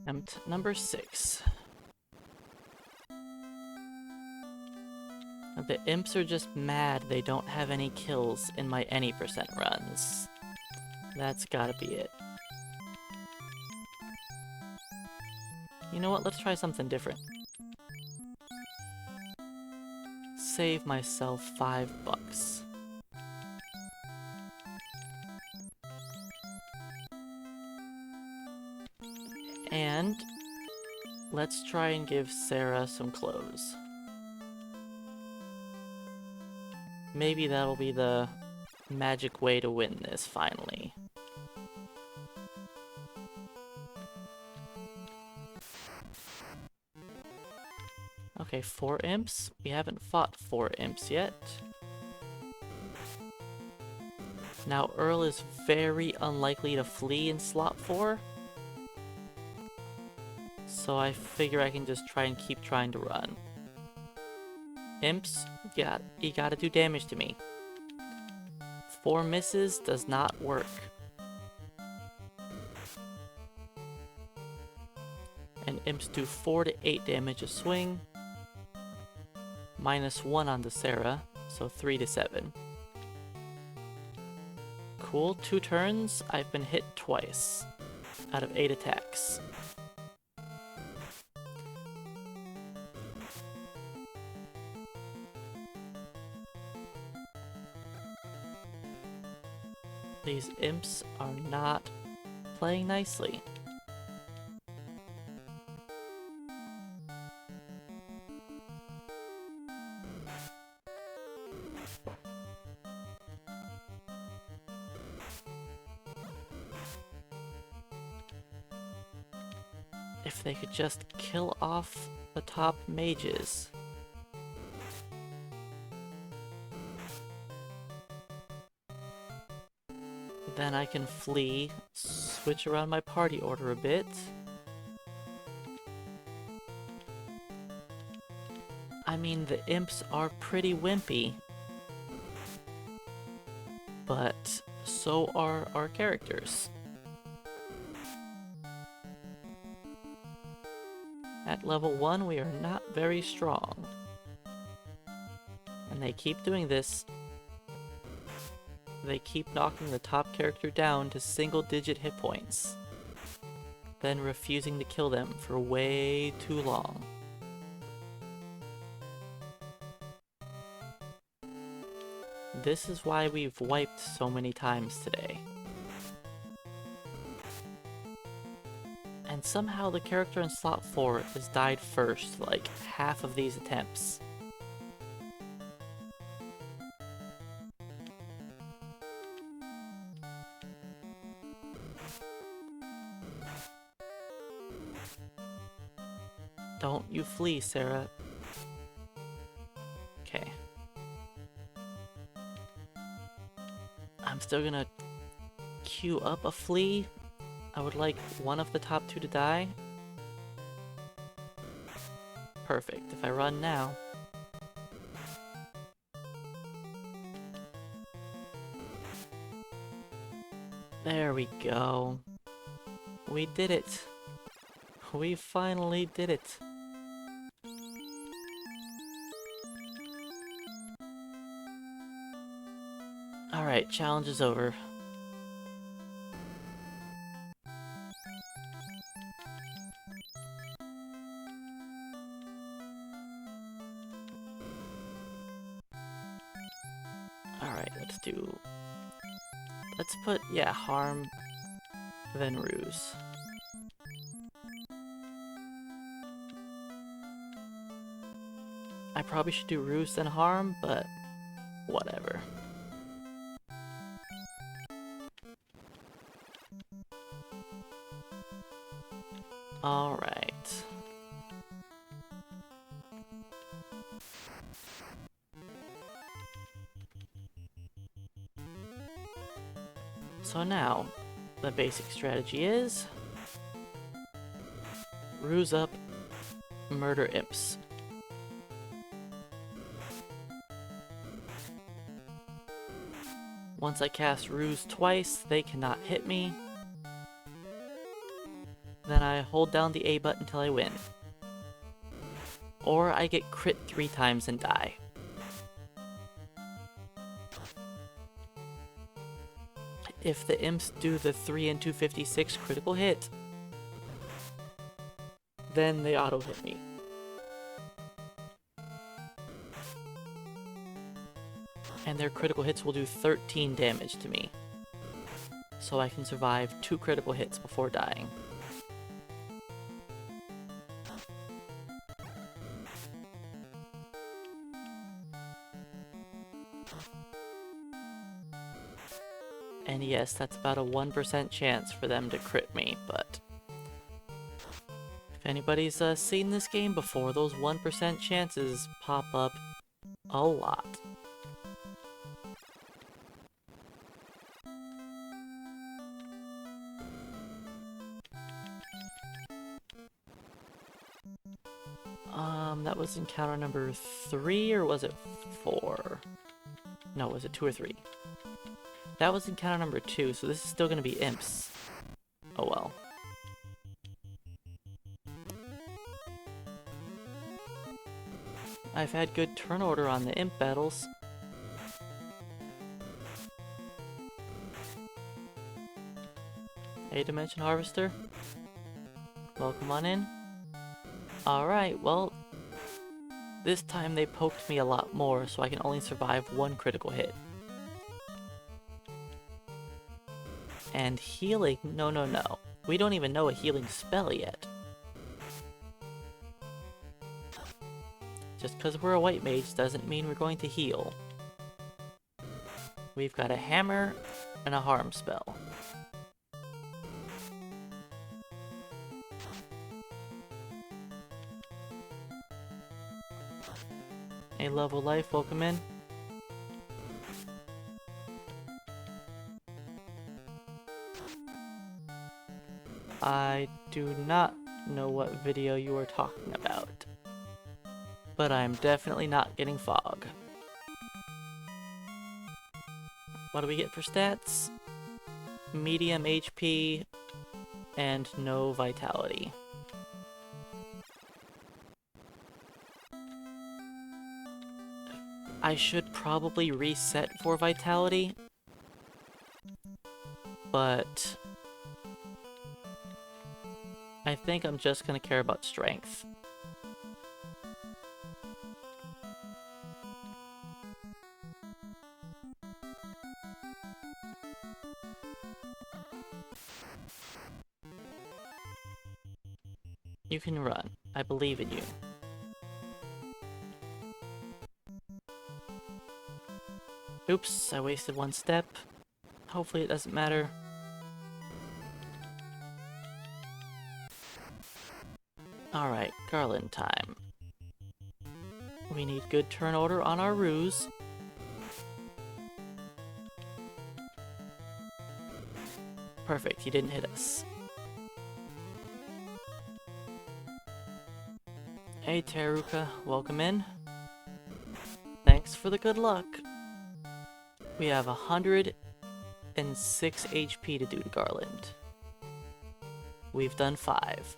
Attempt number 6. The imps are just mad they don't have any kills in my any percent runs. That's gotta be it. You know what, let's try something different. Save myself $5. And let's try and give Sarah some clothes. Maybe that'll be the magic way to win this, finally. Okay, 4 imps. We haven't fought 4 imps yet. Now Earl is very unlikely to flee in slot 4. So I figure I can just try and keep trying to run. Imps, you gotta do damage to me. 4 misses does not work. And imps do 4 to 8 damage a swing. -1 on the Sarah, so 3 to 7. Cool, 2 turns, I've been hit twice out of 8 attacks. These imps are not playing nicely. If they could just kill off the top mages. Then I can flee, switch around my party order a bit. I mean, the imps are pretty wimpy. But so are our characters. At level 1, we are not very strong. And they keep doing this. They keep knocking the top character down to single-digit hit points, then refusing to kill them for way too long. This is why we've wiped so many times today. And somehow the character in slot 4 has died first, like half of these attempts. Don't you flee, Sarah. Okay. I'm still gonna queue up a flee. I would like one of the top 2 to die. Perfect. If I run now... There we go. We did it. We finally did it. Alright, challenge is over. Alright, let's put, yeah, harm, then ruse. I probably should do ruse then harm, but whatever. Alright. So now, the basic strategy is ruse up, murder imps. Once I cast ruse twice, they cannot hit me. Then I hold down the A button until I win. Or I get crit 3 times and die. If the imps do the 3 and 256 critical hit, then they auto hit me. And their critical hits will do 13 damage to me. So I can survive 2 critical hits before dying. And yes, that's about a 1% chance for them to crit me, but if anybody's seen this game before, those 1% chances pop up a lot. That was encounter number 3, or was it 4? No, was it 2 or 3? That was encounter number 2, so this is still gonna be imps. Oh well. I've had good turn order on the imp battles. Hey, Dimension Harvester. Welcome on in. Alright, well, this time they poked me a lot more, so I can only survive 1 critical hit. And healing? No, no, no. We don't even know a healing spell yet. Just because we're a white mage doesn't mean we're going to heal. We've got a hammer and a harm spell. A level life, welcome in. I do not know what video you are talking about, but I'm definitely not getting fog. What do we get for stats? Medium HP and no vitality. I should probably reset for vitality, but I think I'm just gonna care about strength. You can run. I believe in you. Oops, I wasted 1 step. Hopefully it doesn't matter. Alright, Garland time. We need good turn order on our ruse. Perfect, he didn't hit us. Hey Teruka, welcome in. Thanks for the good luck. We have 106 HP to do to Garland. We've done 5.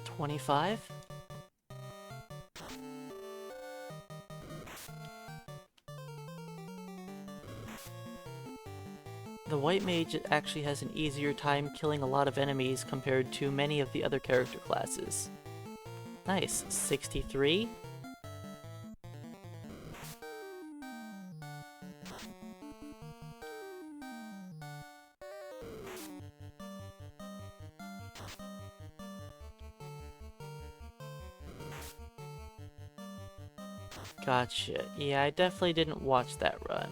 $25? The white mage actually has an easier time killing a lot of enemies compared to many of the other character classes. Nice, 63? Gotcha. Yeah, I definitely didn't watch that run.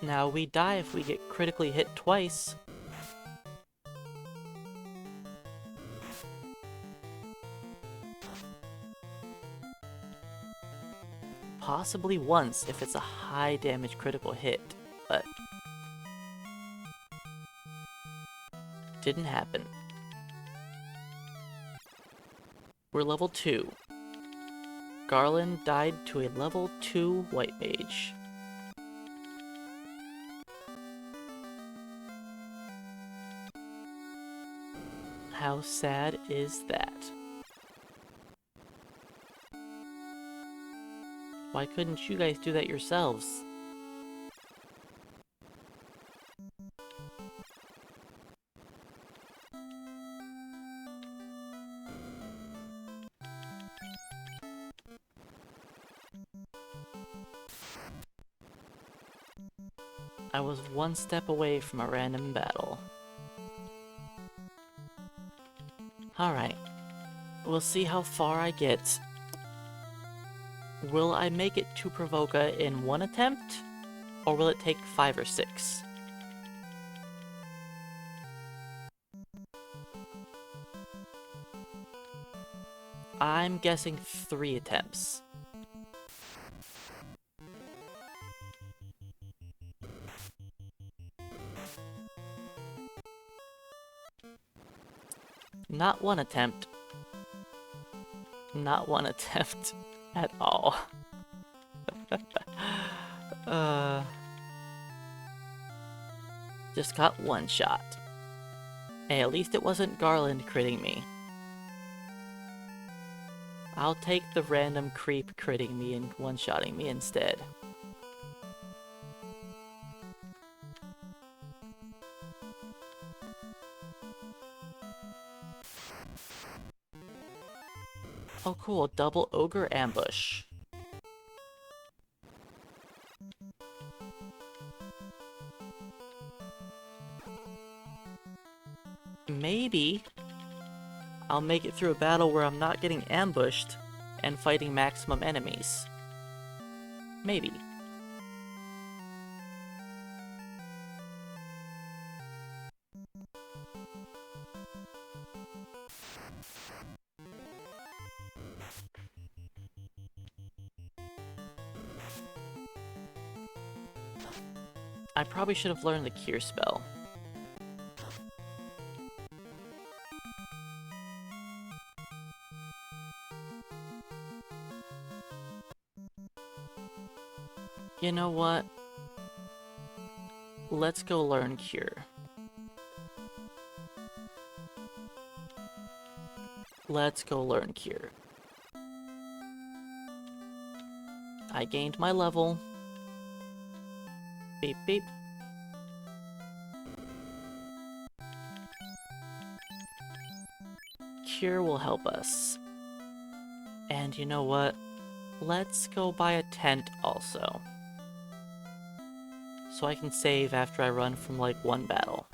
Now, we die if we get critically hit twice. Possibly once if it's a high damage critical hit, but didn't happen. We're level 2. Garland died to a level 2 white mage. How sad is that? Why couldn't you guys do that yourselves? I was one step away from a random battle. Alright, we'll see how far I get. Will I make it to Provoca in one attempt, or will it take 5 or 6? I'm guessing 3 attempts. Not 1 attempt. Not 1 attempt at all. Just got 1 shot. Hey, at least it wasn't Garland critting me. I'll take the random creep critting me and one-shotting me instead. Oh cool, double ogre ambush. Maybe I'll make it through a battle where I'm not getting ambushed and fighting maximum enemies. Maybe. I probably should have learned the cure spell. You know what? Let's go learn cure. Let's go learn cure. I gained my level. Beep beep. Cure will help us. And you know what? Let's go buy a tent also. So I can save after I run from like 1 battle.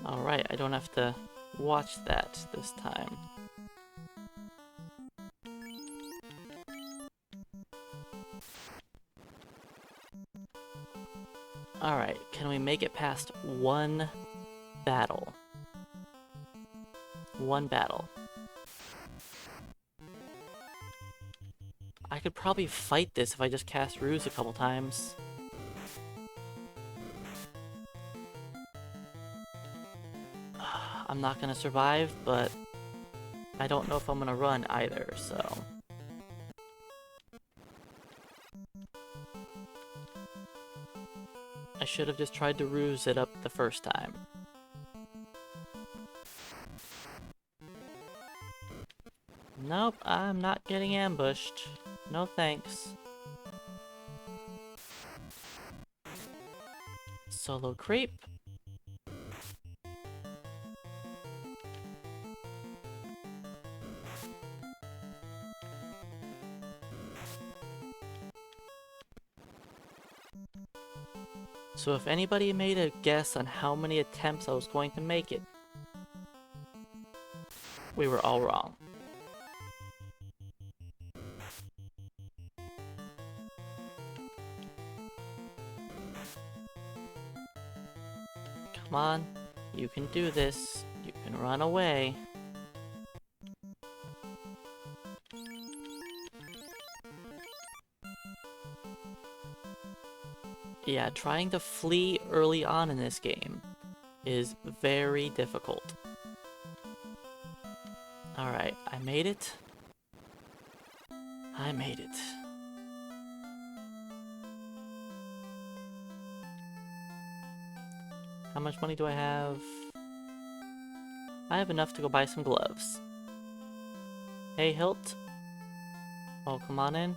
Alright, I don't have to watch that this time. Alright, can we make it past 1 battle? 1 battle. I could probably fight this if I just cast Ruse a couple times. I'm not gonna survive, but I don't know if I'm gonna run either, so... I should have just tried to ruse it up the first time. Nope, I'm not getting ambushed. No thanks. Solo creep. So if anybody made a guess on how many attempts I was going to make it, we were all wrong. Come on. You can do this. You can run away. Yeah, trying to flee early on in this game is very difficult. Alright, I made it. I made it. How much money do I have? I have enough to go buy some gloves. Hey, Hilt. Oh, come on in.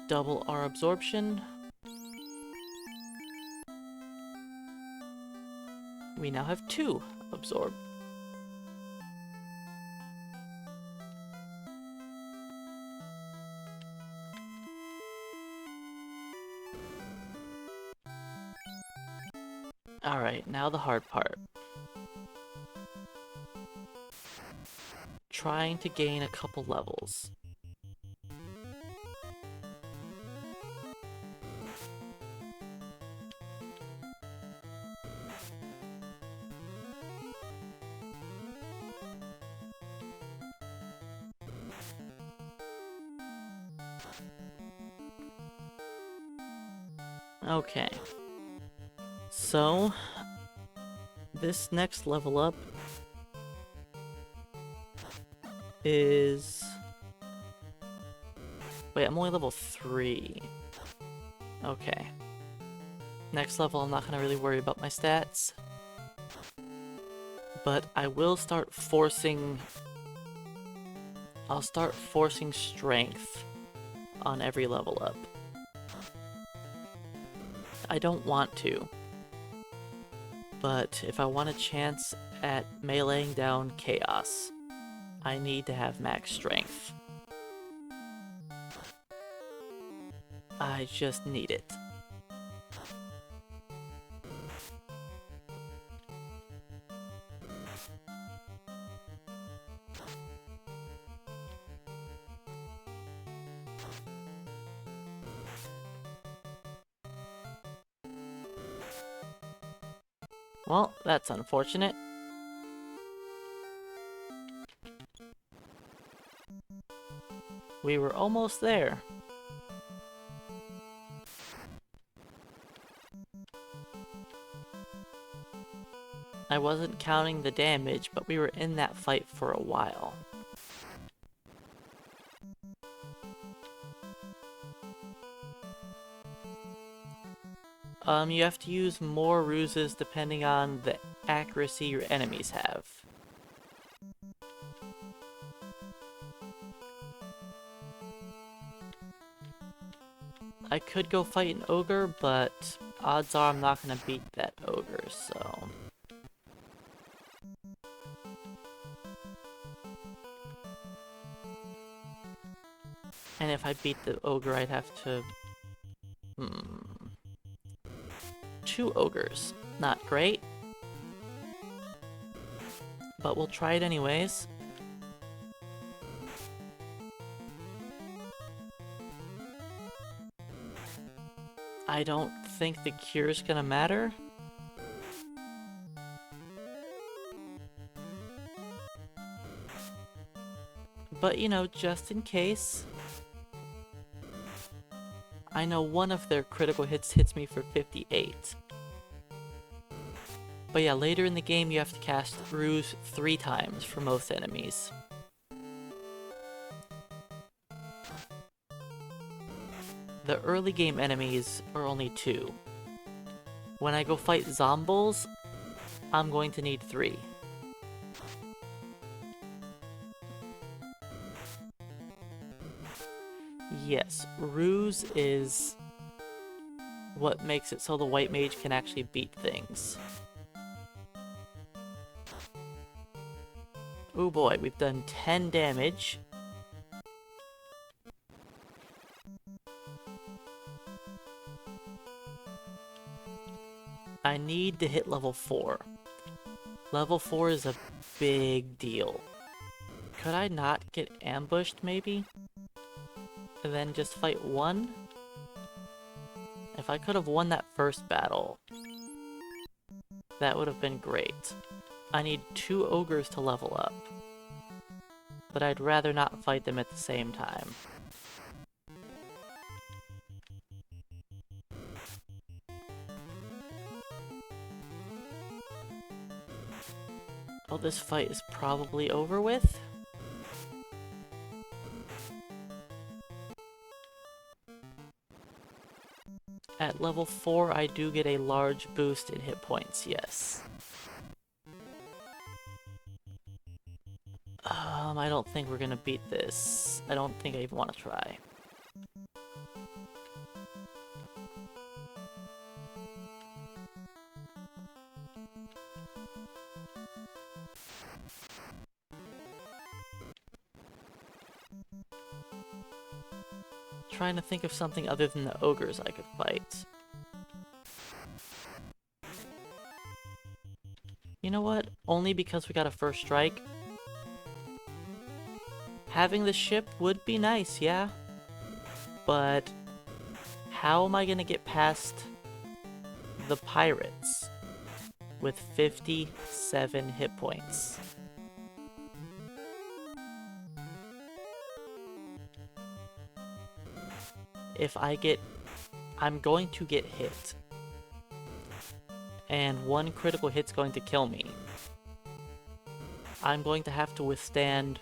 Double our absorption. We now have 2 absorb. Alright, now the hard part. Trying to gain a couple levels. Okay. So, this next level up is... Wait, I'm only level 3. Okay. Next level, I'm not gonna really worry about my stats. But I will start forcing... I'll start forcing strength on every level up. I don't want to. But if I want a chance at meleeing down chaos, I need to have max strength. I just need it. Well, that's unfortunate. We were almost there. I wasn't counting the damage, but we were in that fight for a while. You have to use more ruses depending on the accuracy your enemies have. I could go fight an ogre, but odds are I'm not gonna beat that ogre, so... And if I beat the ogre, I'd have to... 2 ogres. Not great. But we'll try it anyways. I don't think the cure's gonna matter. But, you know, just in case. I know one of their critical hits hits me for 58. But yeah, later in the game you have to cast Ruse 3 times for most enemies. The early game enemies are only 2. When I go fight Zombies, I'm going to need 3. Yes, Ruse is what makes it so the White Mage can actually beat things. Oh boy, we've done 10 damage. I need to hit level 4. Level 4 is a big deal. Could I not get ambushed, maybe? and then just fight one? If I could have won that first battle, that would have been great. I need 2 ogres to level up, but I'd rather not fight them at the same time. Oh, this fight is probably over with? At level 4, I do get a large boost in hit points, yes. I don't think we're gonna beat this. I don't think I even want to try. Trying to think of something other than the ogres I could fight. You know what? Only because we got a first strike. Having the ship would be nice, yeah? But how am I gonna get past the pirates with 57 hit points? If I get... I'm going to get hit. And 1 critical hit's going to kill me. I'm going to have to withstand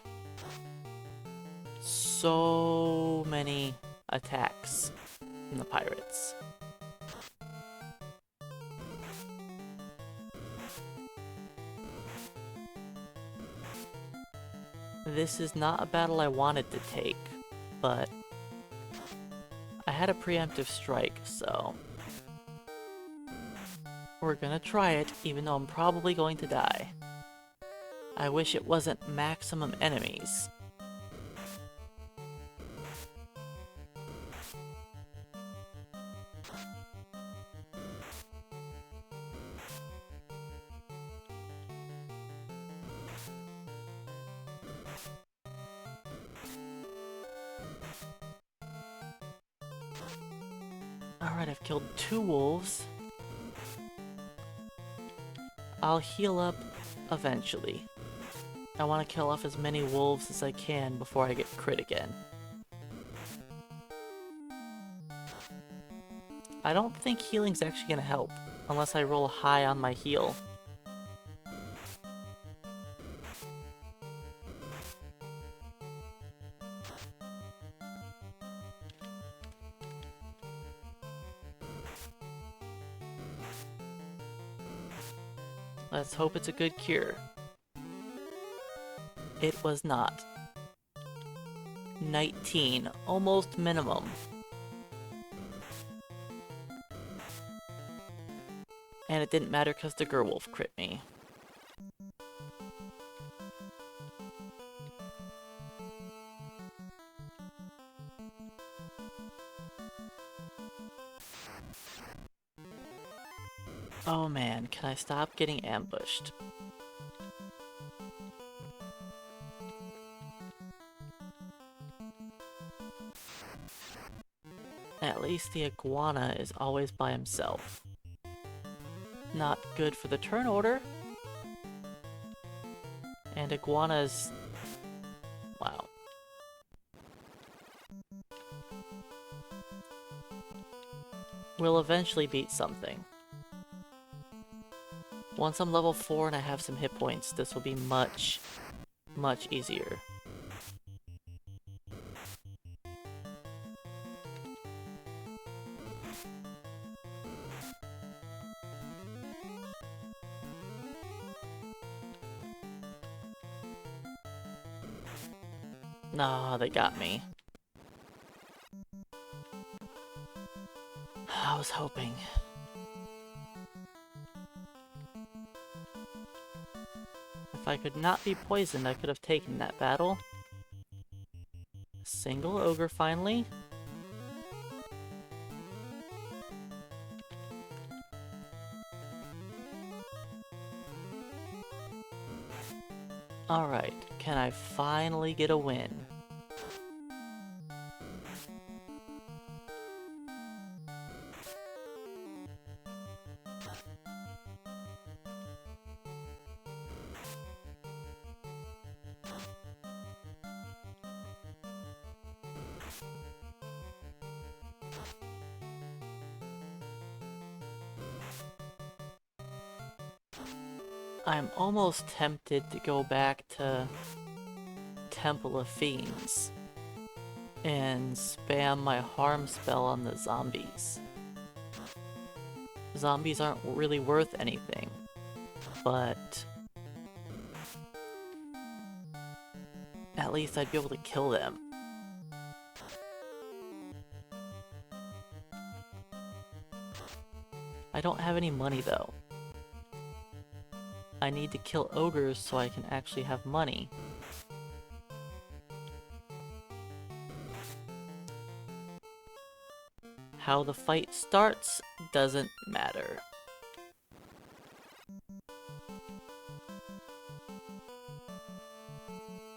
so many attacks from the pirates. This is not a battle I wanted to take, but I had a preemptive strike, so we're gonna try it, even though I'm probably going to die. I wish it wasn't maximum enemies. Alright, I've killed 2 wolves. I'll heal up eventually. I want to kill off as many wolves as I can before I get crit again. I don't think healing's actually gonna help, unless I roll high on my heal. Let's hope it's a good cure. It was not. 19, almost minimum. And it didn't matter because the Gerwolf crit me. Oh man, can I stop getting ambushed? At least the iguana is always by himself. Not good for the turn order. And iguanas... wow. We'll eventually beat something. Once I'm level 4 and I have some hit points, this will be much, much easier. Nah, they got me. I was hoping. If I could not be poisoned, I could have taken that battle. Single ogre finally. Alright, can I finally get a win? I'm almost tempted to go back to Temple of Fiends and spam my harm spell on the zombies. Zombies aren't really worth anything, but at least I'd be able to kill them. I don't have any money though. I need to kill ogres so I can actually have money. How the fight starts doesn't matter.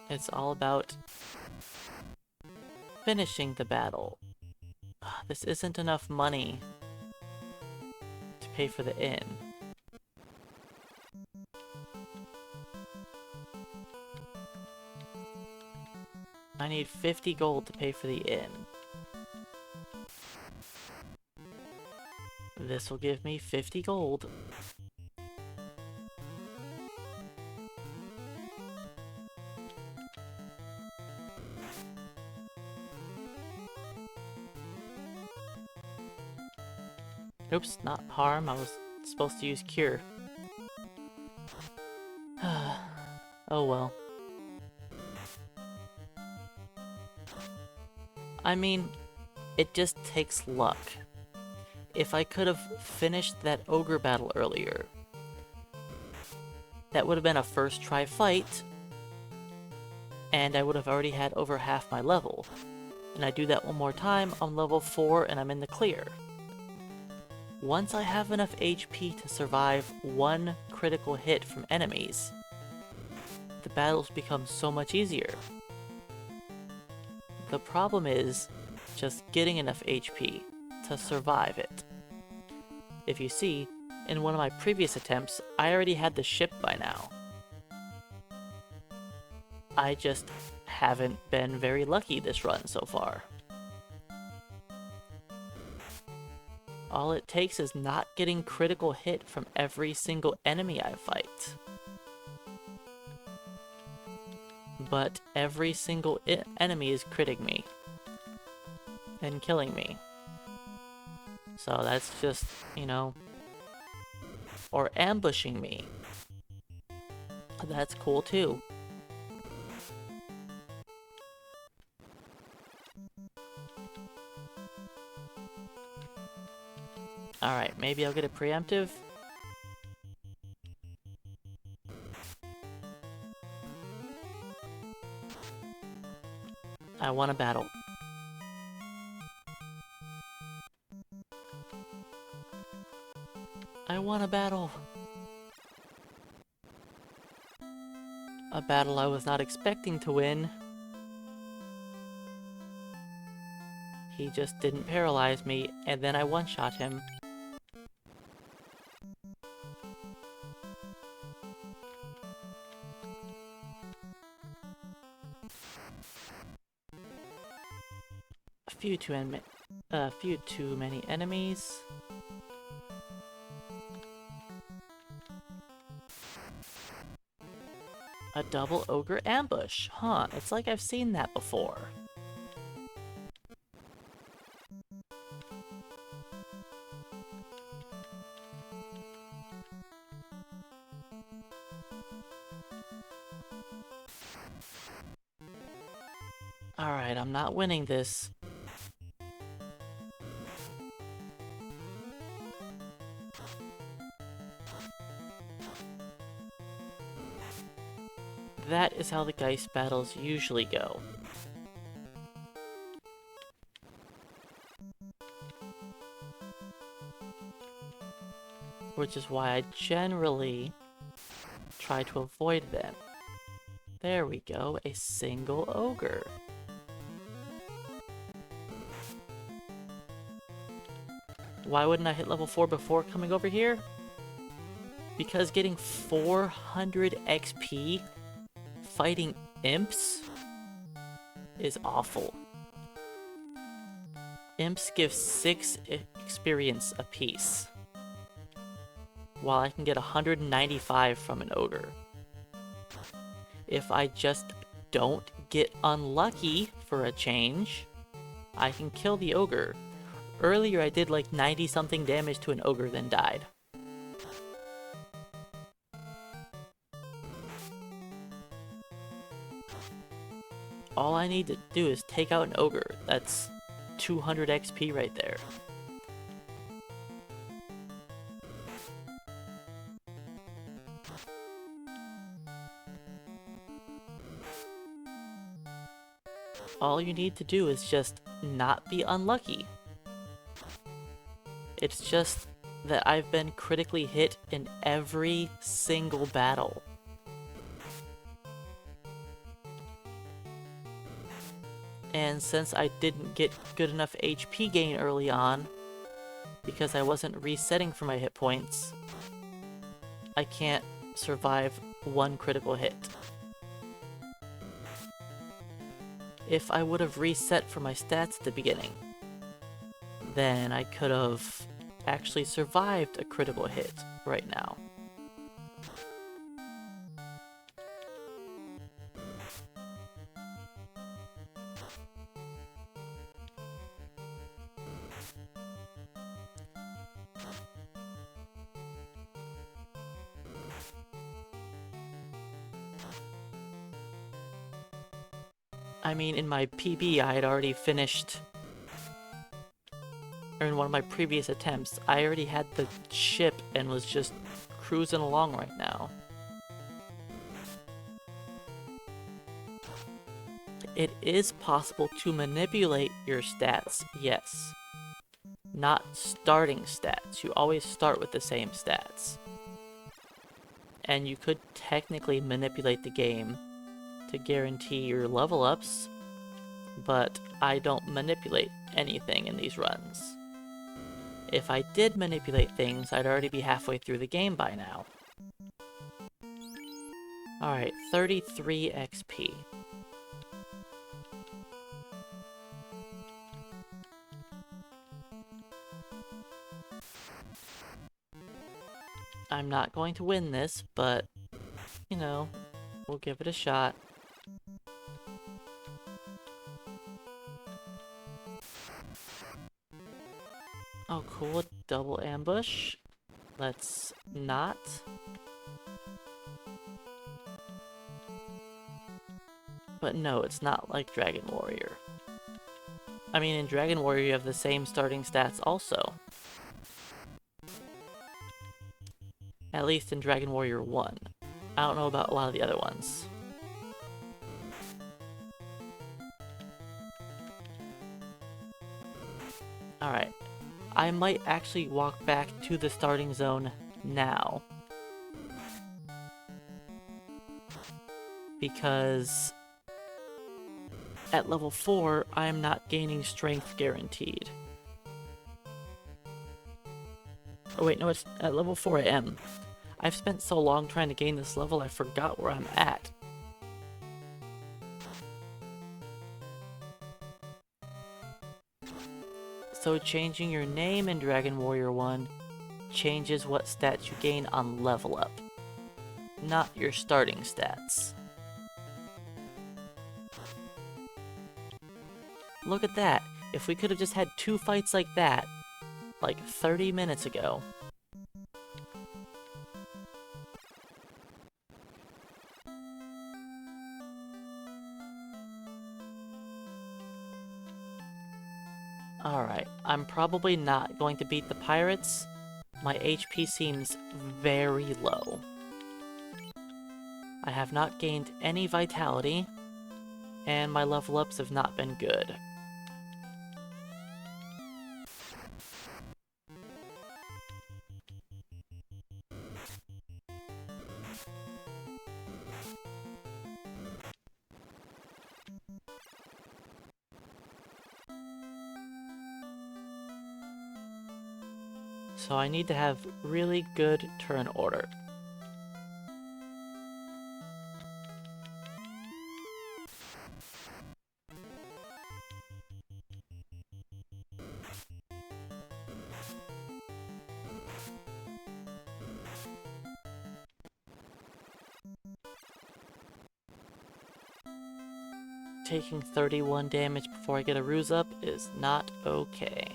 It's all about finishing the battle. This isn't enough money to pay for the inn. I need 50 gold to pay for the inn. This will give me 50 gold. Oops, not harm. I was supposed to use cure. Oh well. I mean, it just takes luck. If I could have finished that ogre battle earlier, that would have been a first try fight, and I would have already had over half my level. And I do that one more time, I'm level 4 and I'm in the clear. Once I have enough HP to survive one critical hit from enemies, the battles become so much easier. The problem is just getting enough HP to survive it. If you see, in one of my previous attempts, I already had the ship by now. I just haven't been very lucky this run so far. All it takes is not getting critical hit from every single enemy I fight. But every single enemy is critting me and killing me. So that's just, you know, or ambushing me. That's cool too. Alright, maybe I'll get a preemptive. I want a battle. I want a battle. A battle I was not expecting to win. He just didn't paralyze me, and then I one-shot him. A few too many enemies. A double ogre ambush. Huh, it's like I've seen that before. Alright, I'm not winning this. That is how the Geist battles usually go. Which is why I generally try to avoid them. There we go, a single ogre. Why wouldn't I hit level 4 before coming over here? Because getting 400 XP fighting imps is awful. Imps give 6 experience apiece, while I can get 195 from an ogre. If I just don't get unlucky for a change, I can kill the ogre. Earlier I did like 90 something damage to an ogre then died. All I need to do is take out an ogre. That's 200 XP right there. All you need to do is just not be unlucky. It's just that I've been critically hit in every single battle. And since I didn't get good enough HP gain early on, because I wasn't resetting for my hit points, I can't survive one critical hit. If I would have reset for my stats at the beginning, then I could have actually survived a critical hit right now. I mean, in my PB, I had already finished, or in one of my previous attempts, I already had the ship and was just cruising along right now. It is possible to manipulate your stats, yes. Not starting stats. You always start with the same stats. And you could technically manipulate the game to guarantee your level ups, but I don't manipulate anything in these runs. If I did manipulate things, I'd already be halfway through the game by now. Alright, 33 XP. I'm not going to win this, but, you know, we'll give it a shot. Oh cool, double ambush. Let's not. But no, it's not like Dragon Warrior. I mean, in Dragon Warrior you have the same starting stats also. At least in Dragon Warrior 1. I don't know about a lot of the other ones. Alright. I might actually walk back to the starting zone now. Because at level 4, I am not gaining strength guaranteed. Oh wait, no, it's at level 4 I am. I've spent so long trying to gain this level, I forgot where I'm at. So changing your name in Dragon Warrior 1 changes what stats you gain on level up, not your starting stats. Look at that! If we could have just had 2 fights like that, like 30 minutes ago. Alright, I'm probably not going to beat the pirates. My HP seems very low. I have not gained any vitality, and my level ups have not been good. So I need to have really good turn order. taking 31 damage before I get a ruse up is not okay.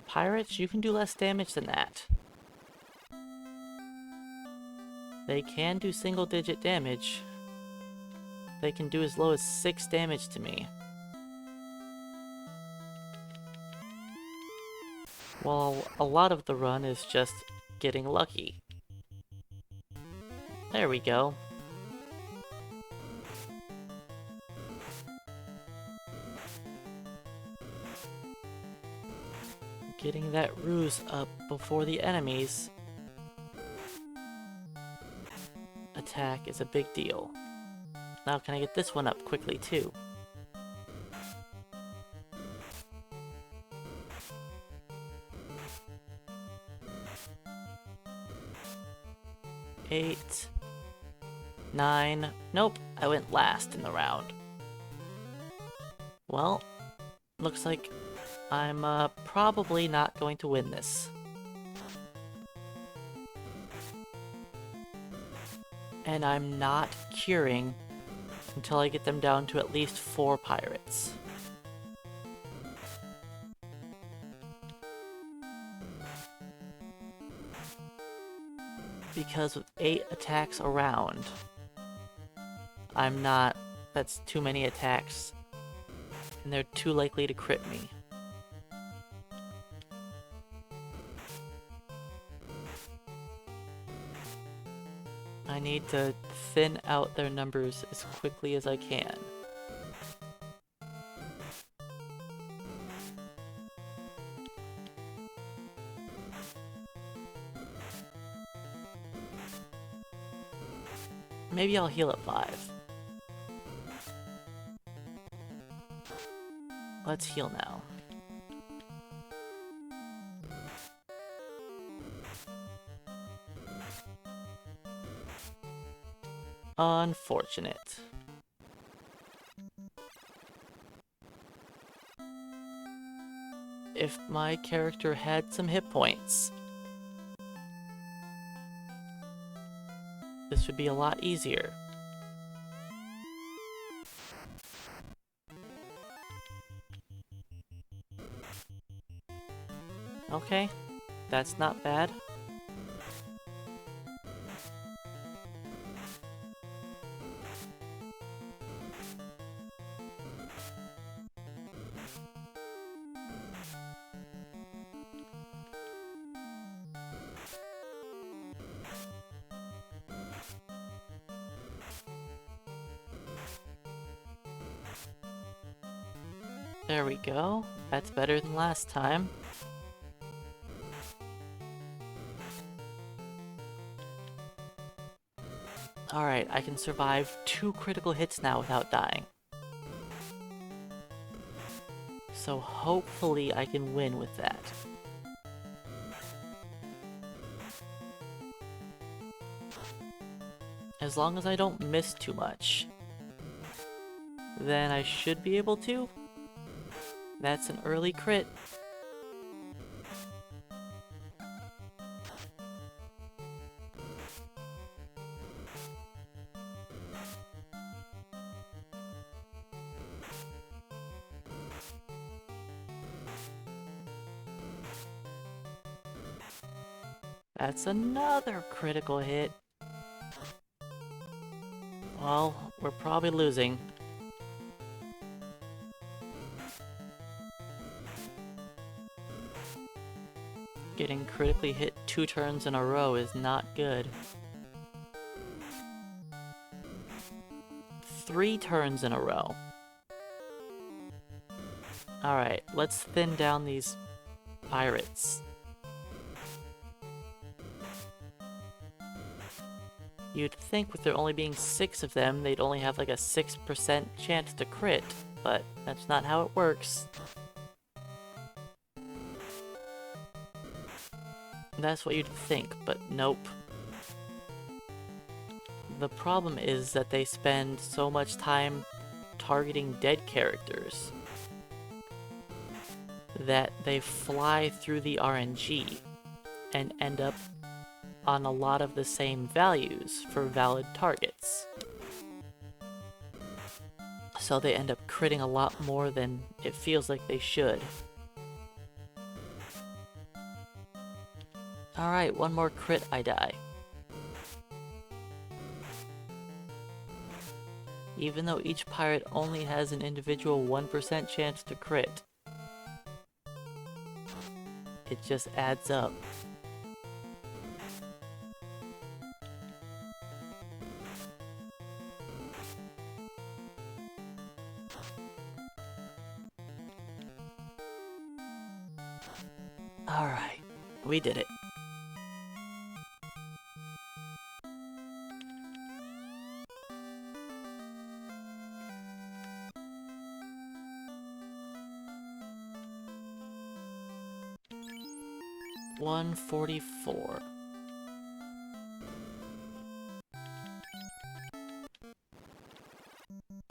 Pirates, you can do less damage than that. They can do single-digit damage. They can do as low as 6 damage to me. While a lot of the run is just getting lucky. There we go. Getting that ruse up before the enemies attack is a big deal. Now can I get this one up quickly too? Eight, 9, nope, I went last in the round. Well, looks like I'm probably not going to win this. And I'm not curing until I get them down to at least 4 pirates. Because with 8 attacks around, that's too many attacks, and they're too likely to crit me. I need to thin out their numbers as quickly as I can. Maybe I'll heal at 5. Let's heal now. Unfortunate. If my character had some hit points, this would be a lot easier. Okay, that's not bad. There we go. That's better than last time. Alright, I can survive 2 critical hits now without dying. So hopefully I can win with that. As long as I don't miss too much, then I should be able to. That's an early crit. That's another critical hit. Well, we're probably losing. Getting critically hit 2 turns in a row is not good. 3 turns in a row. Alright, let's thin down these pirates. You'd think with there only being 6 of them, they'd only have like a 6% chance to crit, but that's not how it works. That's what you'd think, but nope. The problem is that they spend so much time targeting dead characters, that they fly through the RNG and end up on a lot of the same values for valid targets. So they end up critting a lot more than it feels like they should. Alright, one more crit, I die. Even though each pirate only has an individual 1% chance to crit, it just adds up. Alright, we did it. $144.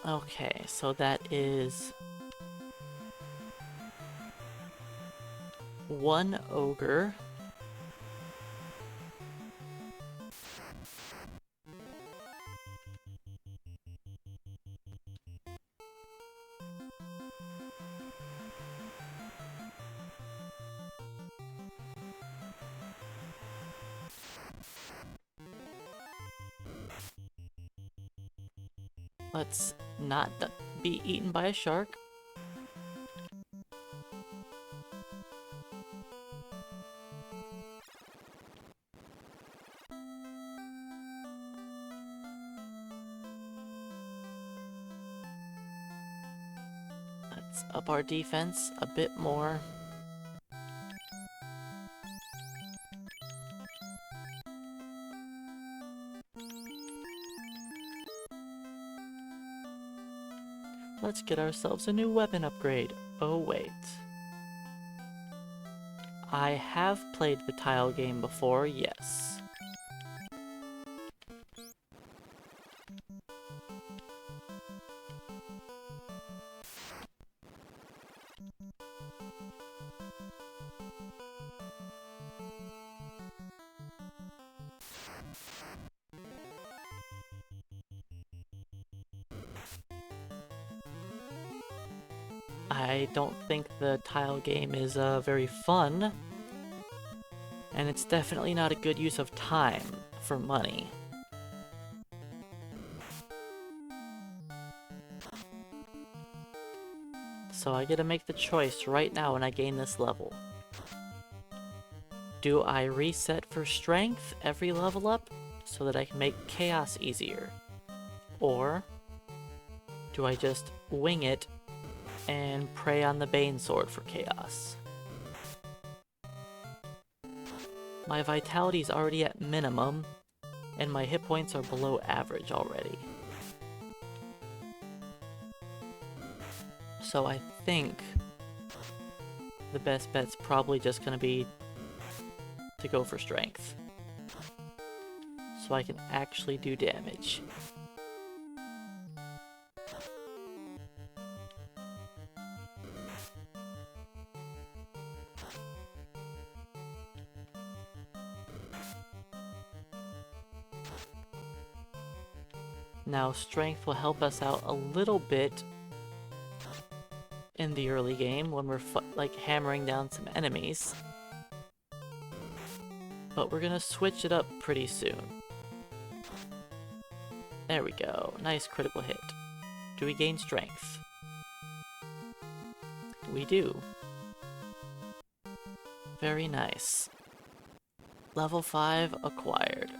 Okay, so that is one ogre, let's not be eaten by a shark. Let's up our defense a bit more. Let's get ourselves a new weapon upgrade. Oh wait. I have played the tile game before, yes. I don't think the tile game is very fun, and it's definitely not a good use of time for money. So I gotta make the choice right now when I gain this level. Do I reset for strength every level up so that I can make chaos easier? Or do I just wing it and prey on the Bane Sword for chaos? My vitality's already at minimum, and my hit points are below average already. So I think the best bet's probably just gonna be to go for strength, so I can actually do damage. Now, strength will help us out a little bit in the early game when we're like hammering down some enemies, but we're gonna switch it up pretty soon. There we go, nice critical hit. Do we gain strength? We do. Very nice. Level 5 acquired.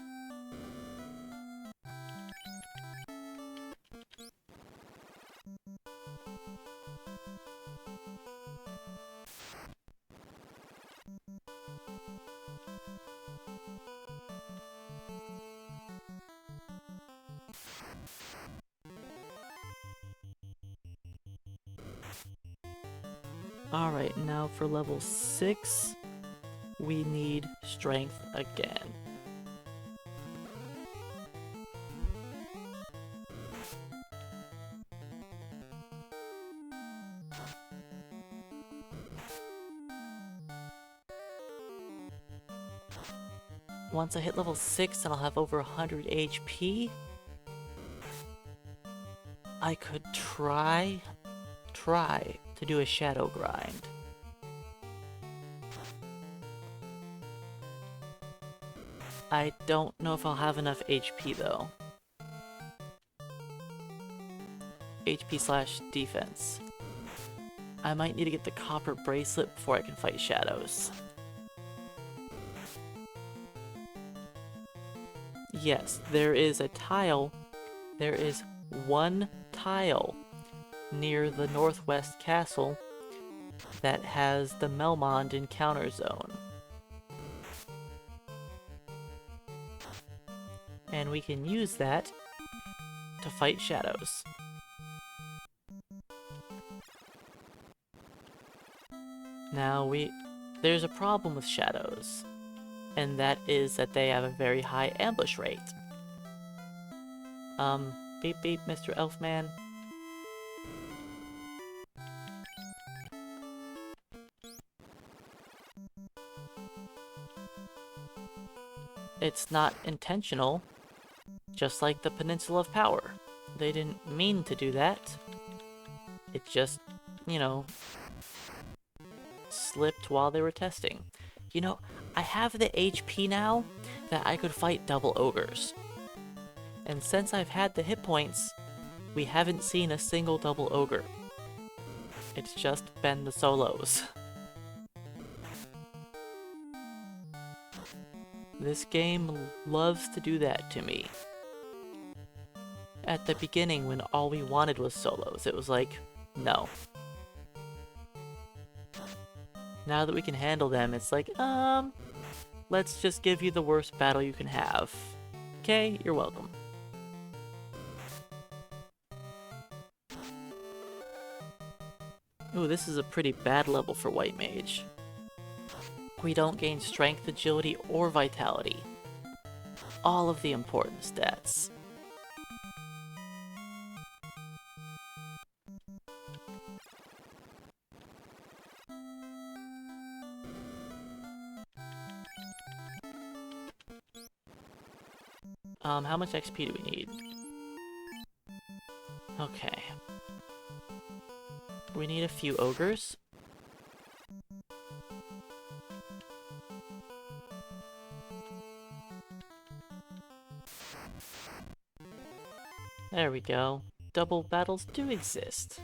Alright, now for level 6, we need strength again. once I hit level 6 and I'll have over 100 HP, I could try to do a shadow grind. I don't know if I'll have enough HP though. HP/defense. I might need to get the copper bracelet before I can fight shadows. Yes, there is a tile. There is one tile near the northwest castle that has the Melmond encounter zone. And we can use that to fight shadows. Now there's a problem with shadows, and that is that they have a very high ambush rate. Beep beep, Mr. Elfman. It's not intentional, just like the Peninsula of Power. They didn't mean to do that. It just, you know, slipped while they were testing. You know, I have the HP now that I could fight double ogres. And since I've had the hit points, we haven't seen a single double ogre. It's just been the solos. This game loves to do that to me. At the beginning, when all we wanted was solos, it was like, no. Now that we can handle them, it's like, let's just give you the worst battle you can have. Okay, you're welcome. Ooh, this is a pretty bad level for White Mage. We don't gain strength, agility, or vitality. All of the important stats. How much XP do we need? Okay. We need a few ogres. There we go. Double battles do exist.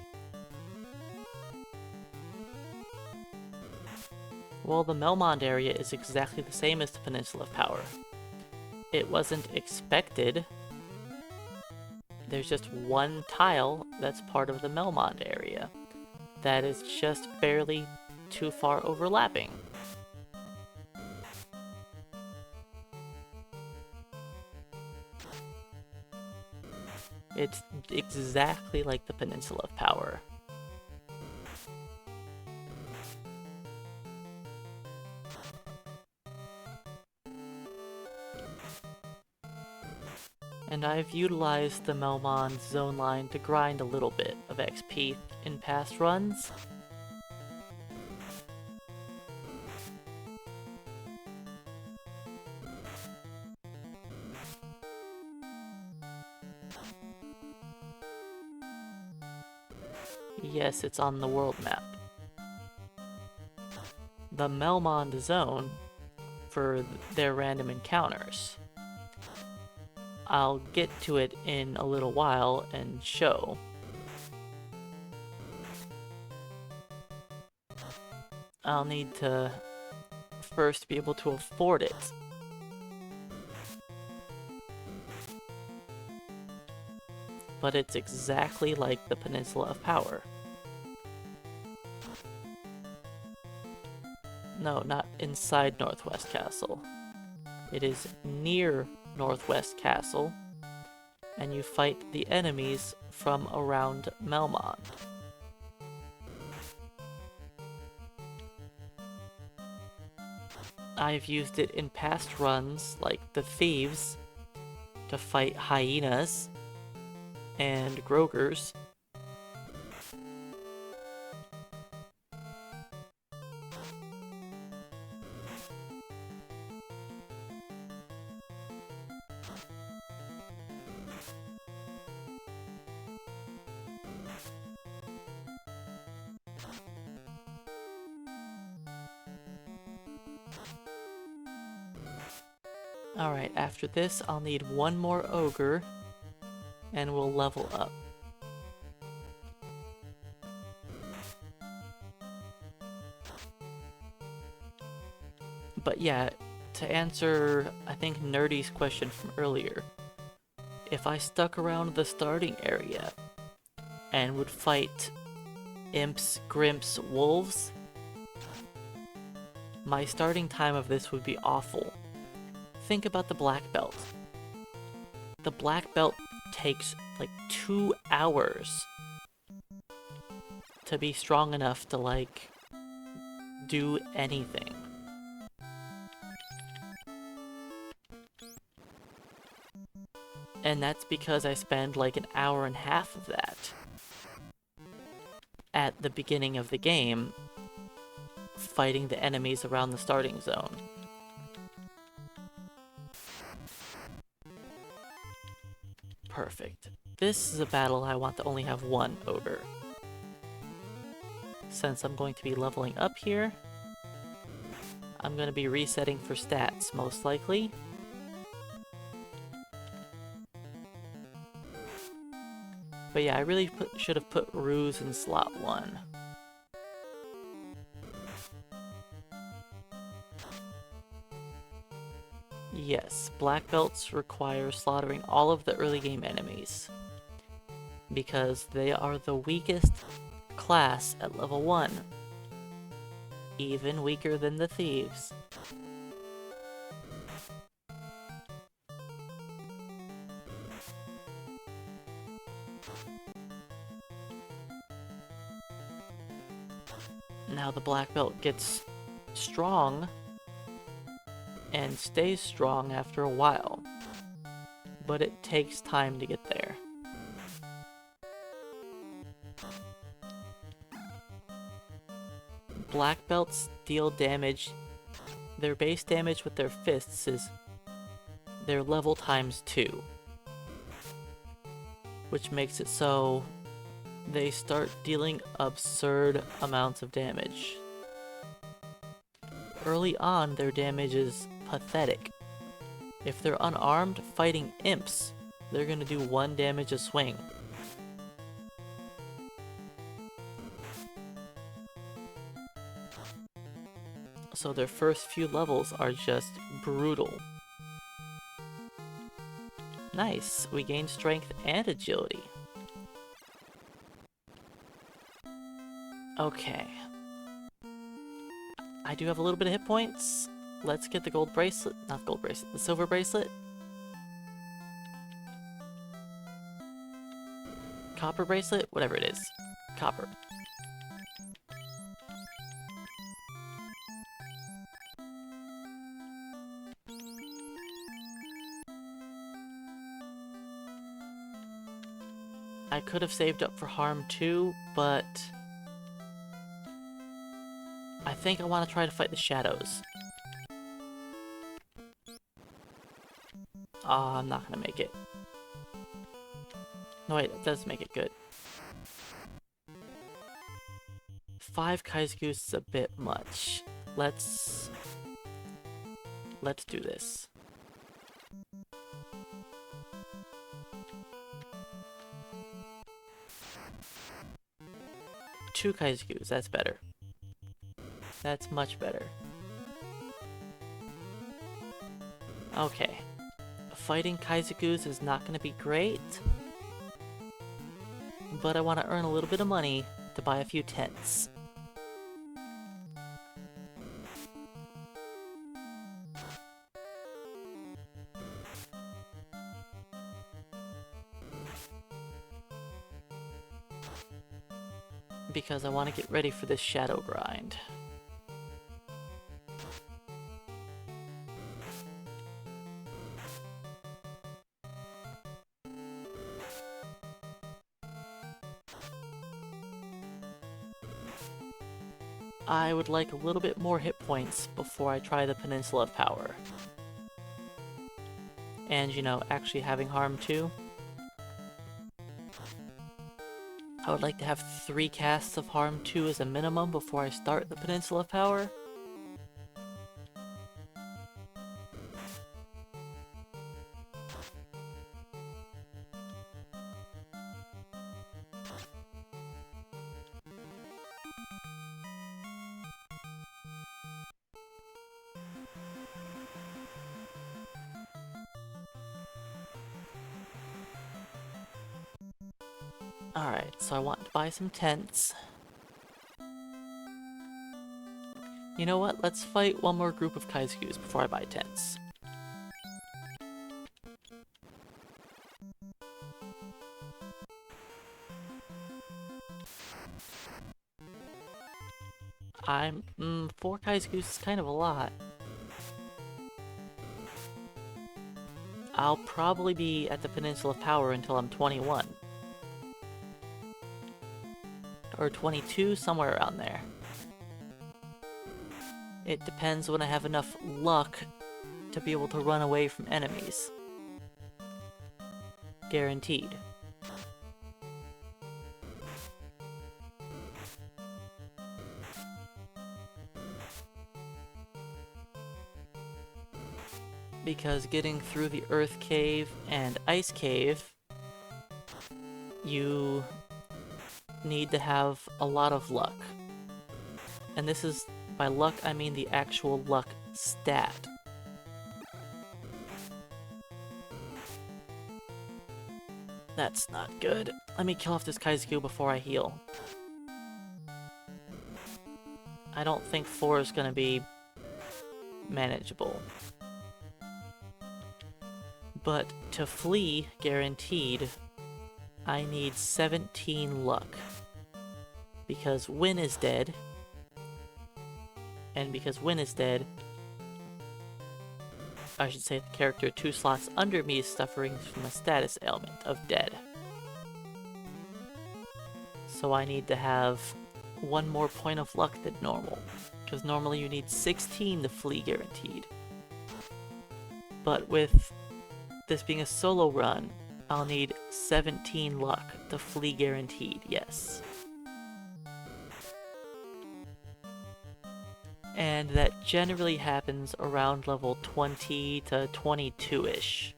Well, the Melmond area is exactly the same as the Peninsula of Power. It wasn't expected. There's just one tile that's part of the Melmond area that is just barely too far overlapping. It's exactly like the Peninsula of Power. And I've utilized the Melmond zone line to grind a little bit of XP in past runs. Yes, it's on the world map. The Melmond zone for their random encounters. I'll get to it in a little while and show. I'll need to first be able to afford it. But it's exactly like the Peninsula of Power. No, not inside Northwest Castle. It is near Northwest Castle, and you fight the enemies from around Melmond. I've used it in past runs, like the Thieves, to fight hyenas and grogers. Alright, after this I'll need one more ogre, and we'll level up. But yeah, to answer, I think, Nerdy's question from earlier, if I stuck around the starting area and would fight imps, grimps, wolves, my starting time of this would be awful. Think about the black belt. The black belt takes like 2 hours to be strong enough to, like, do anything. And that's because I spend like an hour and a half of that at the beginning of the game fighting the enemies around the starting zone. Perfect. This is a battle I want to only have one ogre. Since I'm going to be leveling up here, I'm going to be resetting for stats, most likely. But yeah, I really should have put Ruse in slot 1. Yes, black belts require slaughtering all of the early game enemies, because they are the weakest class at level 1. Even weaker than the thieves. Now the black belt gets strong and stays strong after a while, but it takes time to get there. Black belts deal damage. Their base damage with their fists is their level times 2, which makes it so they start dealing absurd amounts of damage. Early on, their damage is pathetic. If they're unarmed fighting imps, they're gonna do 1 damage a swing. So their first few levels are just brutal. Nice, we gain strength and agility. Okay. I do have a little bit of hit points. Let's get the gold bracelet. Not the gold bracelet, the silver bracelet. Copper bracelet? Whatever it is. Copper. I could have saved up for harm too, but I think I want to try to fight the shadows. Ah, I'm not gonna make it. No wait, it does make it good. 5 Kaizokus is a bit much. Let's do this. Two Kaizokus, that's better. That's much better. Okay. Fighting Kaizokus is not going to be great, but I want to earn a little bit of money to buy a few tents. Because I want to get ready for this shadow grind. I would like a little bit more hit points before I try the Peninsula of Power. And, you know, actually having harm too. I would like to have 3 casts of Harm 2 as a minimum before I start the Peninsula power. Alright, so I want to buy some tents. You know what? Let's fight one more group of Kaizukus before I buy tents. I'm... 4 Kaizukus is kind of a lot. I'll probably be at the Peninsula Power until I'm 21. Or 22, somewhere around there. It depends when I have enough luck to be able to run away from enemies. Guaranteed. Because getting through the Earth Cave and Ice Cave, you need to have a lot of luck. And this is, by luck, I mean the actual luck stat. That's not good. Let me kill off this Kaizuku before I heal. I don't think 4 is gonna be manageable. But to flee, guaranteed, I need 17 luck. Because Win is dead. And because Win is dead, I should say the character 2 slots under me is suffering from a status ailment of dead. So I need to have 1 more point of luck than normal. Because normally you need 16 to flee guaranteed. But with this being a solo run, I'll need 17 luck to flee guaranteed, yes. And that generally happens around level 20 to 22-ish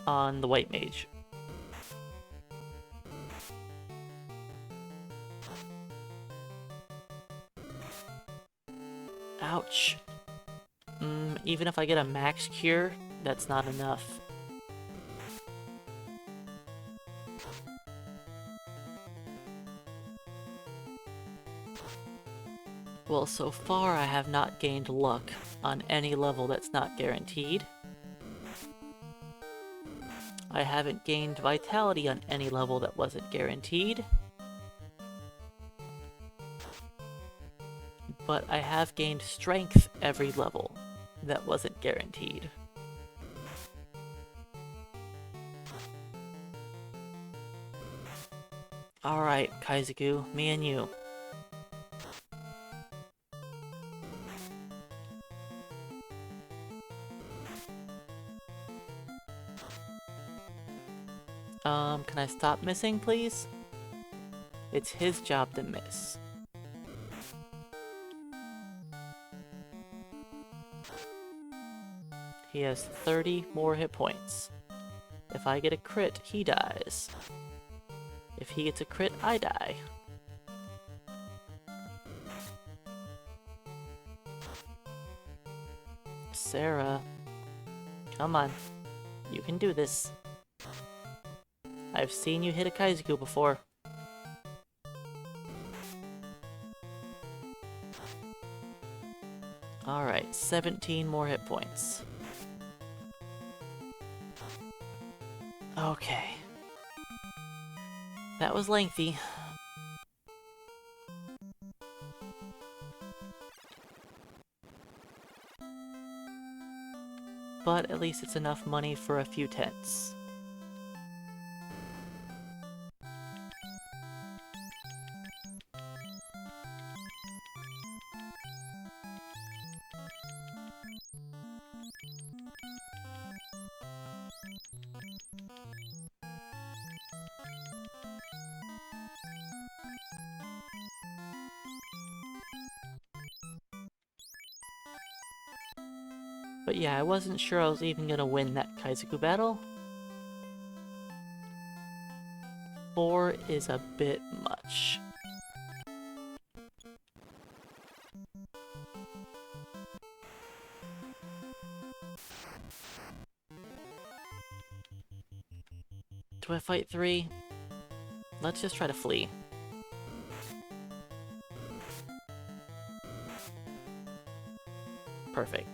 on the White Mage. Ouch. Even if I get a max cure, that's not enough. Well, so far I have not gained luck on any level that's not guaranteed. I haven't gained vitality on any level that wasn't guaranteed. But I have gained strength every level that wasn't guaranteed. Alright, Kaizuku, me and you. Can I stop missing, please? It's his job to miss. He has 30 more hit points. If I get a crit, he dies. If he gets a crit, I die. Sarah, come on. You can do this. I've seen you hit a Kaizuku before. Alright, 17 more hit points. Okay. That was lengthy. But at least it's enough money for a few tents. But yeah, I wasn't sure I was even gonna win that Kaizoku battle. 4 is a bit much. Do I fight 3? Let's just try to flee. Perfect.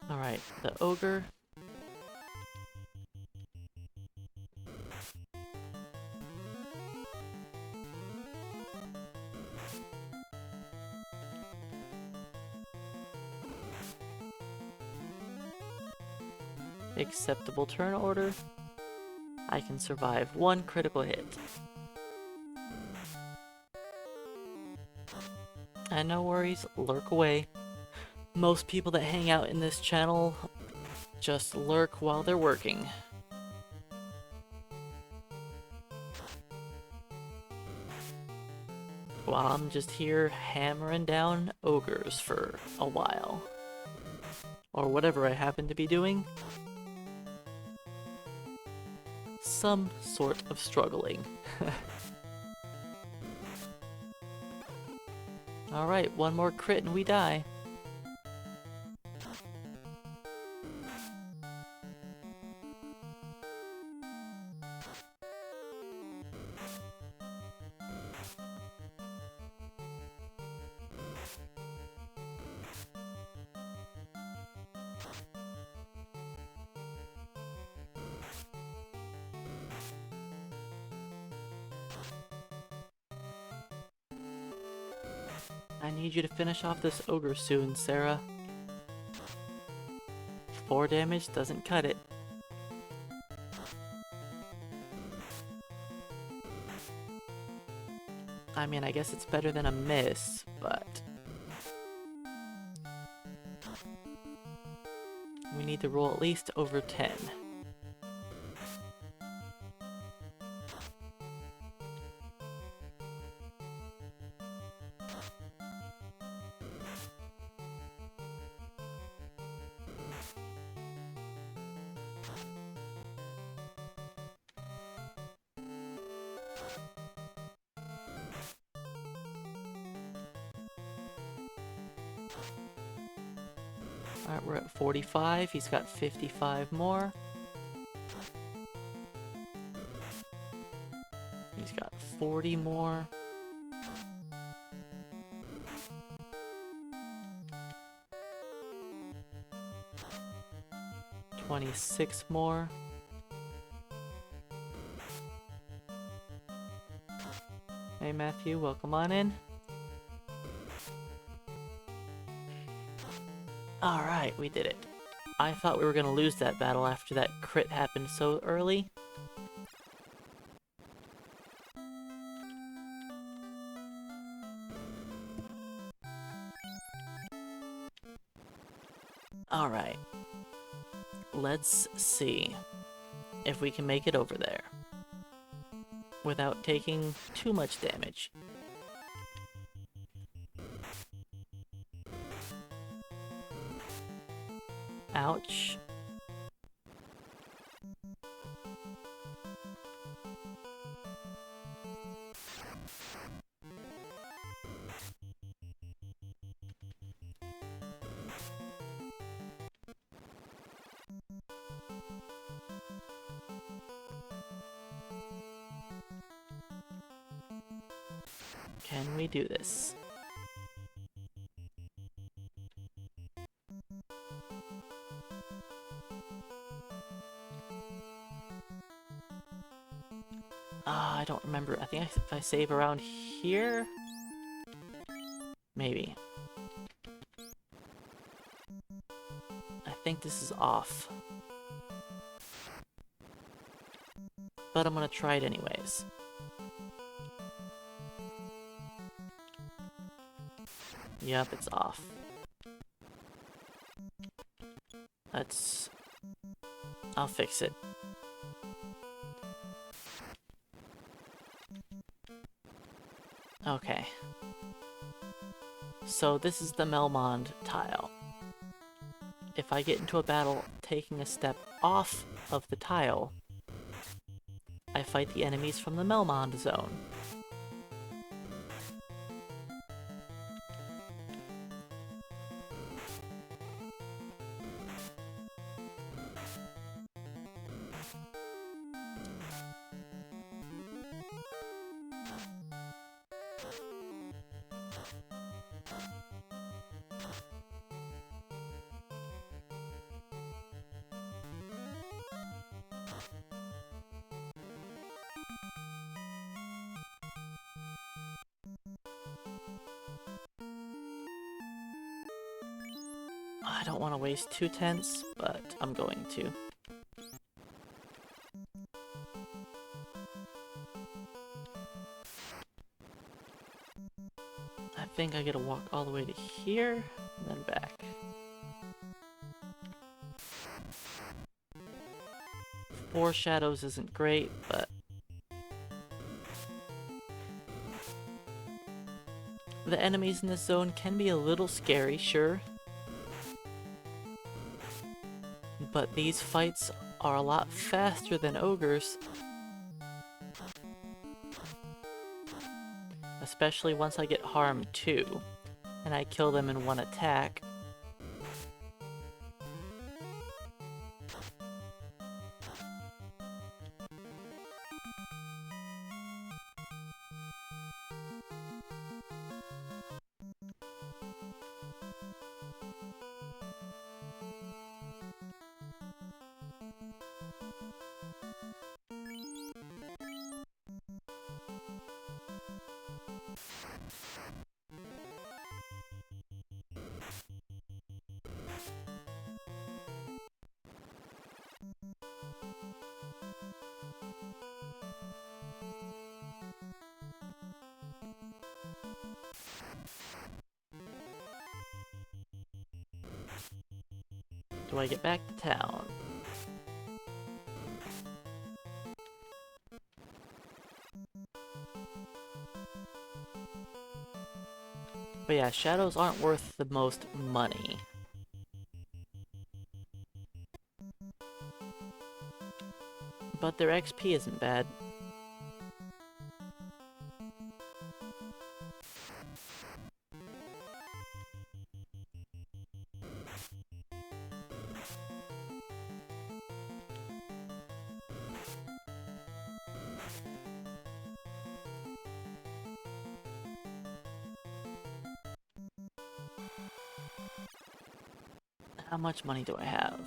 Alright, the ogre. Acceptable turn order. I can survive 1 critical hit. And no worries, lurk away. Most people that hang out in this channel just lurk while they're working. While I'm just here hammering down ogres for a while. Or whatever I happen to be doing. Some sort of struggling. Alright, 1 more crit and we die. I need you to finish off this ogre soon, Sarah. 4 damage doesn't cut it. I mean, I guess it's better than a miss, but... we need to roll at least over 10. Alright, we're at 45. He's got 55 more. He's got 40 more. $26 more. Hey Matthew, welcome on in. Alright, we did it. I thought we were gonna lose that battle after that crit happened so early. Alright. Let's see if we can make it over there without taking too much damage. Ouch. Can we do this? I don't remember. I think if I save around here? Maybe. I think this is off. But I'm gonna try it anyways. Yep, it's off. I'll fix it. Okay. So this is the Melmond tile. If I get into a battle taking a step off of the tile, I fight the enemies from the Melmond zone. I don't want to waste 2 tents, but I'm going to. I think I gotta walk all the way to here, and then back. Four shadows isn't great, but the enemies in this zone can be a little scary, sure. But these fights are a lot faster than ogres. Especially once I get harmed too, and I kill them in one attack. Do I get back to town? But yeah, shadows aren't worth the most money. But their XP isn't bad. How much money do I have?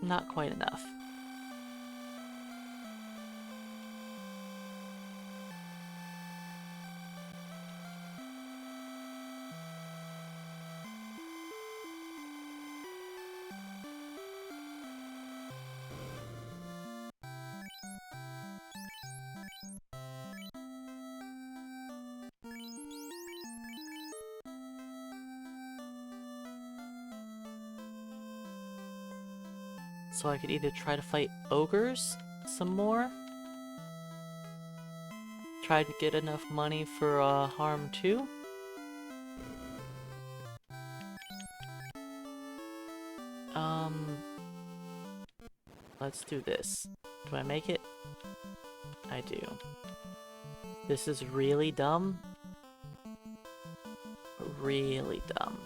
Not quite enough. So I could either try to fight ogres some more, try to get enough money for harm 2. Let's do this. Do I make it? I do. This is really dumb. Really dumb.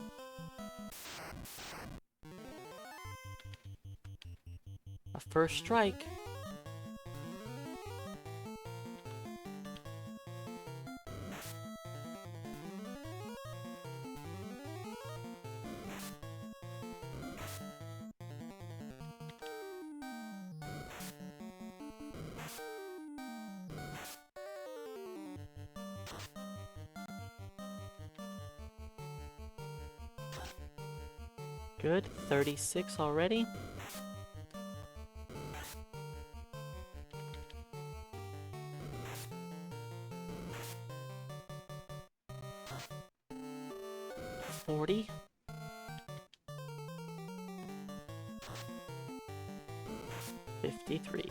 A first strike. Good, 36 already. $40. 53.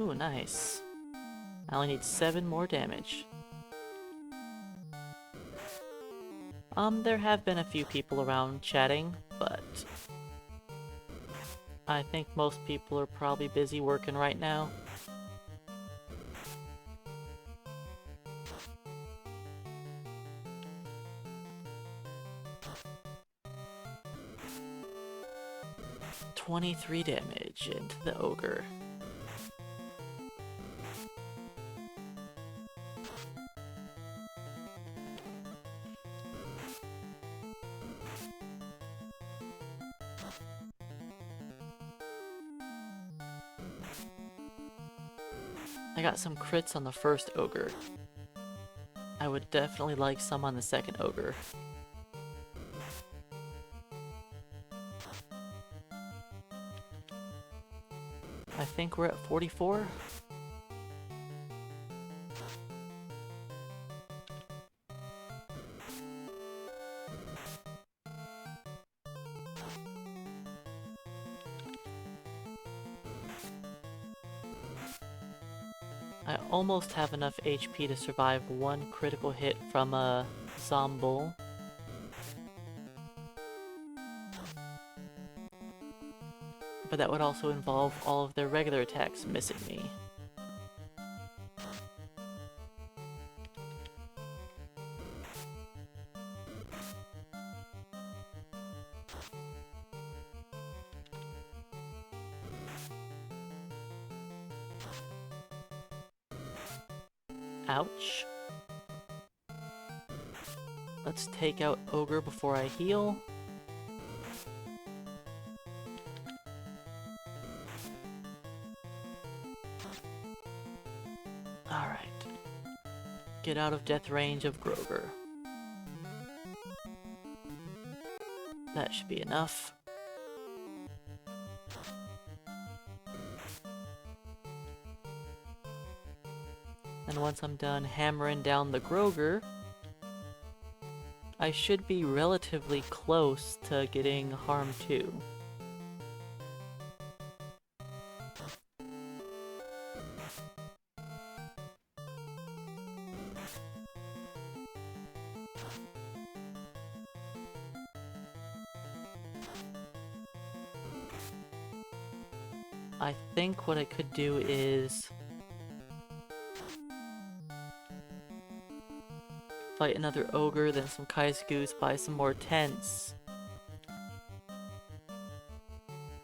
Ooh, nice. I only need 7 more damage. There have been a few people around chatting, but I think most people are probably busy working right now. "23 damage into the ogre. I got some crits on the first ogre. I would definitely like some on the second ogre. I think we're at 44. I almost have enough HP to survive one critical hit from a Zombul. But that would also involve all of their regular attacks missing me. Ouch. Let's take out ogre before I heal. Alright. Get out of death range of Grover. That should be enough. And once I'm done hammering down the Grover, I should be relatively close to getting harm 2. I think what I could do is fight another ogre, then some Kai's-Goose, buy some more tents,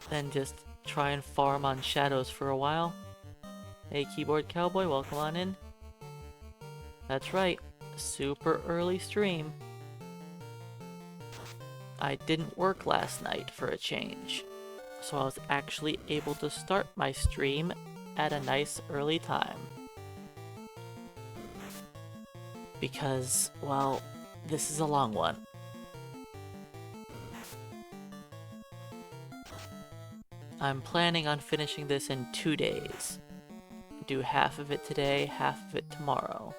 then just try and farm on shadows for a while. Hey keyboard cowboy, welcome on in. That's right, super early stream. I didn't work last night for a change, so I was actually able to start my stream at a nice early time. Because, well, this is a long one. I'm planning on finishing this in 2 days. Do half of it today, half of it tomorrow.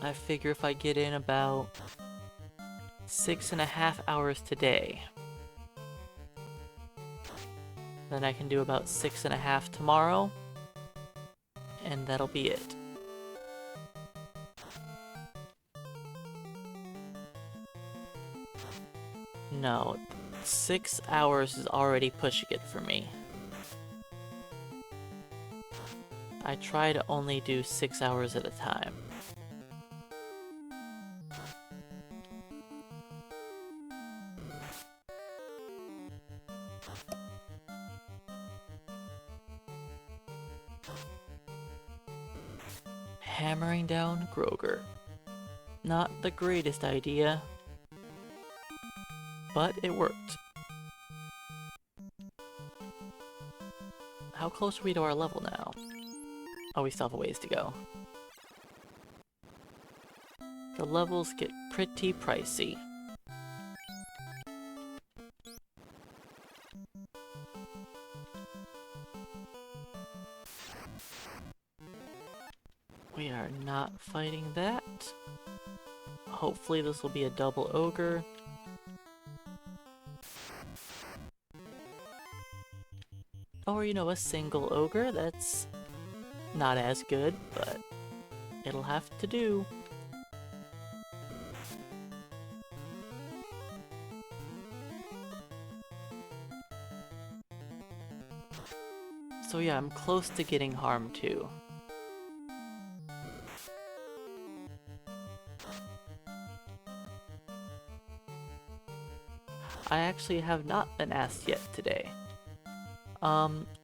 I figure if I get in about 6.5 hours today, then I can do about 6.5 tomorrow, and that'll be it. No, 6 hours is already pushing it for me. I try to only do 6 hours at a time. Hammering down Grover. Not the greatest idea, but it worked. How close are we to our level now? Oh, we still have a ways to go. The levels get pretty pricey. We are not fighting that. Hopefully this will be a double ogre. Or, you know, a single ogre. That's not as good, but it'll have to do. So yeah, I'm close to getting harm too. I actually have not been asked yet today.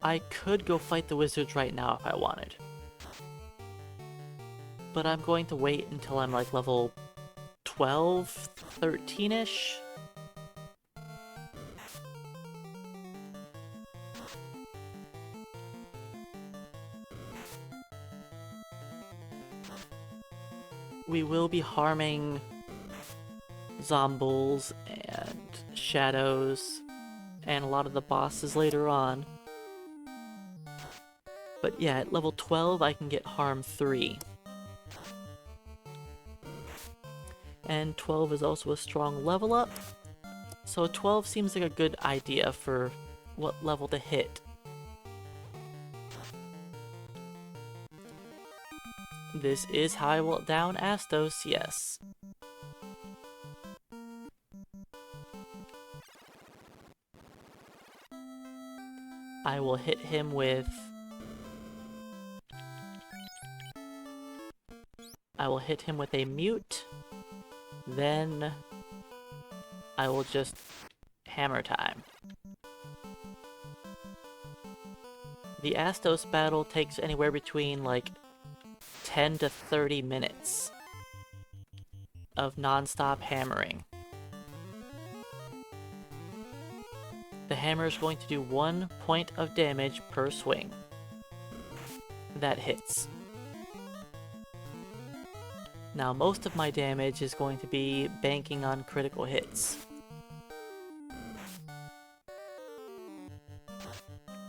I could go fight the wizards right now if I wanted. But I'm going to wait until I'm like level 12, 13-ish. We will be harming zombies and shadows and a lot of the bosses later on. But yeah, at level 12 I can get harm 3. And 12 is also a strong level up, so 12 seems like a good idea for what level to hit. This is how I will down Astos, yes. I will hit him with... a mute, then I will just hammer time. The Astos battle takes anywhere between like 10 to 30 minutes of non-stop hammering. The hammer is going to do 1 point of damage per swing. That hits. Now most of my damage is going to be banking on critical hits.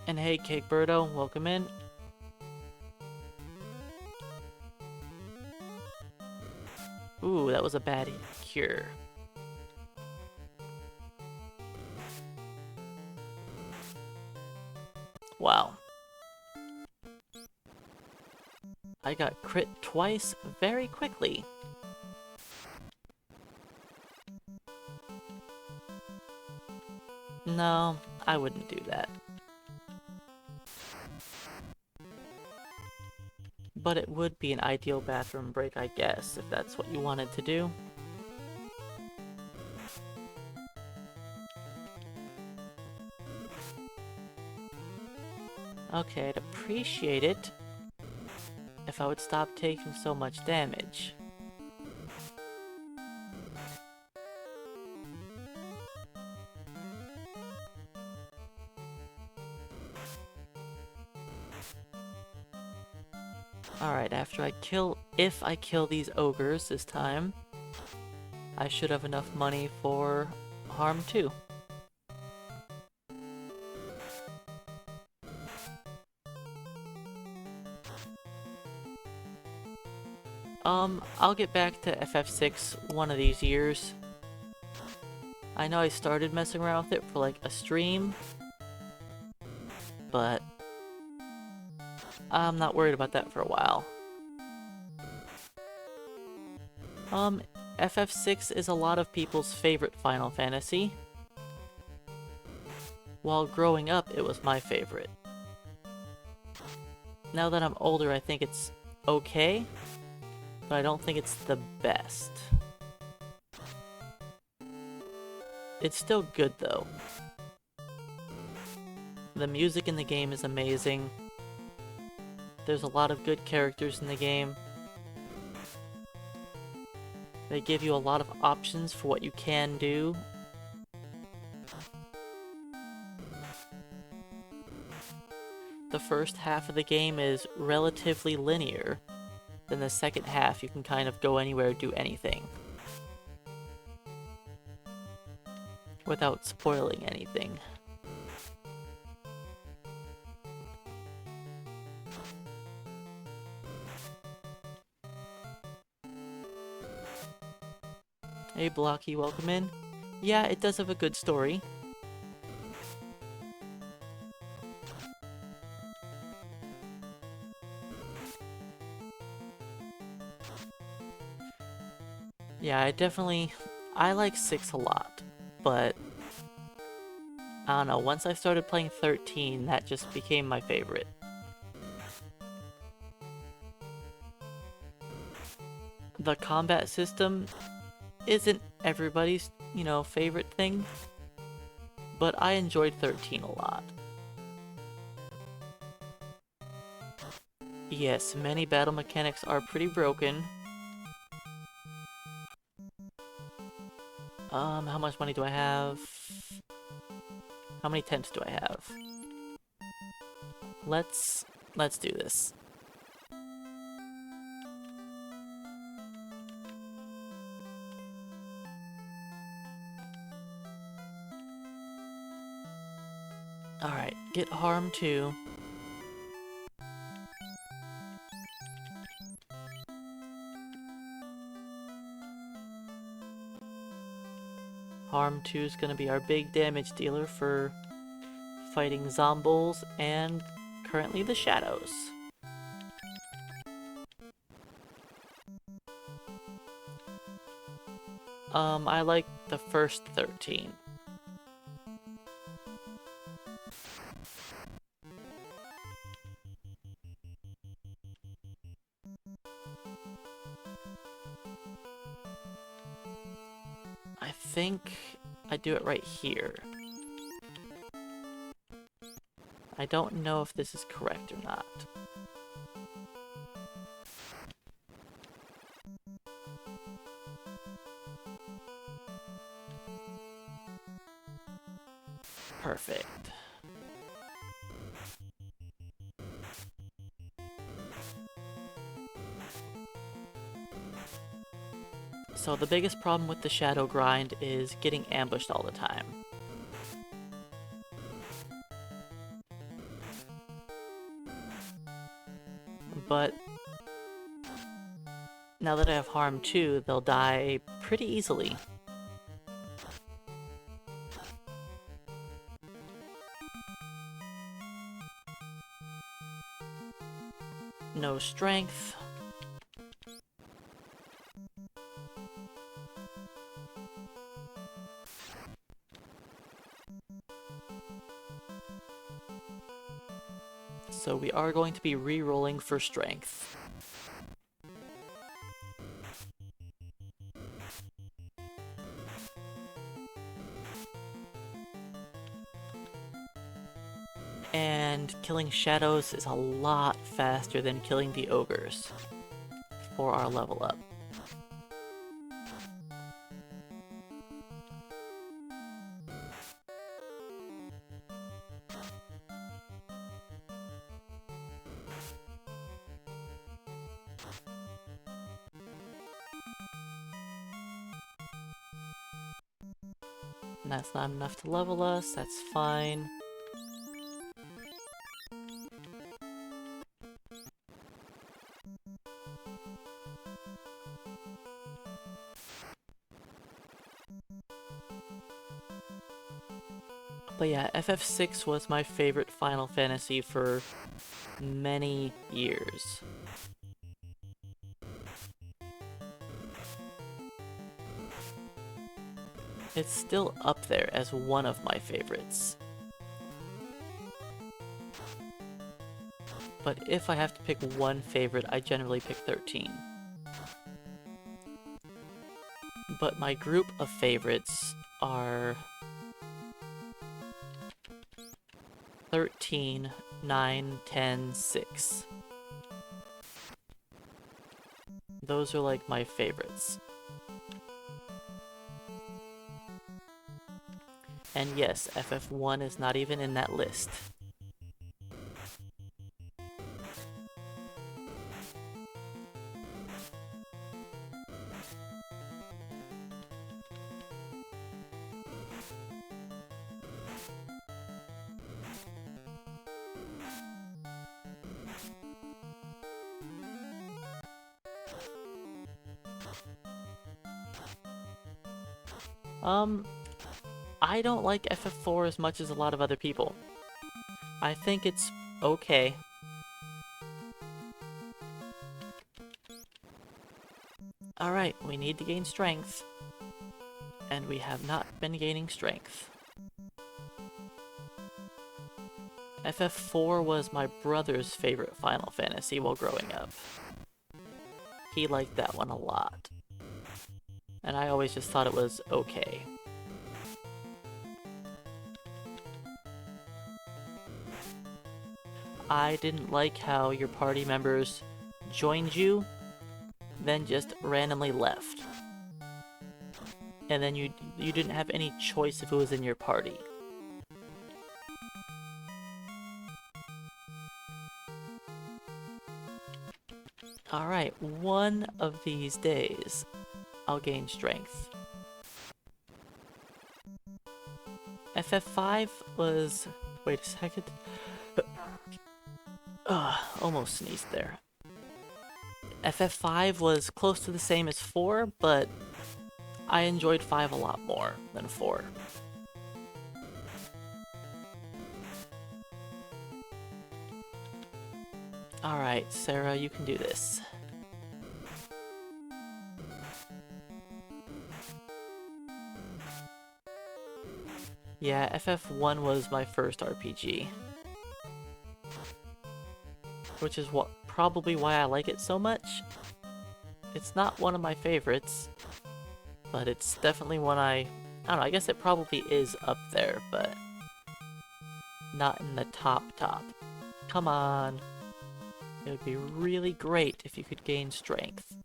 And hey Cake Birdo, welcome in. Ooh, that was a bad cure. Wow. I got crit twice very quickly. No, I wouldn't do that. But it would be an ideal bathroom break, I guess, if that's what you wanted to do. Okay, I'd appreciate it if I would stop taking so much damage. Alright, if I kill these ogres this time, I should have enough money for harm 2. I'll get back to FF6 one of these years. I know I started messing around with it for like a stream, but I'm not worried about that for a while. FF6 is a lot of people's favorite Final Fantasy. While growing up, it was my favorite. Now that I'm older, I think it's okay, but I don't think it's the best. It's still good though. The music in the game is amazing. There's a lot of good characters in the game. They give you a lot of options for what you can do. The first half of the game is relatively linear. Then the second half you can kind of go anywhere, do anything. Without spoiling anything. Hey Blocky, welcome in. Yeah, it does have a good story. Yeah, I like 6 a lot, but I don't know, once I started playing 13, that just became my favorite. The combat system isn't everybody's, favorite thing, but I enjoyed 13 a lot. Yes, many battle mechanics are pretty broken. How much money do I have? How many tents do I have? Let's do this. Alright, get harm too. Harm 2 is gonna be our big damage dealer for fighting zombies and currently the shadows. I like the first 13. I think I do it right here. I don't know if this is correct or not. Perfect. So the biggest problem with the shadow grind is getting ambushed all the time. But now that I have harm 2, they'll die pretty easily. No strength. So we are going to be re-rolling for strength. And killing shadows is a lot faster than killing the ogres for our level up. And that's not enough to level us, that's fine. But yeah, FF6 was my favorite Final Fantasy for many years. It's still up there as one of my favorites. But if I have to pick one favorite, I generally pick 13. But my group of favorites are 13, 9, 10, 6. Those are like my favorites. And yes, FF1 is not even in that list. I don't like FF4 as much as a lot of other people. I think it's okay. Alright, we need to gain strength. And we have not been gaining strength. FF4 was my brother's favorite Final Fantasy while growing up. He liked that one a lot. And I always just thought it was okay. I didn't like how your party members joined you, then just randomly left. And then you didn't have any choice if it was in your party. Alright, one of these days, I'll gain strength. FF5 was... wait a second. Almost sneezed there. FF5 was close to the same as 4, but I enjoyed 5 a lot more than 4. Alright, Sarah, you can do this. Yeah, FF1 was my first RPG. Which is probably why I like it so much. It's not one of my favorites, but it's definitely one I don't know, I guess it probably is up there, but not in the top. Come on. It would be really great if you could gain strength.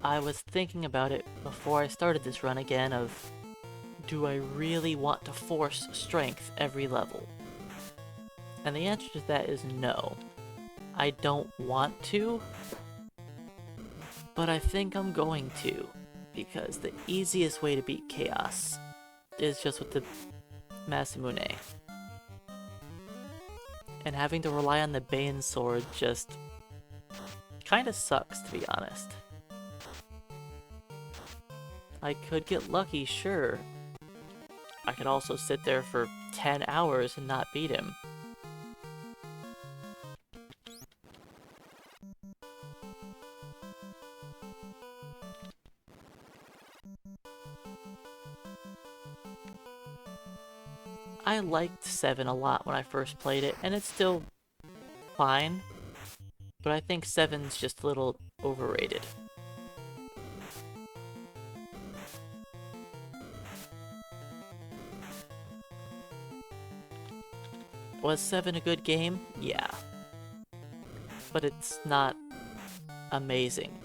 I was thinking about it before I started this run again of, do I really want to force strength every level? And the answer to that is no. I don't want to, but I think I'm going to, because the easiest way to beat Chaos is just with the Masamune. And having to rely on the Bane Sword just kinda sucks, to be honest. I could get lucky, sure. I could also sit there for 10 hours and not beat him. I liked 7 a lot when I first played it, and it's still fine, but I think 7's just a little overrated. Was 7 a good game? Yeah. But it's not amazing.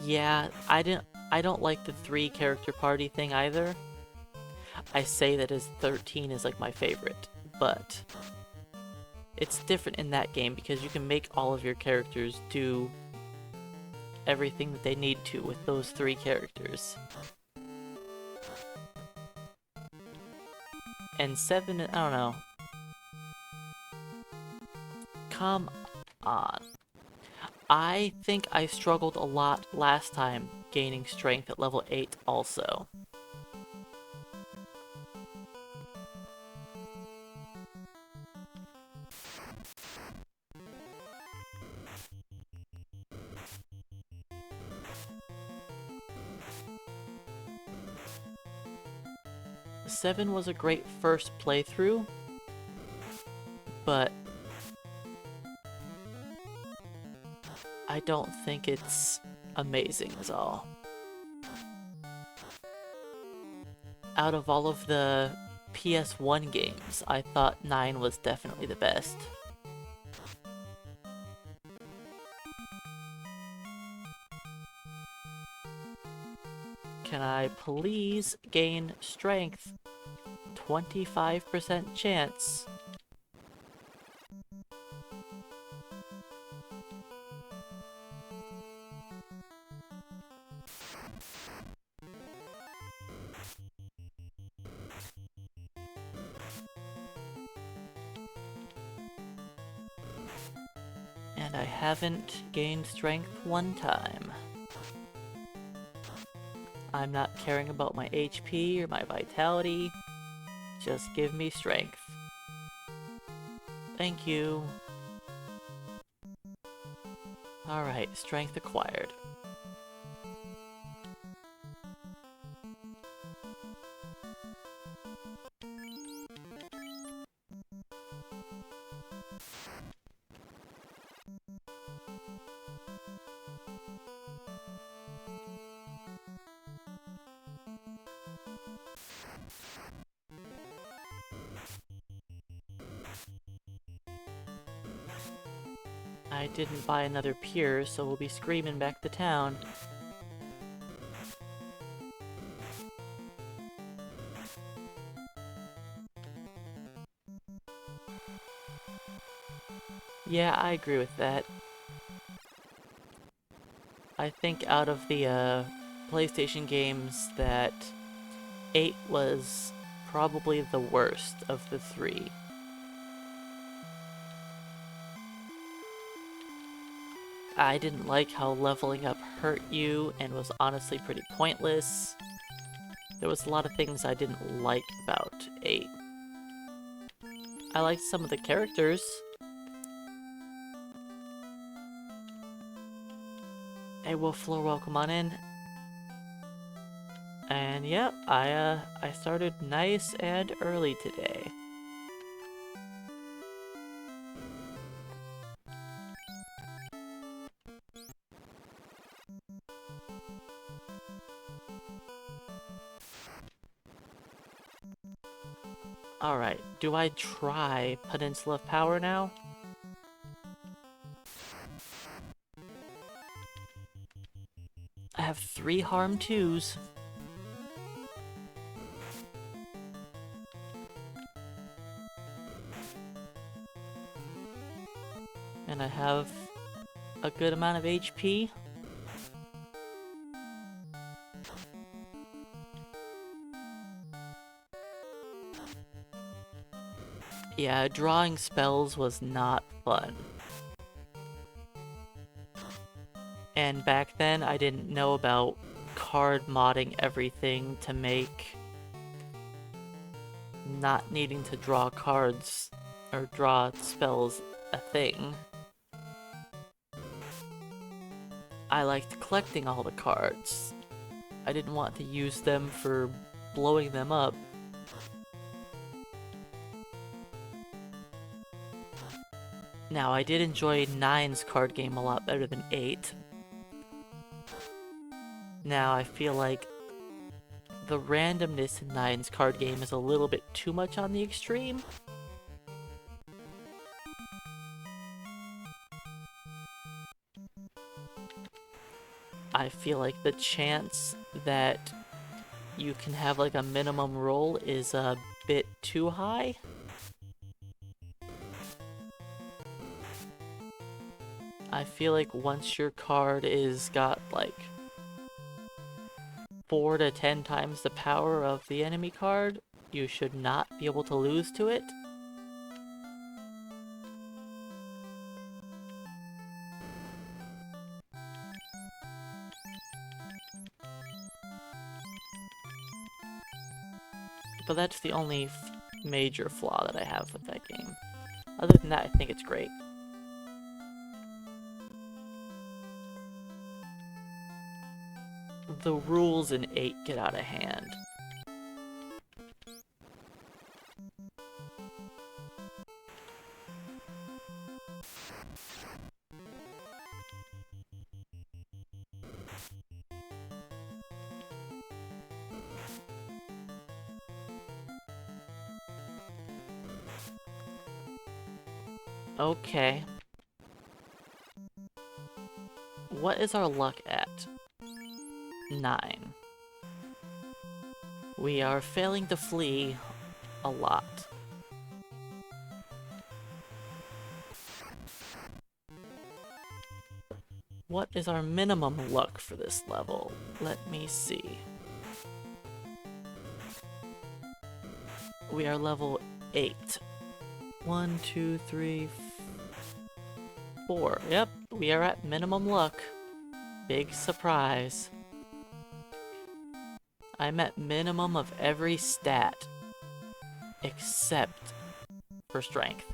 Yeah, I don't like the 3-character party thing either. I say that as 13 is like my favorite, but it's different in that game because you can make all of your characters do everything that they need to with those 3 characters. And 7, I don't know. Come on. I think I struggled a lot last time gaining strength at level 8 also. Seven was a great first playthrough, but I don't think it's amazing is all. Out of all of the PS1 games, I thought 9 was definitely the best. Can I please gain strength? 25% chance. And I haven't gained strength one time. I'm not caring about my HP or my vitality. Just give me strength. Thank you. Alright, strength acquired. I didn't buy another pier, so we'll be screaming back to town. Yeah, I agree with that. I think out of the PlayStation games that 8 was probably the worst of the 3. I didn't like how leveling up hurt you and was honestly pretty pointless. There was a lot of things I didn't like about 8. I liked some of the characters. Hey Wolffler, welcome on in. And yeah, I started nice and early today. Alright, do I try Peninsula of Power now? I have 3 harm 2s. And I have a good amount of HP. Yeah, drawing spells was not fun. And back then, I didn't know about card modding everything to make not needing to draw cards or draw spells a thing. I liked collecting all the cards. I didn't want to use them for blowing them up. Now, I did enjoy 9's card game a lot better than 8. Now, I feel like the randomness in 9's card game is a little bit too much on the extreme. I feel like the chance that you can have like a minimum roll is a bit too high. I feel like once your card is got like 4 to 10 times the power of the enemy card, you should not be able to lose to it. But that's the only major flaw that I have with that game. Other than that, I think it's great. The rules in 8 get out of hand. Okay. What is our luck at? 9. We are failing to flee a lot. What is our minimum luck for this level? Let me see. We are level 8. 1, 2, 3, 4. Yep, we are at minimum luck. Big surprise. I'm at minimum of every stat. Except for strength.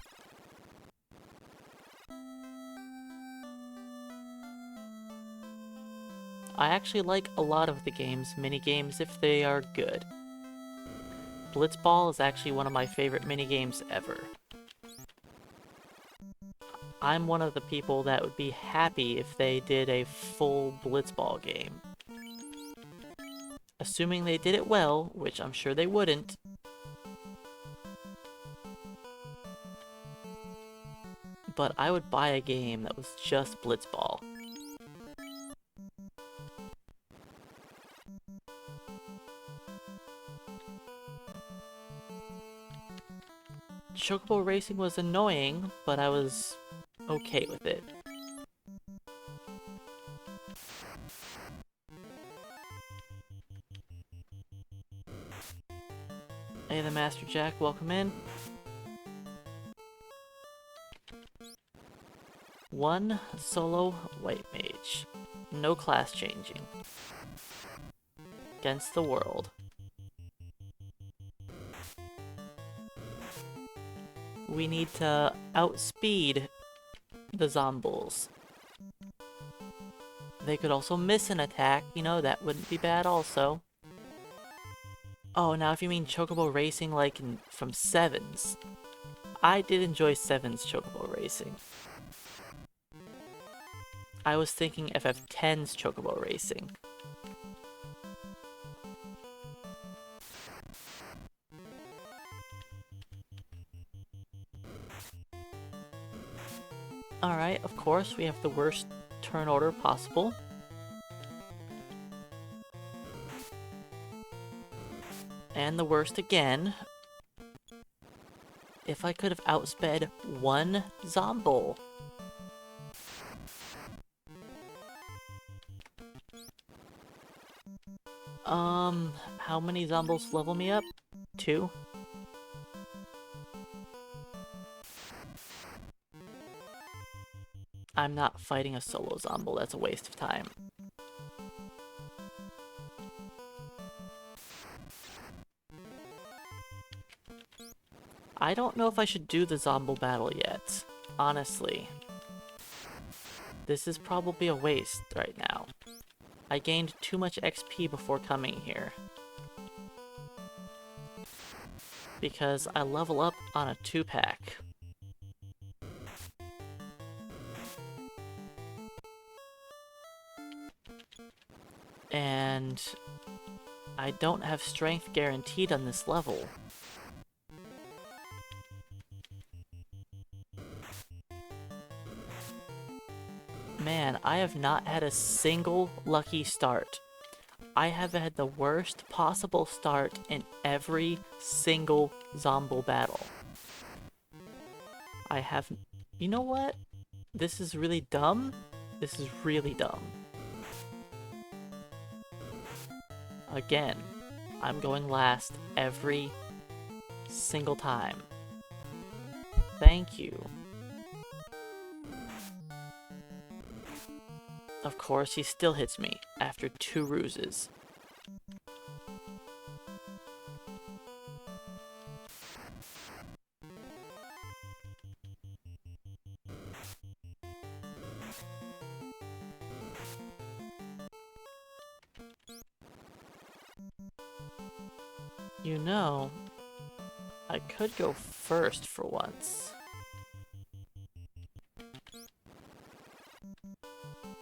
I actually like a lot of the game's minigames if they are good. Blitzball is actually one of my favorite minigames ever. I'm one of the people that would be happy if they did a full Blitzball game. Assuming they did it well, which I'm sure they wouldn't. But I would buy a game that was just Blitzball. Chocobo racing was annoying, but I was okay with it. Hey, the Master Jack, welcome in. One solo white mage. No class changing. Against the world. We need to outspeed the zombies. They could also miss an attack, you know, that wouldn't be bad also. Oh, now if you mean Chocobo racing like from 7s. I did enjoy 7's Chocobo racing. I was thinking FF10's Chocobo racing. Alright, of course, we have the worst turn order possible. And the worst again. If I could have outsped one zombie. How many zombies level me up? 2? I'm not fighting a solo zombie, that's a waste of time. I don't know if I should do the zombie battle yet, honestly. This is probably a waste right now. I gained too much XP before coming here. Because I level up on a 2-pack. And I don't have strength guaranteed on this level. Man, I have not had a single lucky start. I have had the worst possible start in every single zombie battle. I have... You know what? This is really dumb. This is really dumb. Again, I'm going last every single time. Thank you. Of course, he still hits me after 2 ruses. You know, I could go first for once.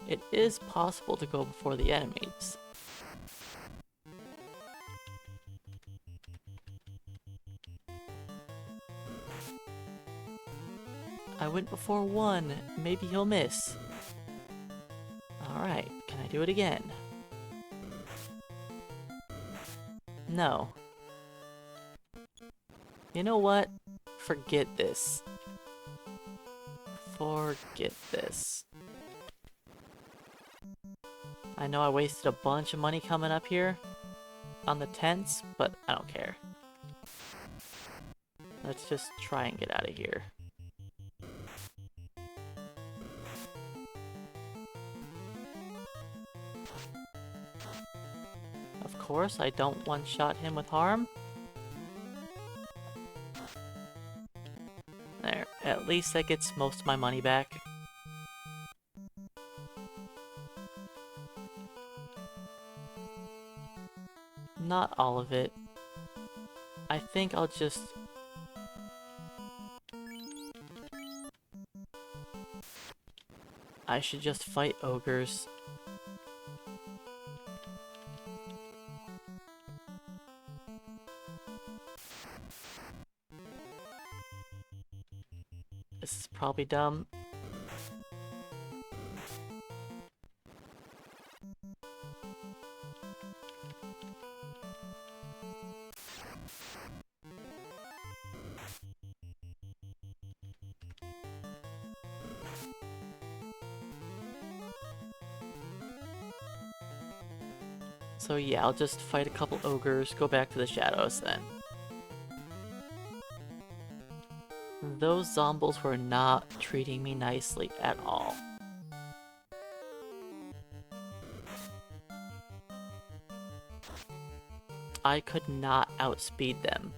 It is possible to go before the enemies. I went before one. Maybe he'll miss. Alright, can I do it again? No. You know what? Forget this. Forget this. I know I wasted a bunch of money coming up here on the tents, but I don't care. Let's just try and get out of here. course, I don't one-shot him with harm. There, at least that gets most of my money back. Not all of it. I think I'll just... I should just fight ogres. This is probably dumb. So yeah, I'll just fight a couple ogres, go back to the shadows then. Those zombies were not treating me nicely at all. I could not outspeed them.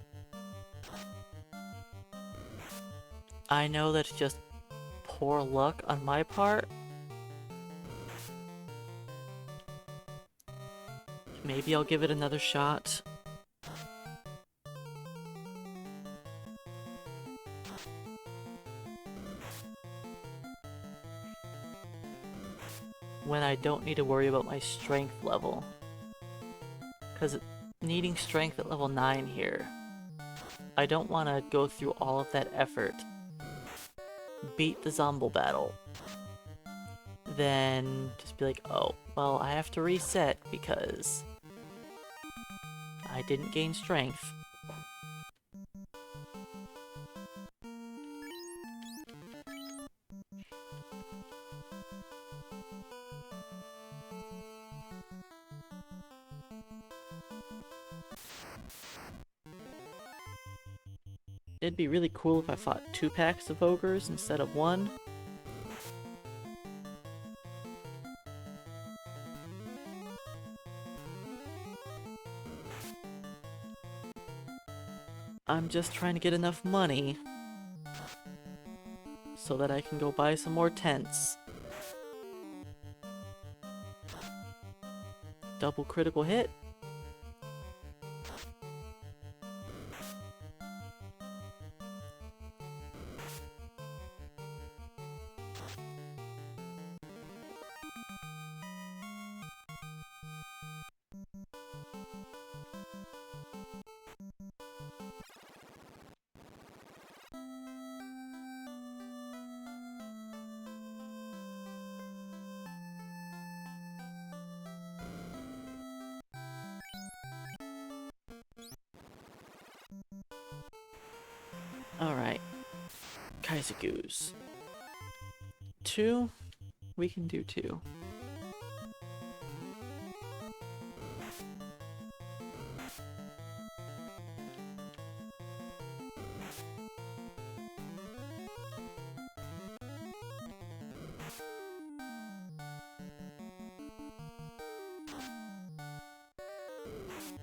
I know that's just poor luck on my part. Maybe I'll give it another shot. When I don't need to worry about my strength level. Because needing strength at level 9 here, I don't want to go through all of that effort, beat the zombie battle, then just be like, oh, well, I have to reset because I didn't gain strength. It'd be really cool if I fought 2 packs of ogres instead of 1. I'm just trying to get enough money so that I can go buy some more tents. Double critical hit. Alright. Kaizagus. 2? We can do 2.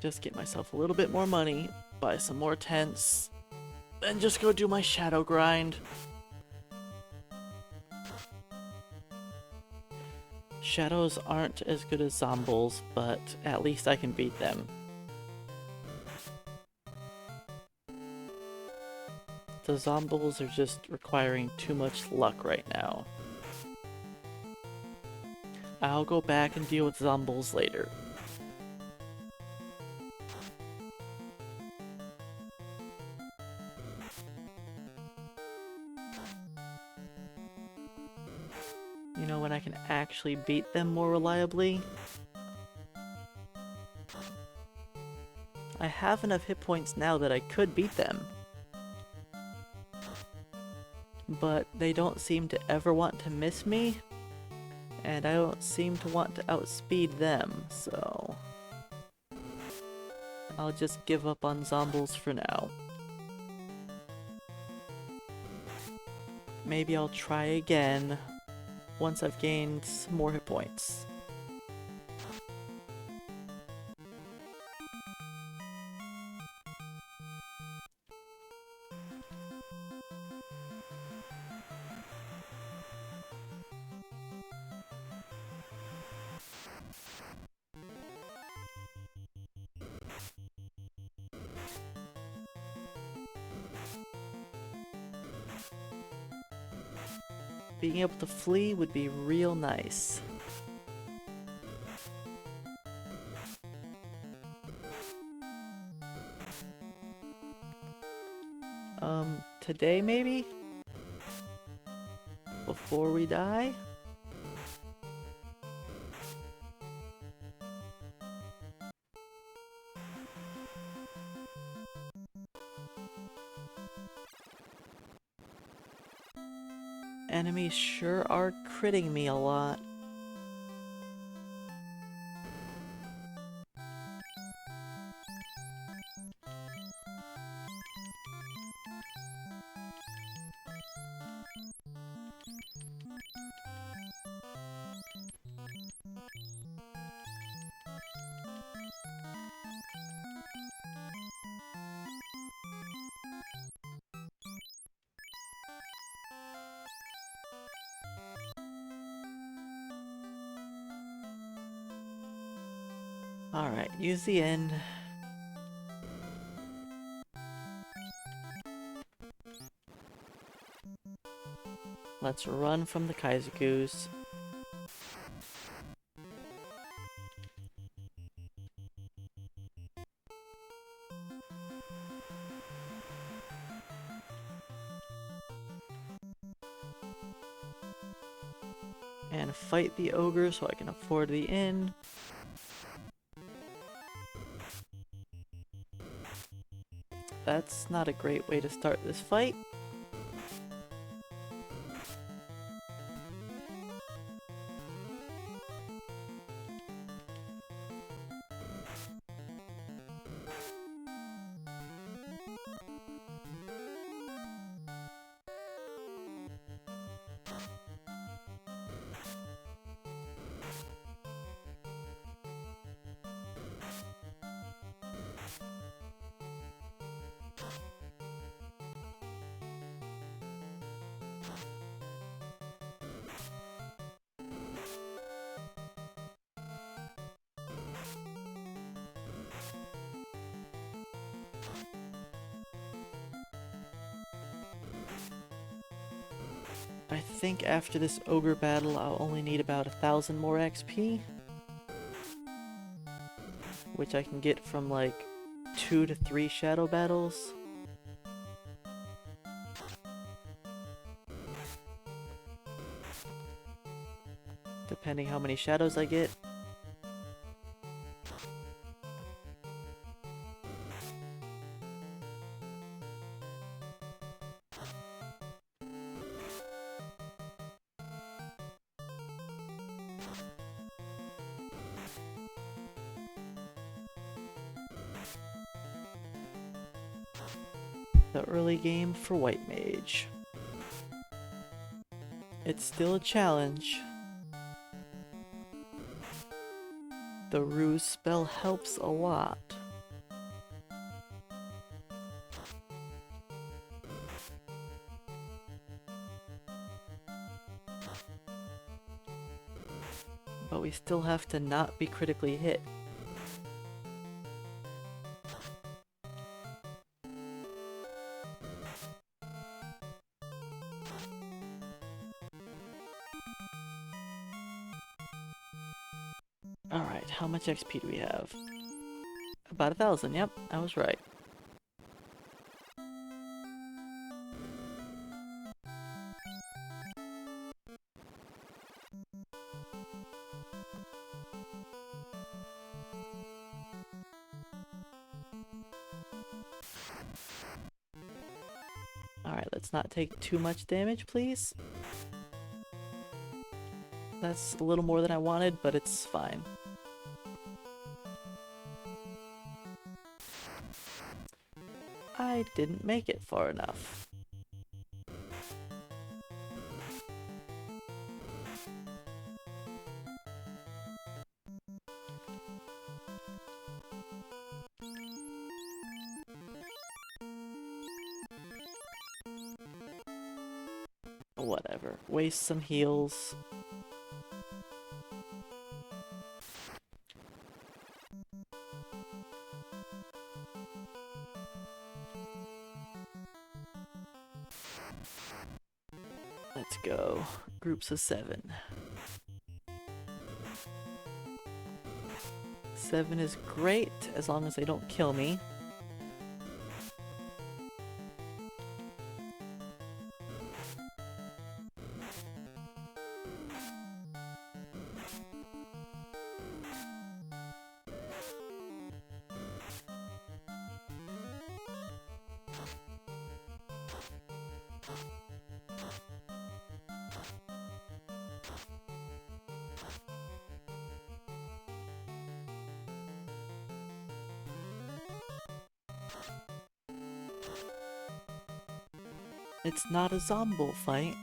Just get myself a little bit more money, buy some more tents, then just go do my shadow grind. Shadows aren't as good as zombies, but at least I can beat them. The zombies are just requiring too much luck right now. I'll go back and deal with zombies later. You know when I can actually beat them more reliably? I have enough hit points now that I could beat them. But they don't seem to ever want to miss me, and I don't seem to want to outspeed them, so I'll just give up on zombies for now. Maybe I'll try again once I've gained some more hit points. being able to flee would be real nice. Today maybe? Before we die? Enemies sure are critting me a lot. Alright, use the end. Let's run from the Kaizokus. And fight the ogre so I can afford the inn. That's not a great way to start this fight. I think after this ogre battle I'll only need about 1,000 more XP. Which I can get from like 2 to 3 shadow battles. Depending how many shadows I get. The early game for White Mage. It's still a challenge. The ruse spell helps a lot. But we still have to not be critically hit. Alright, how much XP do we have? About 1,000, yep, I was right. Alright, let's not take too much damage, please. That's a little more than I wanted, but it's fine. I didn't make it far enough. Whatever. Waste some heals. Let's go. Groups of 7. 7 is great, as long as they don't kill me. It's not a zombie fight.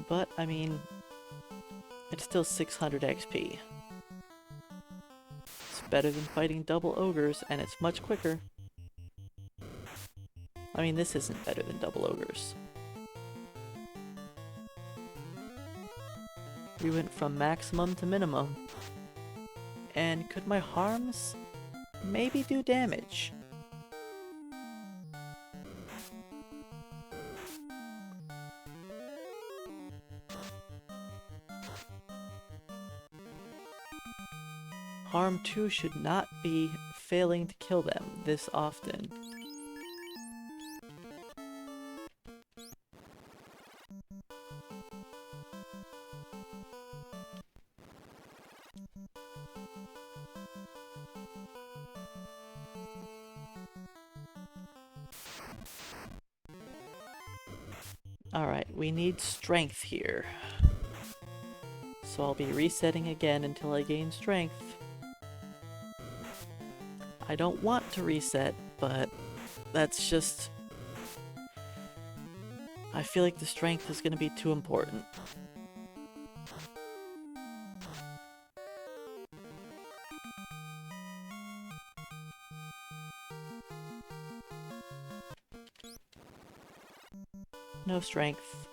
But, I mean, it's still 600 XP. It's better than fighting double ogres, and it's much quicker. I mean, this isn't better than double ogres. We went from maximum to minimum. And could my harms maybe do damage? Harm 2 should not be failing to kill them this often. Alright, we need strength here. So I'll be resetting again until I gain strength. I don't want to reset, but that's just... I feel like the strength is going to be too important. No strength.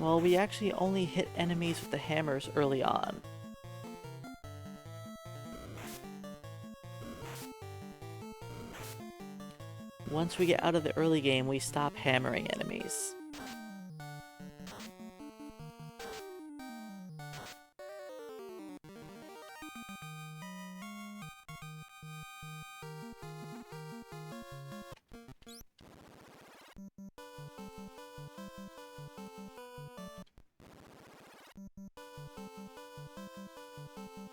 Well, we actually only hit enemies with the hammers early on. Once we get out of the early game, we stop hammering enemies.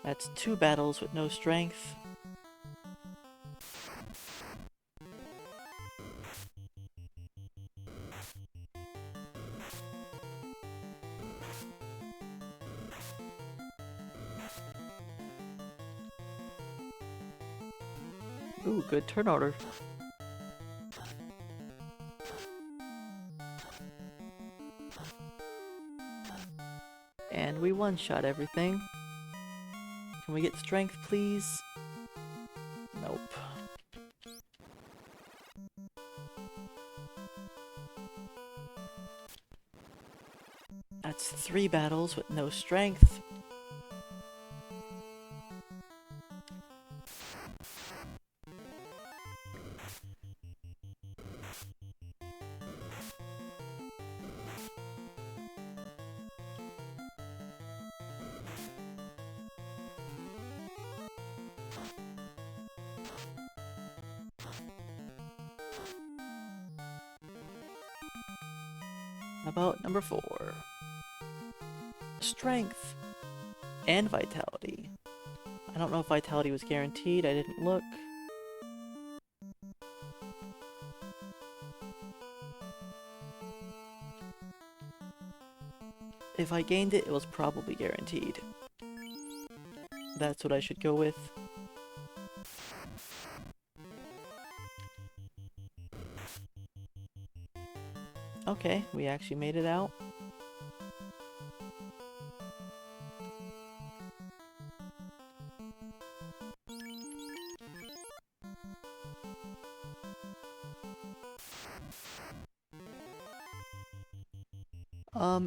That's 2 battles with no strength. Ooh, good turn order. And we one-shot everything. Can we get strength, please? Nope. That's 3 battles with no strength. How about number 4? Strength and vitality. I don't know if vitality was guaranteed, I didn't look. If I gained it, it was probably guaranteed. That's what I should go with. Okay, we actually made it out.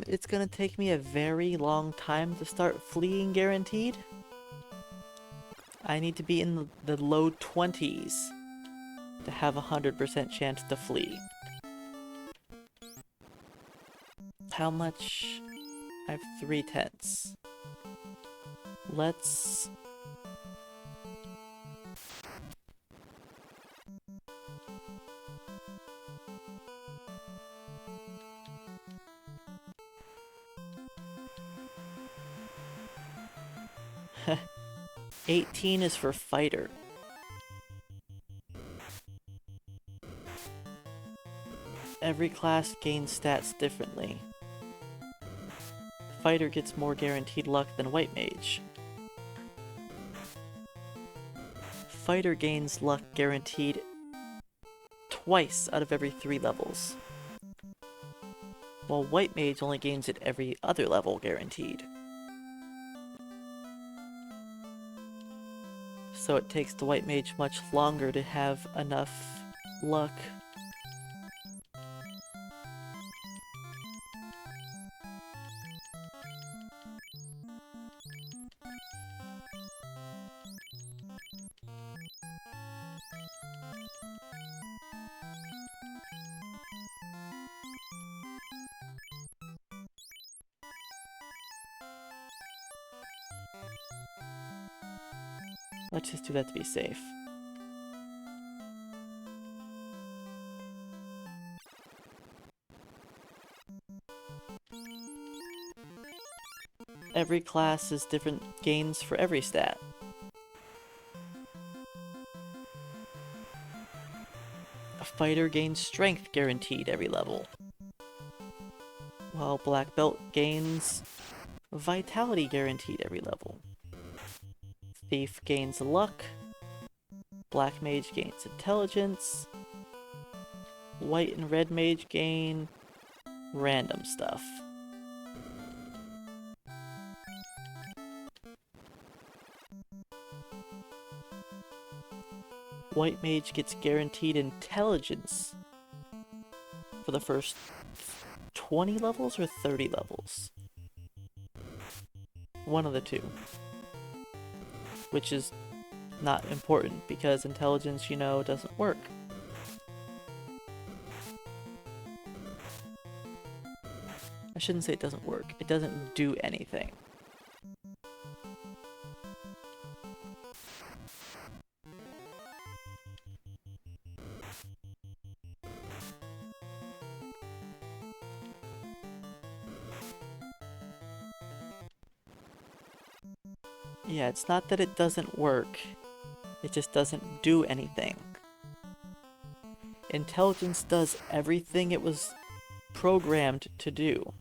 It's gonna take me a very long time to start fleeing guaranteed. I need to be in the low 20s to have a 100% chance to flee. How much? I have 3 tenths. Let's... Heh. 18 is for fighter. Every class gains stats differently. Fighter gets more guaranteed luck than White Mage. Fighter gains luck guaranteed twice out of every 3 levels, while White Mage only gains it every other level guaranteed. So it takes the White Mage much longer to have enough luck. Let's just do that to be safe. Every class is different gains for every stat. A fighter gains strength guaranteed every level, while black belt gains vitality guaranteed every level. Thief gains luck, black mage gains intelligence, white and red mage gain random stuff. White mage gets guaranteed intelligence for the first 20 levels or 30 levels. One of the two. Which is not important because intelligence, you know, doesn't work. I shouldn't say it doesn't work. It doesn't do anything. Yeah, it's not that it doesn't work. It just doesn't do anything. Intelligence does everything it was programmed to do.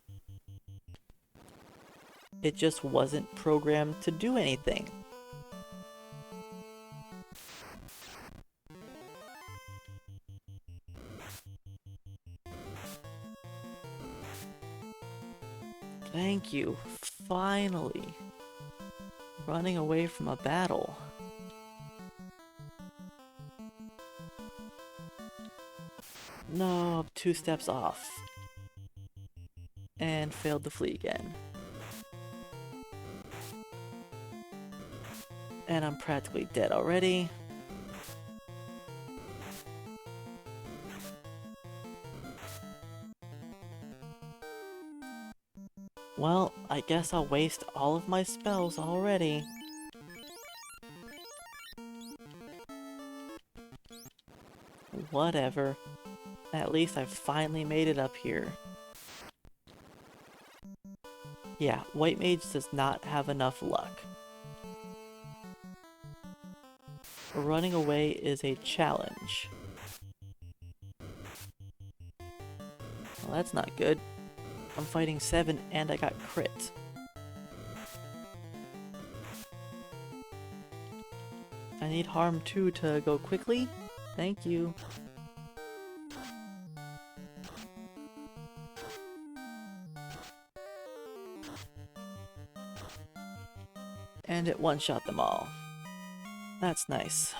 It just wasn't programmed to do anything. Thank you. Finally. Running away from a battle. No, I'm 2 steps off. And failed to flee again. And I'm practically dead already. Well, I guess I'll waste all of my spells already. Whatever. At least I finally made it up here. Yeah, White Mage does not have enough luck. Running away is a challenge. Well, that's not good. I'm fighting 7 and I got crit. I need harm 2 to go quickly. Thank you. And it one-shot them all. That's nice.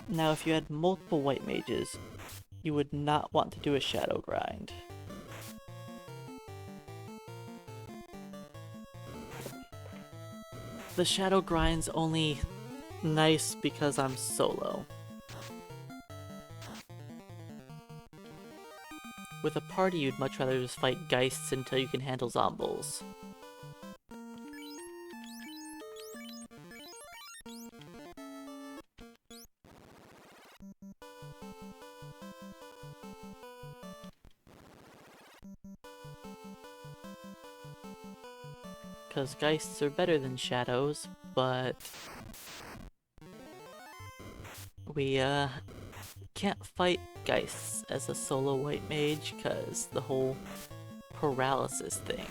Now, if you had multiple white mages, you would not want to do a shadow grind. The shadow grind's only nice because I'm solo. With a party, you'd much rather just fight geists until you can handle zombies. Because geists are better than shadows, but we can't fight geists as a solo white mage because the whole paralysis thing.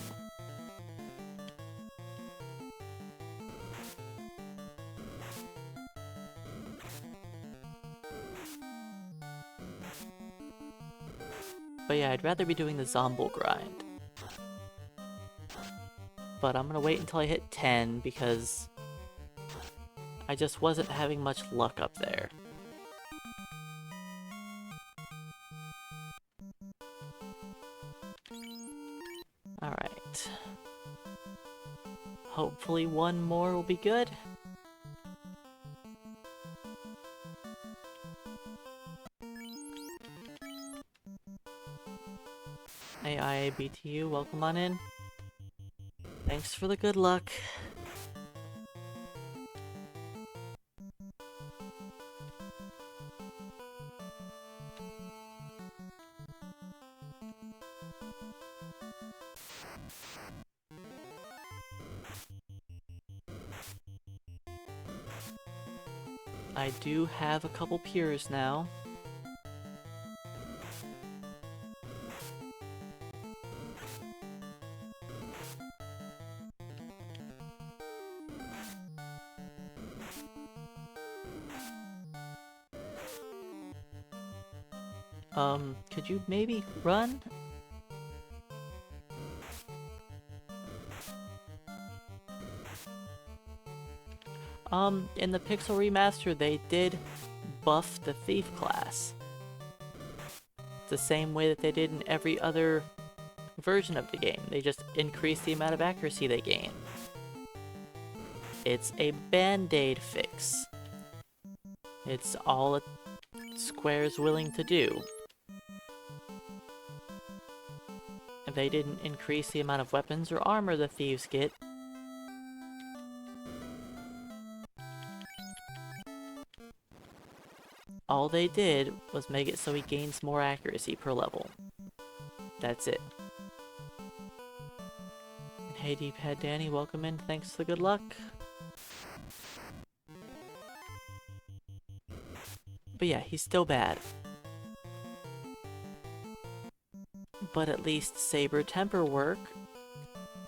But yeah, I'd rather be doing the zombie grind. But I'm gonna wait until I hit 10 because I just wasn't having much luck up there. Alright. Hopefully one more will be good. AIABTU, welcome on in. Thanks for the good luck. I do have a couple pures now. Could you maybe run? In the Pixel Remaster, they did buff the Thief class. The same way that they did in every other version of the game. They just increased the amount of accuracy they gain. It's a band-aid fix. It's all Square's willing to do. If they didn't increase the amount of weapons or armor the thieves get, all they did was make it so he gains more accuracy per level. That's it. And hey Deephead Danny, welcome in, thanks for the good luck. But yeah, he's still bad. But at least Saber Temper work,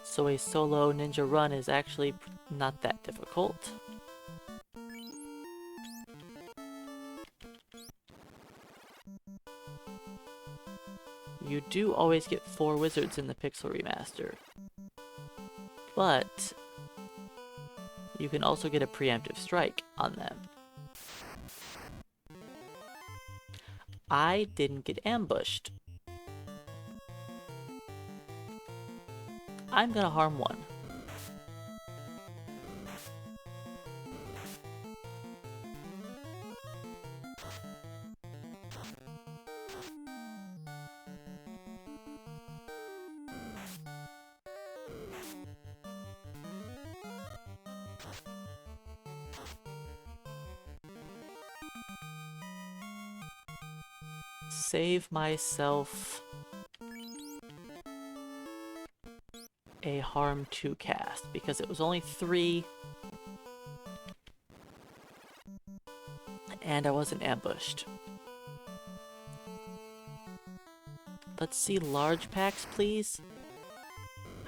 so a solo ninja run is actually not that difficult. You do always get 4 wizards in the Pixel Remaster, but you can also get a preemptive strike on them. I didn't get ambushed. I'm gonna harm 1. Save myself a harm 2 cast because it was only 3 and I wasn't ambushed. Let's see large packs, please.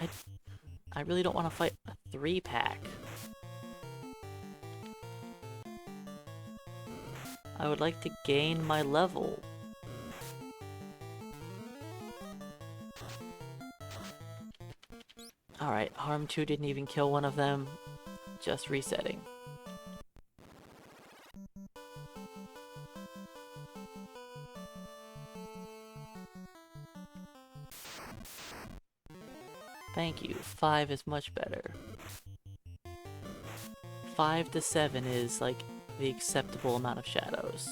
I really don't want to fight a 3-pack. I would like to gain my level. Alright, Harm 2 didn't even kill one of them. Just resetting. Thank you. 5 is much better. 5 to 7 is like the acceptable amount of shadows.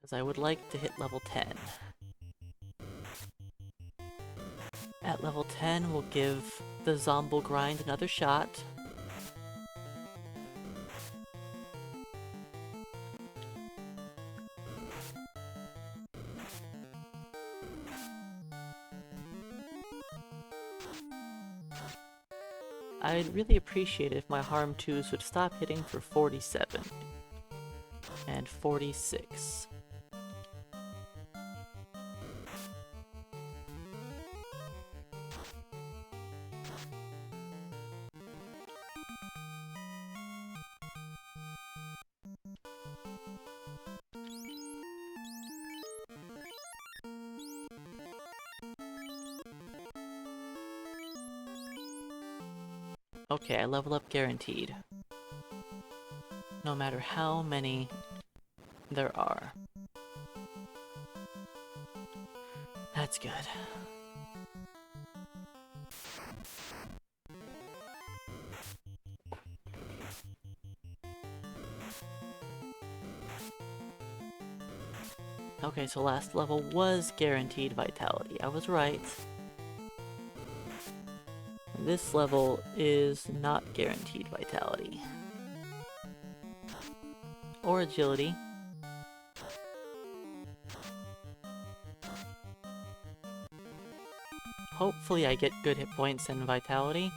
Because I would like to hit level 10. At level 10, we'll give the Zombo grind another shot. I'd really appreciate it if my Harm 2s would stop hitting for 47 and 46. Okay, I level up guaranteed. No matter how many there are. That's good. Okay, so last level was guaranteed vitality. I was right. This level is not guaranteed vitality. Or agility. Hopefully I get good hit points and vitality.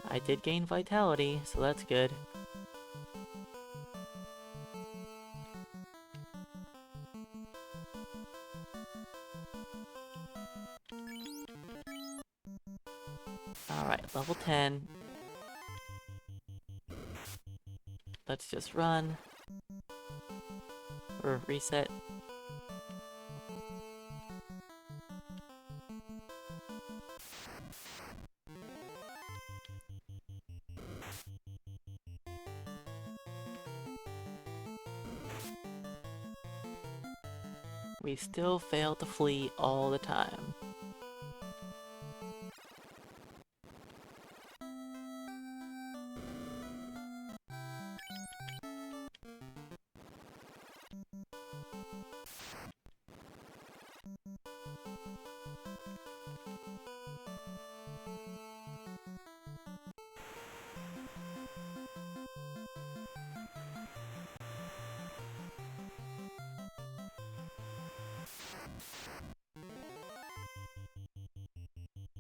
I did gain vitality, so that's good. Alright, level 10. Let's just run. Or reset. We still fail to flee all the time.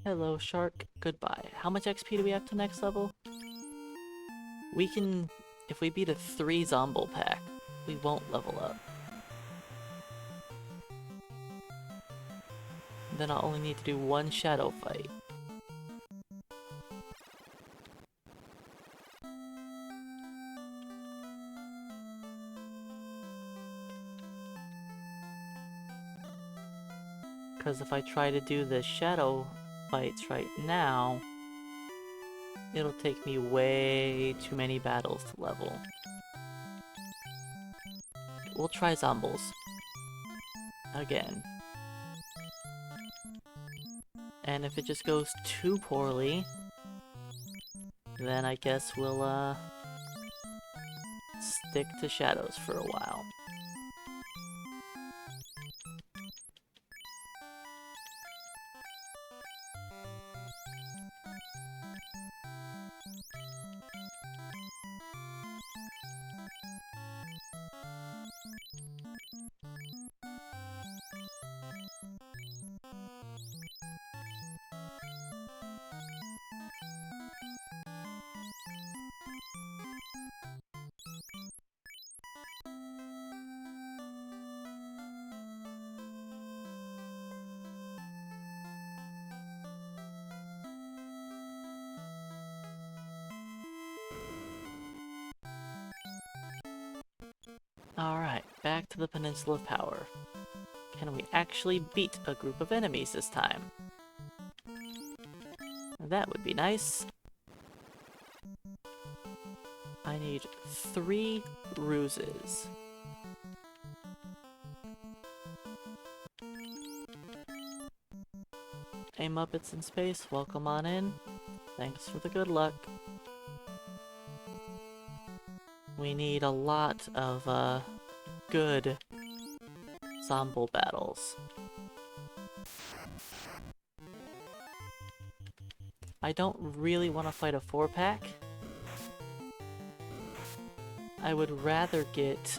Hello, shark. Goodbye. How much XP do we have to next level? We can... If we beat a 3 Zombo pack, we won't level up. Then I'll only need to do 1 shadow fight. Because if I try to do the shadow fights right now, it'll take me way too many battles to level. We'll try Zombles. Again. And if it just goes too poorly, then I guess we'll, stick to shadows for a while. Alright, back to the Peninsula of Power. Can we actually beat a group of enemies this time? That would be nice. I need 3 ruses. Hey Muppets in space, welcome on in. Thanks for the good luck. We need a lot of, good Zombo battles. I don't really want to fight a 4-pack. I would rather get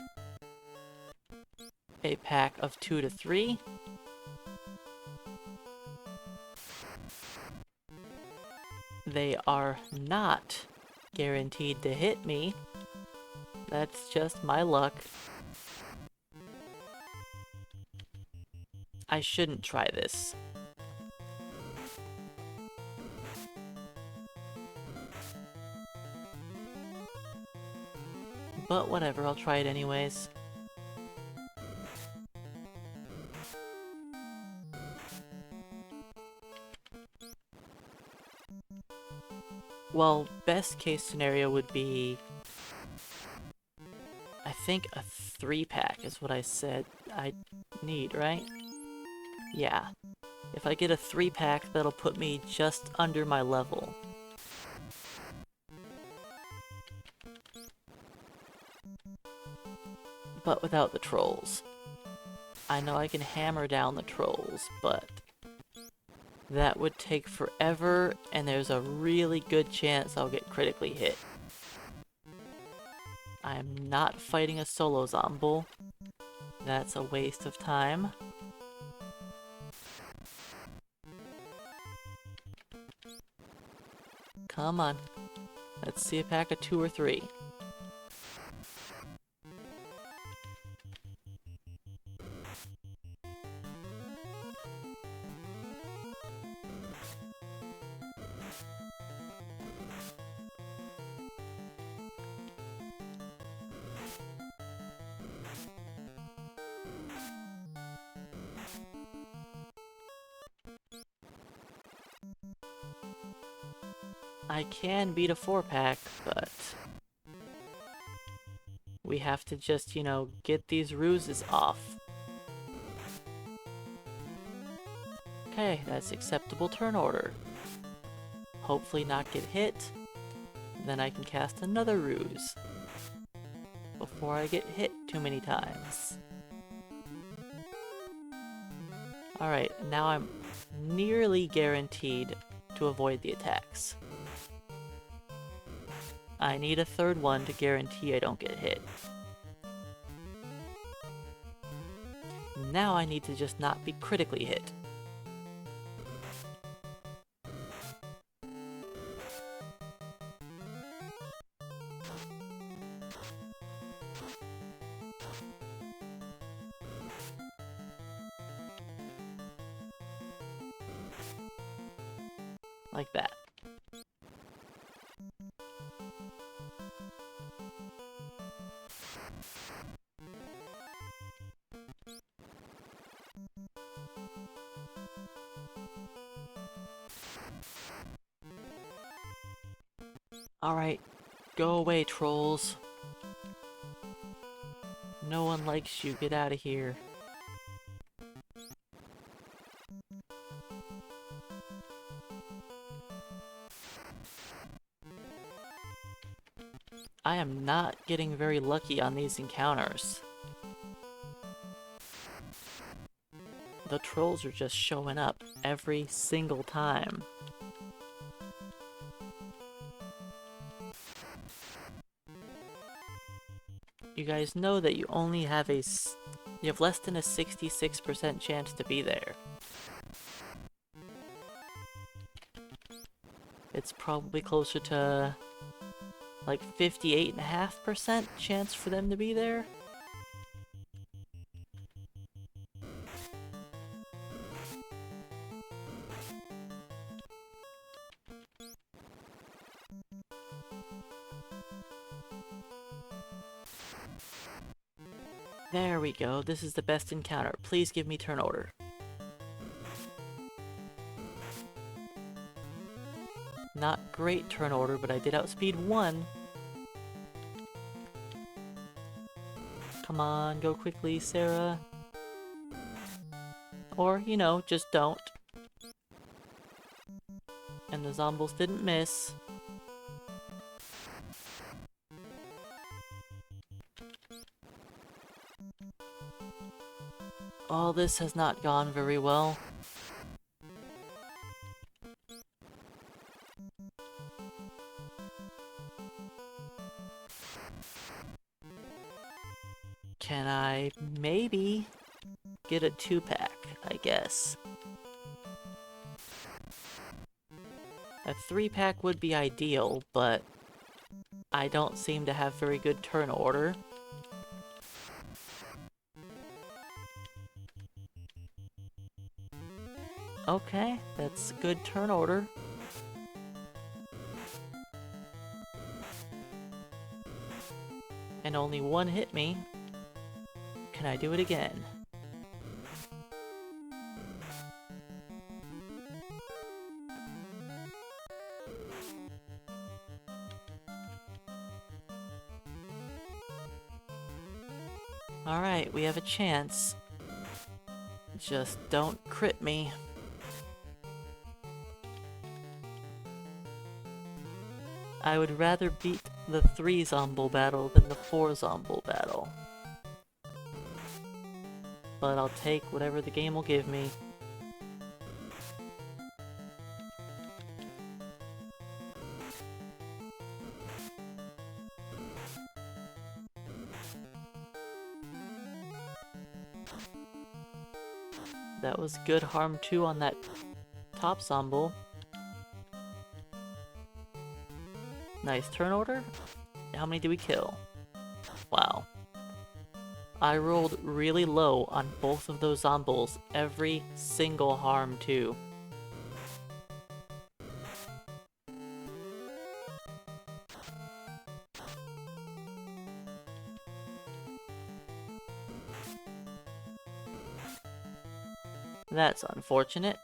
a pack of 2 to 3. They are not guaranteed to hit me. That's just my luck. I shouldn't try this. But whatever, I'll try it anyways. Well, best case scenario would be... I think a 3-pack is what I said I need, right? Yeah. If I get a 3-pack, that'll put me just under my level. But without the trolls. I know I can hammer down the trolls, but that would take forever, and there's a really good chance I'll get critically hit. I'm not fighting a solo zombo. That's a waste of time. Come on. Let's see a pack of 2 or 3. I can beat a 4-pack, but we have to just, you know, get these ruses off. Okay, that's acceptable turn order. Hopefully not get hit. Then I can cast another ruse before I get hit too many times. Alright, now I'm nearly guaranteed to avoid the attacks. I need a 3rd one to guarantee I don't get hit. Now I need to just not be critically hit. Like that. Alright, go away, trolls. No one likes you, get out of here. I am not getting very lucky on these encounters. The trolls are just showing up every single time. You guys know that you only have you have less than a 66% chance to be there. It's probably closer to like 58.5% chance for them to be there. There we go, this is the best encounter. Please give me turn order. Not great turn order, but I did outspeed 1. Come on, go quickly, Sarah. Or, you know, just don't. And the zombies didn't miss. Oh, this has not gone very well. Can I maybe get a 2-pack, I guess? A 3-pack would be ideal, but I don't seem to have very good turn order. Okay, that's good turn order. And only 1 hit me. Can I do it again? Alright, we have a chance. Just don't crit me. I would rather beat the 3 zombie battle than the 4 zombie battle. But I'll take whatever the game will give me. That was good harm 2 on that top zombie. Nice turn order. How many did we kill? Wow. I rolled really low on both of those zombies every single harm too. That's unfortunate.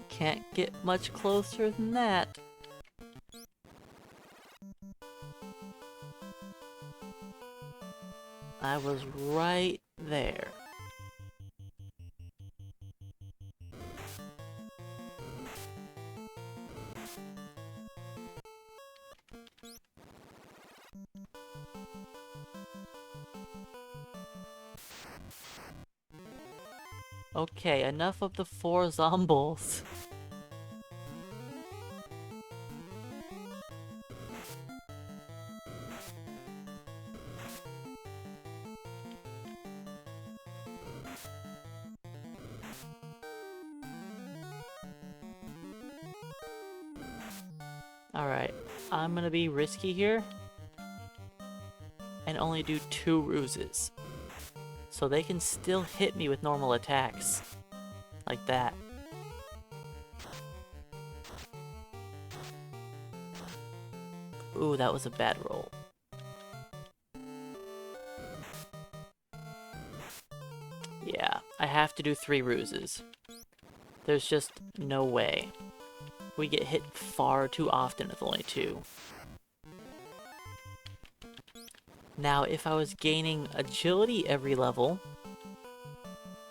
Can't get much closer than that. I was right there. Okay, enough of the 4 zombies. Alright, I'm gonna be risky here and only do 2 ruses. So they can still hit me with normal attacks. Like that. Ooh, that was a bad roll. Yeah, I have to do 3 ruses. There's just no way. We get hit far too often with only 2. Now, if I was gaining agility every level,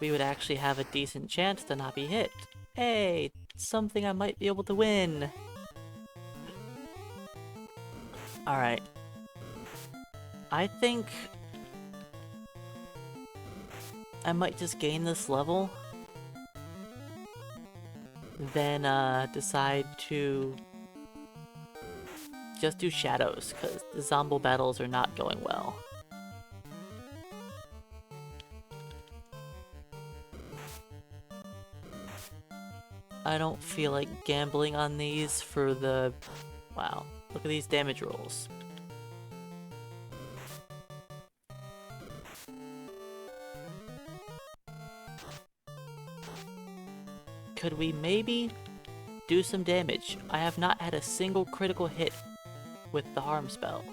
we would actually have a decent chance to not be hit. Hey, something I might be able to win. Alright. I think I might just gain this level, then decide to just do shadows, because the zombie battles are not going well. I don't feel like gambling on these for the... Wow, look at these damage rolls. Could we maybe do some damage? I have not had a single critical hit with the harm spell.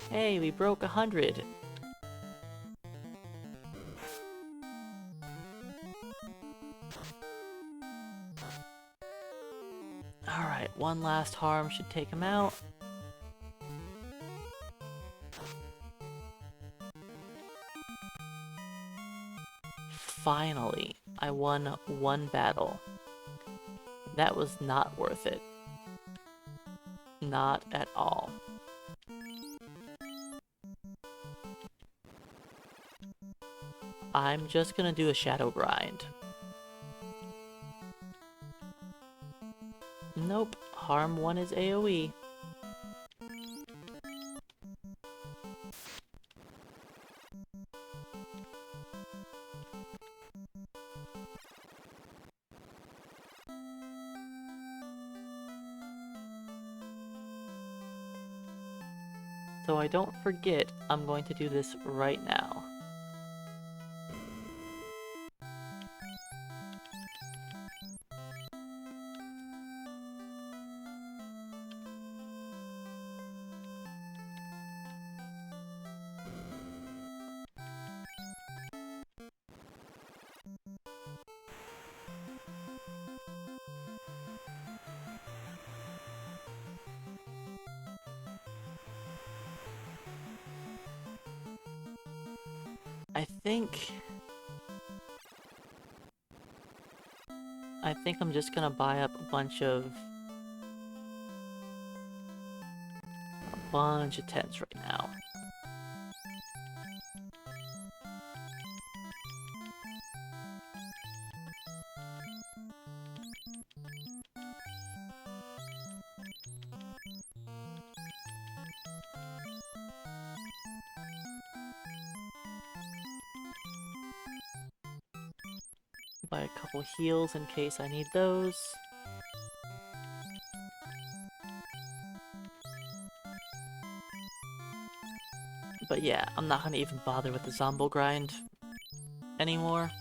Hey, we broke 100. Alright, one last harm should take him out. Finally, I won one battle. That was not worth it. Not at all. I'm just gonna do a shadow grind. Nope, harm 1 is AoE. So I don't forget, I'm going to do this right now. I think I'm just gonna buy up a bunch of tents right now. Buy a couple heals in case I need those. But yeah, I'm not gonna even bother with the zombie grind anymore.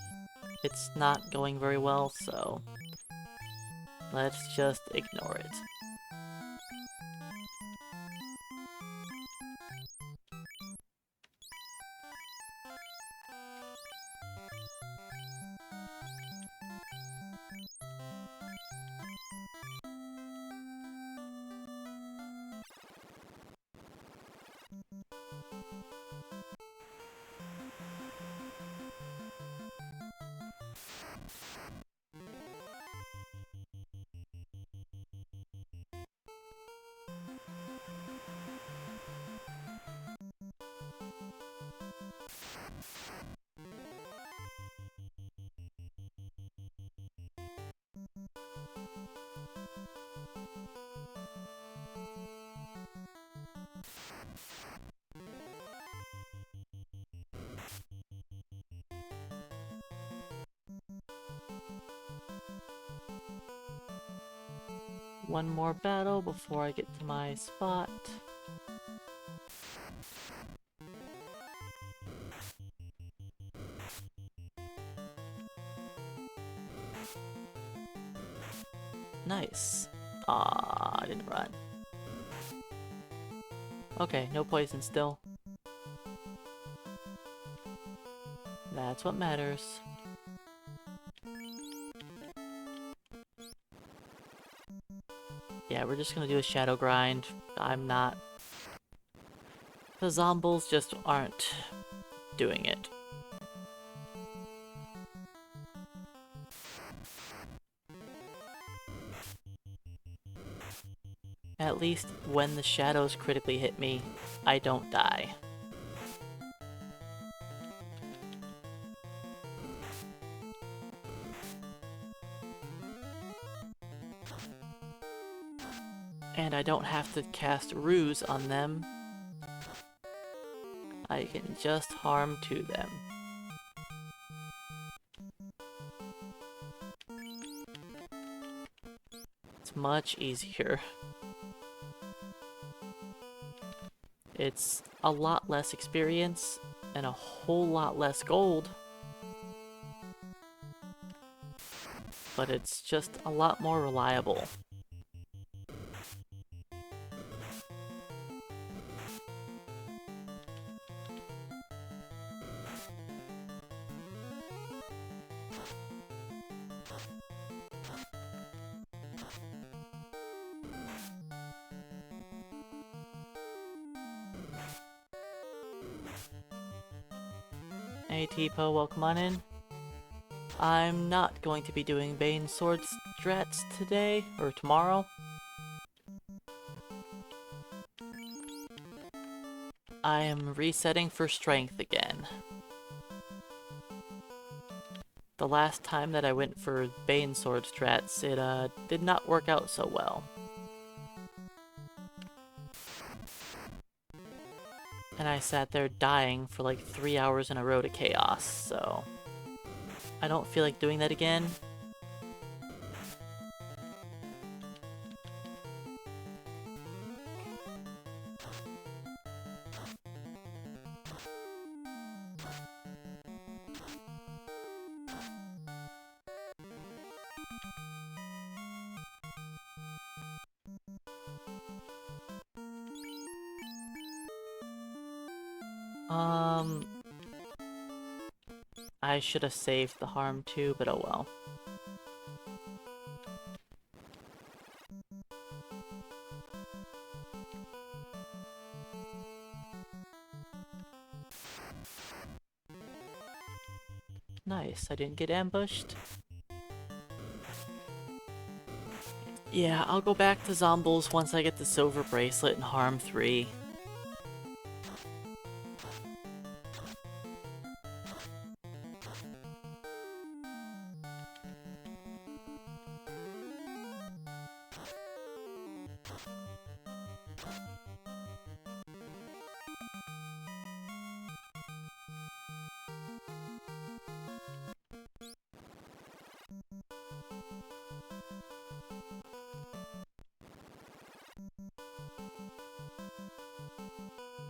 It's not going very well, so let's just ignore it. One more battle before I get to my spot. Nice. I didn't run. Okay, no poison still. That's what matters. Yeah, we're just gonna do a shadow grind. I'm not The zombies just aren't doing it. At least when the shadows critically hit me, I don't die. And I don't have to cast ruse on them. I can just harm to them. It's much easier. It's a lot less experience and a whole lot less gold. But it's just a lot more reliable. Hey Tipo, welcome on in. I'm not going to be doing Bane Sword strats today, or tomorrow. I am resetting for strength again. The last time that I went for Bane Sword strats, it did not work out so well. And I sat there dying for like 3 hours in a row to chaos, so I don't feel like doing that again. I should have saved the harm too, but oh well. Nice, I didn't get ambushed. Yeah, I'll go back to zombies once I get the silver bracelet and harm 3.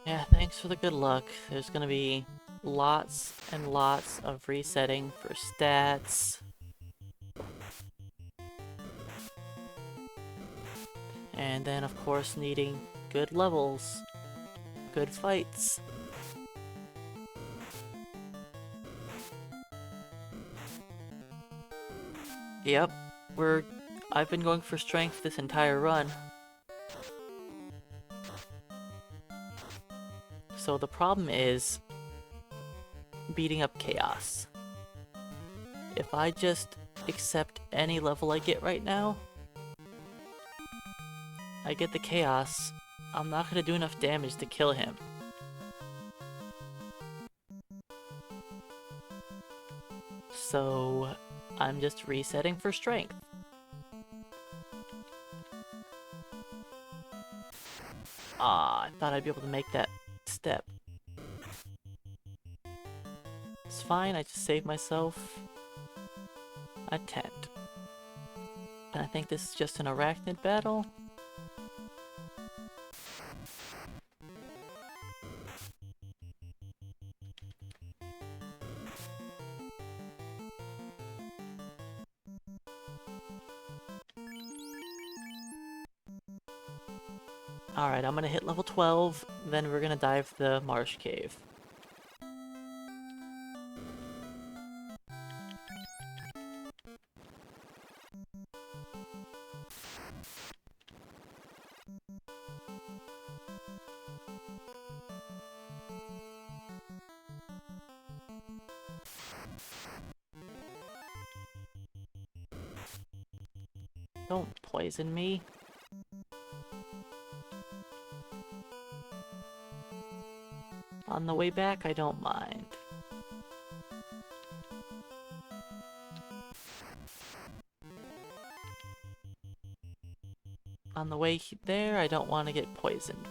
Yeah, thanks for the good luck. There's gonna be lots and lots of resetting for stats. And then, of course, needing good levels, good fights. Yep, I've been going for strength this entire run. So the problem is beating up chaos. If I just accept any level I get right now, I get the chaos, I'm not gonna do enough damage to kill him. So I'm just resetting for strength. Ah, I thought I'd be able to make that step. It's fine, I just saved myself a tent. And I think this is just an arachnid battle. Alright, I'm gonna hit level 12, then we're gonna dive the marsh cave. poison me. On the way back, I don't mind. On the way there, I don't want to get poisoned.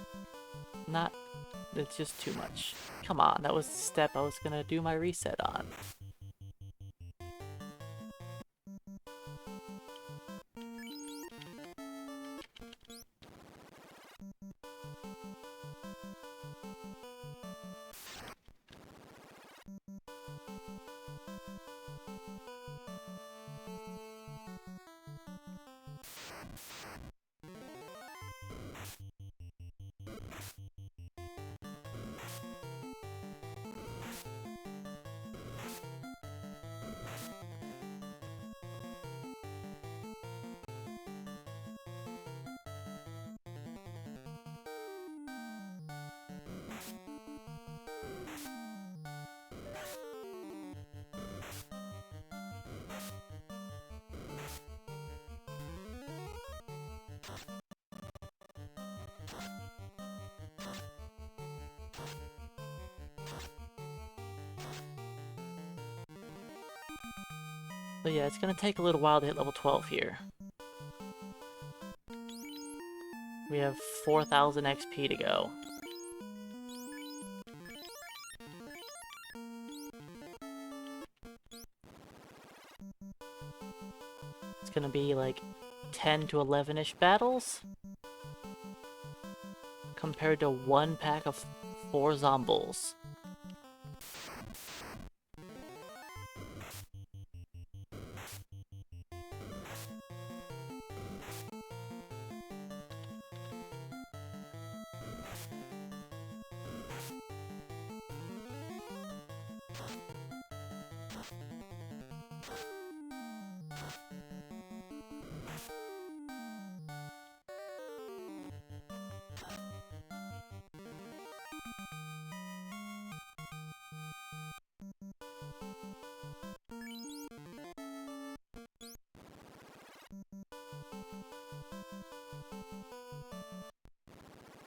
It's just too much. Come on, that was the step I was gonna do my reset on. But yeah, it's gonna take a little while to hit level 12 here. We have 4,000 XP to go. It's gonna be like 10 to 11-ish battles compared to one pack of 4 zombies.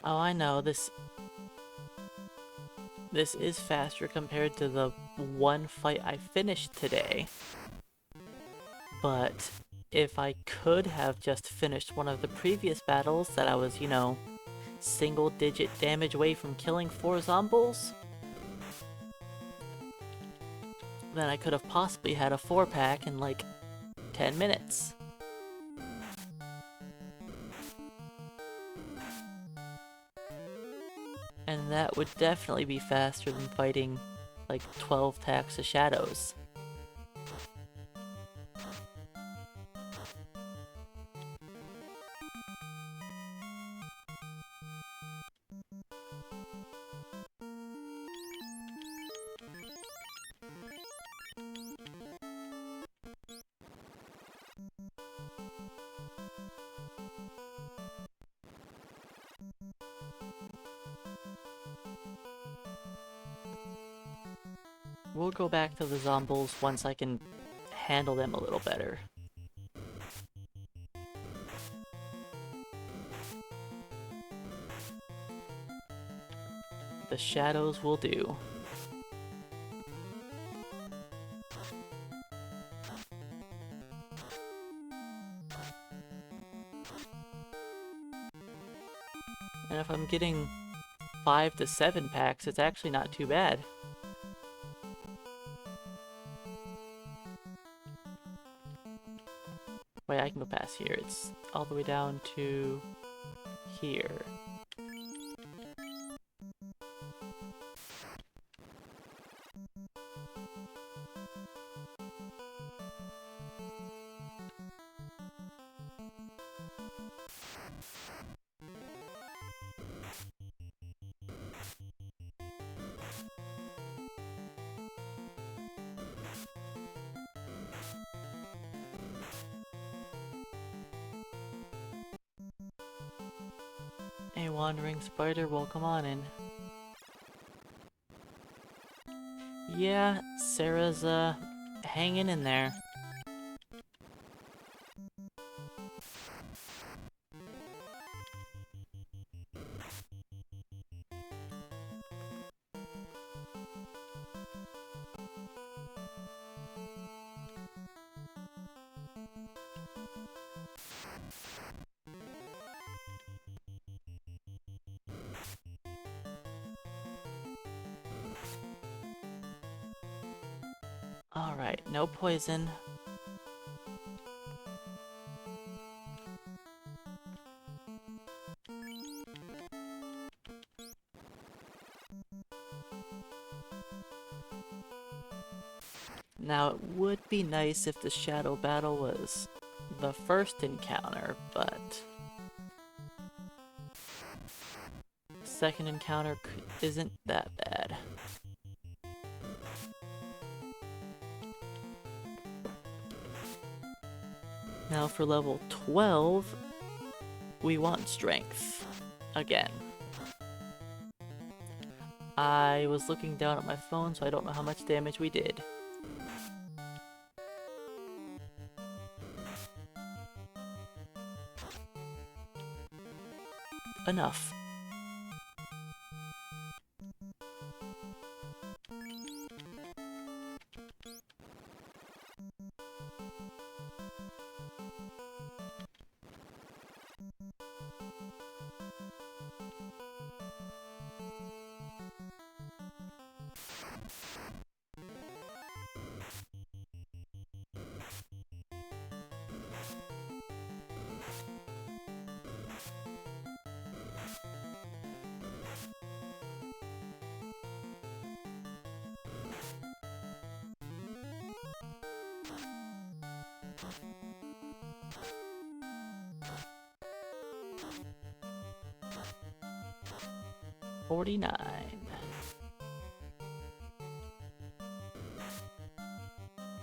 Oh, I know, this is faster compared to the one fight I finished today. But if I could have just finished one of the previous battles that I was, you know, single-digit damage away from killing 4 zombies, then I could have possibly had a 4-pack in like 10 minutes. And that would definitely be faster than fighting like 12 packs of shadows. We'll go back to the zombies once I can handle them a little better. The shadows will do. And if I'm getting 5 to 7 packs, it's actually not too bad. Wait, I can go past here. It's all the way down to here. Hey, wandering spider, welcome on in. Yeah, Sarah's, hanging in there. Alright, no poison. Now, it would be nice if the shadow battle was the first encounter, but second encounter isn't that bad. Now for level 12, we want strength. Again. I was looking down at my phone, so I don't know how much damage we did. Enough. $49.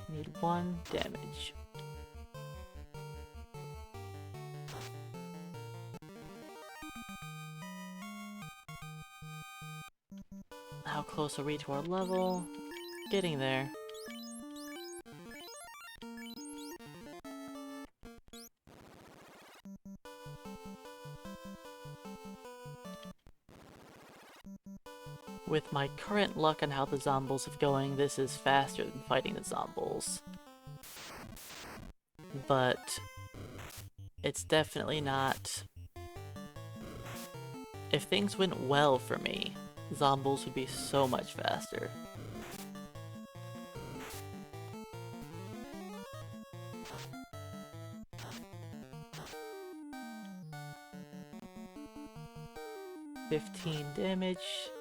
Need 1 damage. How close are we to our level? Getting there. With my current luck on how the zombies are going, this is faster than fighting the zombies. But it's definitely not. If things went well for me, zombies would be so much faster. $15 damage.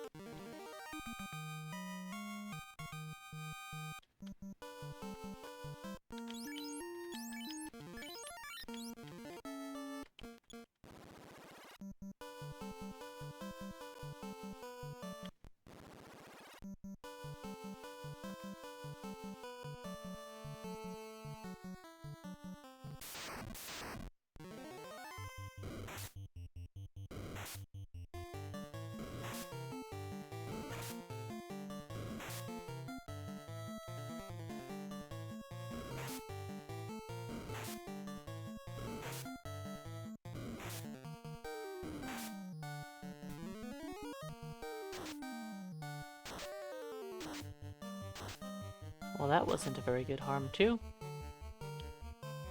Well, that wasn't a very good harm 2.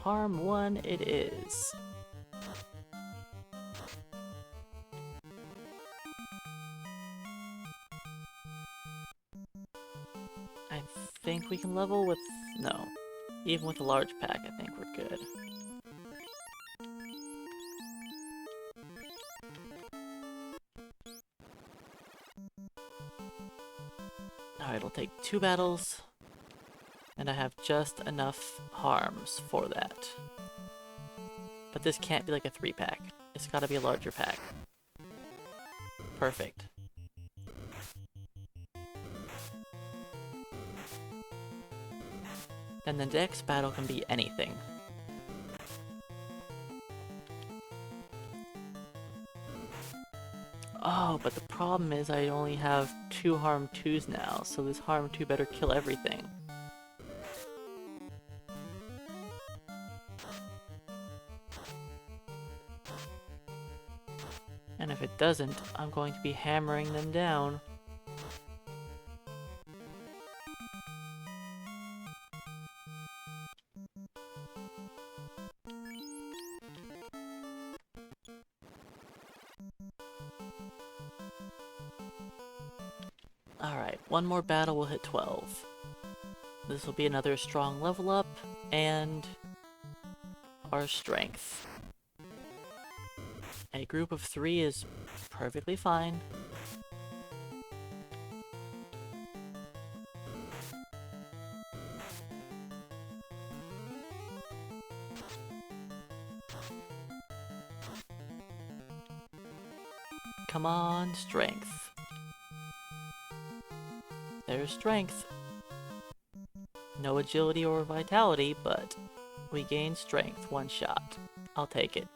Harm 1 it is. I think we can level with... no. Even with a large pack, I think we're good. Alright, it'll take 2 battles. And I have just enough harms for that. But this can't be like a 3-pack. It's gotta be a larger pack. Perfect. And the next battle can be anything. Oh, but the problem is I only have 2 harm 2s now, so this harm 2 better kill everything. And if it doesn't, I'm going to be hammering them down. Alright, one more battle will hit 12. This will be another strong level up, and our strength. A group of 3 is perfectly fine. Come on, strength. There's strength. No agility or vitality, but we gain strength 1 shot. I'll take it.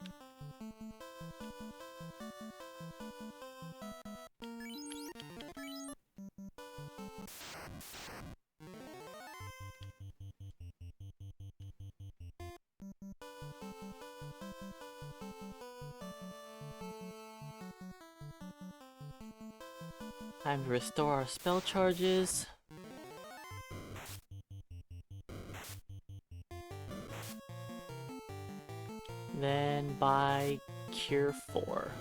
Time to restore our spell charges. Then buy Cure 4.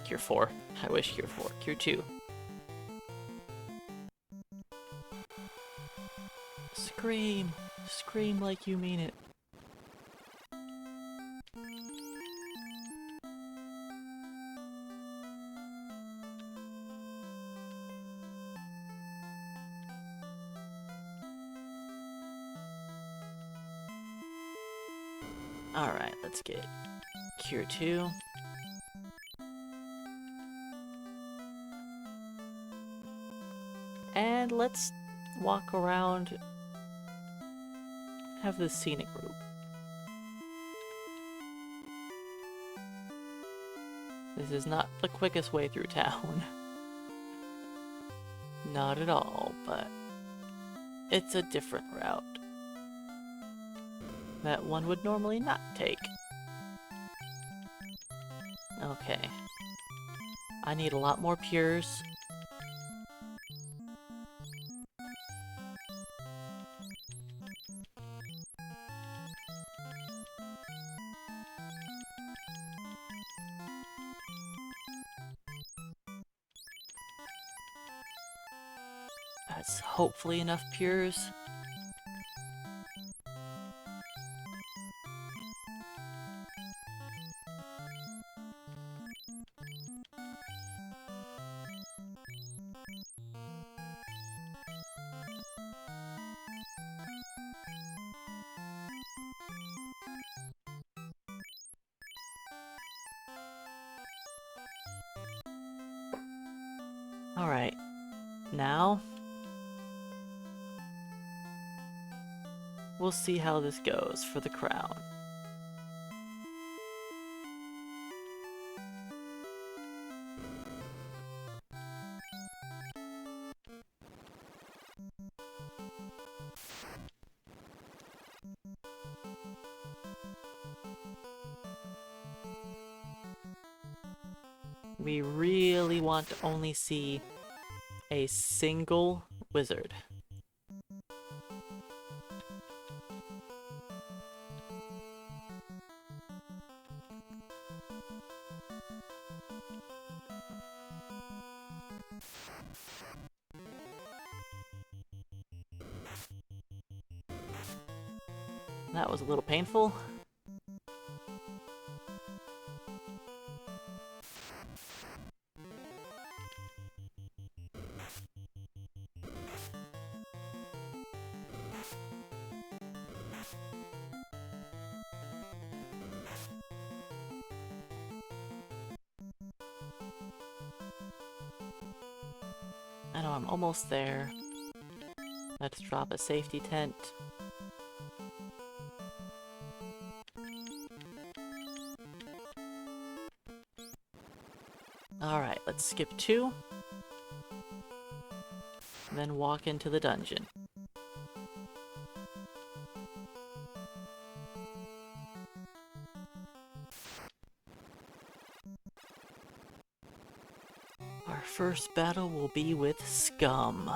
Cure 4. I wish Cure 4. Cure 2. Scream! Scream like you mean it. Alright, let's get Cure 2. And let's walk around, have the scenic route. This is not the quickest way through town. Not at all, but it's a different route that one would normally not take. Okay. I need a lot more pures. That's hopefully enough pures. Alright, now we'll see how this goes for the crown. We really want to only see a single wizard. That was a little painful. I know I'm almost there. Let's drop a safety tent. Alright, let's skip 2. Then walk into the dungeon. Our first battle will be with Scum.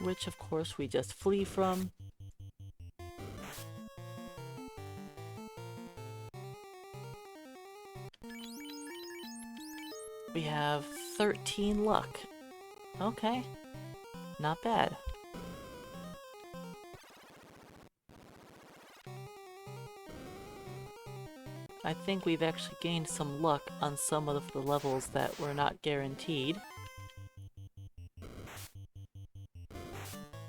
Which, of course, we just flee from. We have 13 luck. Okay. Not bad. I think we've actually gained some luck on some of the levels that were not guaranteed.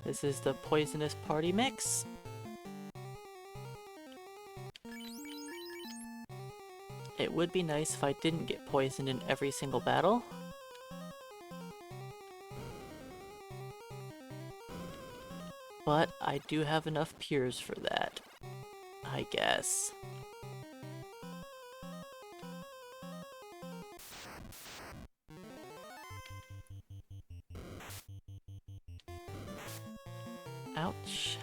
This is the Poisonous Party Mix. It would be nice if I didn't get poisoned in every single battle. But I do have enough pures for that, I guess. Ouch.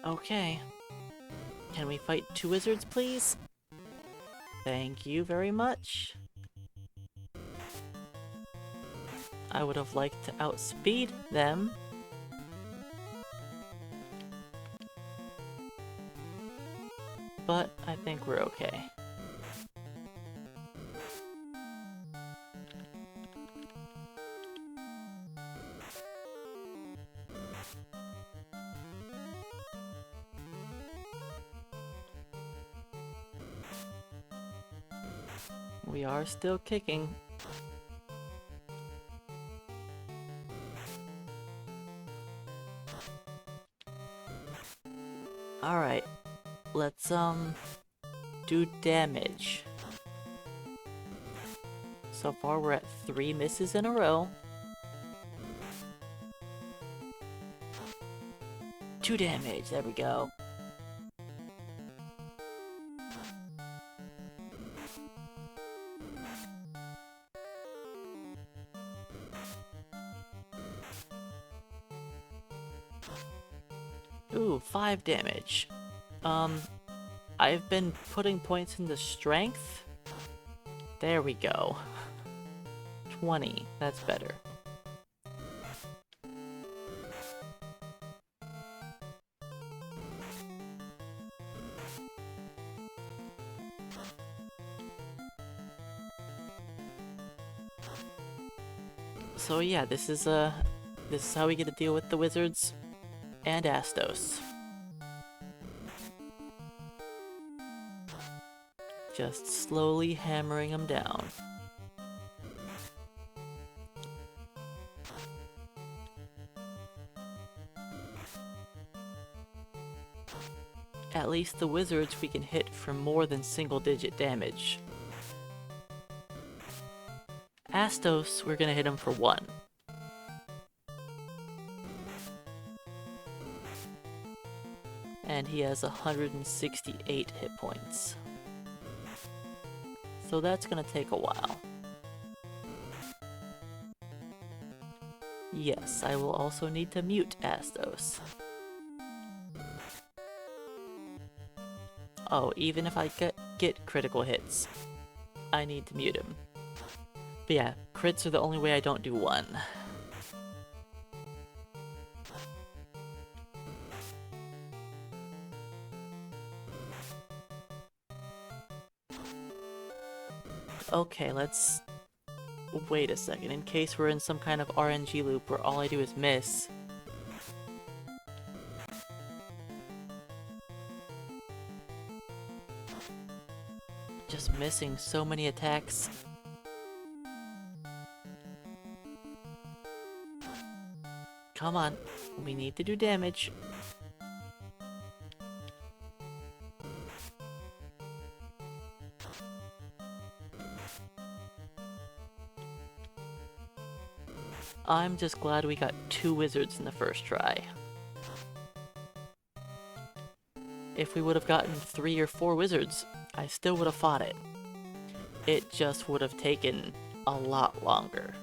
Okay. Can we fight 2 wizards, please? Thank you very much. I would have liked to outspeed them. But I think we're okay. We are still kicking. Alright, let's do damage. So far we're at 3 misses in a row. 2 damage, there we go. Ooh, 5 damage. I've been putting points into strength. There we go. 20, that's better. So yeah, this is how we get to deal with the wizards and Astos. Just slowly hammering them down. At least the wizards we can hit for more than single-digit damage. Astos, we're gonna hit him for 1. And he has 168 hit points. So that's gonna take a while. Yes, I will also need to mute Astos. Oh, even if I get critical hits, I need to mute him. But yeah, crits are the only way I don't do 1. Okay, let's wait a second. In case we're in some kind of RNG loop where all I do is miss. Just missing so many attacks. Come on, we need to do damage. I'm just glad we got 2 wizards in the first try. If we would have gotten 3 or 4 wizards, I still would have fought it. It just would have taken a lot longer.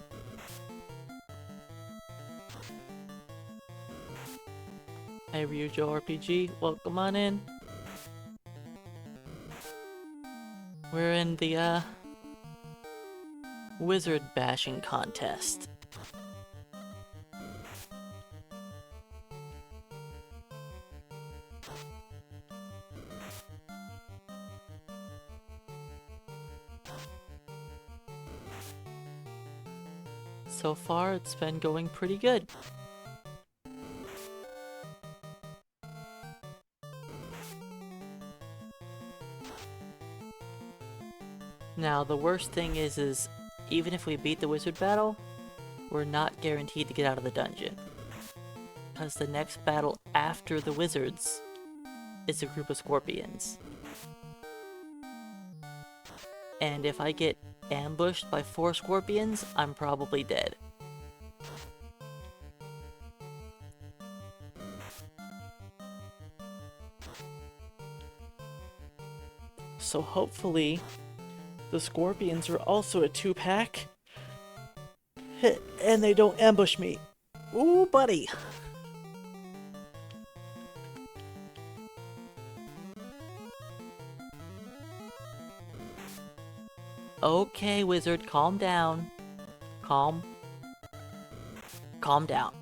Hey Ryujo RPG, welcome on in. We're in the wizard bashing contest. So far, it's been going pretty good. Now, the worst thing is even if we beat the wizard battle, we're not guaranteed to get out of the dungeon. Because the next battle after the wizards is a group of scorpions. And if I get ambushed by 4 scorpions, I'm probably dead. So hopefully, the scorpions are also a 2-pack, and they don't ambush me. Ooh, buddy! Okay, wizard, calm down. Calm down.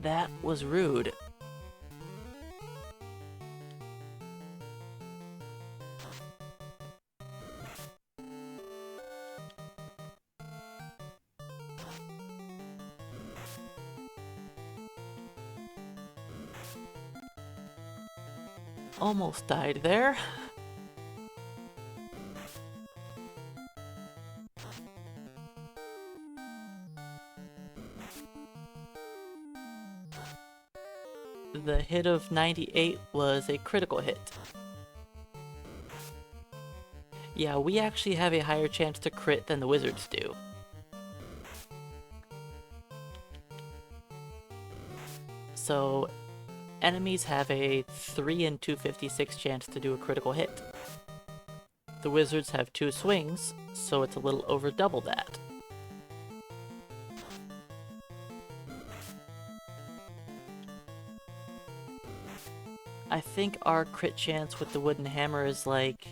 That was rude. Almost died there. The hit of 98 was a critical hit. Yeah, we actually have a higher chance to crit than the wizards do. So, enemies have a 3 in 256 chance to do a critical hit. The wizards have 2 swings, so it's a little over double that. I think our crit chance with the wooden hammer is like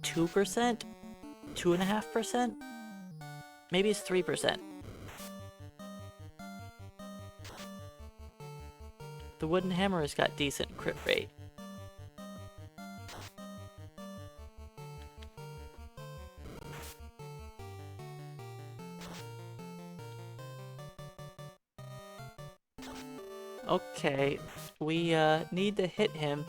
2%? 2.5%? Maybe it's 3%. The wooden hammer has got decent crit rate. Okay, we need to hit him.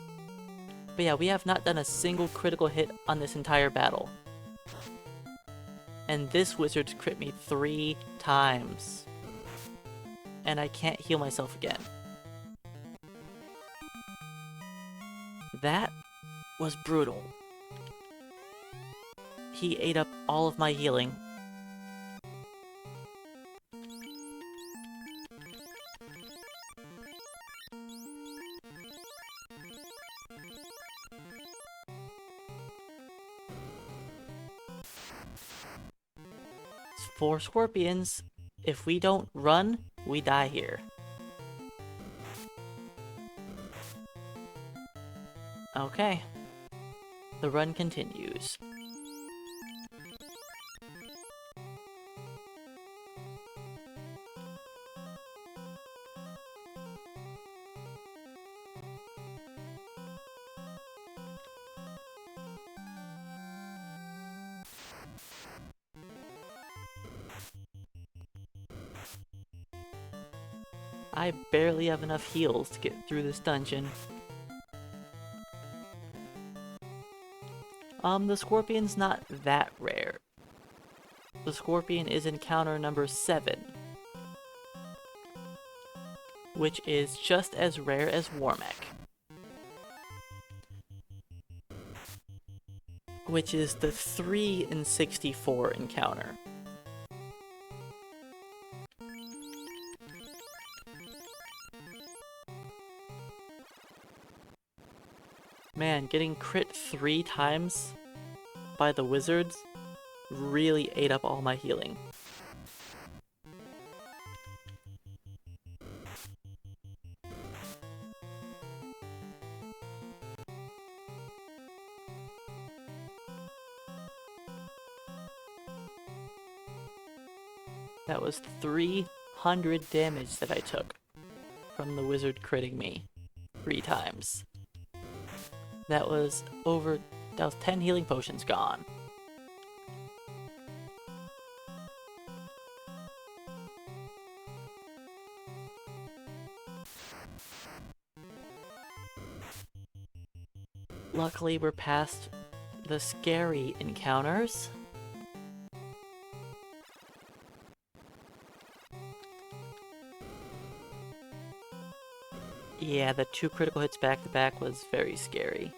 But yeah, we have not done a single critical hit on this entire battle. And this wizard's crit me 3 times. And I can't heal myself again. That was brutal. He ate up all of my healing. It's 4 scorpions. If we don't run, we die here. Okay. The run continues. I barely have enough heals to get through this dungeon. The scorpion's not that rare. The scorpion is encounter number 7, which is just as rare as Warmech. which is the 3 in 64 encounter. Man, getting crit 3 times by the wizards really ate up all my healing. That was 300 damage that I took from the wizard critting me 3 times. That was 10 healing potions gone. Luckily, we're past the scary encounters. Yeah, the 2 critical hits back to back was very scary.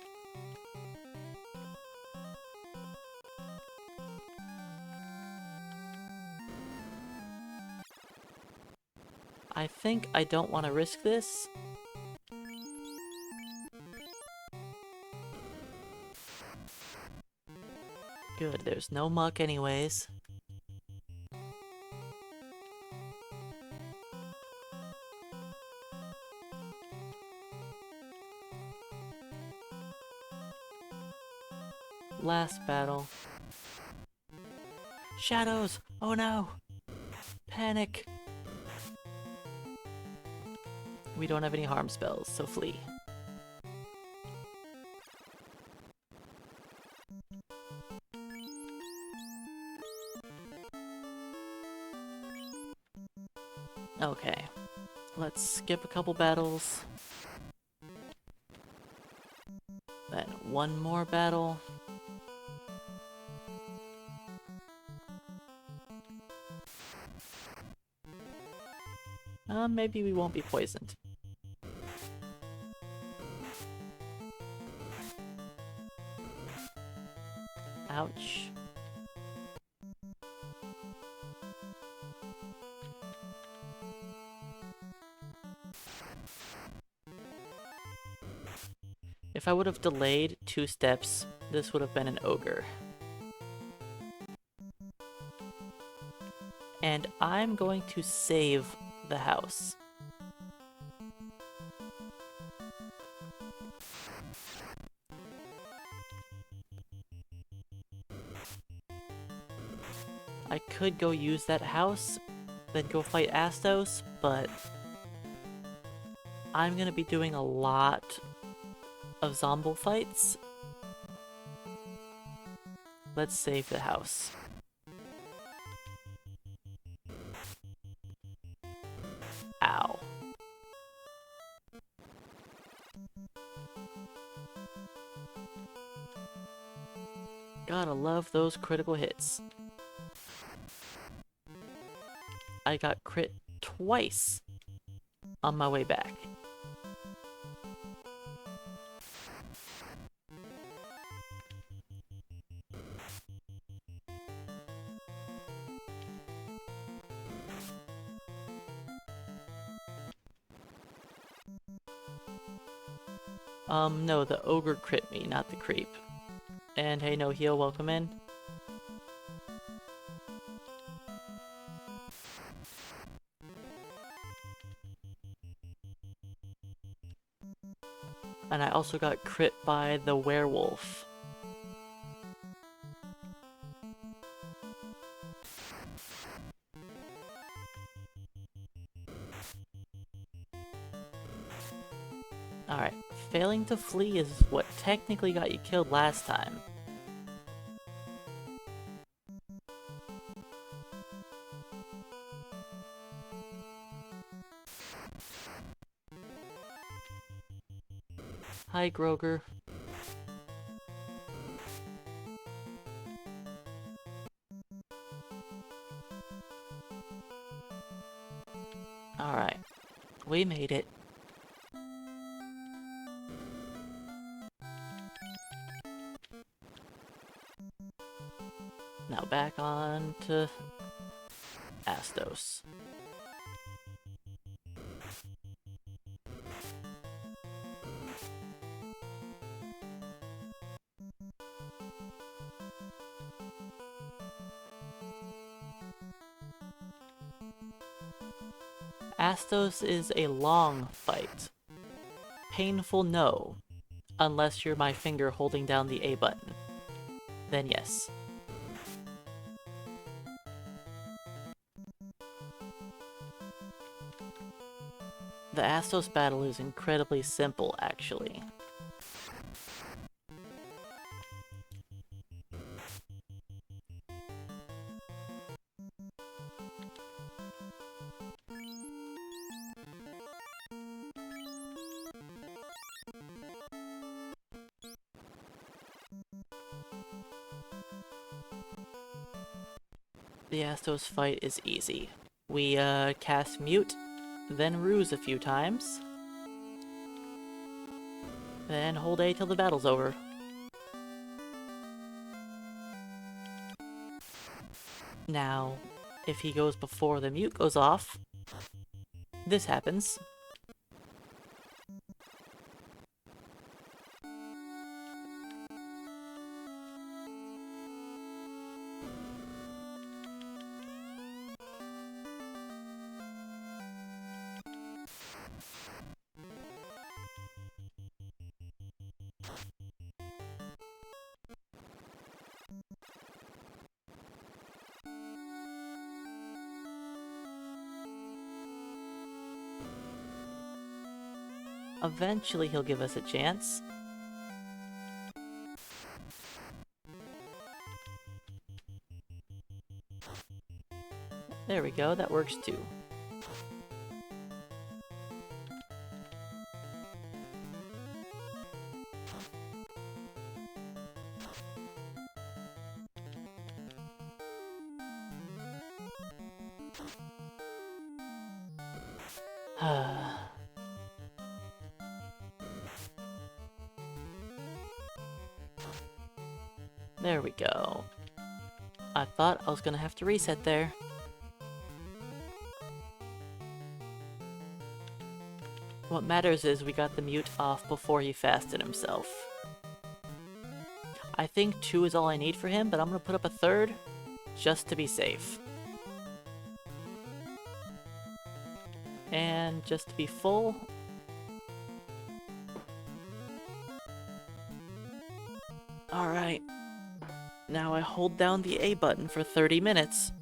I think I don't want to risk this. Good, there's no muck anyways. Last battle. Shadows! Oh no! Panic! We don't have any harm spells, so flee. Okay, let's skip a couple battles. Then one more battle. Maybe we won't be poisoned. Ouch. If I would have delayed 2 steps, this would have been an ogre. And I'm going to save the house. I could go use that house, then go fight Astos, but I'm gonna be doing a lot of zombie fights. Let's save the house. Ow. Gotta love those critical hits. I got crit twice on my way back. No, the ogre crit me, not the creep. And hey, no heal, welcome in. And I also got crit by the werewolf. Alright, failing to flee is what technically got you killed last time. Hi, Groger. Alright, we made it. Now back on to Astos. Astos is a long fight. Painful, no. Unless you're my finger holding down the A button. Then yes. The Astos battle is incredibly simple, actually. The Astos fight is easy. We cast Mute, then Ruse a few times, then hold A till the battle's over. Now, if he goes before the Mute goes off, this happens. Eventually he'll give us a chance. There we go, that works too. There we go. I thought I was gonna have to reset there. What matters is we got the Mute off before he fasted himself. I think 2 is all I need for him, but I'm gonna put up a 3rd, just to be safe. And just to be full... Alright. Now I hold down the A button for 30 minutes.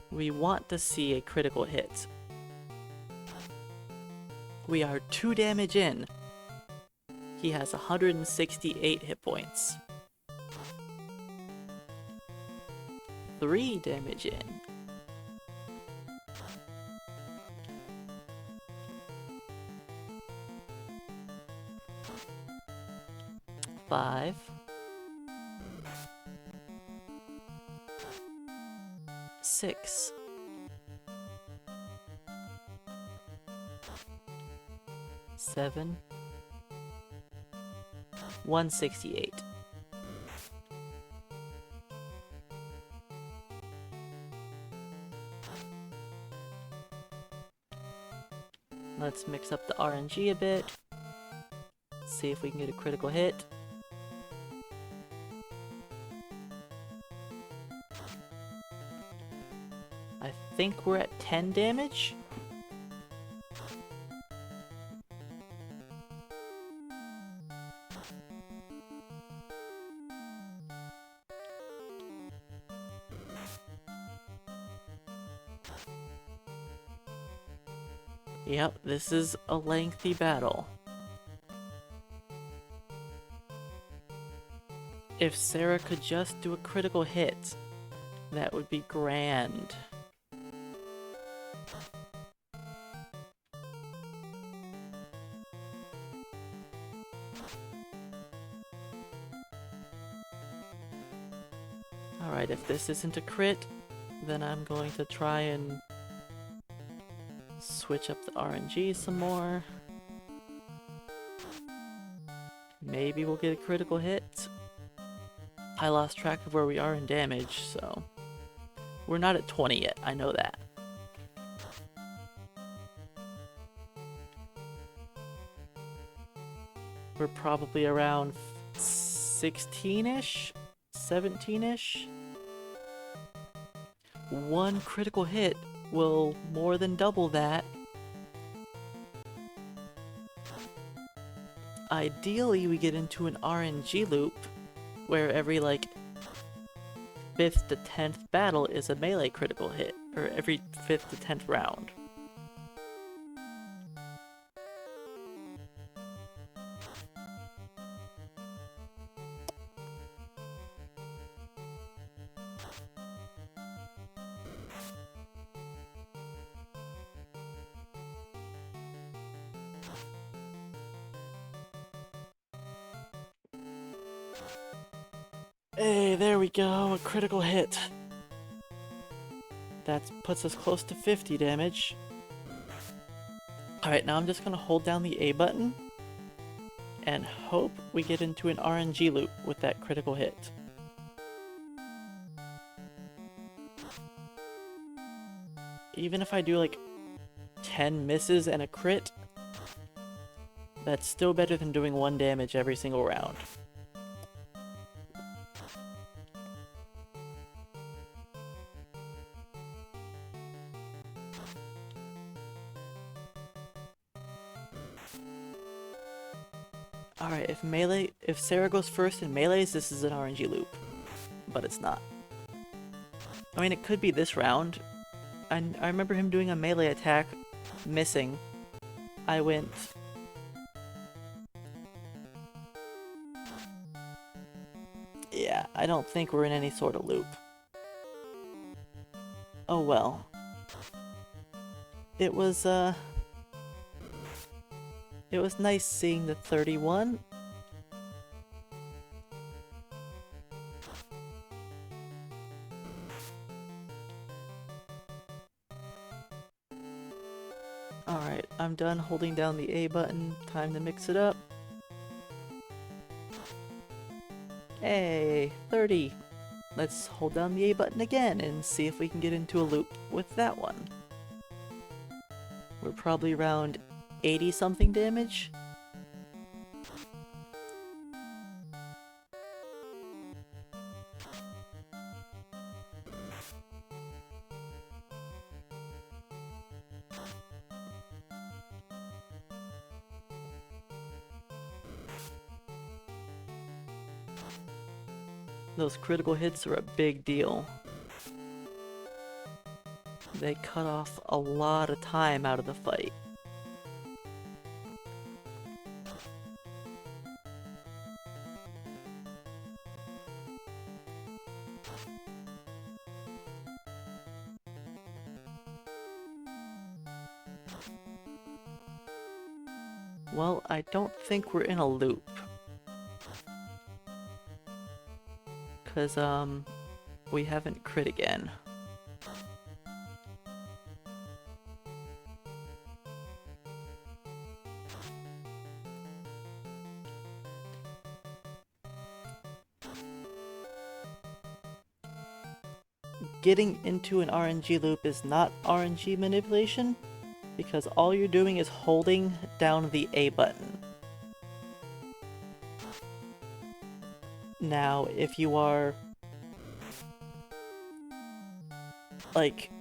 We want to see a critical hit. We are 2 damage in. He has 168 hit points. 3 damage in. 5. 6. 7. 168. Let's mix up the RNG a bit. See if we can get a critical hit. I think we're at 10 damage. Yep, this is a lengthy battle. If Sarah could just do a critical hit, that would be grand. Alright, if this isn't a crit, then I'm going to try and switch up the RNG some more. Maybe we'll get a critical hit. I lost track of where we are in damage, so... We're not at 20 yet, I know that. We're probably around 16-ish? 17-ish? One critical hit will more than double that. Ideally, we get into an RNG loop where every, like, 5th to 10th battle is a melee critical hit, or every 5th to 10th round. Hey, there we go, a critical hit. That puts us close to 50 damage. Alright, now I'm just gonna hold down the A button and hope we get into an RNG loop with that critical hit. Even if I do like 10 misses and a crit, that's still better than doing 1 damage every single round. Alright, if Sarah goes first in melees, this is an RNG loop. But it's not. I mean, it could be this round. I remember him doing a melee attack, missing. I went... Yeah, I don't think we're in any sort of loop. Oh well. It was nice seeing the 31. Alright, I'm done holding down the A button. Time to mix it up. Hey, 30. Let's hold down the A button again and see if we can get into a loop with that one. We're probably around 80 something damage. Those critical hits are a big deal. They cut off a lot of time out of the fight. Well, I don't think we're in a loop. 'Cause, we haven't crit again. Getting into an RNG loop is not RNG manipulation, because all you're doing is holding down the A button. Now, if you are... like,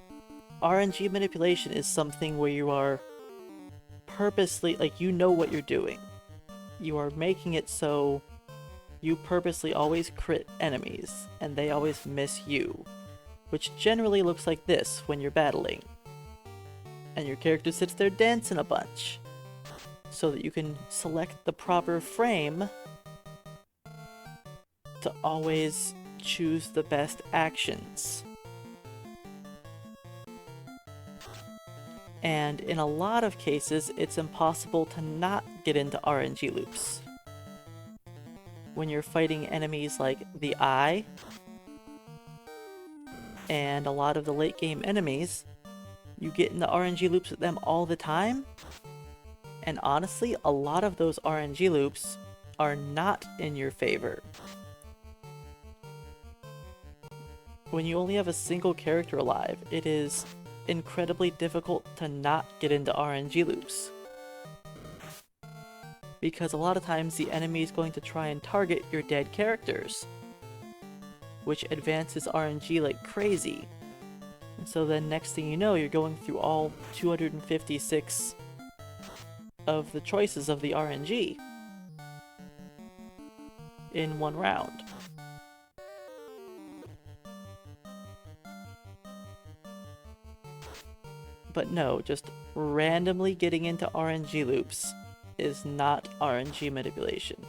RNG manipulation is something where you are purposely, like, you know what you're doing. You are making it so you purposely always crit enemies, and they always miss you. Which generally looks like this when you're battling. And your character sits there dancing a bunch, so that you can select the proper frame to always choose the best actions. And in a lot of cases, it's impossible to not get into RNG loops. When you're fighting enemies like the Eye, and a lot of the late game enemies, you get into RNG loops with them all the time. And honestly, a lot of those RNG loops are not in your favor. When you only have a single character alive, it is incredibly difficult to not get into RNG loops. Because a lot of times the enemy is going to try and target your dead characters, which advances RNG like crazy. And so then next thing you know, you're going through all 256 of the choices of the RNG in one round. But no, just randomly getting into RNG loops is not RNG manipulation.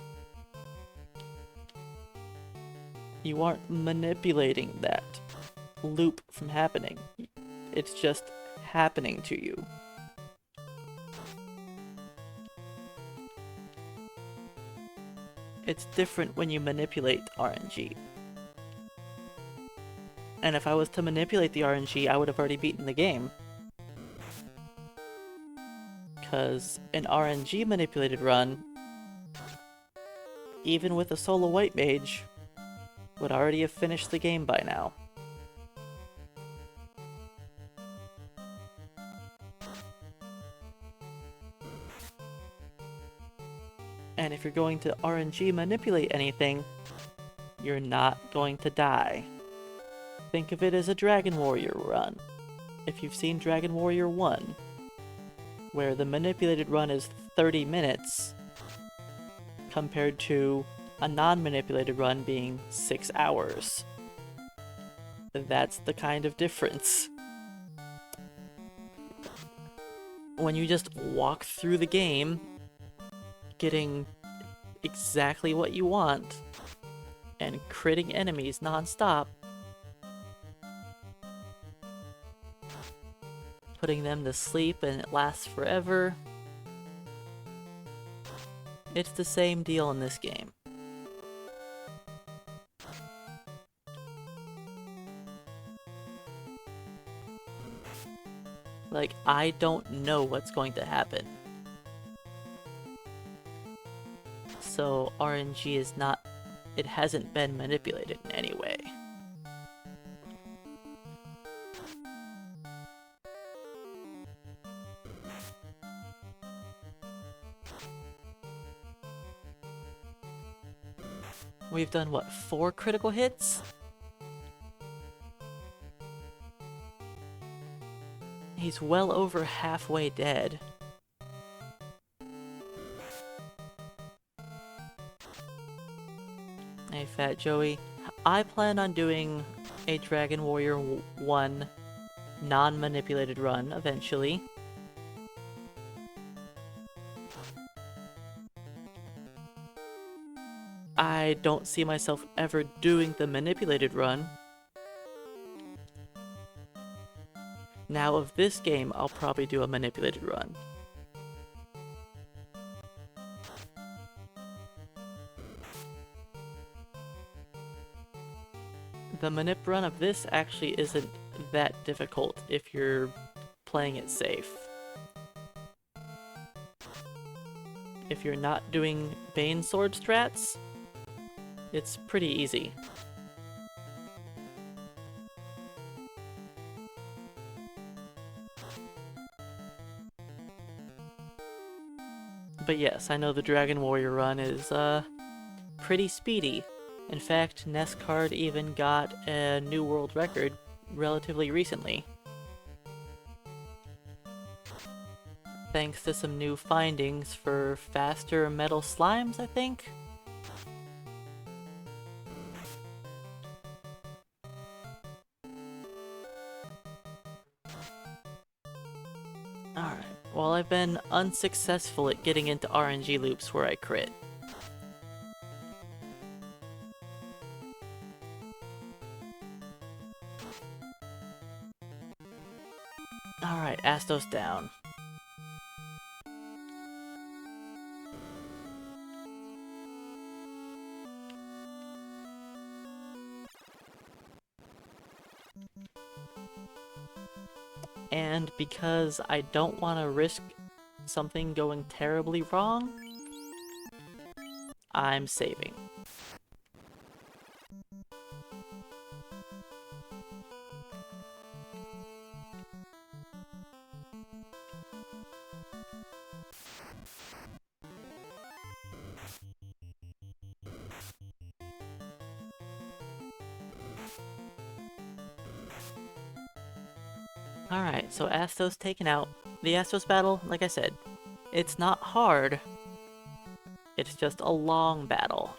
You aren't manipulating that loop from happening. It's just happening to you. It's different when you manipulate RNG. And if I was to manipulate the RNG, I would have already beaten the game. Because an RNG manipulated run, even with a solo white mage, would already have finished the game by now. And if you're going to RNG manipulate anything, you're not going to die. Think of it as a Dragon Warrior run. If you've seen Dragon Warrior 1, where the manipulated run is 30 minutes, compared to a non-manipulated run being 6 hours. That's the kind of difference. When you just walk through the game, getting exactly what you want, and critting enemies non-stop, putting them to sleep and it lasts forever. It's the same deal in this game. Like, I don't know what's going to happen. So RNG is not... it hasn't been manipulated in any way. We've done, what, 4 critical hits? He's well over halfway dead. Hey, Fat Joey. I plan on doing a Dragon Warrior 1 non-manipulated run eventually. I don't see myself ever doing the manipulated run. Now of this game, I'll probably do a manipulated run. The manip run of this actually isn't that difficult if you're playing it safe. If you're not doing Bane Sword strats, it's pretty easy. But yes, I know the Dragon Warrior run is pretty speedy. In fact, NES Card even got a new world record relatively recently. Thanks to some new findings for faster metal slimes, I think? Alright, well, I've been unsuccessful at getting into RNG loops where I crit. Alright, Astos down. And because I don't want to risk something going terribly wrong, I'm saving. Alright, so Astos taken out. The Astos battle, like I said, it's not hard. It's just a long battle.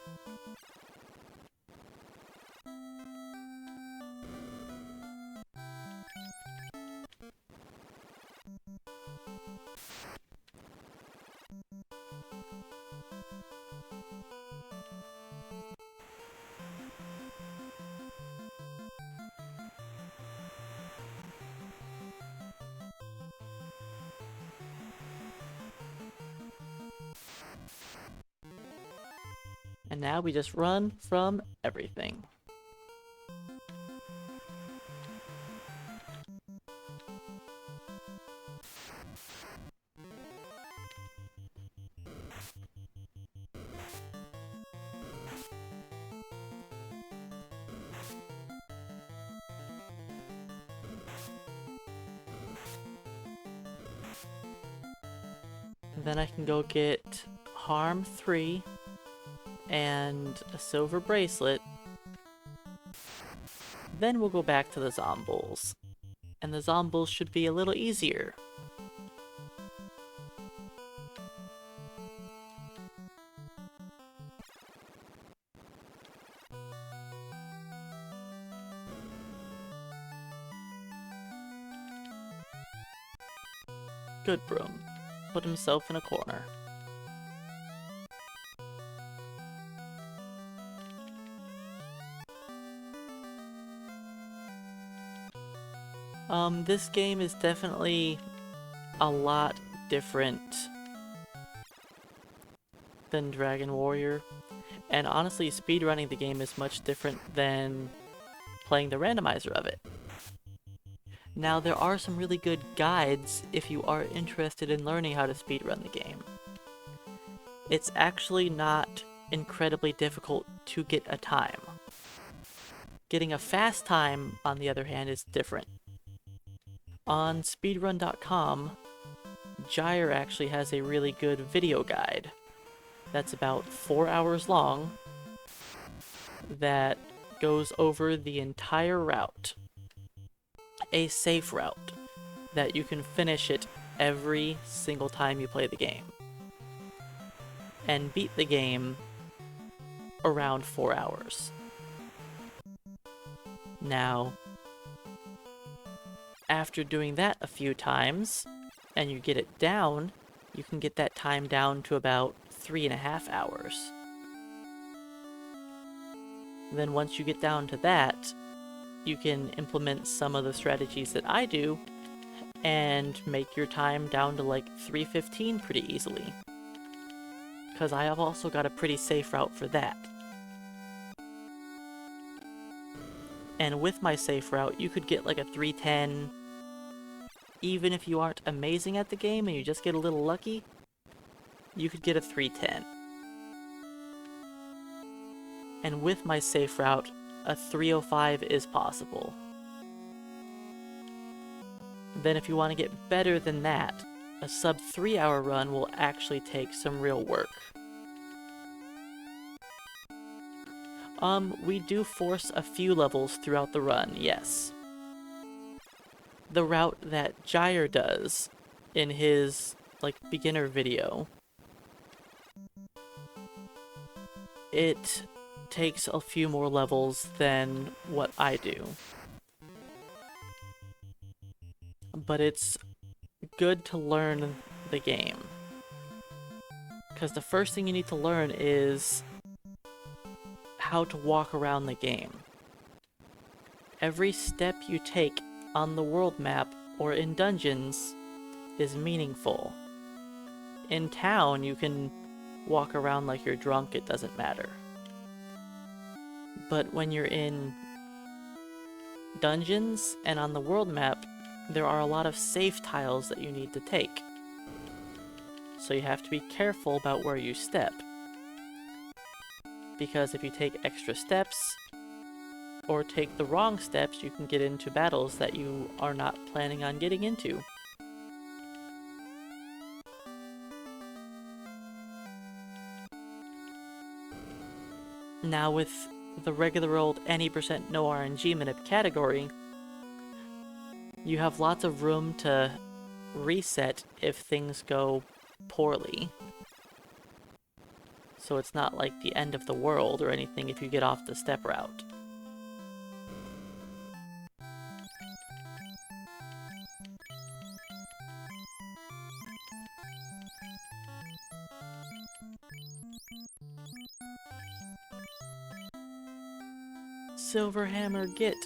And now we just run from everything. And then I can go get Harm 3 and a silver bracelet. Then we'll go back to the Zombles. And the Zombles should be a little easier. Good Broom. Put himself in a corner. This game is definitely a lot different than Dragon Warrior. And honestly, speedrunning the game is much different than playing the randomizer of it. Now, there are some really good guides if you are interested in learning how to speedrun the game. It's actually not incredibly difficult to get a time. Getting a fast time, on the other hand, is different. On speedrun.com, Gyre actually has a really good video guide that's about 4 hours long that goes over the entire route. A safe route that you can finish it every single time you play the game. And beat the game around 4 hours. Now, after doing that a few times, and you get it down, you can get that time down to about 3.5 hours. Then once you get down to that, you can implement some of the strategies that I do and make your time down to like 3:15 pretty easily. Because I have also got a pretty safe route for that. And with my safe route, you could get like a 3:10. Even if you aren't amazing at the game and you just get a little lucky, you could get a 3:10. And with my safe route, a 3:05 is possible. Then if you want to get better than that, a sub 3 hour run will actually take some real work. We do force a few levels throughout the run, yes. The route that Gyre does in his, like, beginner video, it takes a few more levels than what I do. But it's good to learn the game. Because the first thing you need to learn is how to walk around the game. Every step you take on the world map or in dungeons is meaningful. In town, you can walk around like you're drunk, it doesn't matter. But when you're in dungeons and on the world map, there are a lot of safe tiles that you need to take. So you have to be careful about where you step. Because if you take extra steps, or take the wrong steps, you can get into battles that you are not planning on getting into. Now with the regular old any % no RNG manip category, you have lots of room to reset if things go poorly. So it's not like the end of the world or anything if you get off the step route. Silverhammer, get!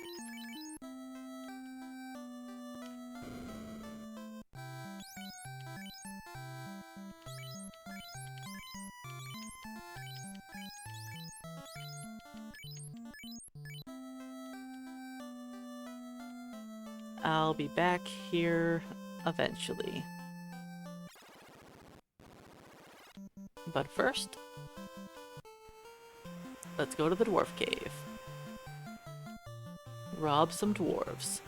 I'll be back here eventually. But first, let's go to the dwarf cave. Rob some dwarves.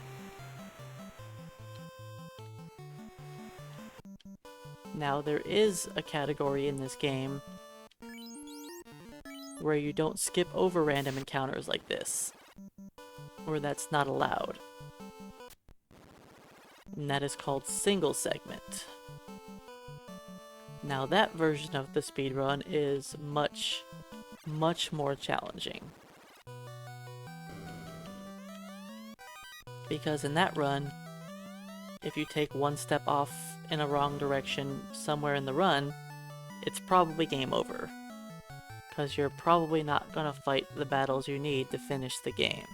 Now there is a category in this game where you don't skip over random encounters like this, or that's not allowed. And that is called single segment. Now that version of the speedrun is much more challenging. Because in that run, if you take one step off in a wrong direction somewhere in the run, it's probably game over. Because you're probably not gonna fight the battles you need to finish the game.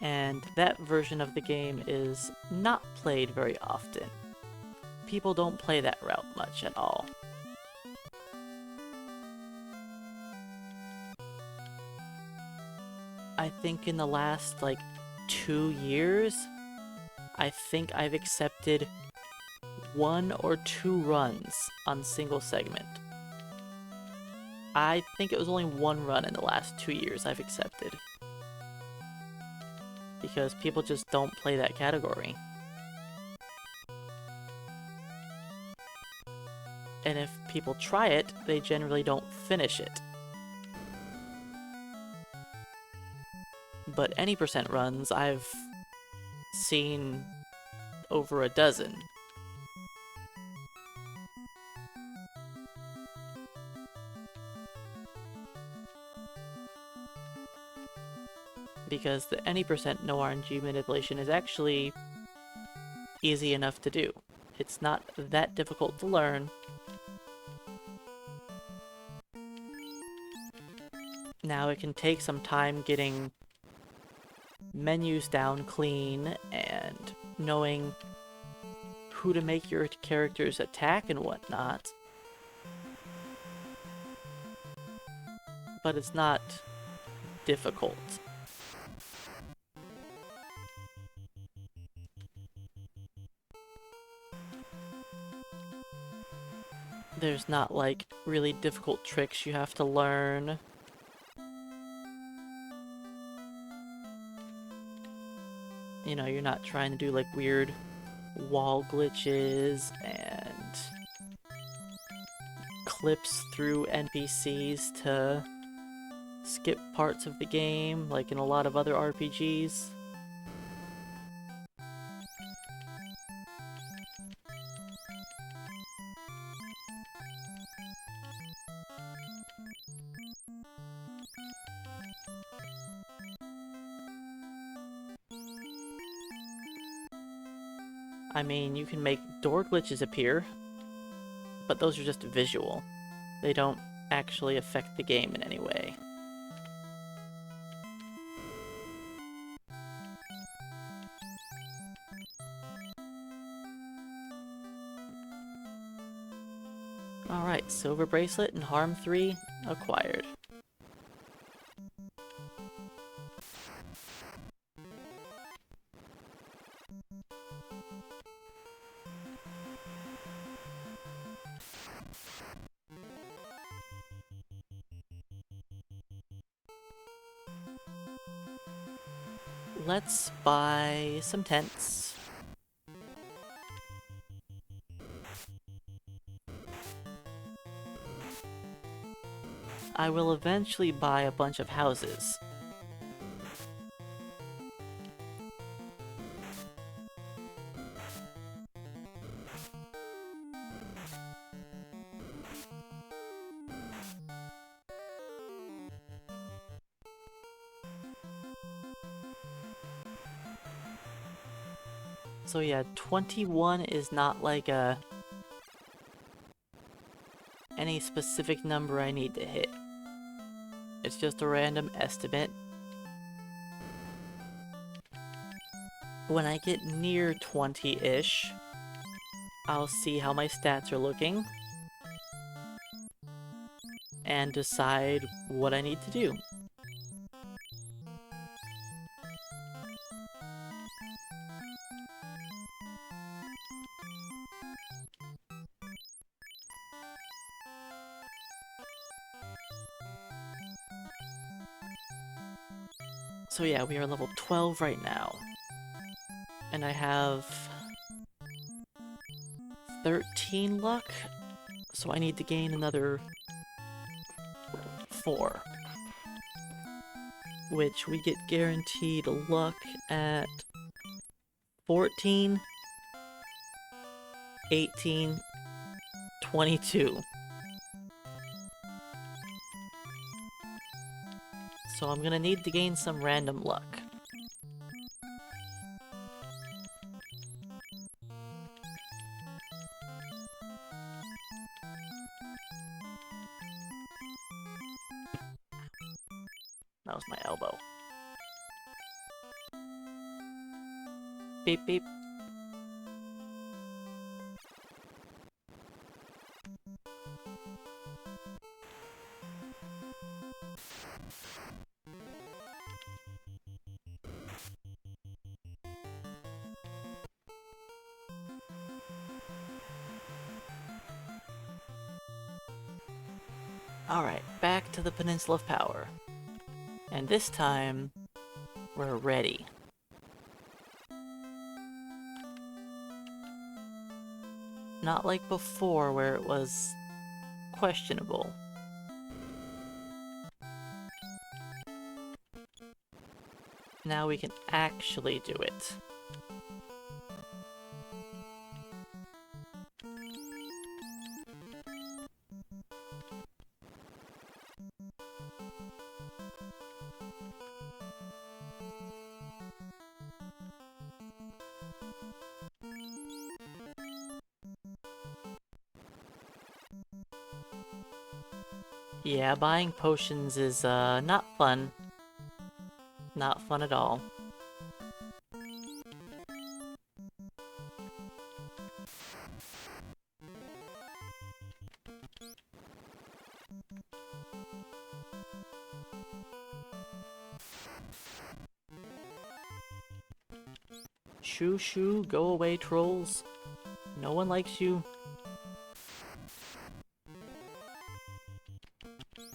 And that version of the game is not played very often. People don't play that route much at all. I think in the last, 2 years, I think I've accepted 1 or 2 runs on single segment. I think it was only 1 run in the last 2 years I've accepted. Because people just don't play that category. And if people try it, they generally don't finish it. But any % runs, I've seen over a dozen. Because the any % no RNG manipulation is actually easy enough to do. It's not that difficult to learn. Now it can take some time getting menus down clean and knowing who to make your characters attack and whatnot. But it's not difficult. There's not, really difficult tricks you have to learn. You know, you're not trying to do, weird wall glitches and clips through NPCs to skip parts of the game, like in a lot of other RPGs. I mean, you can make door glitches appear, but those are just visual. They don't actually affect the game in any way. Alright, silver bracelet and harm 3 acquired. Let's buy some tents. I will eventually buy a bunch of houses. So yeah, 21 is not like any specific number I need to hit. It's just a random estimate. When I get near 20-ish, I'll see how my stats are looking and decide what I need to do. So yeah, we are level 12 right now. And I have 13 luck, so I need to gain another 4. Which we get guaranteed luck at 14, 18, 22. So I'm gonna need to gain some random luck. That was my elbow. Beep beep. Alright, back to the Peninsula of Power. And this time, we're ready. Not like before where it was questionable. Now we can actually do it. Yeah, buying potions is, not fun. Not fun at all. Shoo shoo, go away, trolls. No one likes you.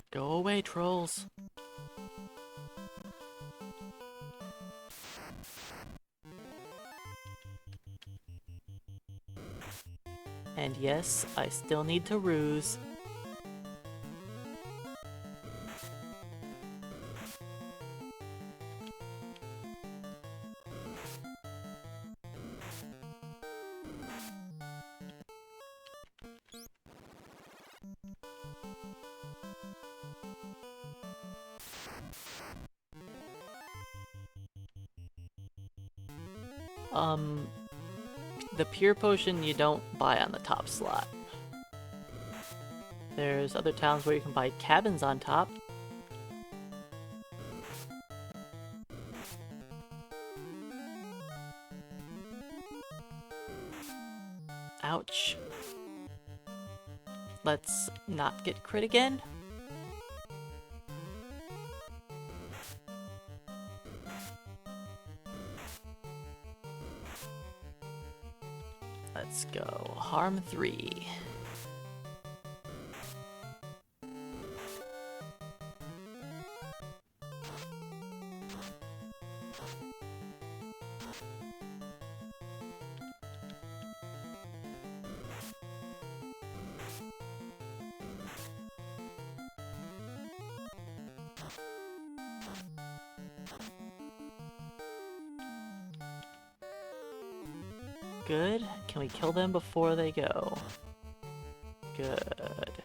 Go away, trolls. And yes, I still need to ruse. The pure potion you don't buy on the top slot. There's other towns where you can buy cabins on top. Ouch. Let's not get crit again. Let's go. Harm 3. Good. Can we kill them before they go? Good.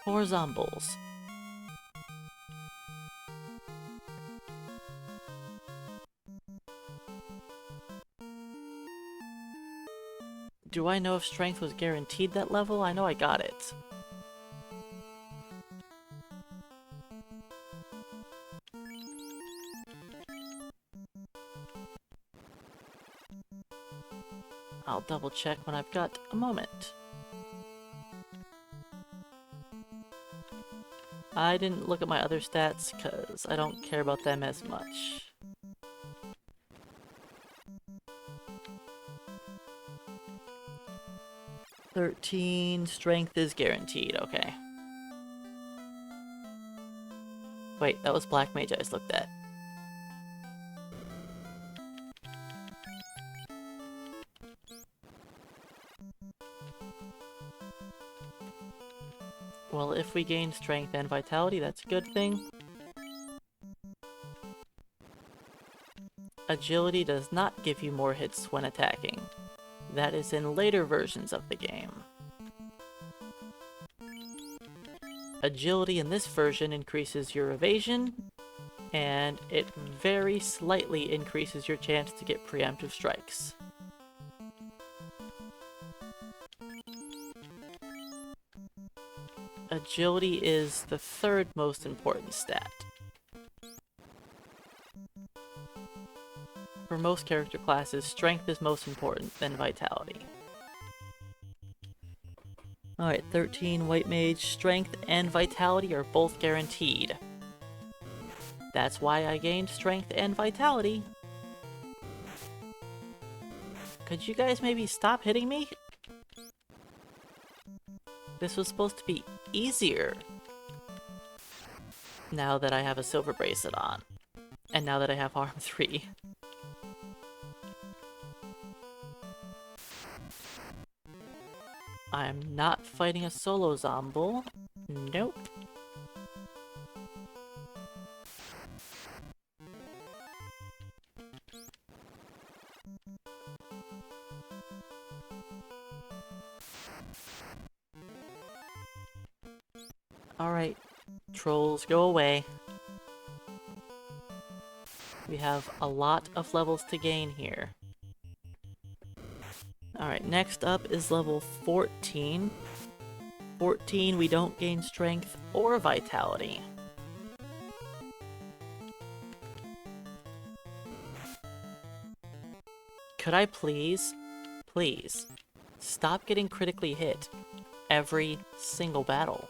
4 zombies. Do I know if strength was guaranteed that level? I know I got it. I'll double check when I've got a moment. I didn't look at my other stats because I don't care about them as much. Strength is guaranteed, okay. Wait, that was Black Mage I just looked at. Well, if we gain strength and vitality, that's a good thing. Agility does not give you more hits when attacking. That is in later versions of the game. Agility in this version increases your evasion, and it very slightly increases your chance to get preemptive strikes. Agility is the third most important stat. For most character classes, strength is most important than vitality. Alright, 13 White Mage, strength and vitality are both guaranteed. That's why I gained strength and vitality. Could you guys maybe stop hitting me? This was supposed to be easier. Now that I have a silver bracelet on. And now that I have harm 3. I'm not fighting a solo zombie. Nope. Alright, trolls, go away. We have a lot of levels to gain here. Alright, next up is level 14. 14, we don't gain strength or vitality. Could I please, stop getting critically hit every single battle?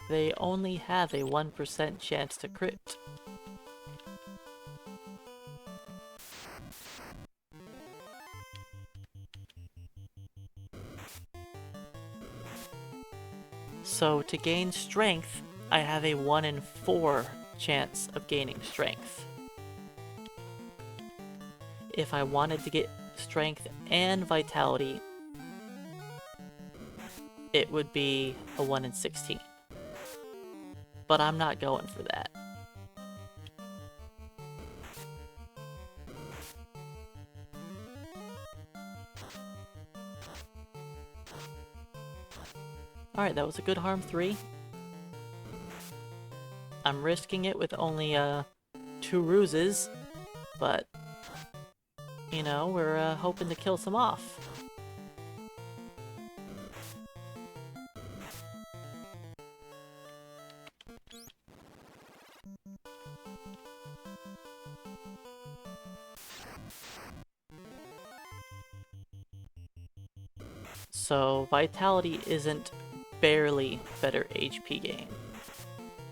They only have a 1% chance to crit. So to gain strength, I have a 1 in 4 chance of gaining strength. If I wanted to get strength and vitality, it would be a 1 in 16. But I'm not going for that. Alright, that was a good harm 3. I'm risking it with only 2 ruses, but you know, we're hoping to kill some off. So, Vitality isn't barely better HP gain.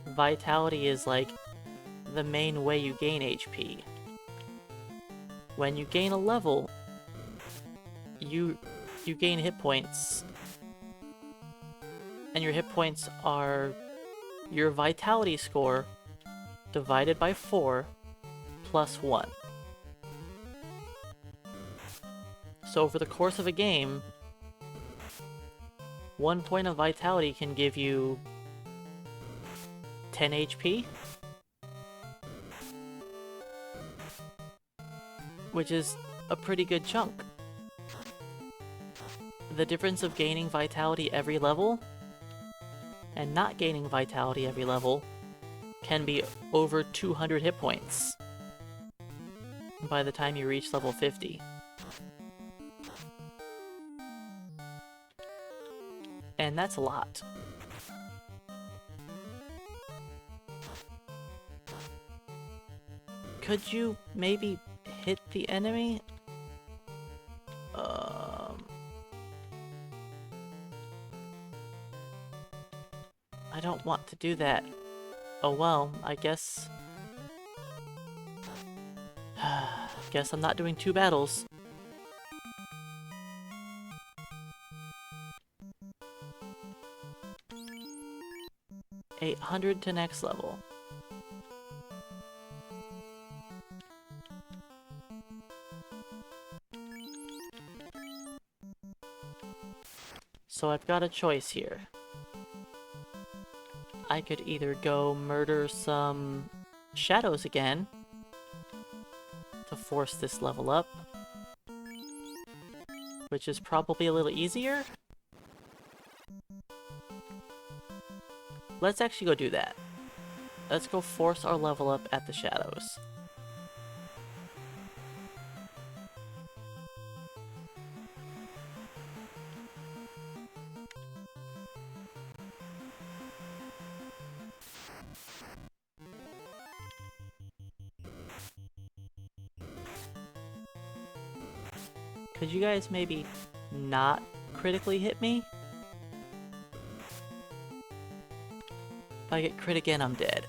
Vitality is like the main way you gain HP. When you gain a level, you gain hit points, and your hit points are your Vitality score divided by 4 plus 1. So over the course of a game, 1 point of Vitality can give you 10 HP. which is a pretty good chunk. The difference of gaining vitality every level and not gaining vitality every level can be over 200 hit points by the time you reach level 50. And that's a lot. Could you maybe hit the enemy? I don't want to do that. Oh well, I guess... guess I'm not doing 2 battles. $800 to next level. So I've got a choice here. I could either go murder some shadows again to force this level up, which is probably a little easier. Let's actually go do that. Let's go force our level up at the shadows. Could you guys maybe not critically hit me? If I get crit again, I'm dead.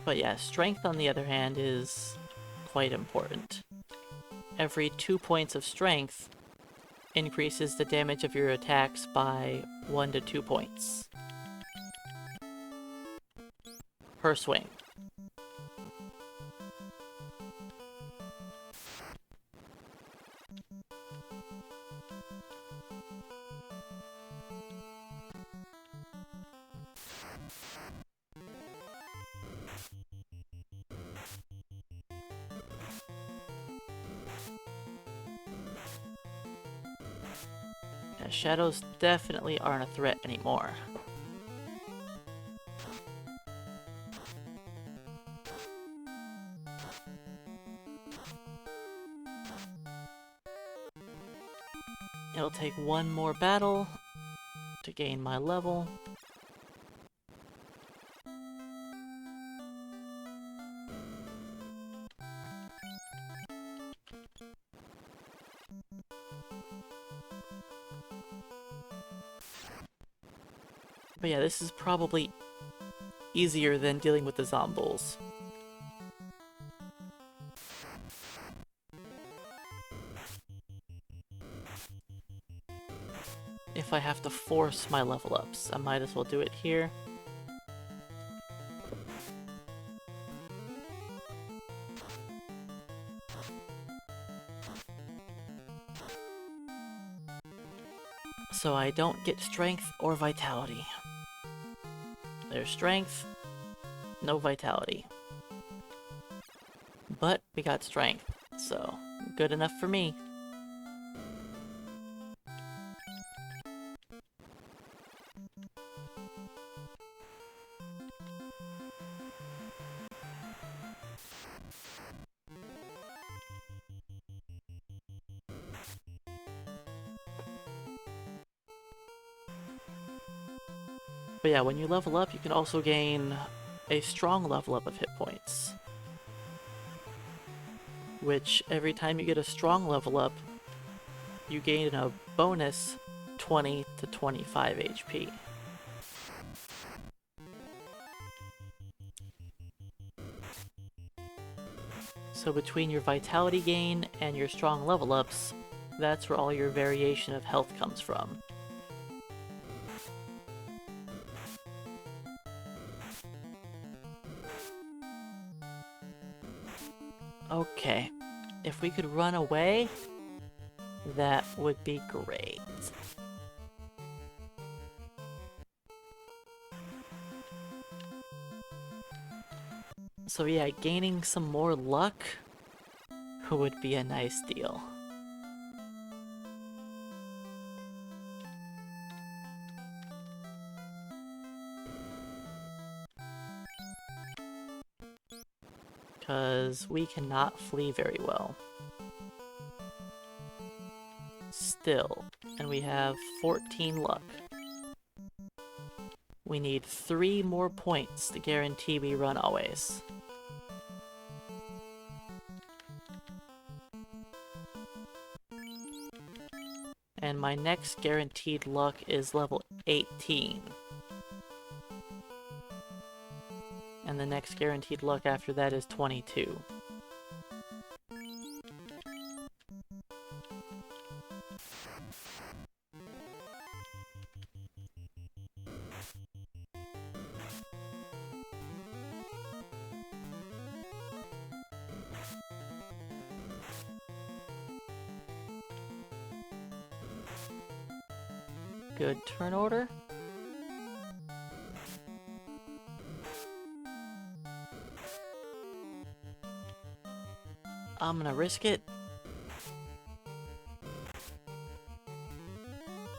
But yeah, strength on the other hand is quite important. Every 2 points of strength increases the damage of your attacks by 1 to 2 points per swing. Yeah, shadows definitely aren't a threat anymore. It'll take one more battle to gain my level. But yeah, this is probably easier than dealing with the zombies. If I have to force my level ups, I might as well do it here. So I don't get strength or vitality. There's strength, no vitality. But we got strength, so good enough for me. But yeah, when you level up, you can also gain a strong level up of hit points. Which, every time you get a strong level up, you gain a bonus 20 to 25 HP. So between your vitality gain and your strong level ups, that's where all your variation of health comes from. Okay. If we could run away, that would be great. So yeah, gaining some more luck would be a nice deal. Because we cannot flee very well. Still, and we have 14 luck. We need 3 more points to guarantee we run always. And my next guaranteed luck is level 18. And the next guaranteed luck after that is 22. Good turn order. I'm gonna risk it.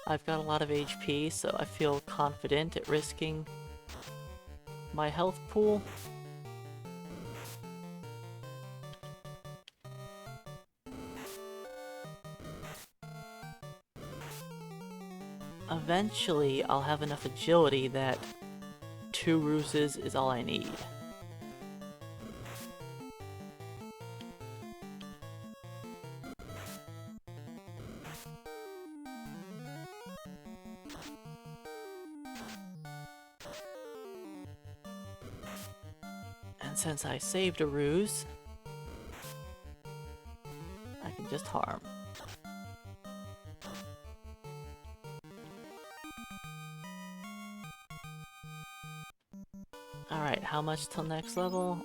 I've got a lot of HP, so I feel confident at risking my health pool. Eventually, I'll have enough agility that 2 ruses is all I need. And since I saved a ruse, I can just harm. Alright, how much till next level?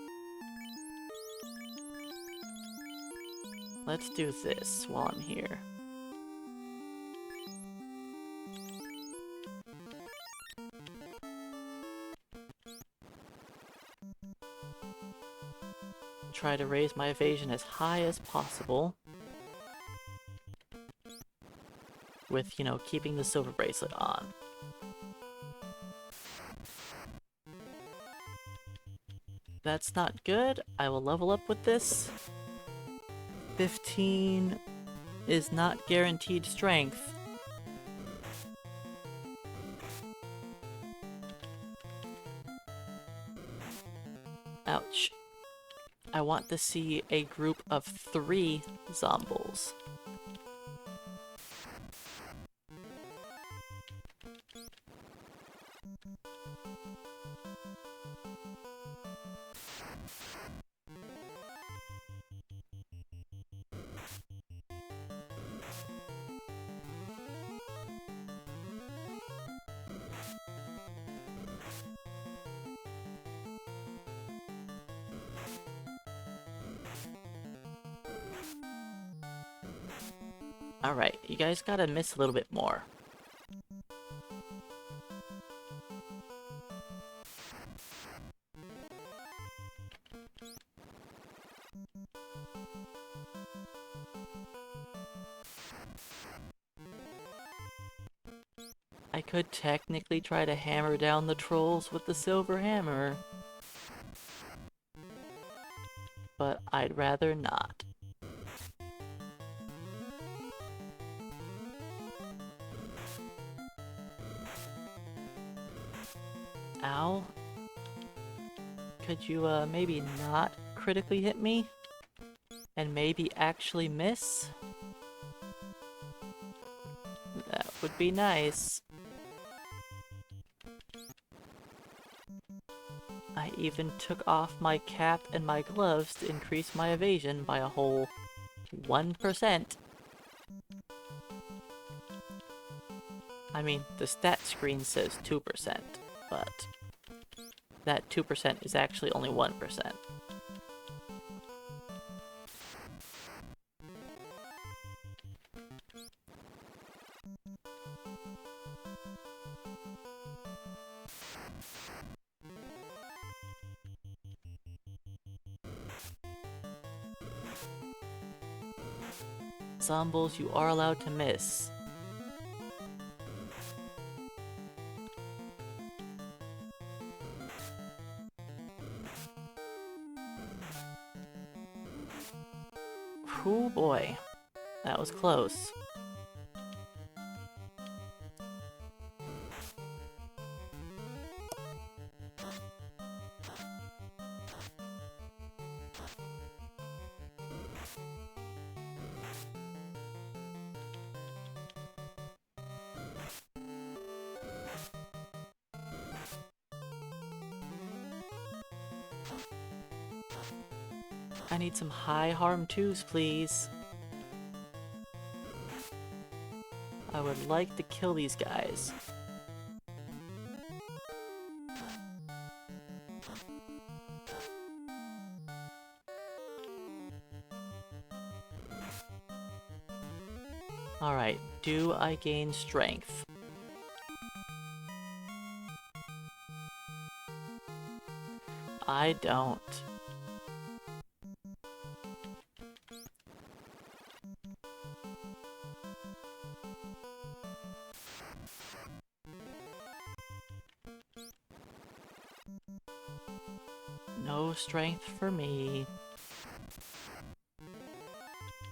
Let's do this while I'm here. Try to raise my evasion as high as possible. With, you know, keeping the silver bracelet on. That's not good. I will level up with this. 15 is not guaranteed strength. Ouch. I want to see a group of 3 zombies. Alright, you guys gotta miss a little bit more. I could technically try to hammer down the trolls with the silver hammer, but I'd rather not. Ow. Could you maybe not critically hit me? And maybe actually miss? That would be nice. I even took off my cap and my gloves to increase my evasion by a whole 1%. I mean, the stat screen says 2%, but that 2% is actually only 1%. Zombies, you are allowed to miss. Oh boy, that was close. I need some high harm 2s, please. I would like to kill these guys. Alright, do I gain strength? I don't. No strength for me.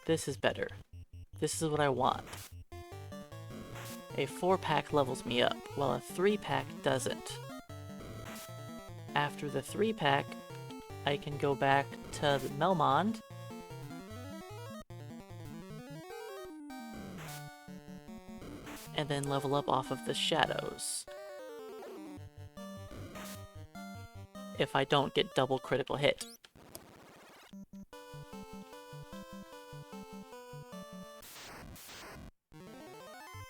This is better. This is what I want. A 4-pack levels me up, while a 3-pack doesn't. After the 3-pack, I can go back to the Melmond. And then level up off of the shadows. If I don't get double critical hit.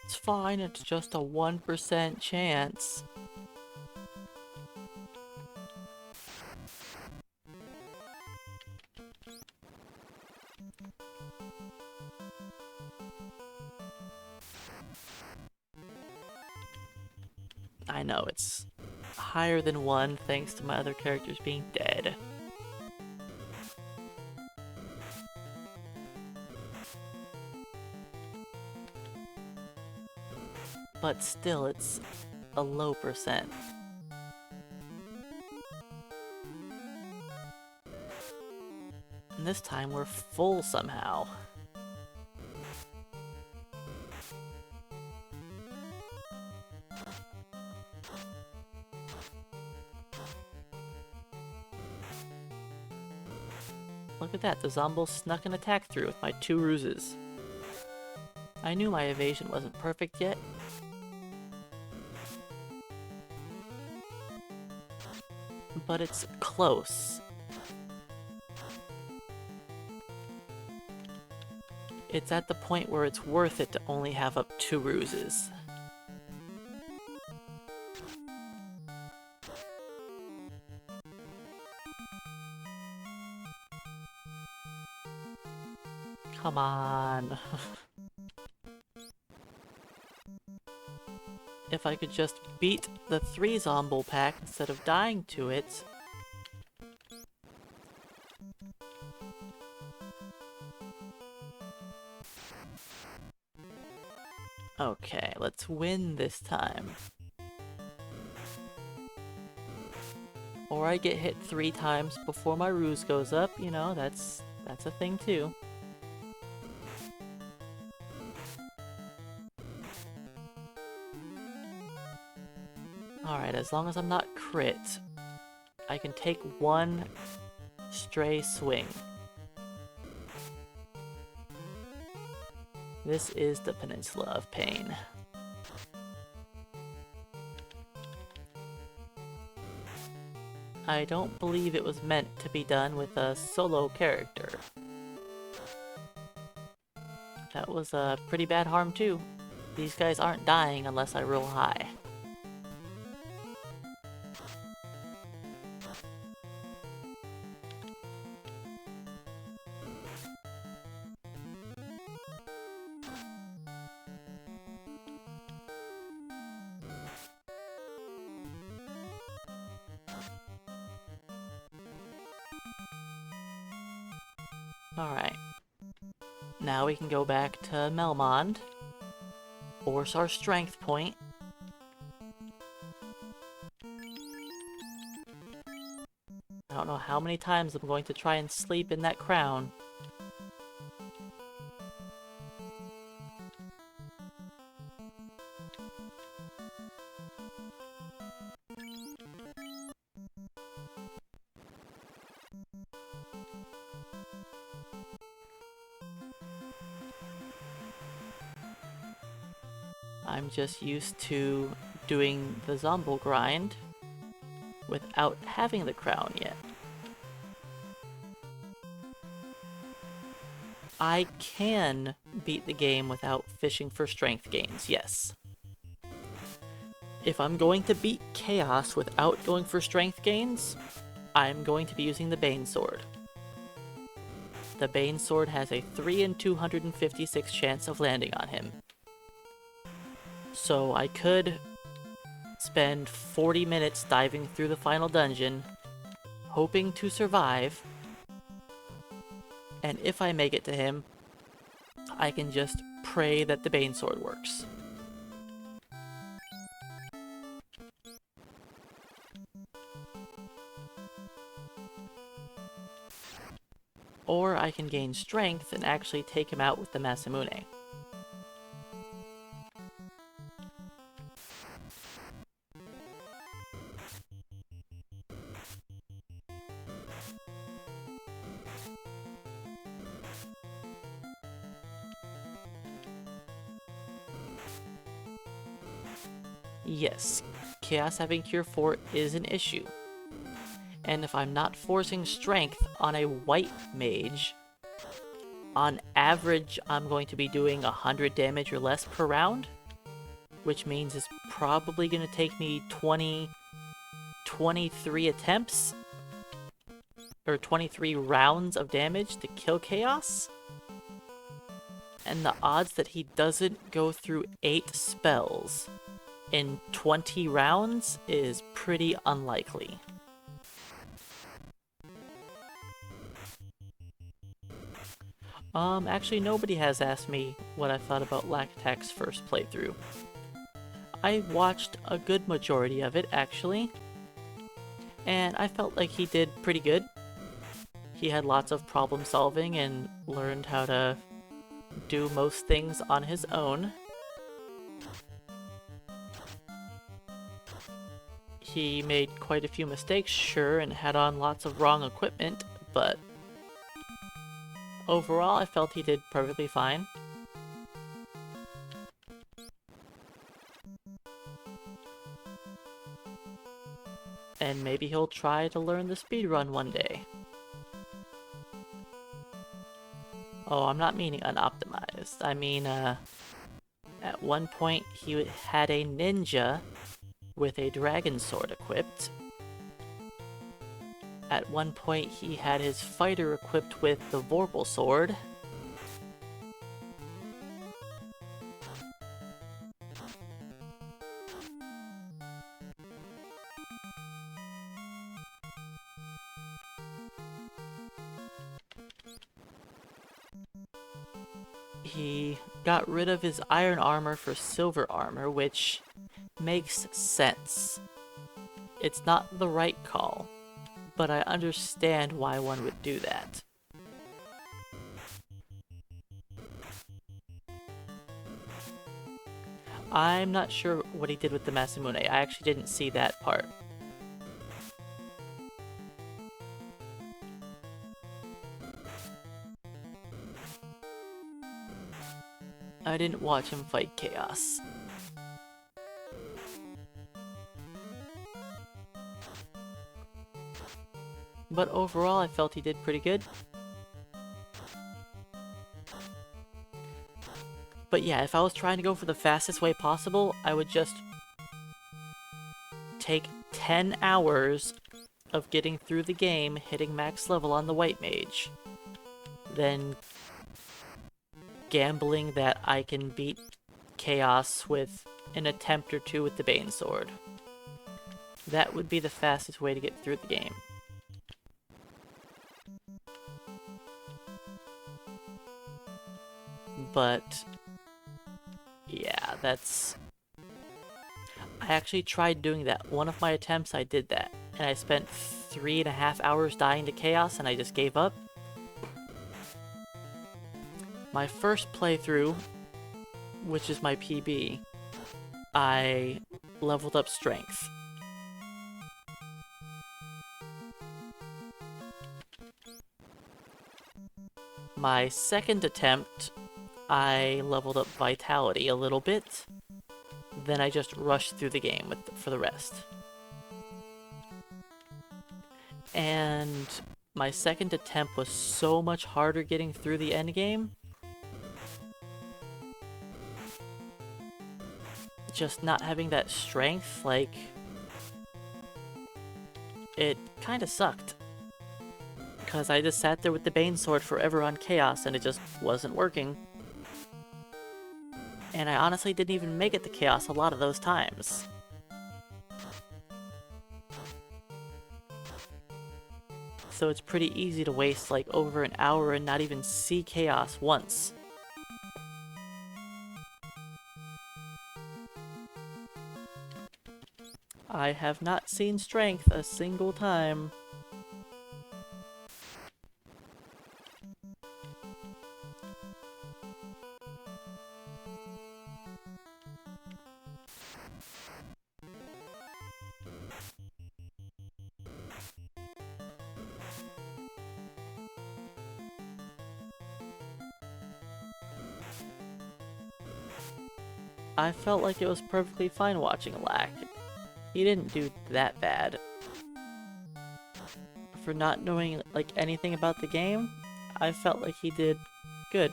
It's fine, it's just a 1% chance. I know, it's higher than 1 thanks to my other characters being dead. But still, it's a low percent. And this time we're full somehow. Look at that, the Zombo snuck an attack through with my 2 ruses. I knew my evasion wasn't perfect yet. But it's close. It's at the point where it's worth it to only have up 2 ruses. Come on. If I could just beat the 3 Zombo pack instead of dying to it. Okay, let's win this time. Or I get hit 3 times before my ruse goes up, you know, that's a thing too. Alright, as long as I'm not crit, I can take 1 stray swing. This is the Peninsula of Pain. I don't believe it was meant to be done with a solo character. That was a pretty bad harm too. These guys aren't dying unless I roll high. Alright. Now we can go back to Melmond, force our strength point. I don't know how many times I'm going to try and sleep in that crown. I'm just used to doing the Zombo grind without having the crown yet. I can beat the game without fishing for strength gains, yes. If I'm going to beat Chaos without going for strength gains, I'm going to be using the Bane Sword. The Bane Sword has a 3 in 256 chance of landing on him. So I could spend 40 minutes diving through the final dungeon, hoping to survive, and if I make it to him, I can just pray that the Bane Sword works. Or I can gain strength and actually take him out with the Masamune. Yes, Chaos having Cure 4 is an issue. And if I'm not forcing strength on a white mage, on average I'm going to be doing 100 damage or less per round, which means it's probably going to take me 23 attempts, or 23 rounds of damage to kill Chaos. And the odds that he doesn't go through 8 spells in 20 rounds is pretty unlikely. Actually nobody has asked me what I thought about Lactaic's first playthrough. I watched a good majority of it, actually, and I felt like he did pretty good. He had lots of problem solving and learned how to do most things on his own. He made quite a few mistakes, sure, and had on lots of wrong equipment, but overall I felt he did perfectly fine. And maybe he'll try to learn the speedrun one day. Oh, I'm not meaning unoptimized. I mean, at one point he had a ninja with a dragon sword equipped. At one point he had his fighter equipped with the Vorpal sword. He got rid of his iron armor for silver armor, which makes sense. It's not the right call, but I understand why one would do that. I'm not sure what he did with the Masamune. I actually didn't see that part. I didn't watch him fight Chaos. But overall, I felt he did pretty good. But yeah, if I was trying to go for the fastest way possible, I would just take 10 hours of getting through the game, hitting max level on the white mage, then gambling that I can beat Chaos with an attempt or two with the Bane Sword. That would be the fastest way to get through the game. But yeah, that's... I actually tried doing that. One of my attempts, I did that. And I spent 3.5 hours dying to chaos, and I just gave up. My first playthrough, which is my PB, I leveled up strength. My second attempt, I leveled up vitality a little bit. Then I just rushed through the game for the rest. And my second attempt was so much harder getting through the endgame. Just not having that strength, like, it kinda sucked. Because I just sat there with the Bane Sword forever on Chaos and it just wasn't working. And I honestly didn't even make it to Chaos a lot of those times. So it's pretty easy to waste like over an hour and not even see Chaos once. I have not seen strength a single time. I felt like it was perfectly fine watching Lack. He didn't do that bad. For not knowing like anything about the game, I felt like he did good.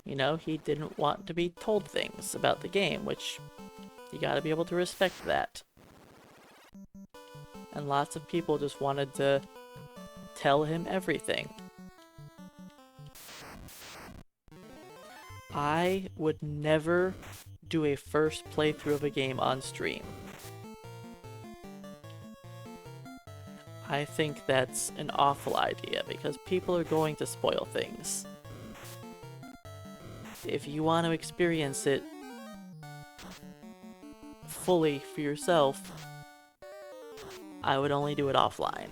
You know, he didn't want to be told things about the game, which you gotta be able to respect that. And lots of people just wanted to tell him everything. I would never do a first playthrough of a game on stream. I think that's an awful idea because people are going to spoil things. If you want to experience it fully for yourself, I would only do it offline.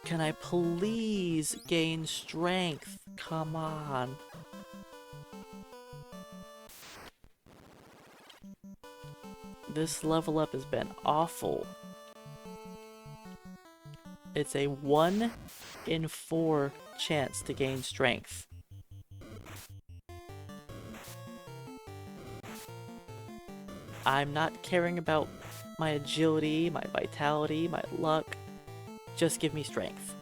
Can I please gain strength? Come on. This level up has been awful. It's a 1 in 4 chance to gain strength. I'm not caring about my agility, my vitality, my luck. Just give me strength.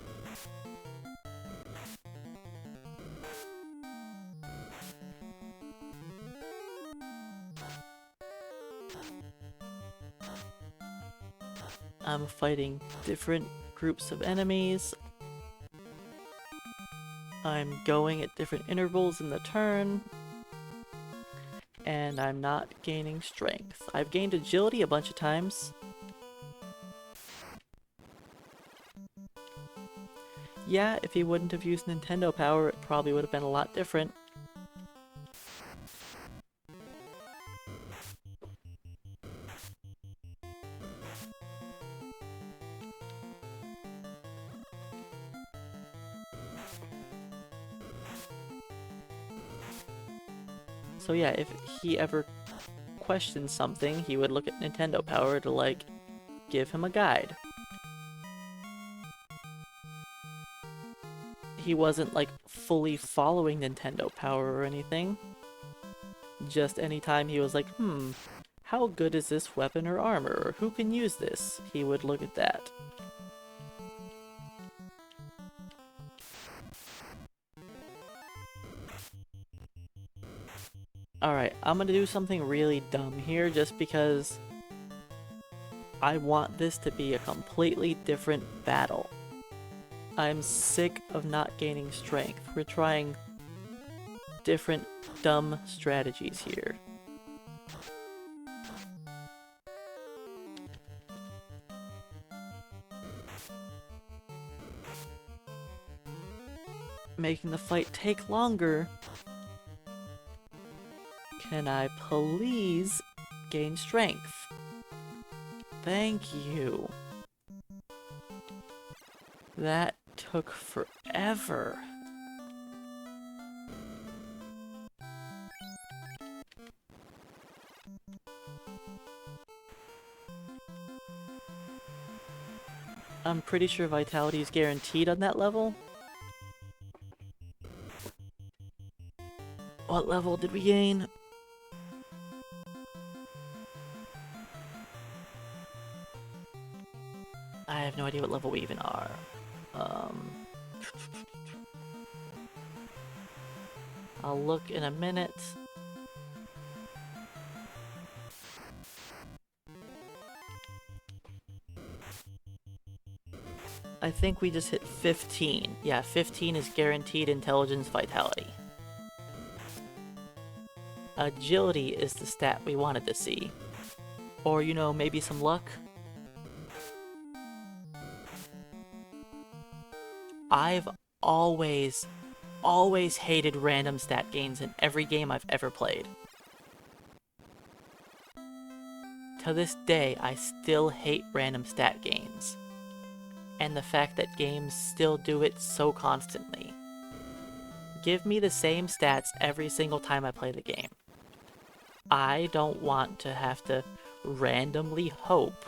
I'm fighting different groups of enemies. I'm going at different intervals in the turn. And I'm not gaining strength. I've gained agility a bunch of times. Yeah, if he wouldn't have used Nintendo power, it probably would have been a lot different. So yeah, if he ever questioned something, he would look at Nintendo power to, like, give him a guide. He wasn't, like, fully following Nintendo power or anything. Just anytime he was like, how good is this weapon or armor? Or who can use this? He would look at that. Alright, I'm gonna do something really dumb here just because I want this to be a completely different battle. I'm sick of not gaining strength. We're trying different dumb strategies here. making the fight take longer, can I please gain strength? Thank you. That took forever. I'm pretty sure vitality is guaranteed on that level. What level did we gain? I have no idea what level we even are. I'll look in a minute. I think we just hit 15. Yeah, 15 is guaranteed intelligence vitality. Agility is the stat we wanted to see. Or, you know, maybe some luck. I've always hated random stat gains in every game I've ever played. To this day, I still hate random stat gains. And the fact that games still do it so constantly. Give me the same stats every single time I play the game. I don't want to have to randomly hope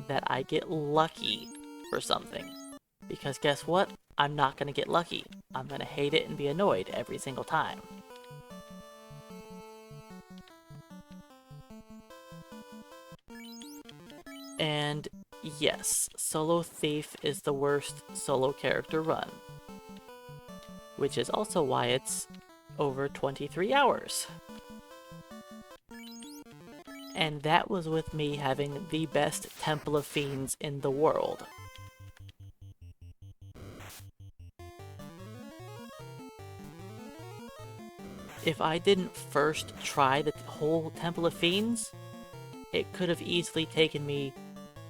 that I get lucky for something. Because guess what? I'm not going to get lucky. I'm going to hate it and be annoyed every single time. And yes, Solo Thief is the worst solo character run. Which is also why it's over 23 hours. And that was with me having the best Temple of Fiends in the world. If I didn't first try the whole Temple of Fiends, it could have easily taken me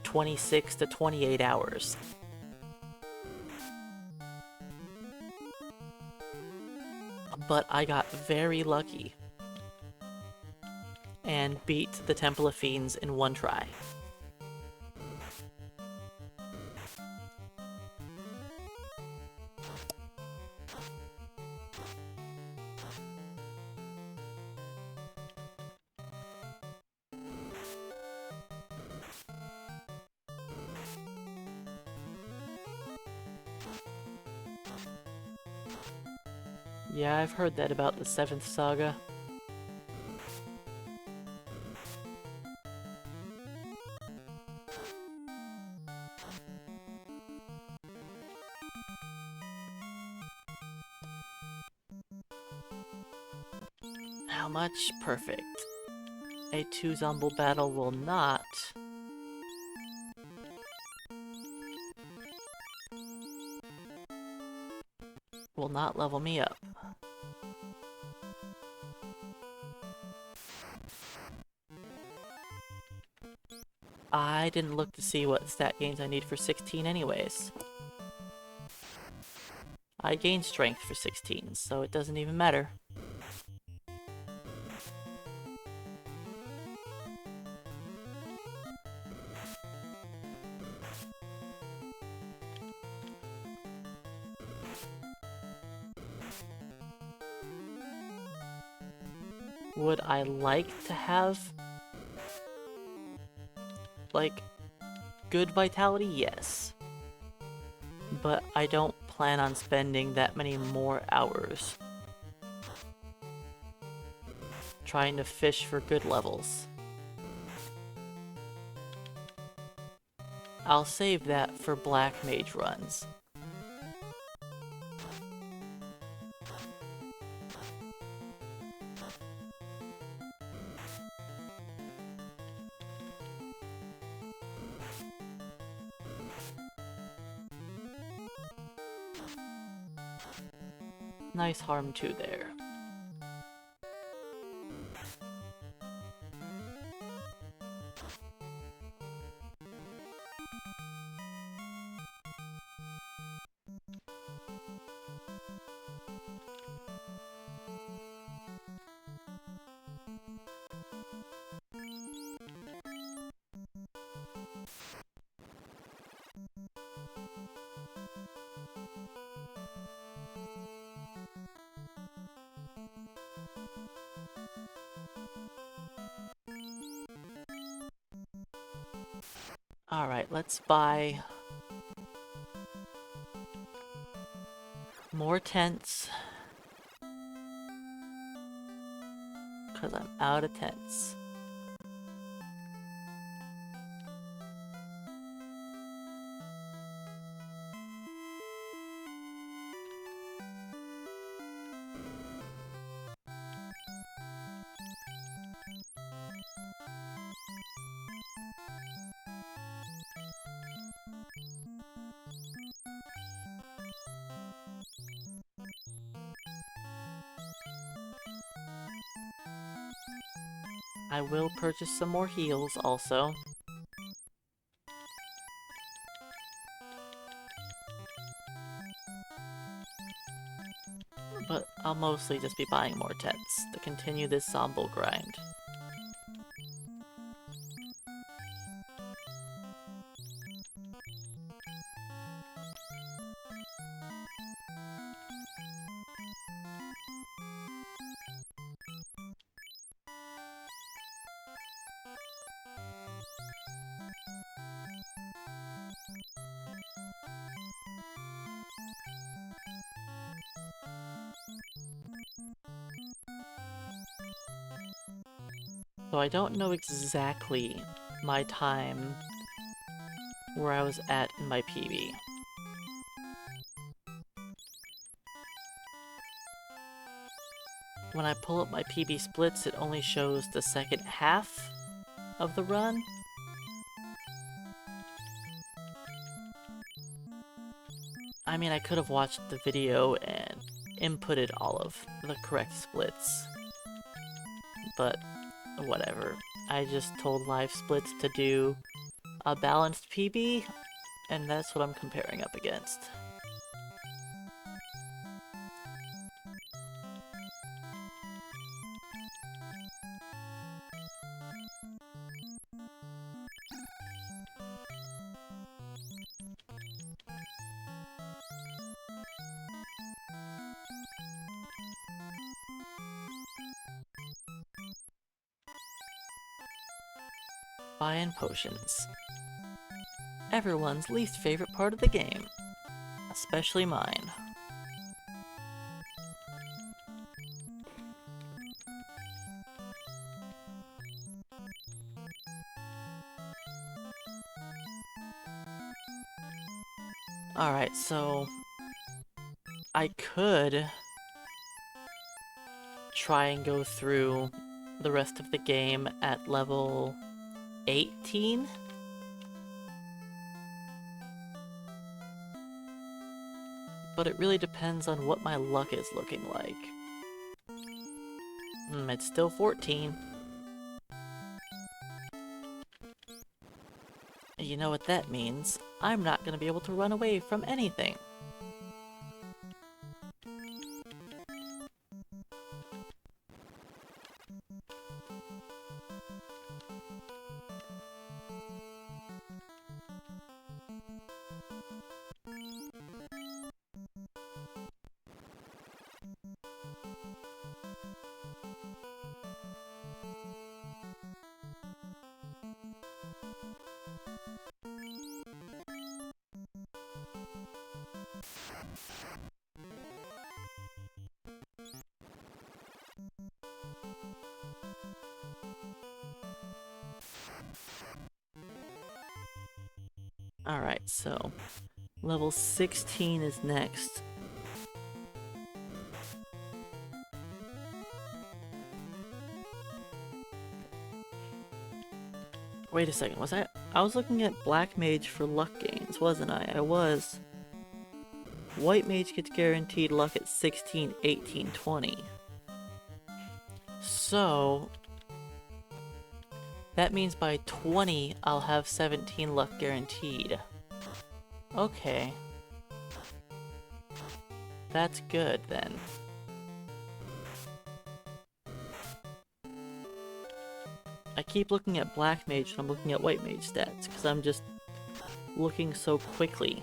26 to 28 hours. But I got very lucky and beat the Temple of Fiends in one try. Yeah, I've heard that about the 7th saga. How much? Perfect. A 2-zombo battle will not... level me up. I didn't look to see what stat gains I need for 16 anyways. I gained strength for 16, so it doesn't even matter. Would I like to have, like, good vitality? Yes. But I don't plan on spending that many more hours trying to fish for good levels. I'll save that for Black Mage runs. Nice harm too there. Alright, let's buy more tents. Because I'm out of tents. I will purchase some more heals also. But I'll mostly just be buying more tents to continue this Zombo grind. So I don't know exactly my time where I was at in my PB. When I pull up my PB splits, it only shows the second half of the run. I mean, I could have watched the video and inputted all of the correct splits, but whatever. I just told Live Splits to do a balanced PB, and that's what I'm comparing up against. Buying potions. Everyone's least favorite part of the game. Especially mine. Alright, so I could try and go through the rest of the game at level 18? But it really depends on what my luck is looking like. It's still 14. You know what that means? I'm not gonna be able to run away from anything. Alright, so level 16 is next. Wait a second, was I was looking at Black Mage for luck gains, wasn't I? I was. White Mage gets guaranteed luck at 16, 18, 20. So that means by 20, I'll have 17 luck guaranteed. Okay. That's good, then. I keep looking at Black Mage and I'm looking at White Mage stats, because I'm just looking so quickly.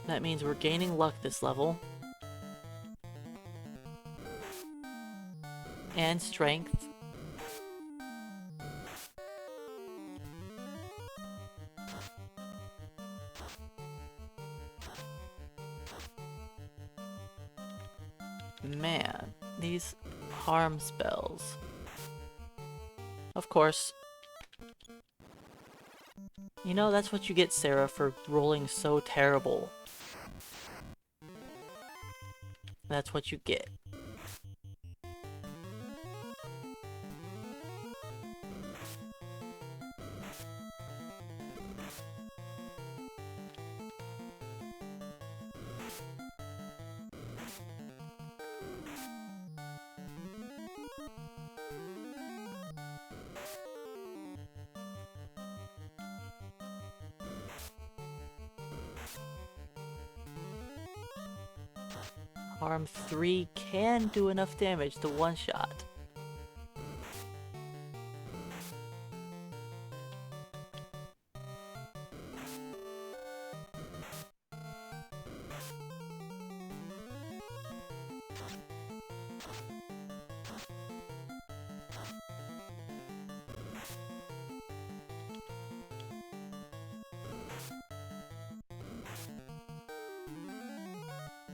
That means we're gaining luck this level. and strength. Man, these harm spells. Of course. You know, that's what you get, Sarah, for rolling so terrible. That's what you get. Harm 3 can do enough damage to one-shot.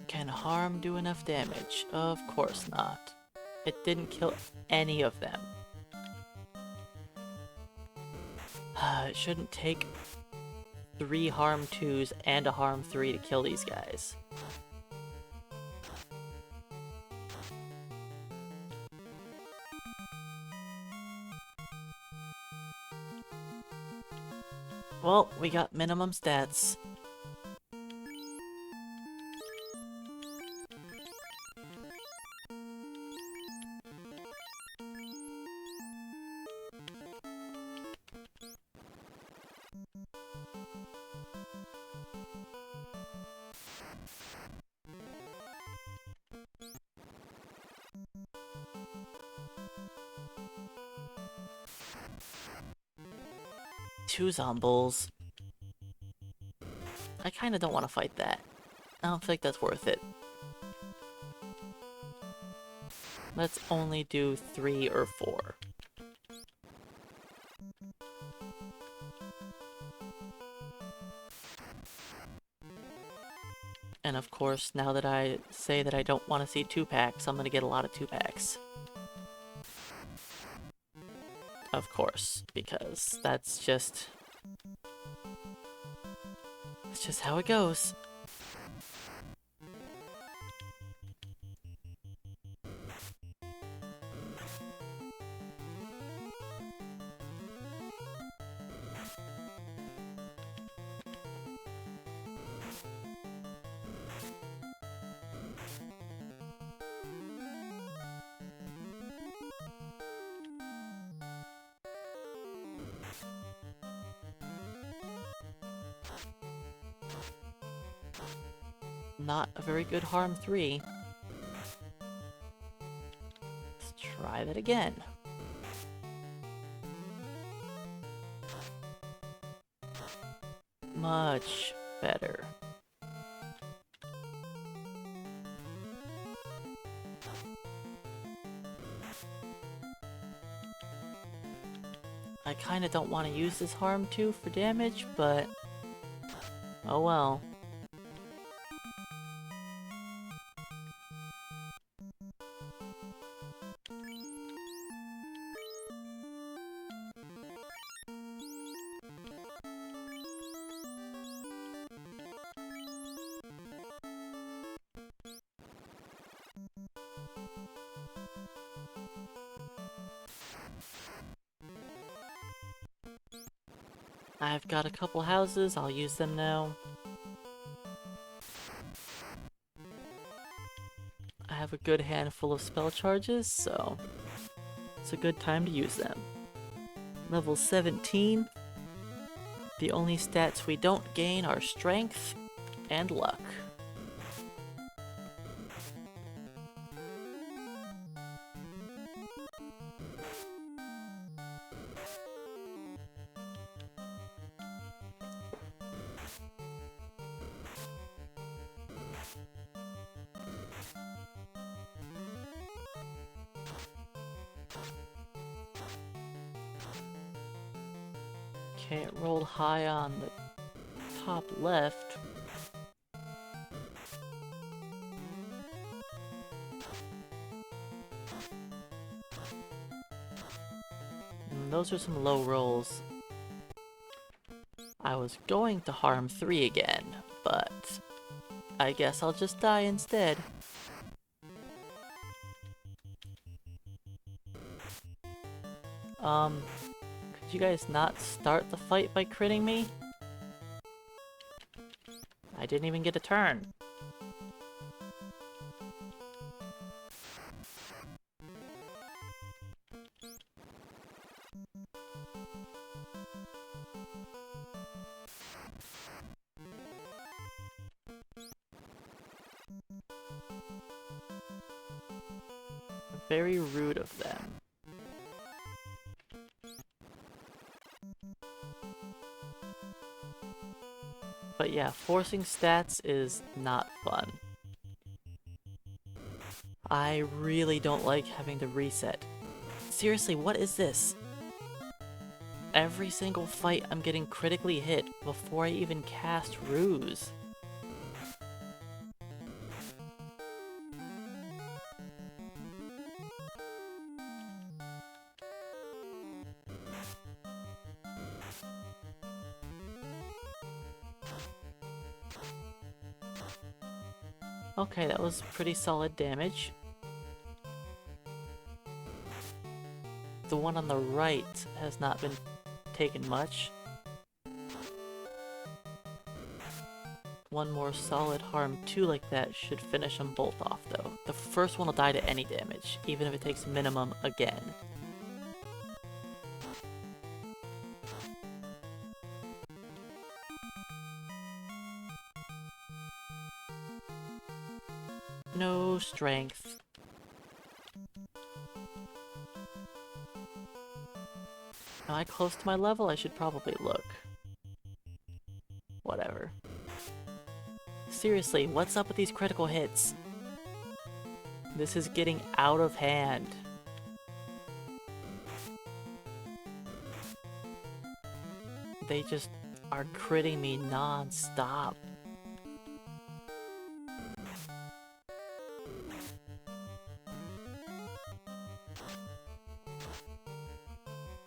Can harm do enough damage? Of course not. It didn't kill any of them. It shouldn't take 3 harm 2s and a harm 3 to kill these guys. Well, we got minimum stats. Two zombies. I kinda don't want to fight that. I don't think that's worth it. Let's only do 3 or 4. And of course, now that I say that I don't want to see 2-packs, I'm gonna get a lot of 2-packs. Of course, because that's just... it's just how it goes. Not a very good harm 3. Let's try that again. Much better. I kinda don't want to use this harm 2 for damage, but oh well. I've got a couple houses, I'll use them now. I have a good handful of spell charges, so it's a good time to use them. Level 17. The only stats we don't gain are strength and luck. Okay, it rolled high on the top left. And those are some low rolls. I was going to harm 3 again, but I guess I'll just die instead. Could you guys not start the fight by critting me? I didn't even get a turn. Very rude of them. But yeah, forcing stats is not fun. I really don't like having to reset. Seriously, what is this? Every single fight I'm getting critically hit before I even cast Ruse. Okay, that was pretty solid damage. The one on the right has not been taken much. One more solid harm 2 like that should finish them both off though. The first one will die to any damage, even if it takes minimum again. No strength. Am I close to my level? I should probably look. Whatever. Seriously, what's up with these critical hits? This is getting out of hand. They just are critting me non-stop.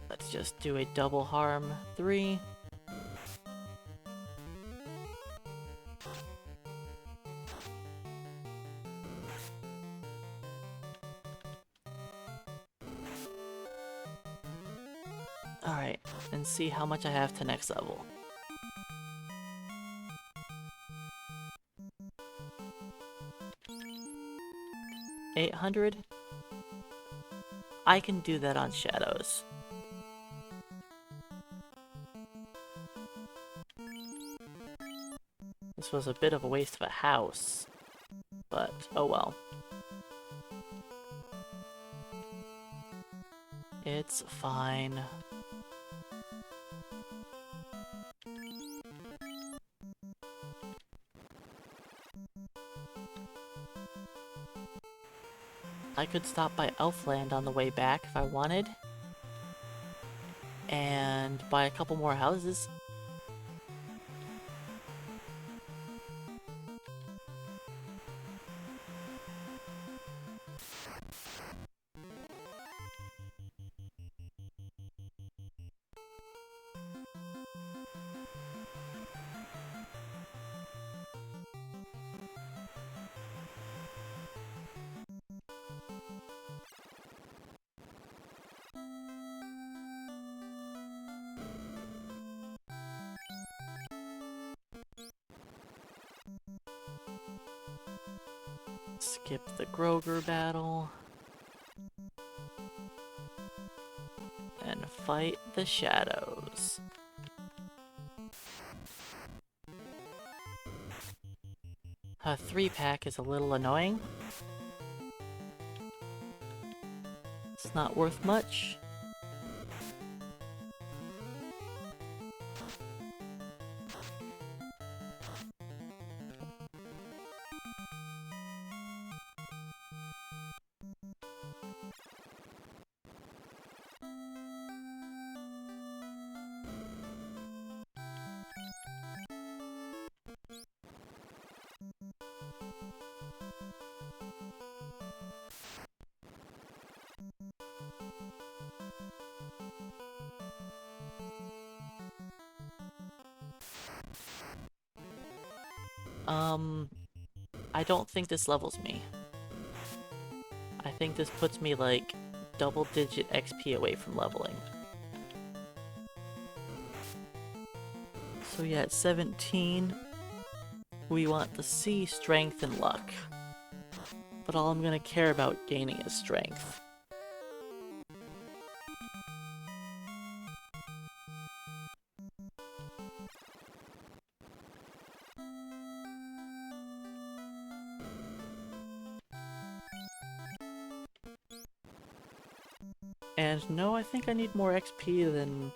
Let's just do a double harm 3. Alright, and see how much I have to next level. $800? I can do that on shadows. This was a bit of a waste of a house, but oh well. It's fine. I could stop by Elfland on the way back if I wanted, and buy a couple more houses. Skip the Groger battle. And fight the shadows. A 3-pack is a little annoying. It's not worth much. I don't think this levels me. I think this puts me like double-digit XP away from leveling. So yeah, at 17, we want the C, strength, and luck. But all I'm gonna care about gaining is strength. And no, I think I need more XP than...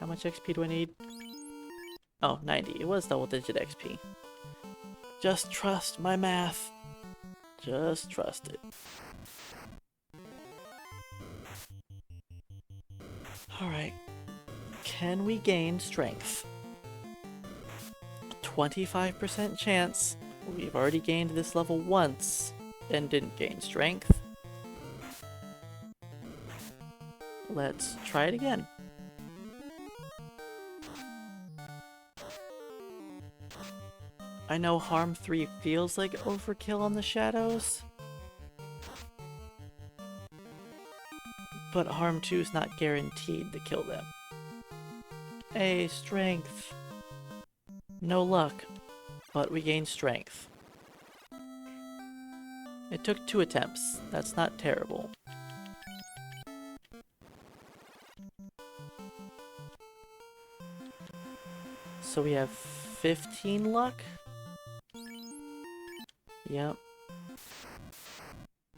How much XP do I need? Oh, 90. It was double-digit XP. Just trust my math. Just trust it. Alright. Can we gain strength? 25% chance. We've already gained this level once and didn't gain strength. Let's try it again. I know Harm 3 feels like overkill on the shadows, but Harm 2 is not guaranteed to kill them. A strength. No luck, but we gained strength. It took 2 attempts. That's not terrible. So we have 15 luck? Yep.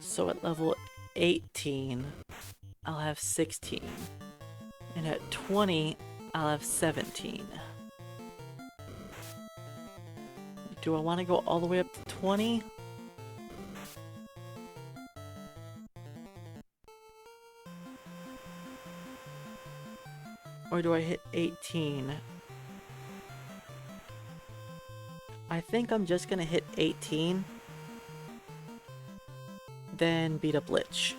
So at level 18, I'll have 16. And at 20, I'll have 17. Do I want to go all the way up to 20? Or do I hit 18? I think I'm just gonna hit 18. Then beat up Lich.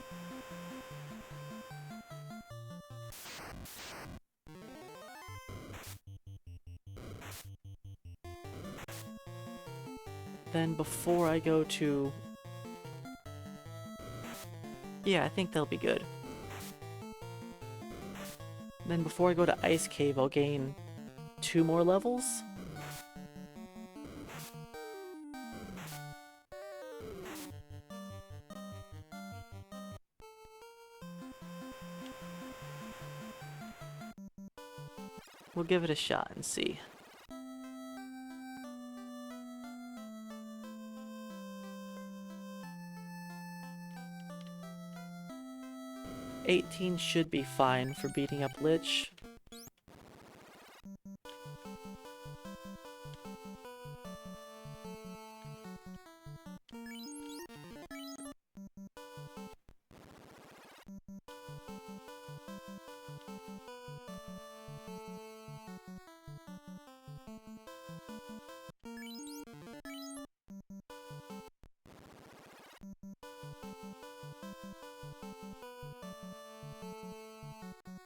Then before I go to... Yeah, I think they'll be good. Then before I go to Ice Cave, I'll gain 2 more levels. We'll give it a shot and see. $18 should be fine for beating up Lich.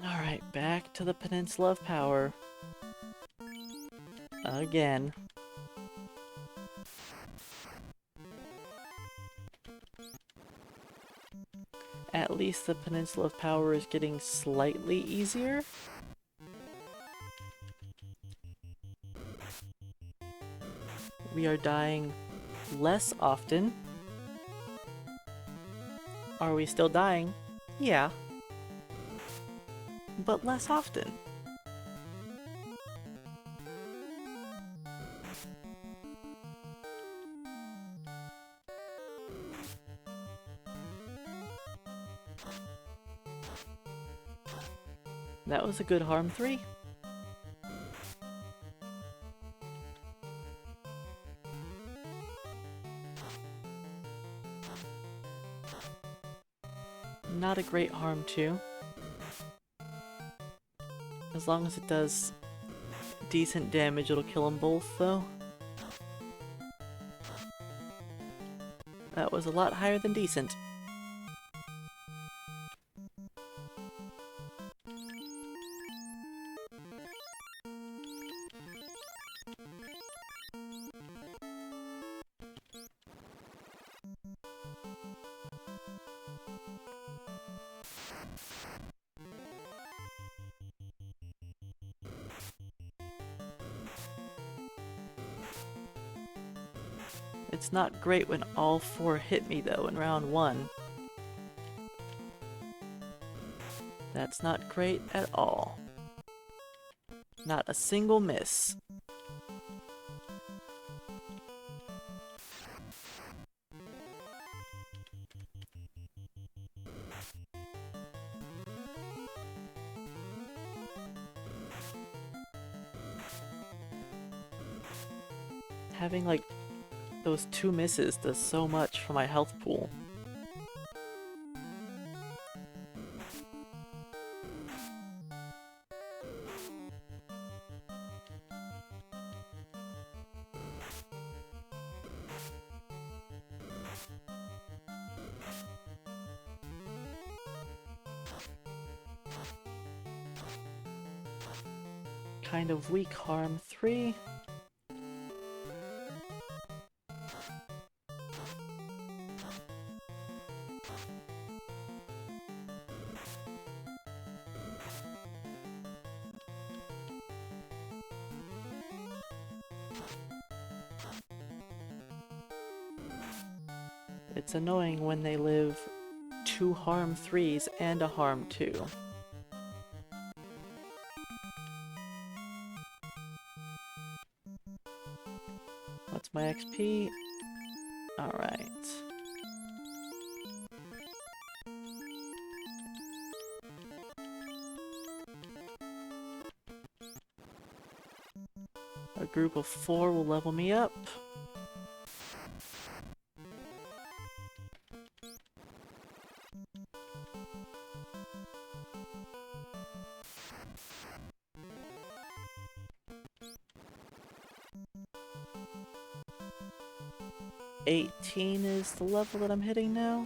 Alright, back to the Peninsula of Power. Again. At least the Peninsula of Power is getting slightly easier. We are dying less often. Are we still dying? Yeah. But less often. That was a good Harm 3. Not a great Harm 2. As long as it does decent damage, it'll kill them both, though. That was a lot higher than decent. It's not great when all 4 hit me though in round 1. That's not great at all. Not a single miss. Having like those 2 misses does so much for my health pool. Kind of weak, harm 3. It's annoying when they live 2 harm 3s and a harm 2. What's my XP? Alright. A group of 4 will level me up. $18 is the level that I'm hitting now.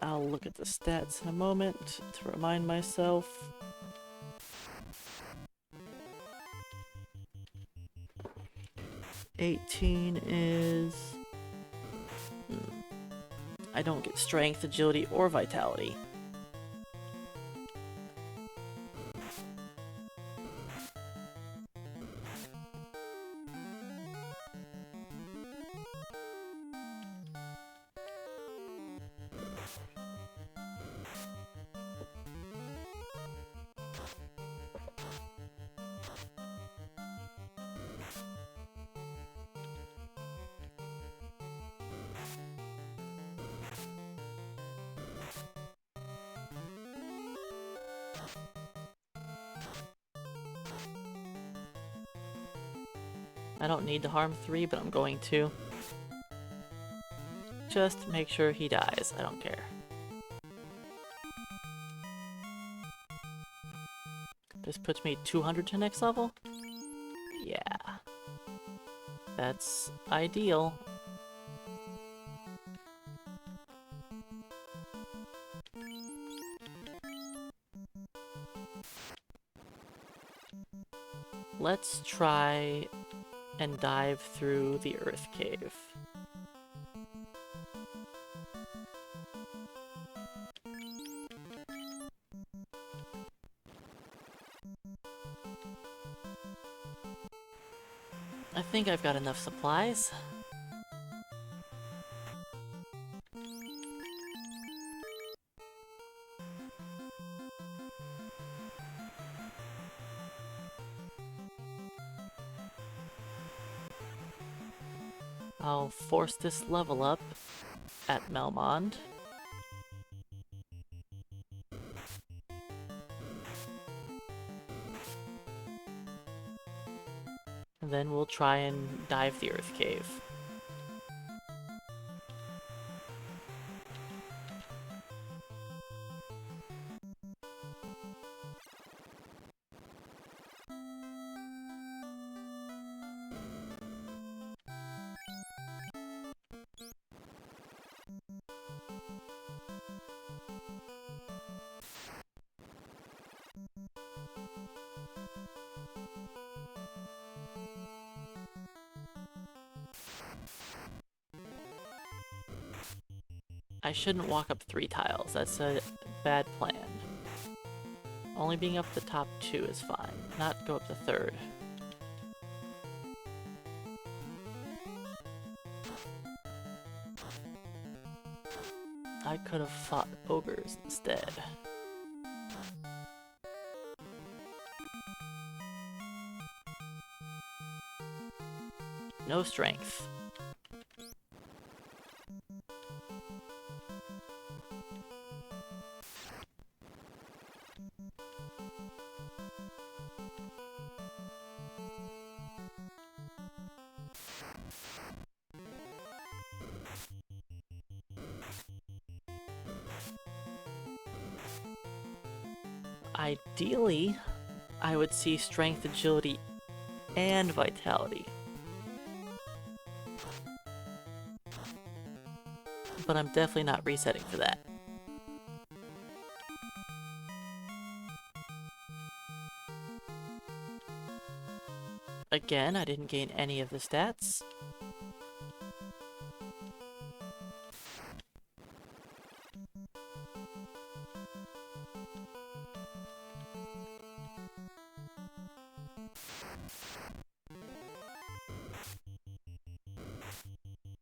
I'll look at the stats in a moment to remind myself. $18 is... I don't get strength, agility, or vitality. I don't need to harm 3, but I'm going to. Just to make sure he dies. I don't care. This puts me 200 to next level? Yeah. That's ideal. Let's try and dive through the Earth Cave. I think I've got enough supplies. I'll force this level up at Melmond. And then we'll try and dive the Earth Cave. I shouldn't walk up 3 tiles, that's a bad plan. Only being up the top 2 is fine, not go up the 3rd. I could have fought ogres instead. No strength. Ideally, I would see strength, agility, and vitality. But I'm definitely not resetting for that. Again, I didn't gain any of the stats.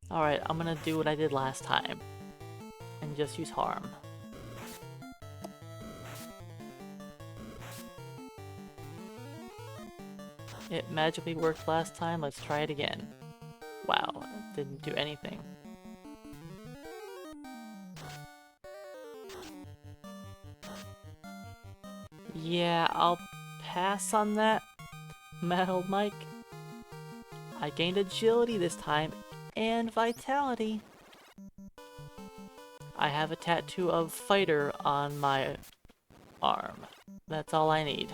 Alright, I'm gonna do what I did last time. And just use harm. It magically worked last time, let's try it again. Wow, it didn't do anything. Yeah, I'll pass on that, Metal Mike. I gained agility this time, and vitality. I have a tattoo of fighter on my arm. That's all I need.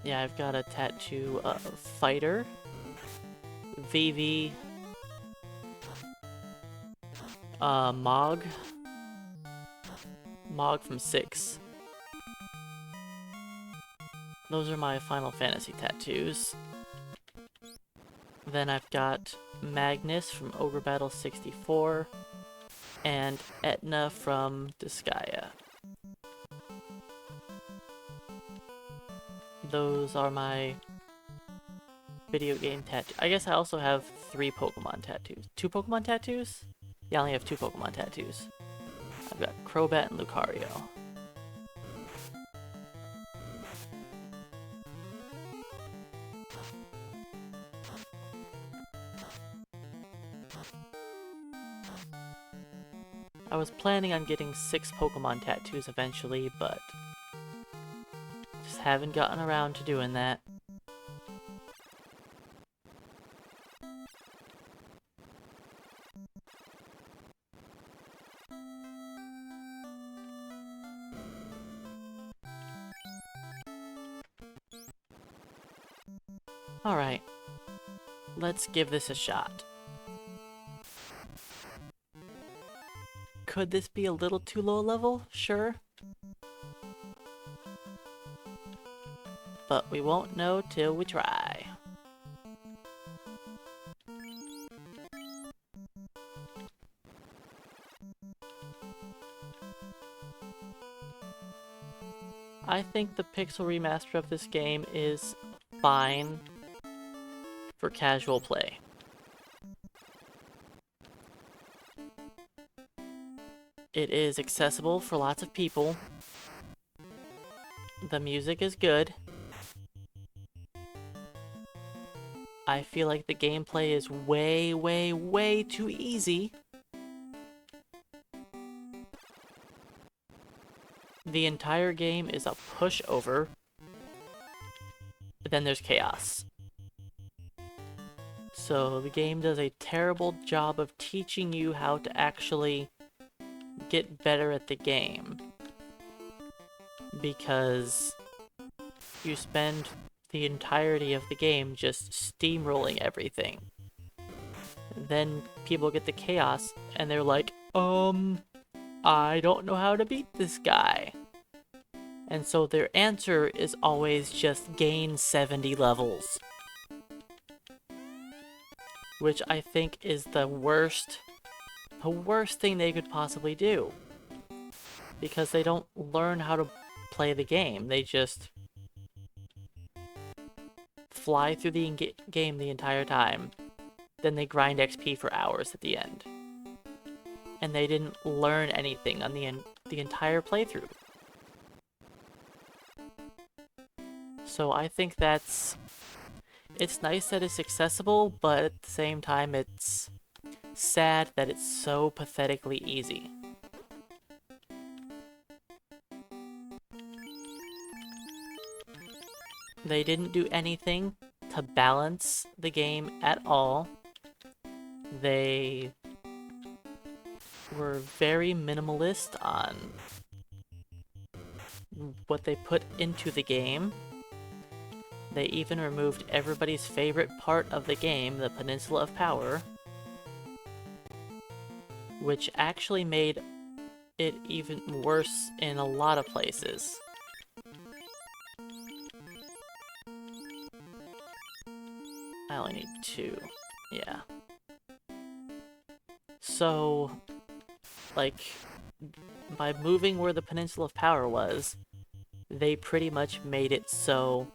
Yeah, I've got a tattoo of fighter, VV, Mog from 6. Those are my Final Fantasy tattoos. Then I've got Magnus from Ogre Battle 64, and Etna from Disgaea. Those are my video game tattoos. I guess I also have 3 Pokemon tattoos. 2 Pokemon tattoos? Yeah, I only have 2 Pokemon tattoos. I've got Crobat and Lucario. I was planning on getting 6 Pokemon tattoos eventually, but just haven't gotten around to doing that. Alright, let's give this a shot. Could this be a little too low level? Sure. But we won't know till we try. I think the pixel remaster of this game is fine for casual play. It is accessible for lots of people. The music is good. I feel like the gameplay is way, way, way too easy. The entire game is a pushover. But then there's chaos. So the game does a terrible job of teaching you how to actually get better at the game. Because you spend the entirety of the game just steamrolling everything. Then people get the chaos and they're like, I don't know how to beat this guy. And so their answer is always just gain 70 levels. Which I think is the worst thing they could possibly do. because they don't learn how to play the game. They just fly through the game the entire time. Then they grind XP for hours at the end. And they didn't learn anything on the entire playthrough. So I think it's nice that it's accessible, but at the same time it's sad that it's so pathetically easy. They didn't do anything to balance the game at all. They were very minimalist on what they put into the game. They even removed everybody's favorite part of the game, the Peninsula of Power, which actually made it even worse in a lot of places. I only need 2. Yeah. So, like, by moving where the Peninsula of Power was, they pretty much made it so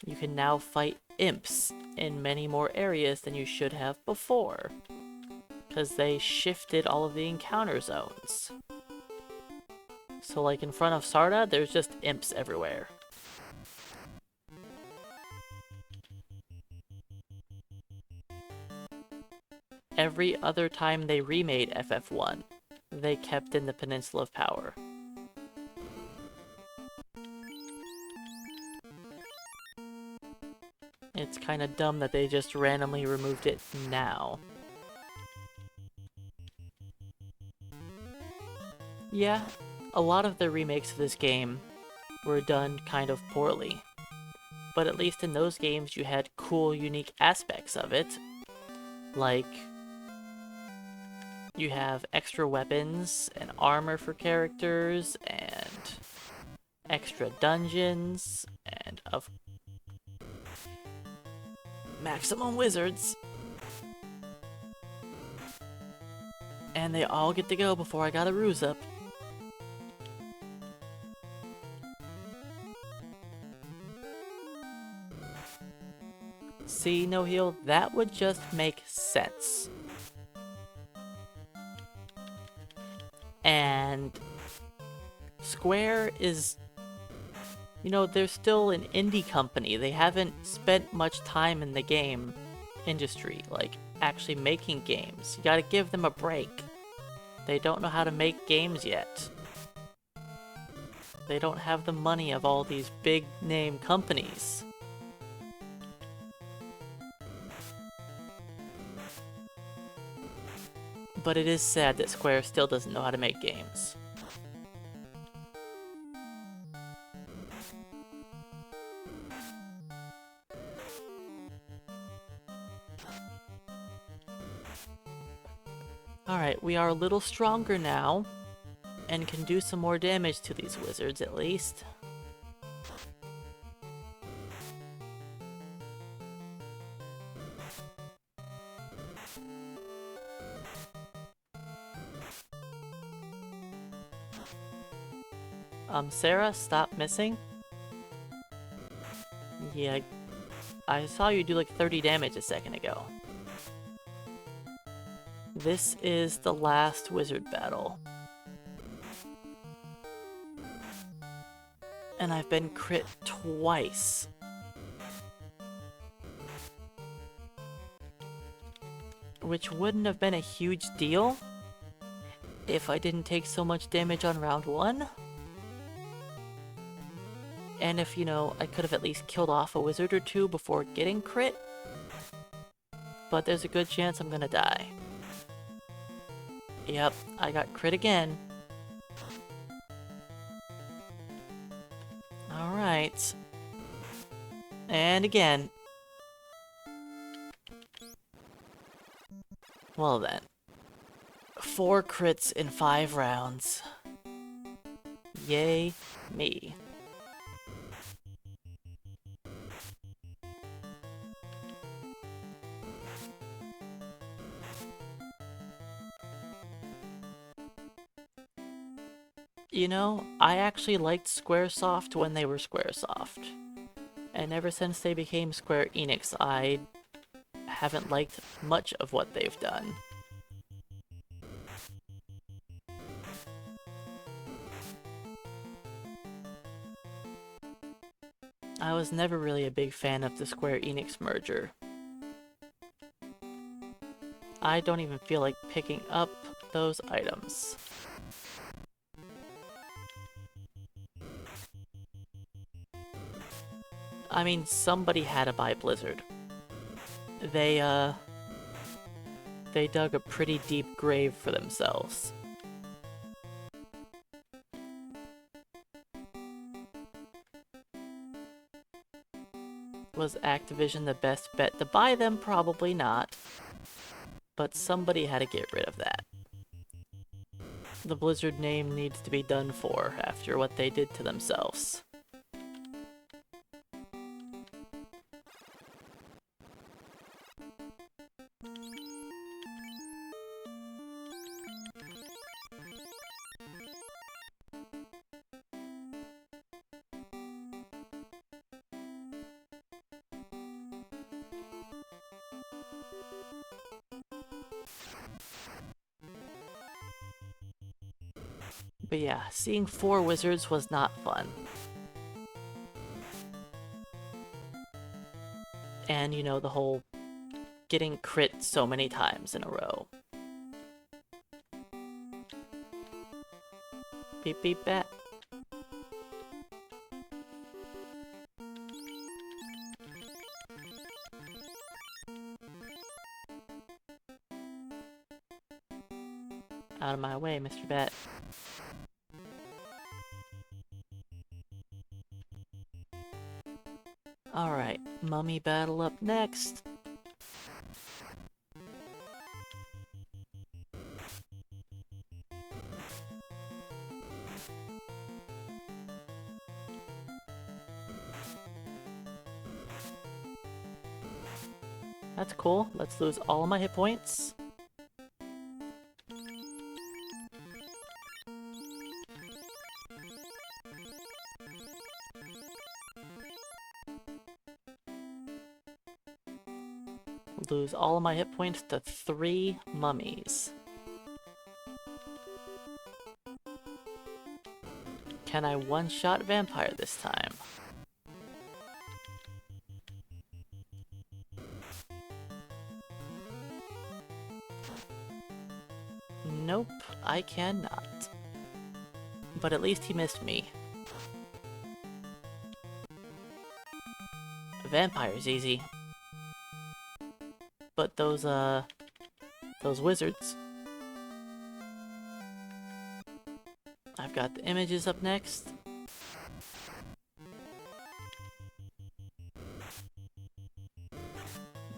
you can now fight imps in many more areas than you should have before, because they shifted all of the encounter zones. So like in front of Sarda, there's just imps everywhere. Every other time they remade FF1, they kept in the Peninsula of Power. It's kind of dumb that they just randomly removed it now. Yeah, a lot of the remakes of this game were done kind of poorly. But at least in those games you had cool, unique aspects of it. Like, you have extra weapons and armor for characters, and extra dungeons, and of maximum wizards. And they all get to go before I got a ruse up. See, no heal, that would just make sense. And Square is, you know, they're still an indie company. They haven't spent much time in the game industry, like actually making games. You gotta give them a break. They don't know how to make games yet. They don't have the money of all these big name companies. But it is sad that Square still doesn't know how to make games. Alright, we are a little stronger now, and can do some more damage to these wizards at least. Sarah, stop missing. Yeah, I saw you do like 30 damage a second ago. This is the last wizard battle. And I've been crit twice. Which wouldn't have been a huge deal if I didn't take so much damage on round 1. And if, you know, I could have at least killed off a wizard or 2 before getting crit. But there's a good chance I'm gonna die. Yep, I got crit again. Alright. And again. Well then. 4 crits in 5 rounds. Yay me. You know, I actually liked Squaresoft when they were Squaresoft. And ever since they became Square Enix, I haven't liked much of what they've done. I was never really a big fan of the Square Enix merger. I don't even feel like picking up those items. I mean, somebody had to buy Blizzard. They dug a pretty deep grave for themselves. Was Activision the best bet to buy them? Probably not. But somebody had to get rid of that. The Blizzard name needs to be done for after what they did to themselves. But yeah, seeing 4 wizards was not fun. And, you know, the whole getting crit so many times in a row. Beep beep bat. Out of my way, Mr. Bat. Alright, mummy battle up next. That's cool. Let's lose all of my hit points. Lose all of my hit points to 3 mummies. Can I one-shot vampire this time? Nope, I cannot. But at least he missed me. Vampire's easy. But those wizards. I've got the images up next.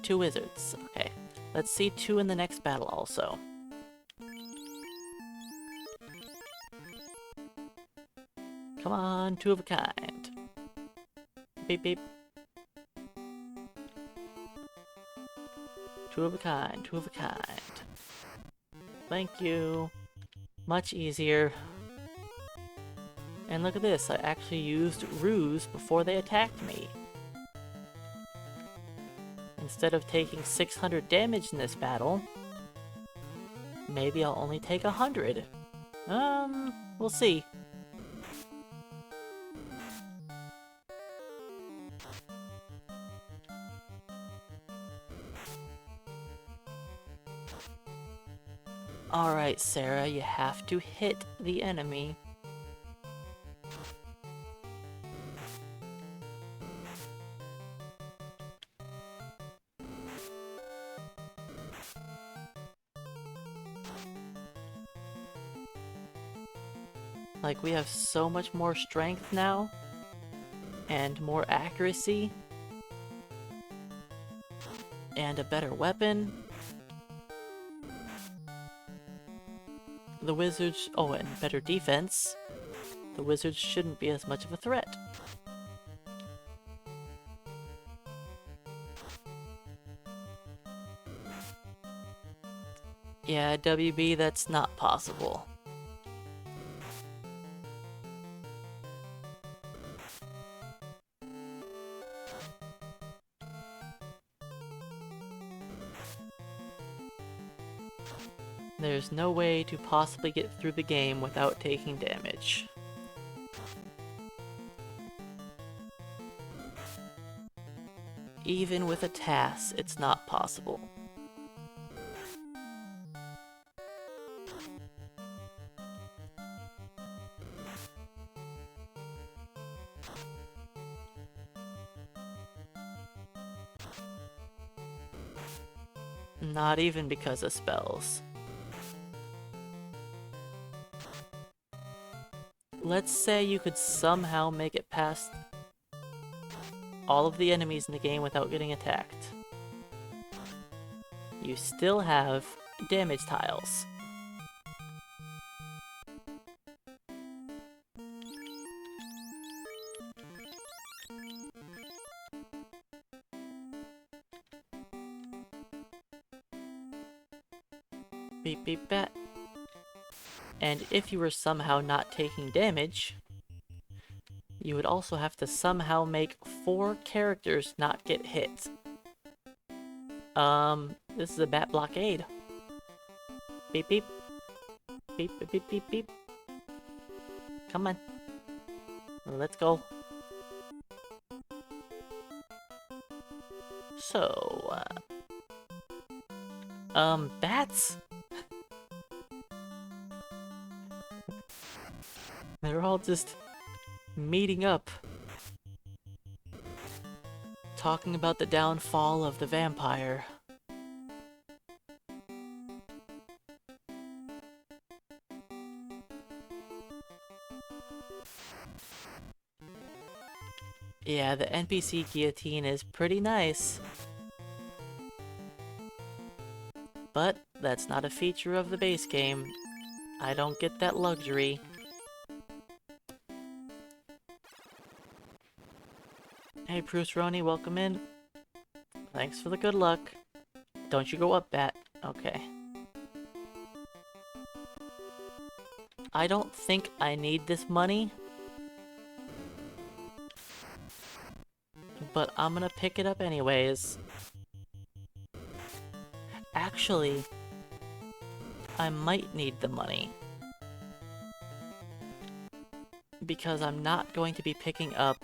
Two wizards. Okay. Let's see 2 in the next battle also. Come on, 2 of a kind. Beep beep. 2 of a kind, 2 of a kind. Thank you. Much easier. And look at this, I actually used ruse before they attacked me. Instead of taking 600 damage in this battle, maybe I'll only take 100. We'll see. Alright, Sarah, you have to hit the enemy. Like, we have so much more strength now, and more accuracy, and a better weapon. The wizards, oh, and better defense. The wizards shouldn't be as much of a threat. Yeah, WB, that's not possible. There's no way to possibly get through the game without taking damage. Even with a TAS, it's not possible. Not even because of spells. Let's say you could somehow make it past all of the enemies in the game without getting attacked. You still have damage tiles. Beep beep bat. And if you were somehow not taking damage, you would also have to somehow make 4 characters not get hit. This is a bat blockade. Beep beep. Beep beep beep beep beep. Come on. Let's go. So, bats? They're all just meeting up, talking about the downfall of the vampire. Yeah, the NPC guillotine is pretty nice. But that's not a feature of the base game. I don't get that luxury. Hey, Bruce Roney, welcome in. Thanks for the good luck. Don't you go up, bat. Okay. I don't think I need this money, but I'm gonna pick it up anyways. Actually, I might need the money, because I'm not going to be picking up...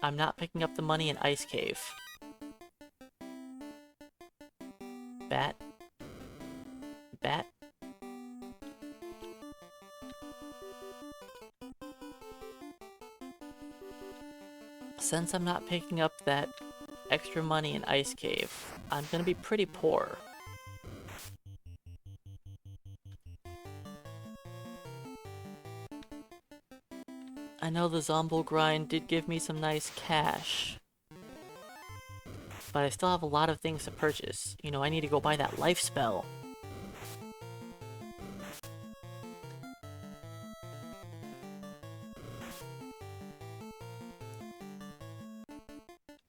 I'm not picking up the money in Ice Cave. Bat. Bat. Since I'm not picking up that extra money in Ice Cave, I'm gonna be pretty poor. I know the Zombo grind did give me some nice cash, but I still have a lot of things to purchase. You know, I need to go buy that life spell.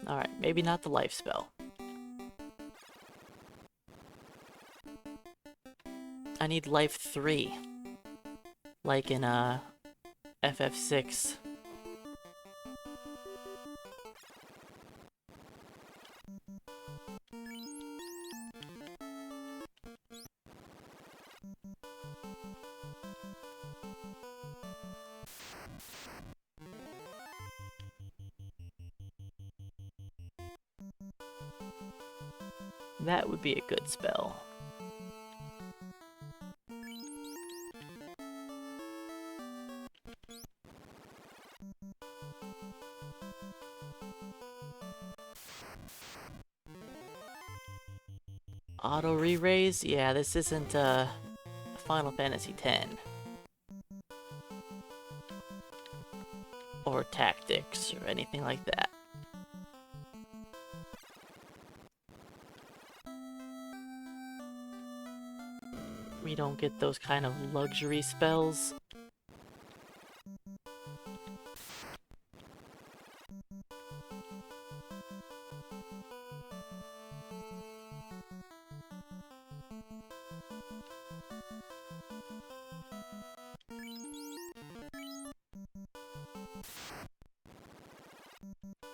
Alright, maybe not the life spell. I need life 3. Like in, FF6. That would be a good spell. Auto re-raise? Yeah, this isn't, Final Fantasy X. Or Tactics, or anything like that. We don't get those kind of luxury spells.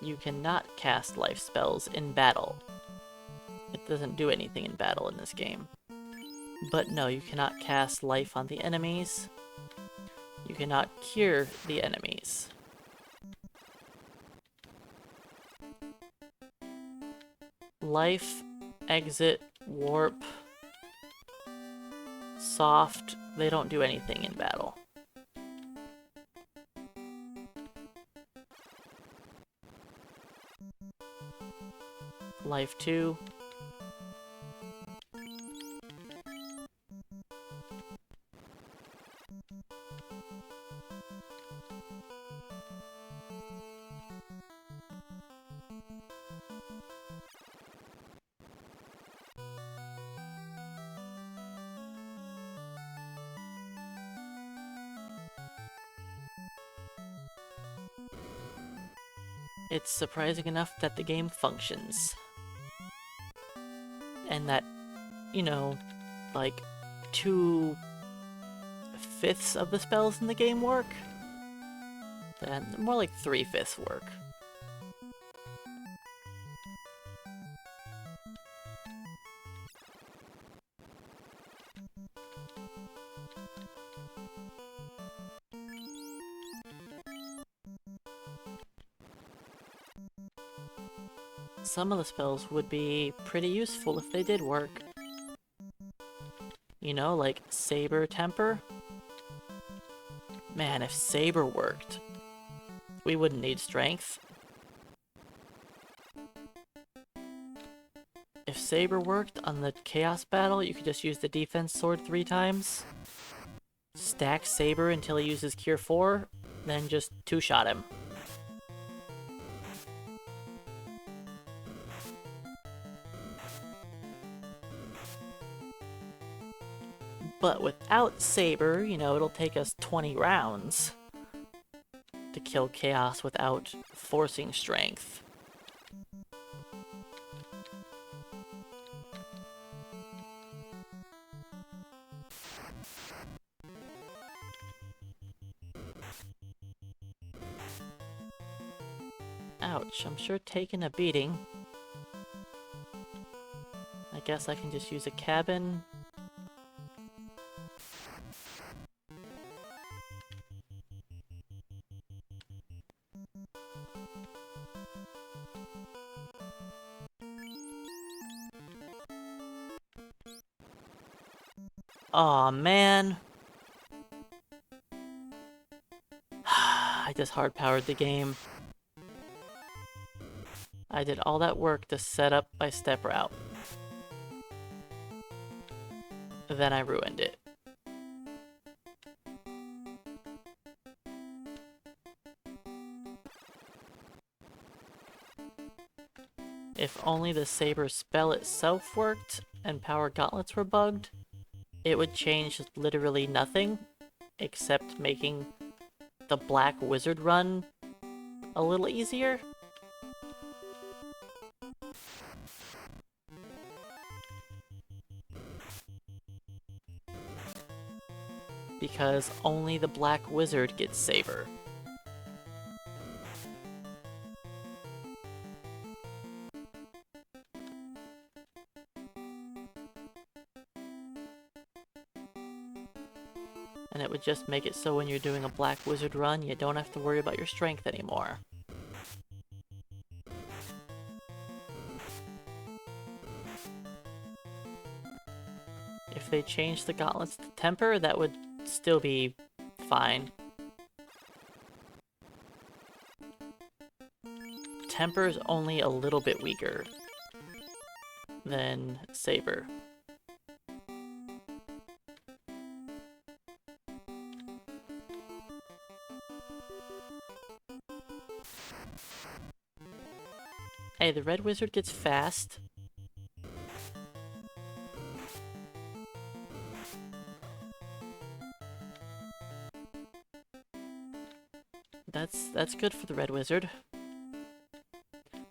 You cannot cast life spells in battle. doesn't do anything in battle in this game. But no, you cannot cast life on the enemies. You cannot cure the enemies. Life, exit, warp, soft, they don't do anything in battle. Life 2. It's surprising enough that the game functions. And that, you know, like 2/5 of the spells in the game work. Then more like 3/5 work. Some of the spells would be pretty useful if they did work. You know, like Saber Temper? Man, if Saber worked, we wouldn't need strength. If Saber worked on the Chaos battle, you could just use the defense sword 3 times. Stack Saber until he uses Cure 4, then just 2-shot him. But without Saber, you know, it'll take us 20 rounds to kill Chaos without forcing strength. Ouch, I'm sure taking a beating. I guess I can just use a cabin. Aw, man. I just hard-powered the game. I did all that work to set up my step route. Then I ruined it. If only the Saber spell itself worked and power gauntlets were bugged, it would change literally nothing except making the Black Wizard run a little easier. Because only the Black Wizard gets Saber. And it would just make it so when you're doing a Black Wizard run, you don't have to worry about your strength anymore. If they changed the gauntlets to temper, that would still be fine. Temper is only a little bit weaker than Saber. Hey, the Red Wizard gets fast. That's good for the Red Wizard.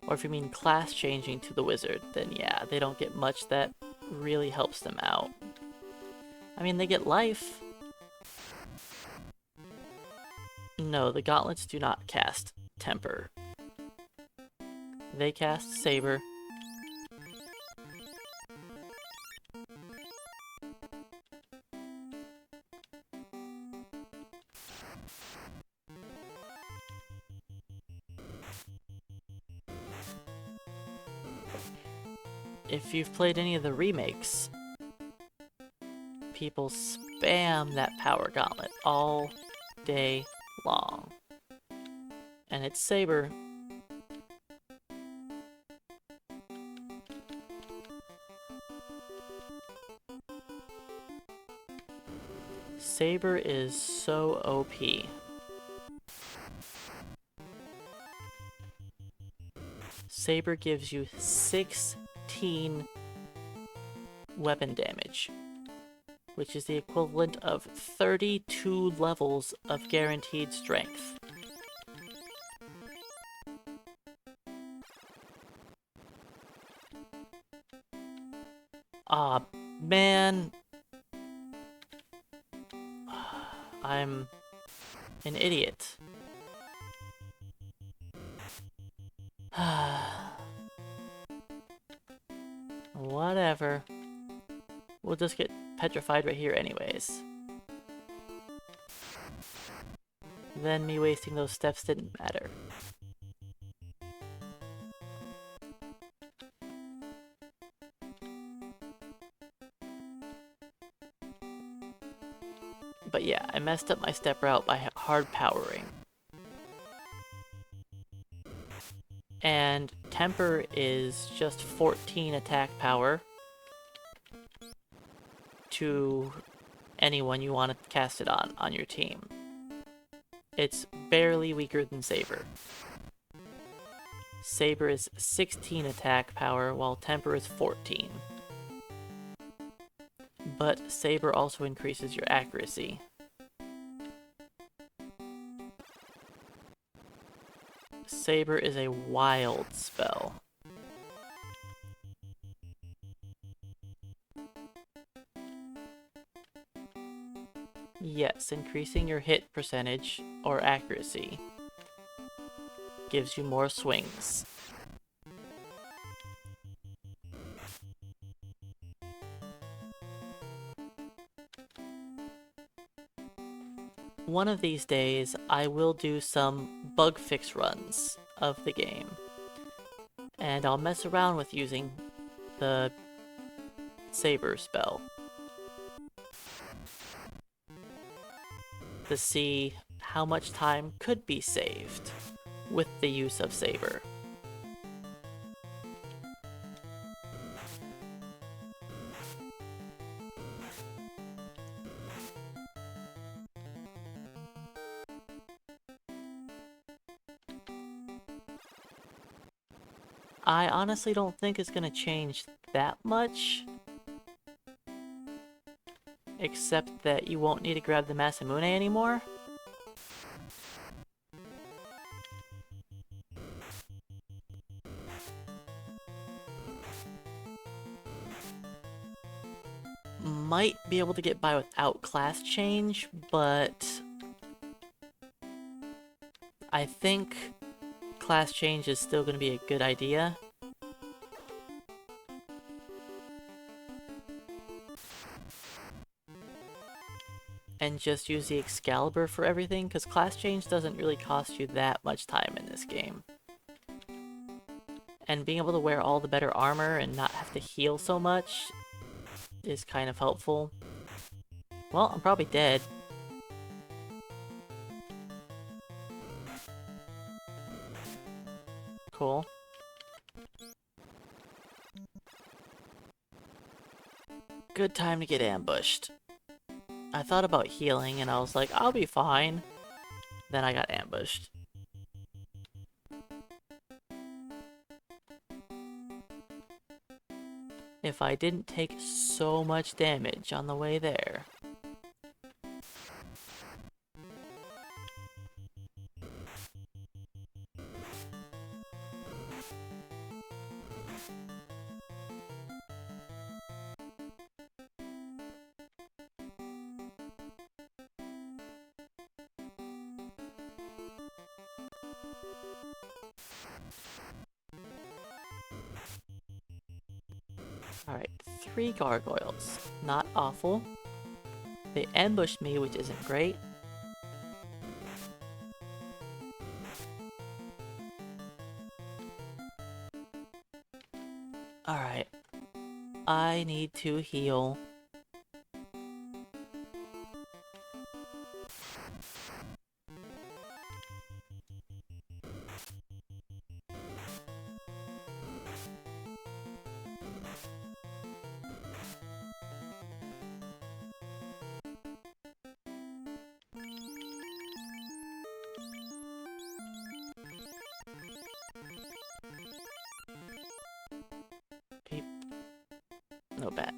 Or if you mean class changing to the Wizard, then yeah, they don't get much that really helps them out. I mean, they get life. No, the gauntlets do not cast Temper. They cast Saber. if you've played any of the remakes, people spam that power gauntlet all day long. And it's Saber. Saber is so OP. Saber gives you 16 weapon damage, which is the equivalent of 32 levels of guaranteed strength. Aw, man. I'm an idiot. Whatever. We'll just get petrified right here anyways. Then me wasting those steps didn't matter. But yeah, I messed up my step route by hard powering. And Temper is just 14 attack power to anyone you want to cast it on your team. It's barely weaker than Saber. Saber is 16 attack power, while Temper is 14. But Saber also increases your accuracy. Saber is a wild spell. Yes, increasing your hit percentage, or accuracy, gives you more swings. One of these days, I will do some bug fix runs of the game. And I'll mess around with using the Saber spell to see how much time could be saved with the use of Saber. I honestly don't think it's gonna change that much, except that you won't need to grab the Masamune anymore. Might be able to get by without class change, but I think class change is still going to be a good idea. And just use the Excalibur for everything, because class change doesn't really cost you that much time in this game. And being able to wear all the better armor and not have to heal so much is kind of helpful. Well, I'm probably dead. Cool. Good time to get ambushed. I thought about healing and I was like, I'll be fine. Then I got ambushed. If I didn't take so much damage on the way there. Alright, 3 gargoyles. Not awful. They ambushed me, which isn't great. Alright. I need to heal. No bat.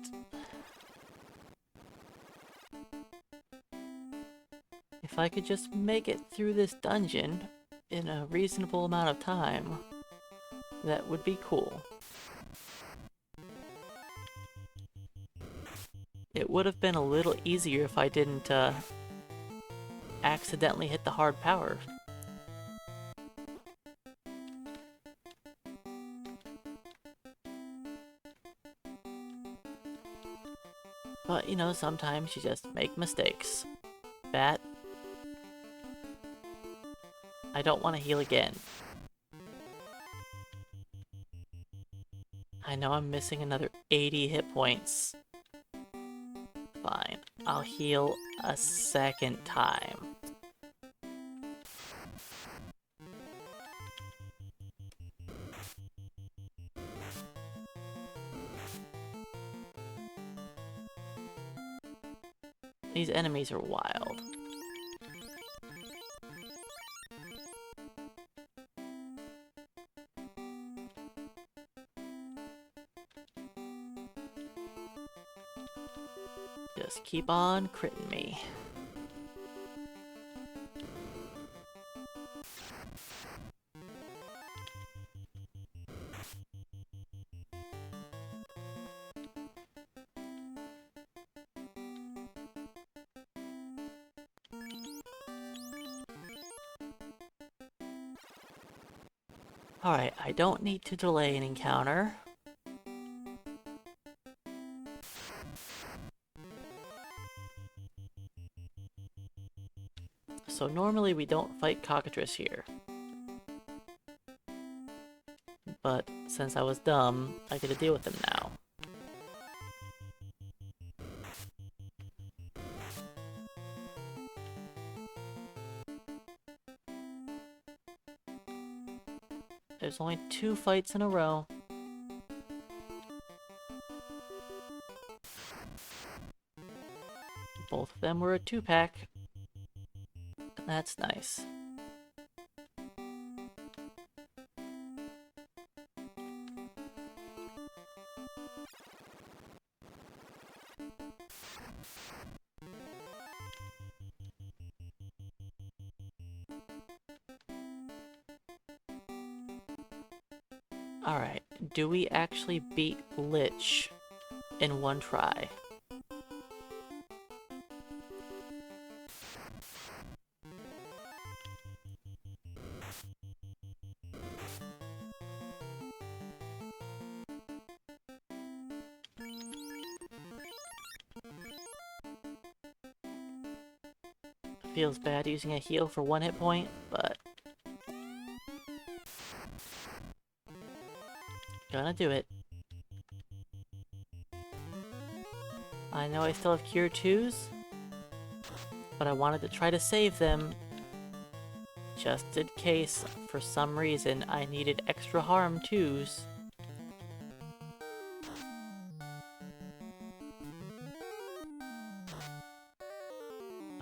If I could just make it through this dungeon in a reasonable amount of time, that would be cool. It would have been a little easier if I didn't accidentally hit the hard power. But, you know, sometimes you just make mistakes. Bat. I don't want to heal again. I know I'm missing another 80 hit points. Fine. I'll heal a second time. These enemies are wild. Just keep on critting me. Alright, I don't need to delay an encounter. So normally we don't fight cockatrice here. But since I was dumb, I get to deal with them now. There's only 2 fights in a row. Both of them were a 2-pack. That's nice. Alright, do we actually beat Lich in one try? Feels bad using a heal for 1 hit point, but gonna do it. I know I still have Cure 2s, but I wanted to try to save them just in case, for some reason, I needed extra harm 2s.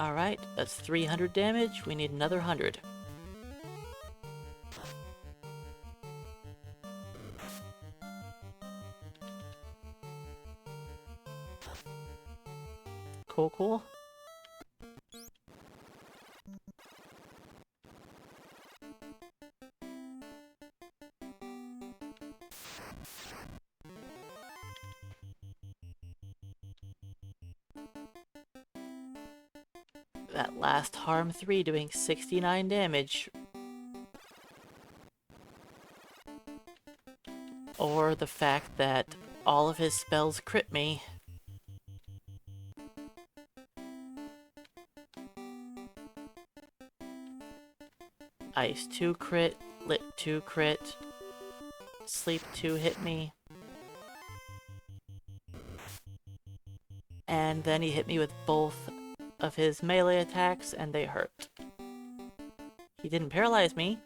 Alright, that's 300 damage. We need another 100. Cool, cool. That last harm 3 doing 69 damage. Or the fact that all of his spells crit me. Ice 2 crit, Lit 2 crit, Sleep 2 hit me. And then he hit me with both of his melee attacks, and they hurt. He didn't paralyze me.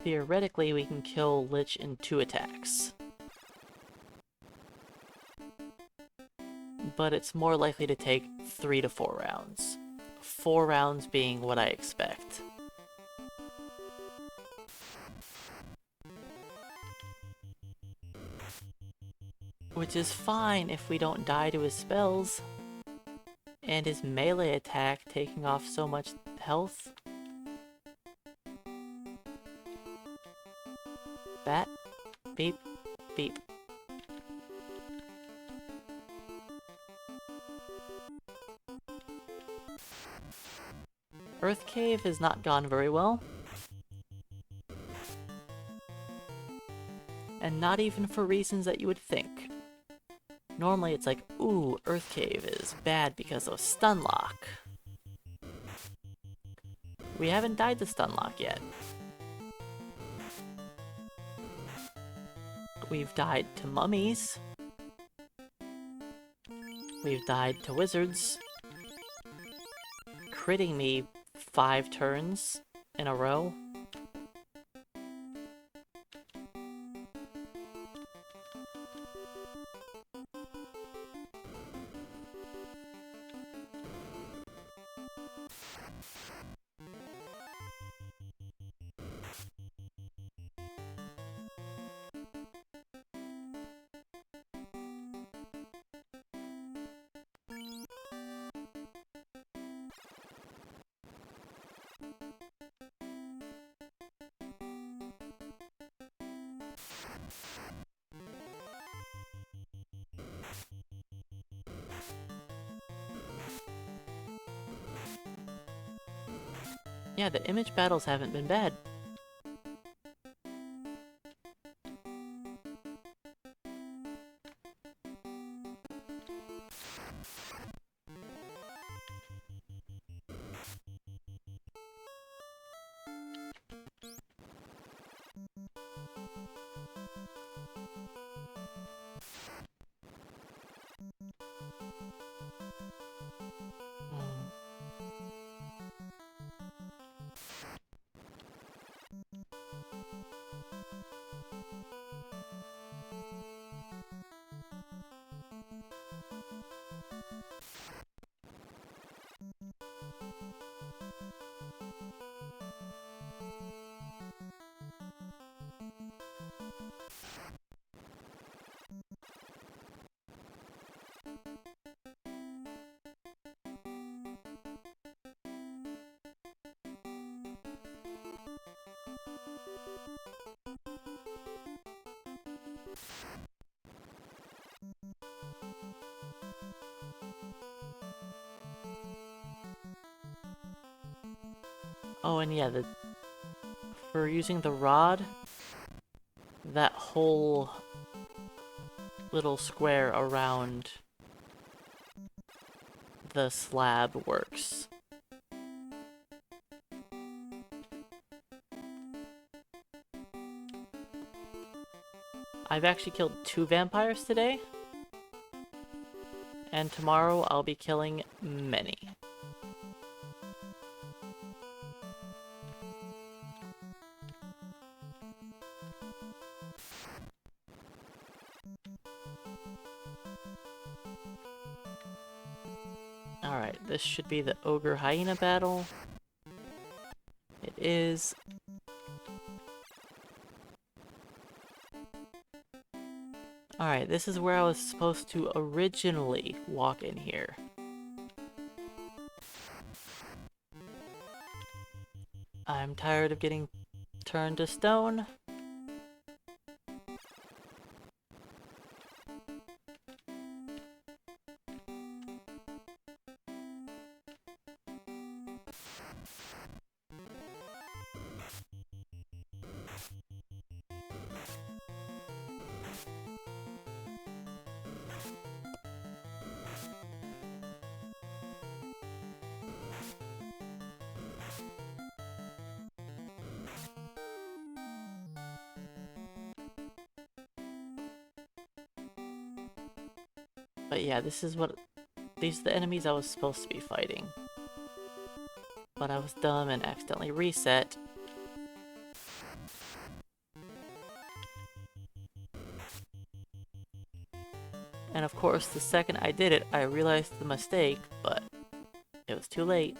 Theoretically, we can kill Lich in 2 attacks. But it's more likely to take 3 to 4 rounds. 4 rounds being what I expect. Which is fine if we don't die to his spells. And his melee attack taking off so much health. Bat, beep, beep. Earth Cave has not gone very well. And not even for reasons that you would think. Normally it's like, ooh, Earth Cave is bad because of stun lock. We haven't died to stun lock yet. We've died to mummies. We've died to wizards. Critting me 5 turns in a row. Yeah, the image battles haven't been bad. Oh, and yeah, for using the rod, that whole little square around the slab works. I've actually killed 2 vampires today, and tomorrow I'll be killing many. Alright, this should be the Ogre Hyena battle. It is. Alright, this is where I was supposed to originally walk in here. I'm tired of getting turned to stone. But yeah, these are the enemies I was supposed to be fighting. But I was dumb and accidentally reset. And of course, the second I did it, I realized the mistake, but it was too late.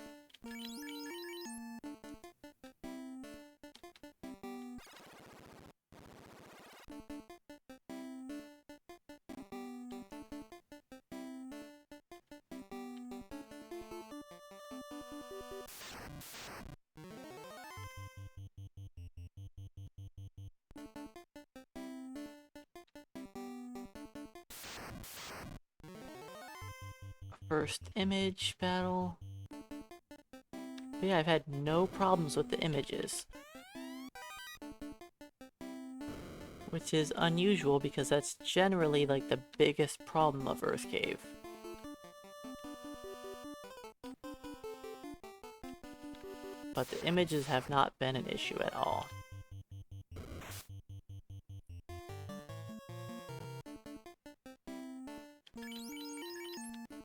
First image battle. But yeah, I've had no problems with the images. Which is unusual because that's generally like the biggest problem of Earth Cave. But the images have not been an issue at all.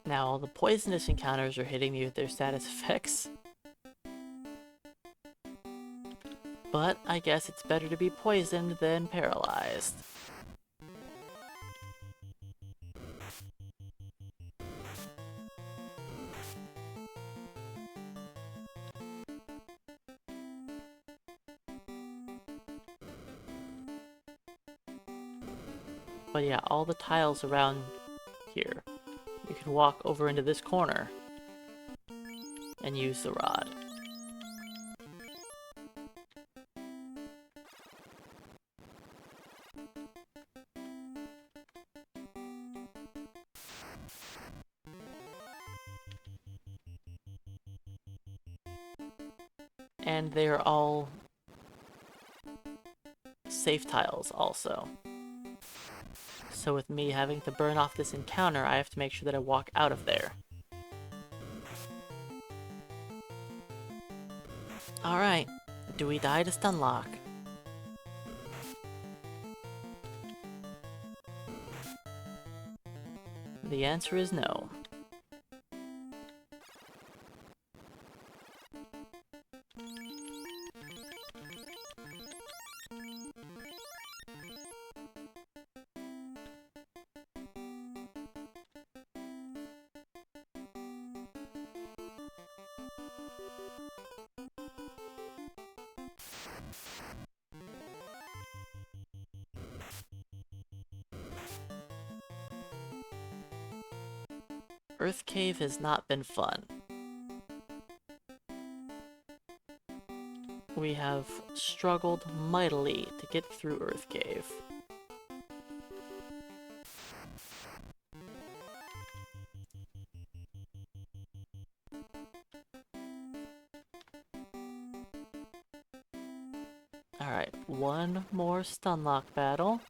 Now, all the poisonous encounters are hitting me with their status effects. But I guess it's better to be poisoned than paralyzed. But yeah, all the tiles around here. You can walk over into this corner and use the rod. And they are all safe tiles also. So with me having to burn off this encounter, I have to make sure that I walk out of there. Alright, do we die to stunlock? The answer is no. Earth Cave has not been fun. We have struggled mightily to get through Earth Cave. Alright, one more stunlock battle.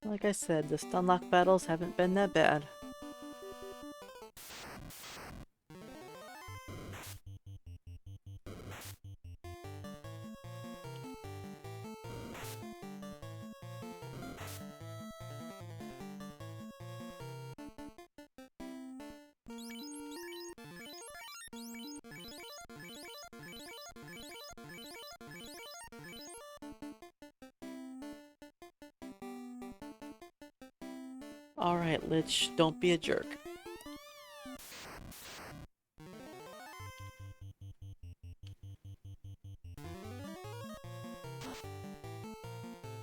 Like I said, the stunlock battles haven't been that bad. Alright, Lich, don't be a jerk.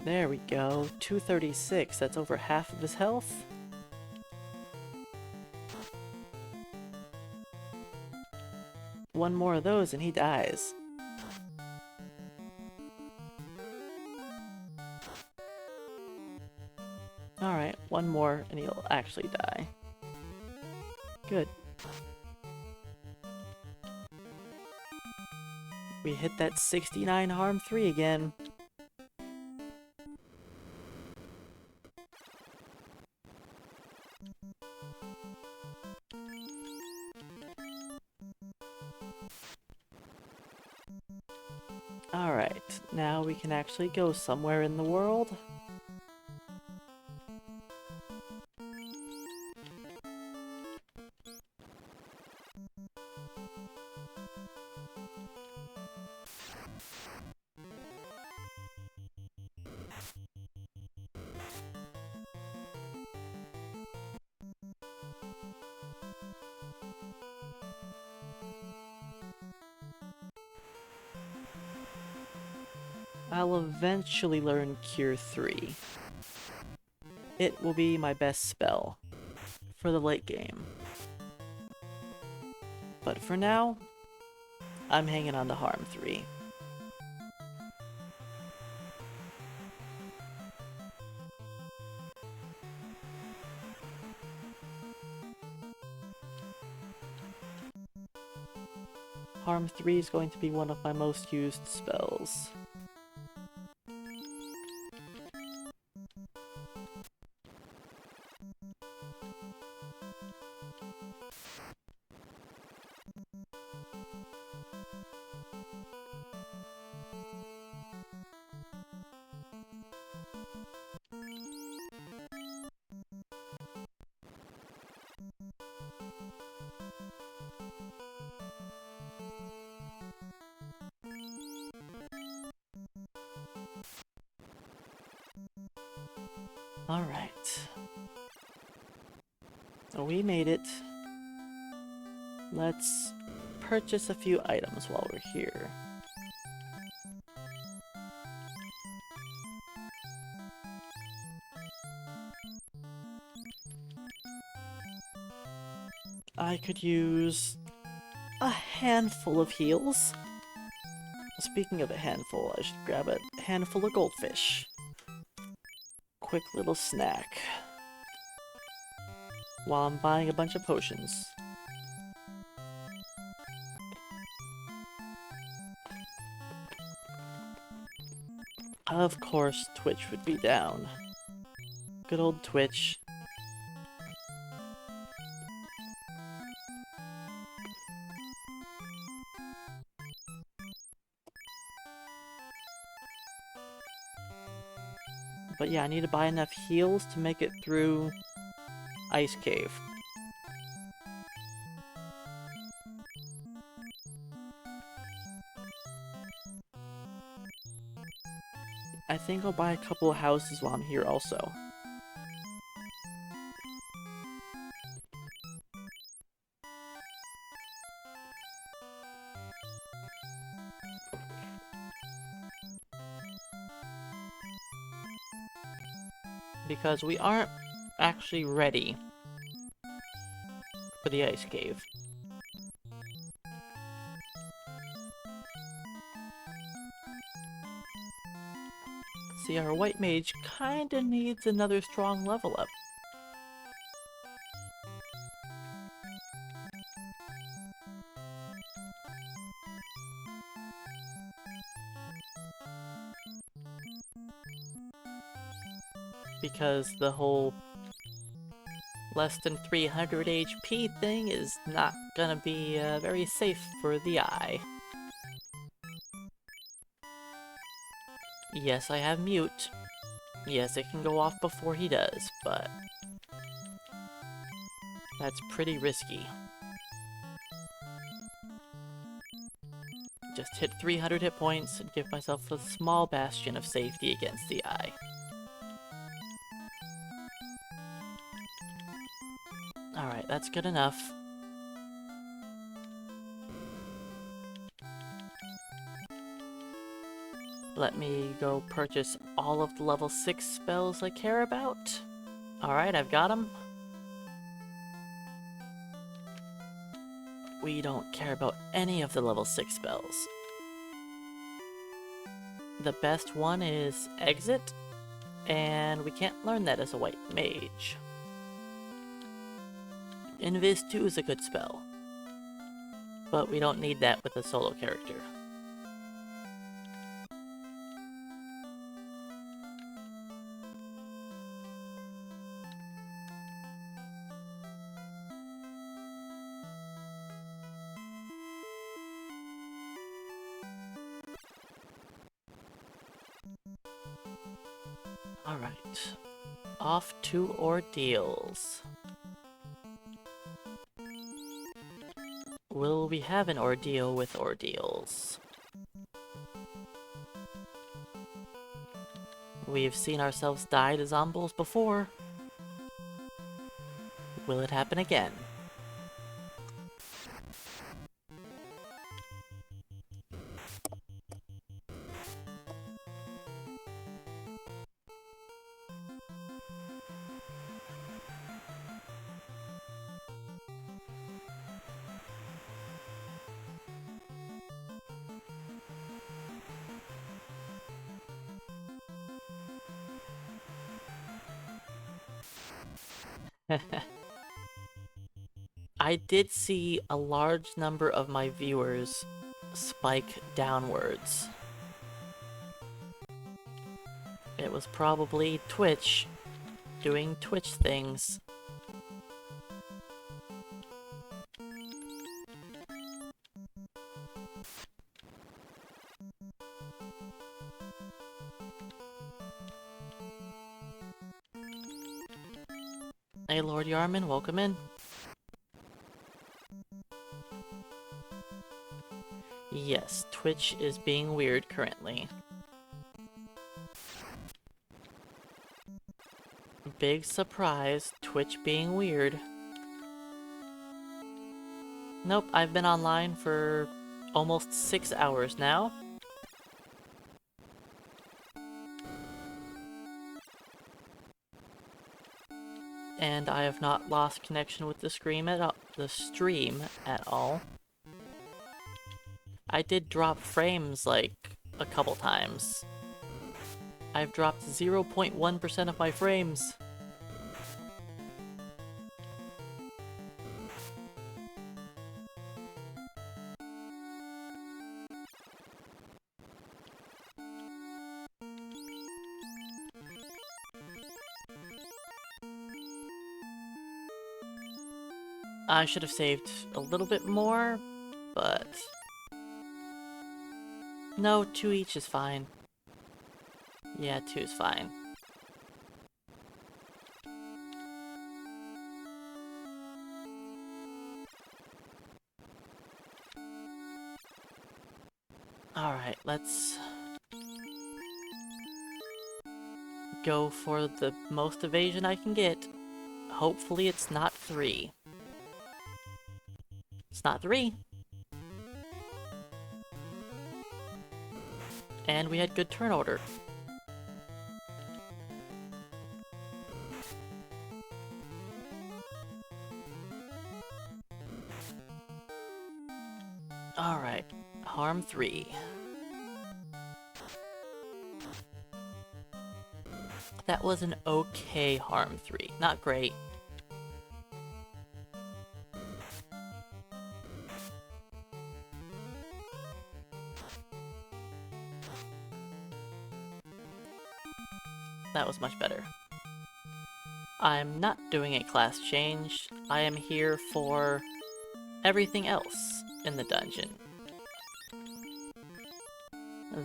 There we go, 236, that's over half of his health. one more of those and he dies. Alright, one more and he'll actually die. Good. We hit that 69 harm 3 again. Alright, now we can actually go somewhere in the world. I'll eventually learn Cure 3. It will be my best spell for the late game. But for now, I'm hanging on to Harm 3. Harm 3 is going to be one of my most used spells. Alright. We made it. Let's purchase a few items while we're here. I could use a handful of heals. Speaking of a handful, I should grab a handful of goldfish. Quick little snack while I'm buying a bunch of potions. Of course, Twitch would be down. Good old Twitch. But yeah, I need to buy enough heals to make it through Ice Cave. I think I'll buy a couple of houses while I'm here also. Because we aren't actually ready for the Ice Cave. See, our white mage kinda needs another strong level up. Because the whole less than 300 HP thing is not gonna be very safe for the eye. Yes, I have mute. Yes, it can go off before he does, but that's pretty risky. Just hit 300 hit points and give myself a small bastion of safety against the eye. Alright, that's good enough. Let me go purchase all of the level 6 spells I care about. Alright, I've got them. We don't care about any of the level 6 spells. The best one is Exit, and we can't learn that as a white mage. Invis 2 is a good spell, but we don't need that with a solo character. Alright, off to ordeals. Will we have an ordeal with ordeals? We've seen ourselves die to zombies before. Will it happen again? I did see a large number of my viewers spike downwards. It was probably Twitch doing Twitch things. Hey Lord Yarman, welcome in. Yes, Twitch is being weird currently. Big surprise, Twitch being weird. Nope, I've been online for almost 6 hours now. And I have not lost connection with the stream at all. I did drop frames like a couple times. I've dropped 0.1% of my frames. I should have saved a little bit more, but... No, 2 each is fine. Yeah, 2 is fine. Alright, let's go for the most evasion I can get. Hopefully it's not 3. It's not 3. And we had good turn order. Alright, harm 3. That was an okay harm 3. Not great. That was much better. I'm not doing a class change. I am here for everything else in the dungeon.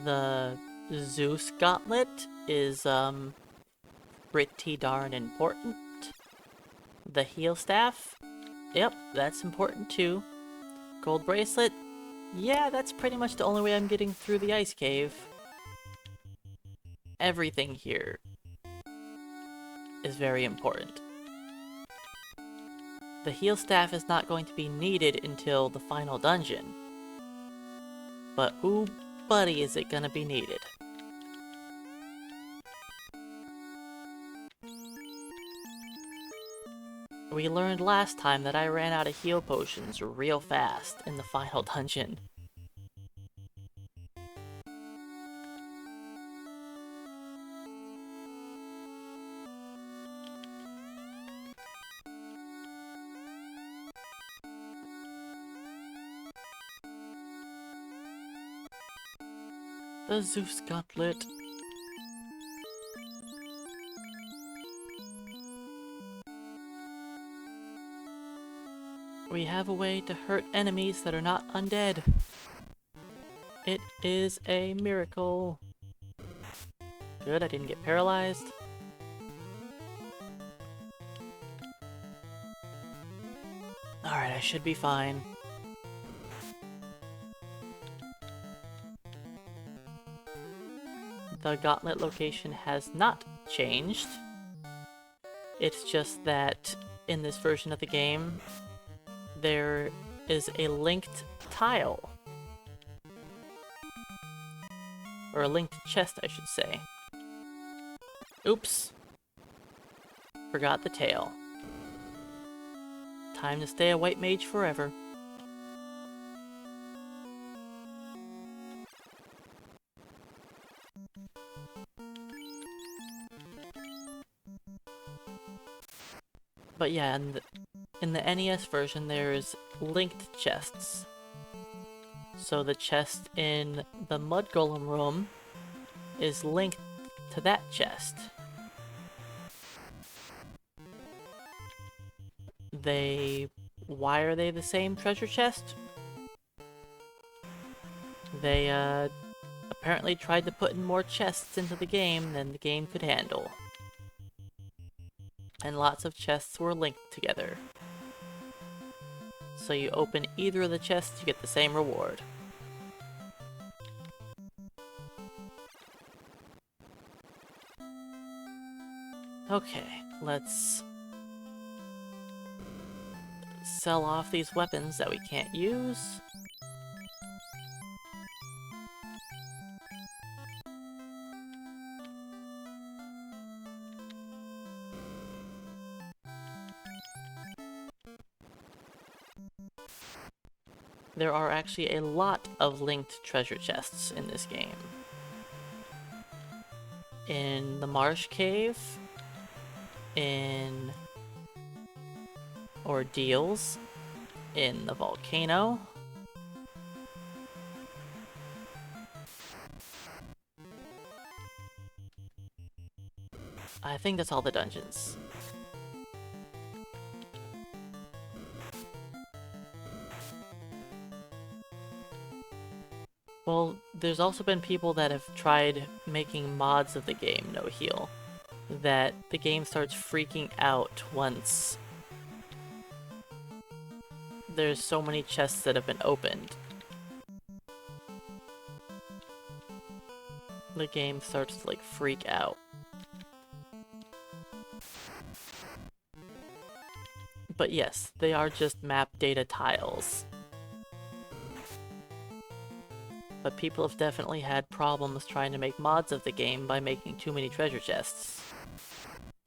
The Zeus Gauntlet is, pretty darn important. The Heal Staff? Yep, that's important too. Gold Bracelet? Yeah, that's pretty much the only way I'm getting through the Ice Cave. Everything here is very important. The Heal Staff is not going to be needed until the final dungeon. But ooh buddy, is it gonna be needed. We learned last time that I ran out of heal potions real fast in the final dungeon. The Zeus Gauntlet. We have a way to hurt enemies that are not undead. It is a miracle. Good, I didn't get paralyzed. Alright, I should be fine. The gauntlet location has not changed. It's just that in this version of the game, there is a linked tile. Or a linked chest, I should say. Oops. Forgot the tail. Time to stay a white mage forever. But yeah, in the NES version, there's linked chests. So the chest in the Mud Golem room is linked to that chest. Why are they the same treasure chest? They, apparently tried to put in more chests into the game than the game could handle. And lots of chests were linked together. So you open either of the chests, you get the same reward. Okay, let's sell off these weapons that we can't use. There are actually a lot of linked treasure chests in this game. In the Marsh Cave, in Ordeals, in the Volcano, I think that's all the dungeons. Well, there's also been people that have tried making mods of the game no heal. That the game starts freaking out once there's so many chests that have been opened. The game starts to like freak out. But yes, they are just map data tiles. But people have definitely had problems trying to make mods of the game by making too many treasure chests.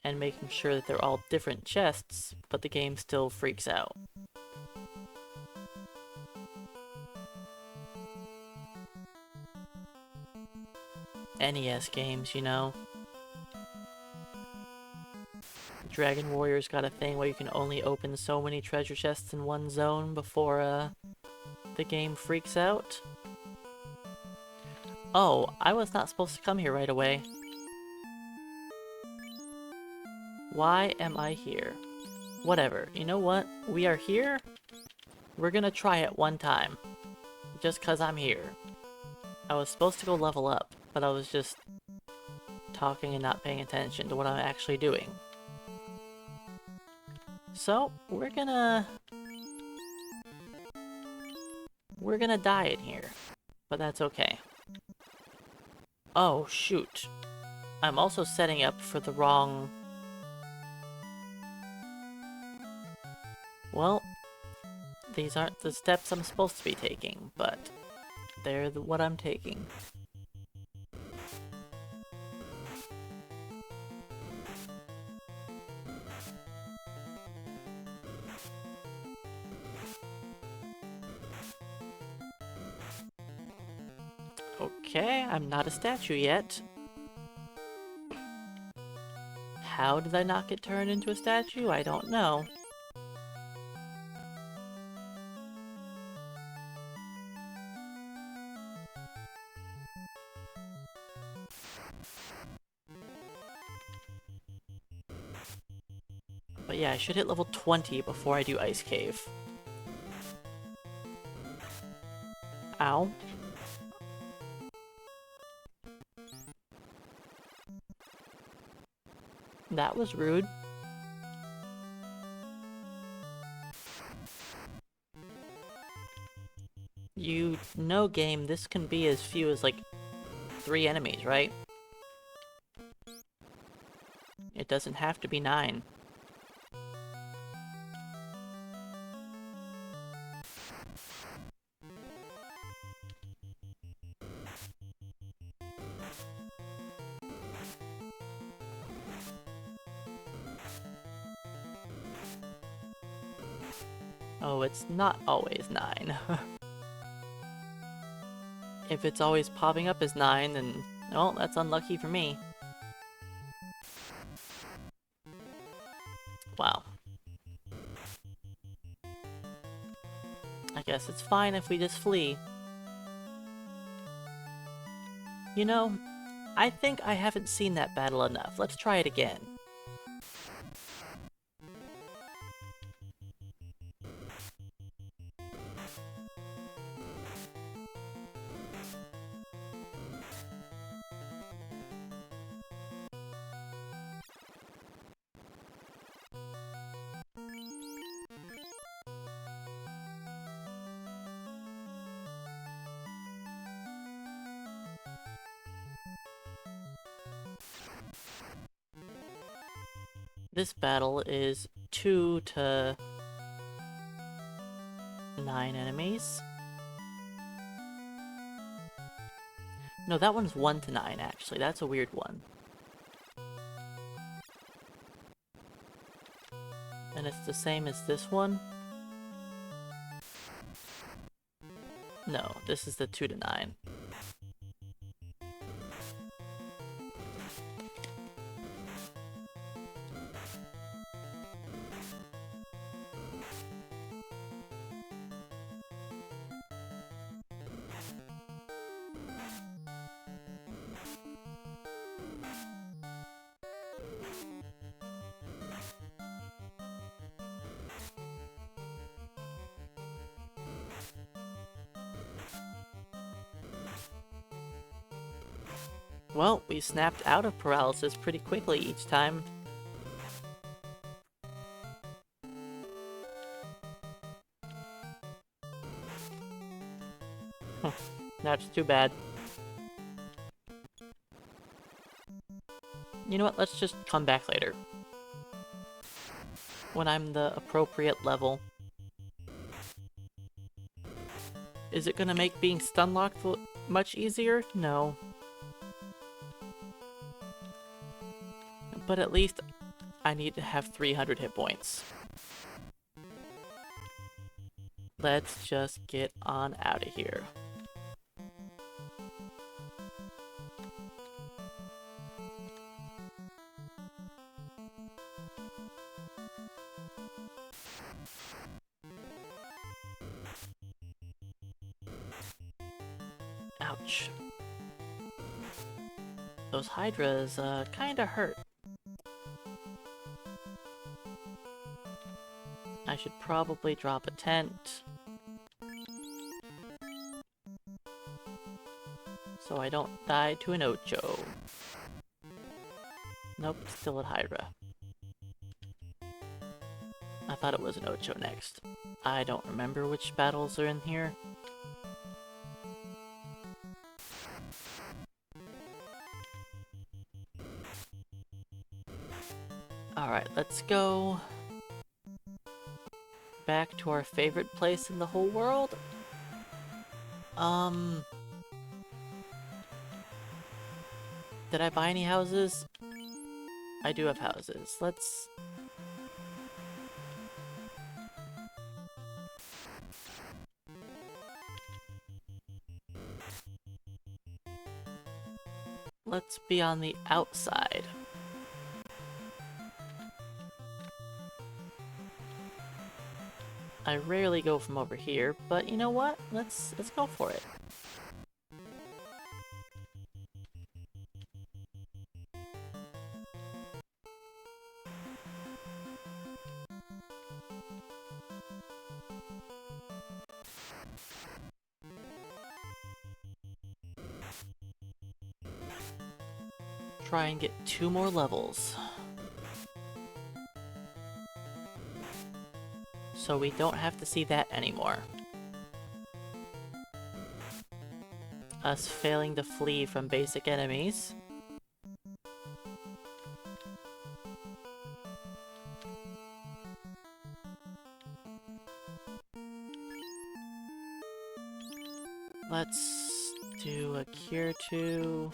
And making sure that they're all different chests, but the game still freaks out. NES games, you know. Dragon Warrior's got a thing where you can only open so many treasure chests in one zone before the game freaks out. Oh, I was not supposed to come here right away. Why am I here? Whatever, you know what? We are here. We're gonna try it one time. Just cause I'm here. I was supposed to go level up, but I was just talking and not paying attention to what I'm actually doing. So, we're gonna die in here, but that's okay. Oh, shoot. I'm also setting up for the wrong... Well, these aren't the steps I'm supposed to be taking, but they're what I'm taking. Okay, I'm not a statue yet. How did I not get turned into a statue? I don't know. But yeah, I should hit level 20 before I do Ice Cave. Ow. That was rude. You know, game, this can be as few as like 3 enemies, right? It doesn't have to be 9. Oh, it's not always 9. If it's always popping up as 9, then, oh, that's unlucky for me. Wow. I guess it's fine if we just flee. You know, I think I haven't seen that battle enough. Let's try it again. This battle is 2 to 9 enemies. No, that one's 1 to 9, actually. That's a weird one. And it's the same as this one? No, this is the 2 to 9. Well, we snapped out of paralysis pretty quickly each time. That's too bad. You know what, let's just come back later. When I'm the appropriate level. Is it gonna make being stun locked much easier? No. But at least I need to have 300 hit points. Let's just get on out of here. Ouch. Those hydras, kinda hurt. I should probably drop a tent. So I don't die to an Ocho. Nope, still at Hydra. I thought it was an Ocho next. I don't remember which battles are in here. Alright, let's go back to our favorite place in the whole world. Did I buy any houses? I do have houses. Let's... let's be on the outside. I rarely go from over here, but you know what? Let's go for it. Try and get 2 more levels. So we don't have to see that anymore. Us failing to flee from basic enemies. Let's do a cure 2.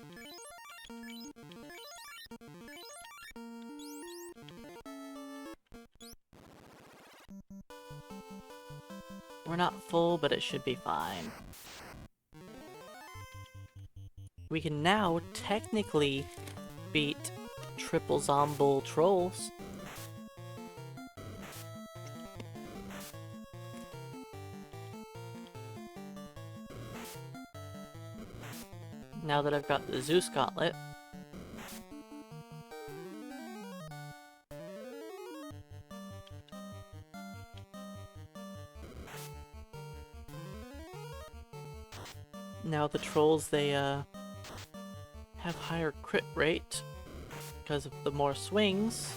We're not full, but it should be fine. We can now technically beat triple zombie trolls. Now that I've got the Zeus Gauntlet. Now the trolls, they have higher crit rate because of the more swings.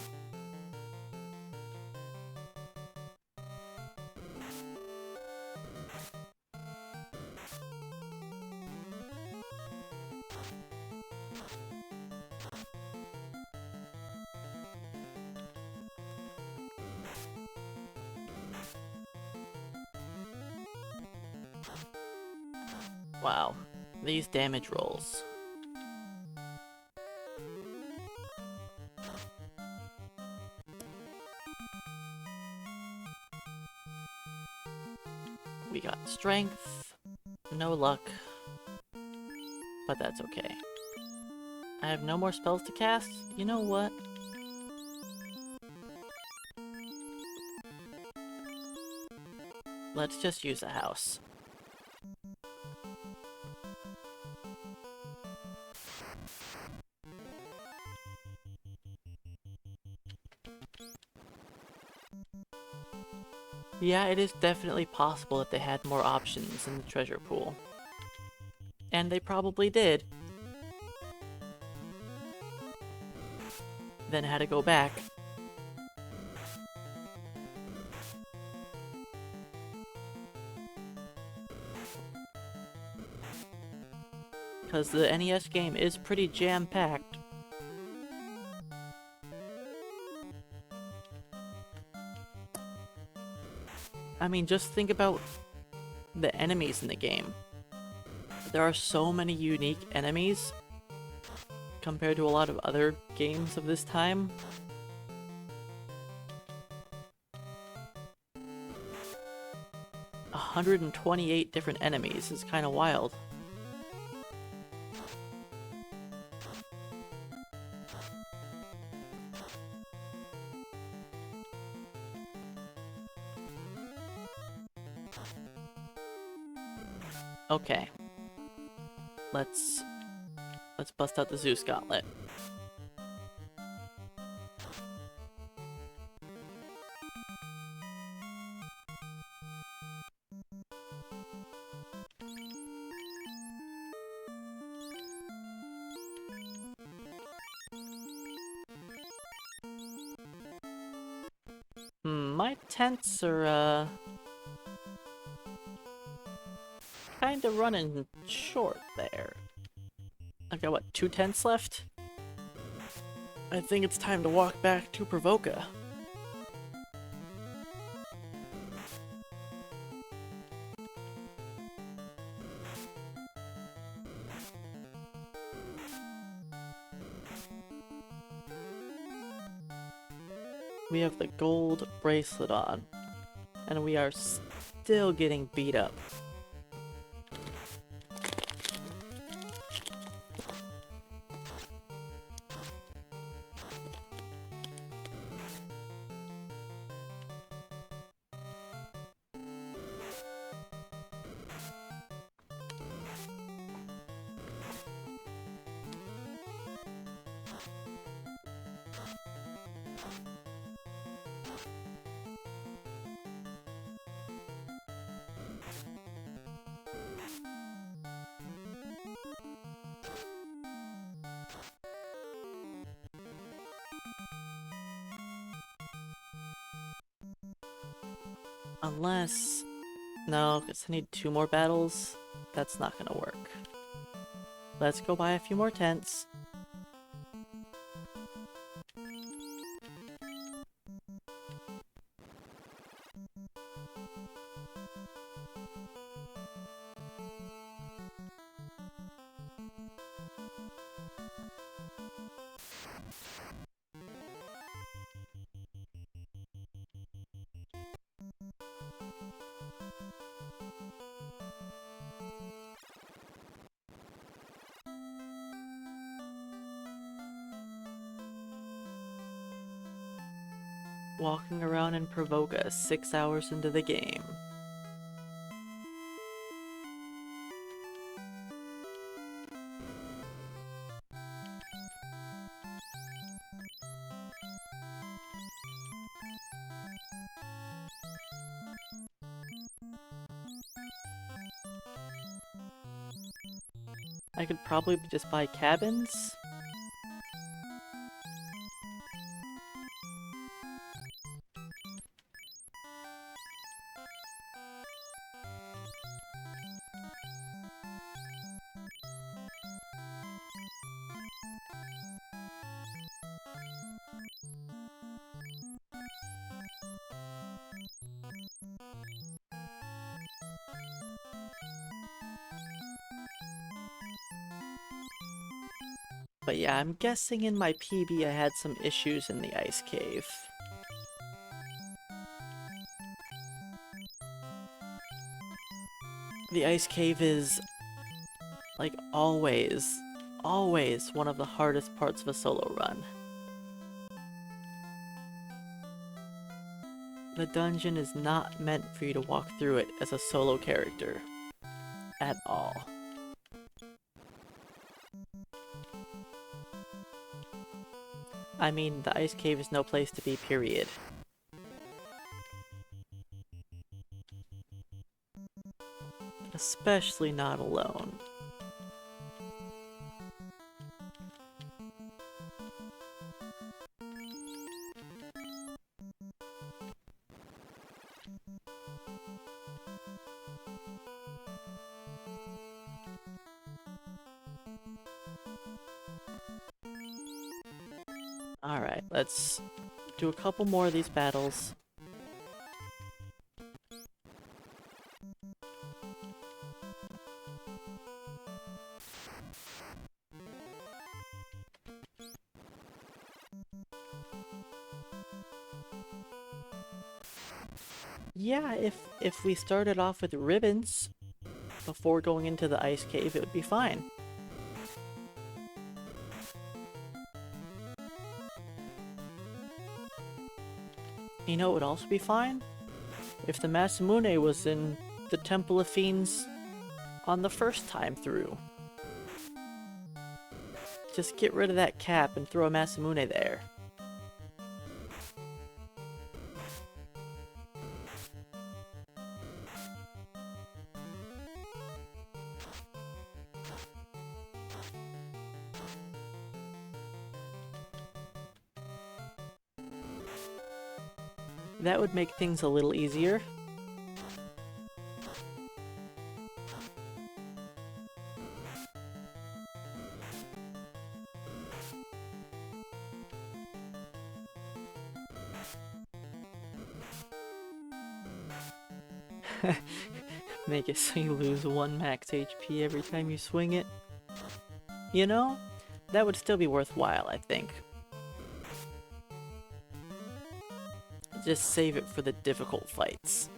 Wow, these damage rolls. We got strength, no luck, but that's okay. I have no more spells to cast. You know what? Let's just use a house. Yeah, it is definitely possible that they had more options in the treasure pool. And they probably did. Then had to go back. Because the NES game is pretty jam-packed. I mean, just think about the enemies in the game. There are so many unique enemies compared to a lot of other games of this time. "128 different enemies is kind of wild. Okay. Let's bust out the Zeus Gauntlet. My tents are, kinda running short there. I've got, what, 2 tents left? I think it's time to walk back to Provoca. We have the gold bracelet on, and we are still getting beat up. Unless... No, because I need 2 more battles. That's not gonna work. Let's go buy a few more tents. Walking around in Provoca 6 hours into the game. I could probably just buy cabins. But yeah, I'm guessing in my PB I had some issues in the ice cave. The ice cave is, like, always one of the hardest parts of a solo run. The dungeon is not meant for you to walk through it as a solo character. At all. I mean, the ice cave is no place to be, period. Especially not alone. Alright, let's do a couple more of these battles. Yeah, if we started off with ribbons before going into the ice cave, it would be fine. You know, it would also be fine if the Masamune was in the Temple of Fiends on the first time through. Just get rid of that cap and throw a Masamune there. That would make things a little easier. Make it so you lose 1 max HP every time you swing it. You know, that would still be worthwhile, I think. Just save it for the difficult fights.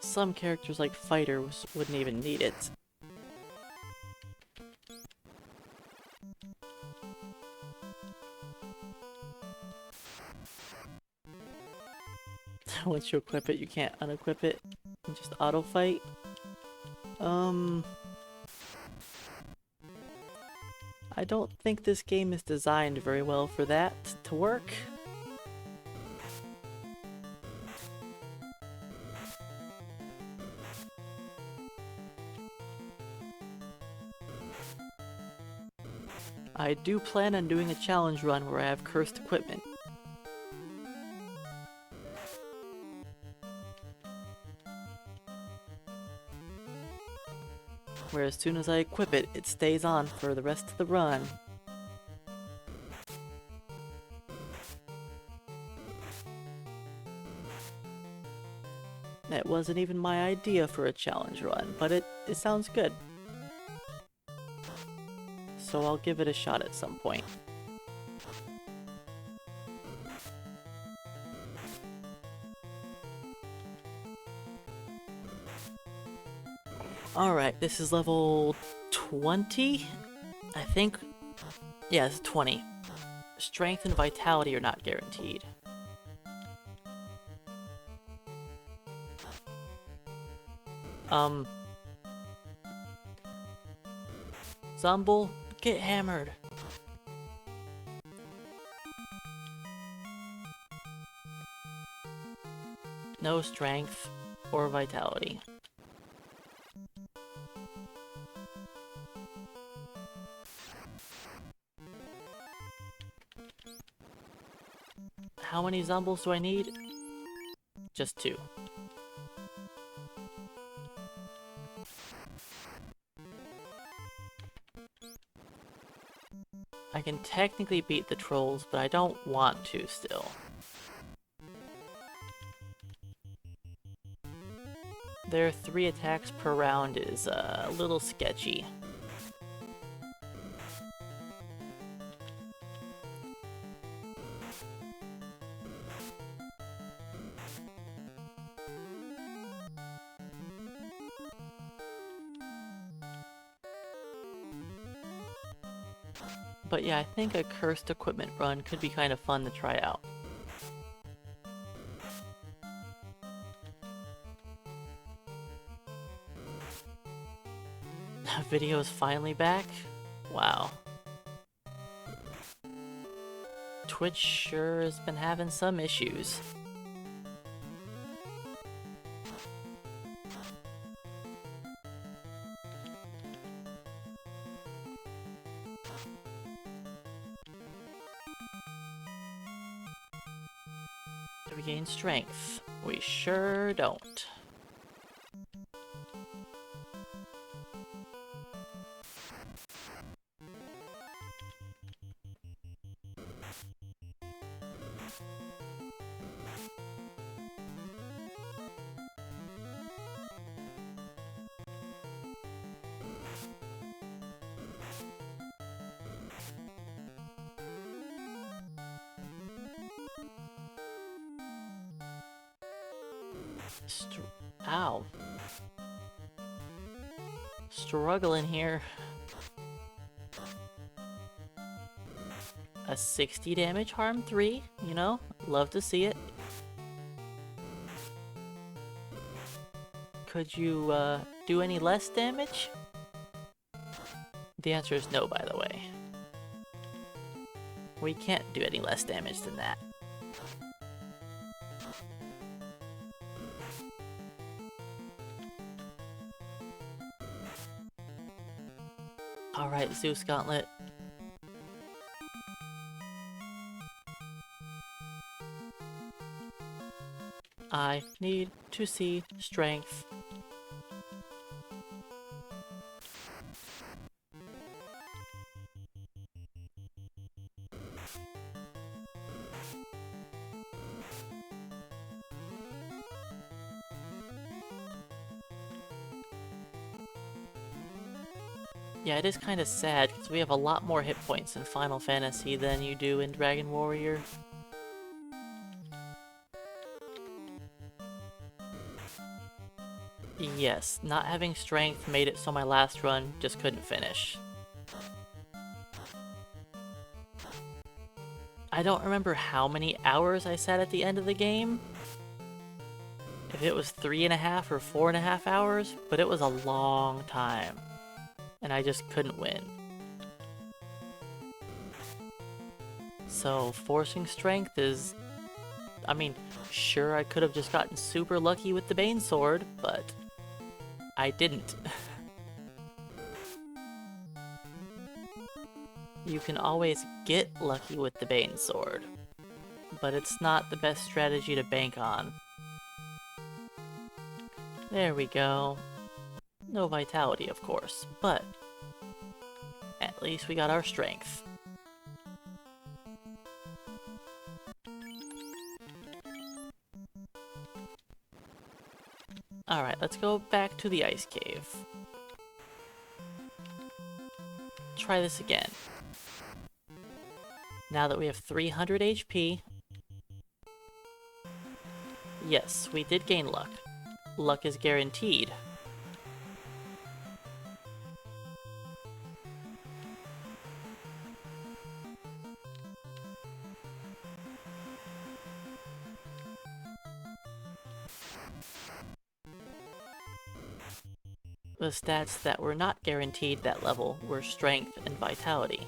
Some characters like fighters wouldn't even need it. Once you equip it, you can't unequip it and just auto fight. I don't think this game is designed very well for that to work. I do plan on doing a challenge run where I have cursed equipment. Where as soon as I equip it, it stays on for the rest of the run. That wasn't even my idea for a challenge run, but it sounds good. So I'll give it a shot at some point. Alright, this is level 20? I think. Yeah, it's 20. Strength and vitality are not guaranteed. Zumble, get hammered. No strength or vitality. How many zombies do I need? Just 2. I can technically beat the trolls, but I don't want to still. Their 3 attacks per round is a little sketchy. But yeah, I think a cursed equipment run could be kind of fun to try out. Video's finally back? Wow. Twitch sure has been having some issues. Do we gain strength? We sure don't. Ow. Struggling here. A 60 damage harm 3, you know? Love to see it. Could you do any less damage? The answer is no, by the way. We can't do any less damage than that. Alright, Zeus Gauntlet. I need to see strength. Yeah, it is kind of sad, because we have a lot more hit points in Final Fantasy than you do in Dragon Warrior. Yes, not having strength made it so my last run just couldn't finish. I don't remember how many hours I sat at the end of the game. If it was 3.5 or 4.5 hours, but it was a long time. And I just couldn't win. So, forcing strength is... I mean, sure I could have just gotten super lucky with the Bane Sword, but... I didn't. You can always get lucky with the Bane Sword, but it's not the best strategy to bank on. There we go. No vitality, of course, but at least we got our strength. Alright, let's go back to the ice cave. Try this again. Now that we have 300 HP, yes, we did gain luck. Luck is guaranteed. The stats that were not guaranteed that level were strength and vitality.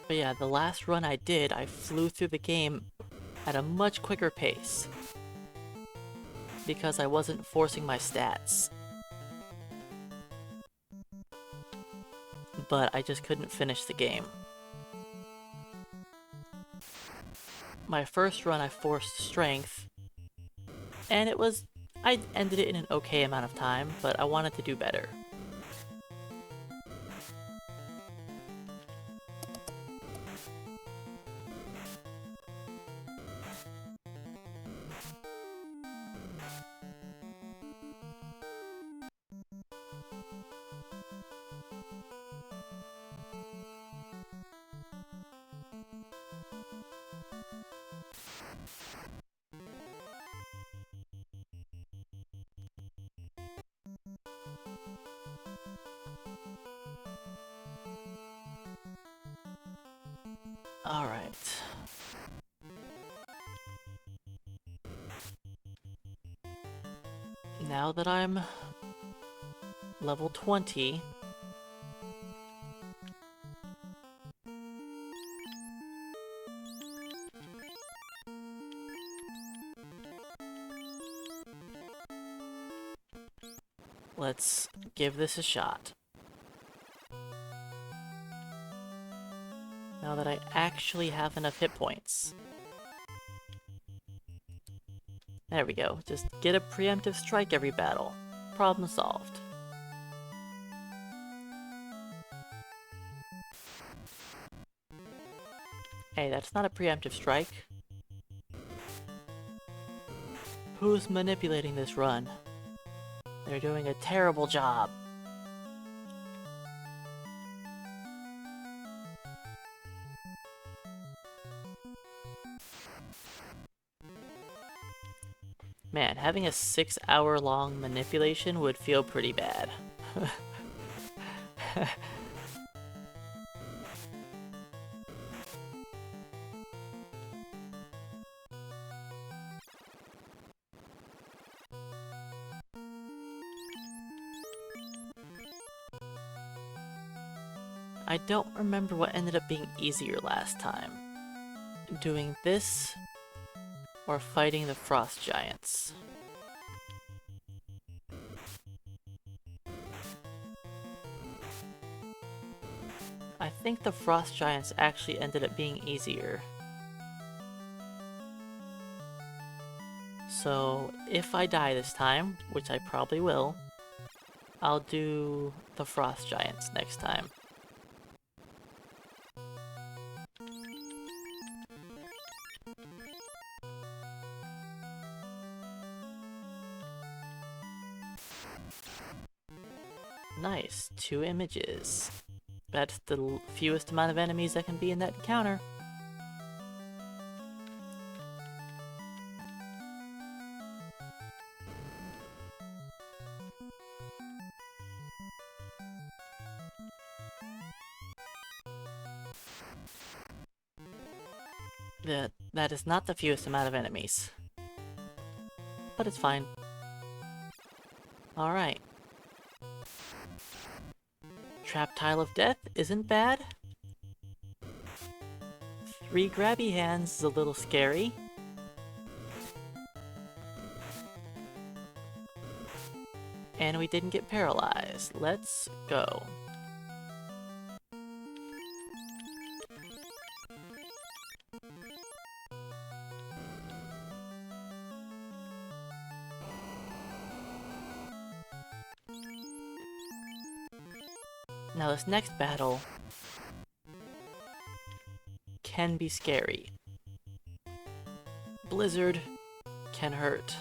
But yeah, the last run I did, I flew through the game at a much quicker pace, because I wasn't forcing my stats. But I just couldn't finish the game. My first run I forced strength, and I ended it in an okay amount of time, but I wanted to do better. Alright. Now that I'm level 20, let's give this a shot. Now that I actually have enough hit points. There we go. Just get a preemptive strike every battle. Problem solved. Hey, that's not a preemptive strike. Who's manipulating this run? They're doing a terrible job. Man, having a 6-hour-long manipulation would feel pretty bad. I don't remember what ended up being easier last time. Doing this or fighting the frost giants. I think the frost giants actually ended up being easier. So if I die this time, which I probably will, I'll do the frost giants next time. Nice, 2 images. That's the fewest amount of enemies that can be in that encounter. That is not the fewest amount of enemies. But it's fine. Alright. Trap Tile of Death isn't bad. 3 grabby hands is a little scary. And we didn't get paralyzed. Let's go. Now this next battle can be scary. Blizzard can hurt.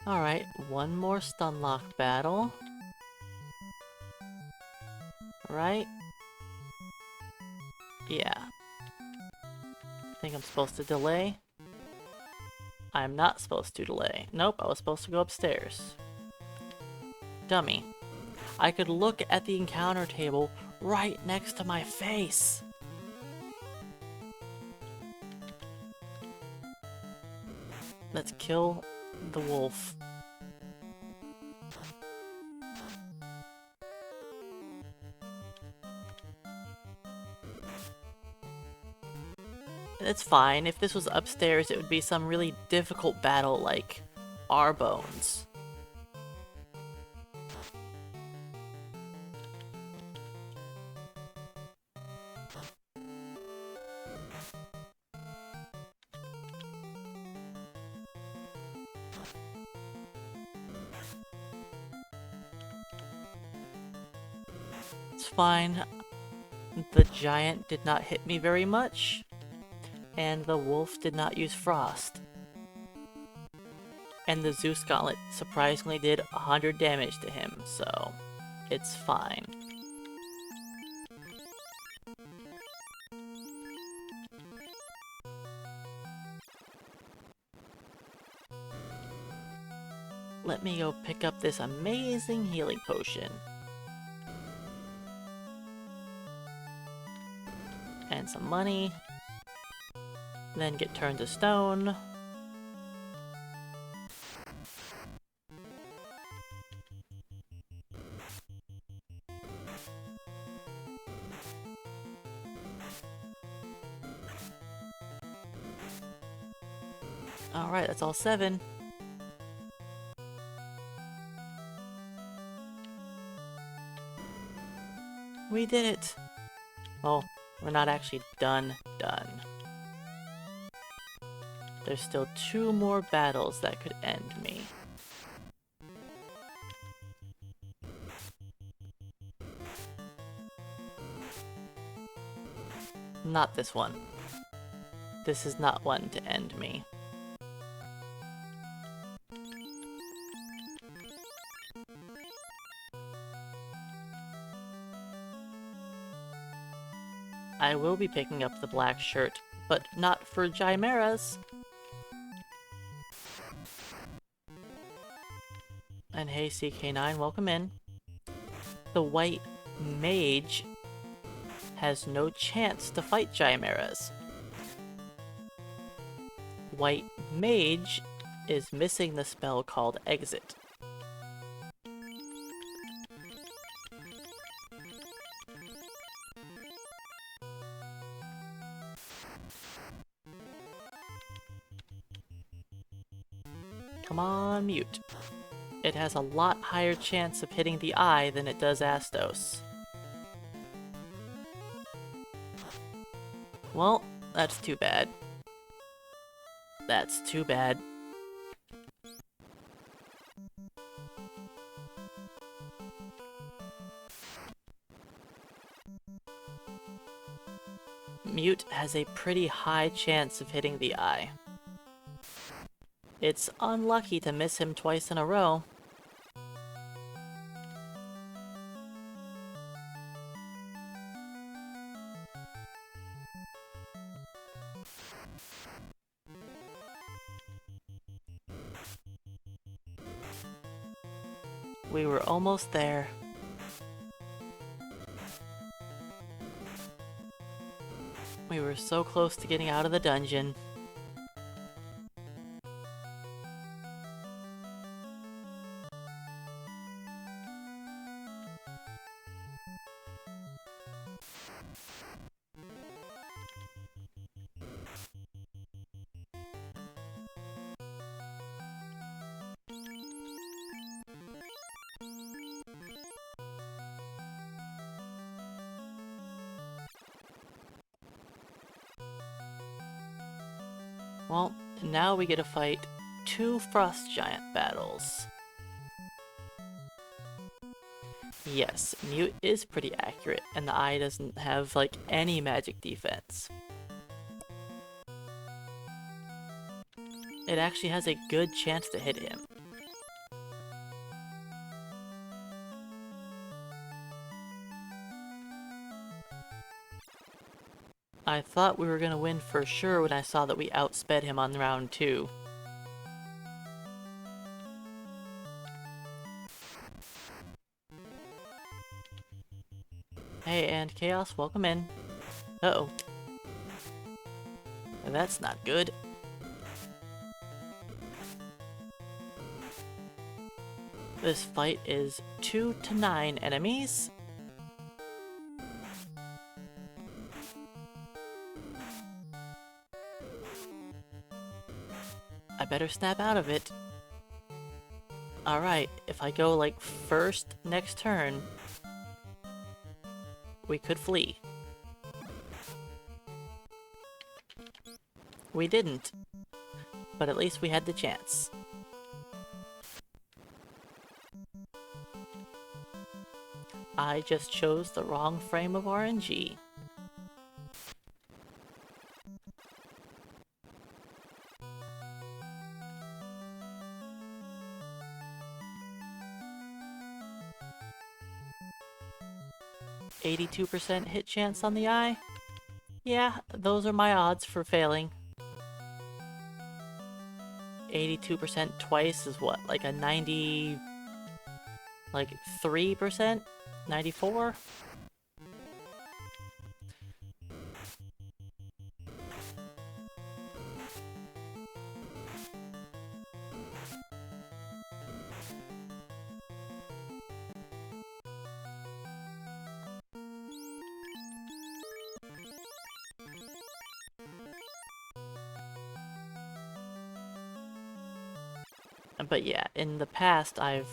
Alright, one more stunlock battle. Right? Yeah. I think I'm supposed to delay. I'm not supposed to delay. Nope, I was supposed to go upstairs. Dummy. I could look at the encounter table right next to my face. Let's kill the wolf. It's fine. If this was upstairs, it would be some really difficult battle like our bones. It's fine. The giant did not hit me very much. And the wolf did not use frost. And the Zeus Gauntlet surprisingly did 100 damage to him, so it's fine. Let me go pick up this amazing healing potion. And some money. Then get turned to stone. Alright, that's all 7. We did it! Well, we're not actually done. There's still 2 more battles that could end me. Not this one. This is not one to end me. I will be picking up the black shirt, but not for chimeras. And hey CK9, welcome in. The white mage has no chance to fight chimeras. White mage is missing the spell called exit. Come on, mute. It has a lot higher chance of hitting the eye than it does Astos. Well, that's too bad. That's too bad. Mute has a pretty high chance of hitting the eye. It's unlucky to miss him twice in a row. We were almost there. We were so close to getting out of the dungeon. Well, now we get to fight 2 Frost Giant battles. Yes, Mute is pretty accurate, and the eye doesn't have, like, any magic defense. It actually has a good chance to hit him. I thought we were gonna win for sure when I saw that we outsped him on round 2. Hey, and Chaos, welcome in. Uh-oh. That's not good. This fight is 2 to 9 enemies. I better snap out of it. Alright, if I go like first next turn, we could flee. We didn't, but at least we had the chance. I just chose the wrong frame of RNG. %82 hit chance on the eye? Yeah, those are my odds for failing. 82% twice is what, like a 90... like 3%? 94? But yeah, in the past I've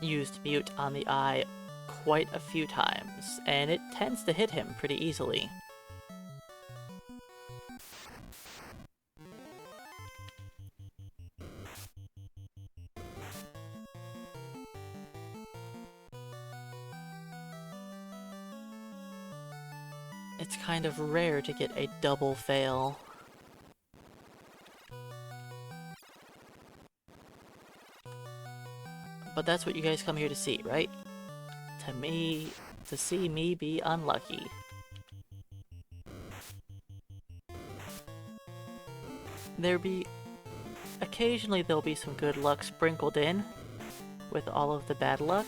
used Mute on the eye quite a few times, and it tends to hit him pretty easily. It's kind of rare to get a double fail. But that's what you guys come here to see, right? To see me be unlucky. Occasionally there'll be some good luck sprinkled in with all of the bad luck.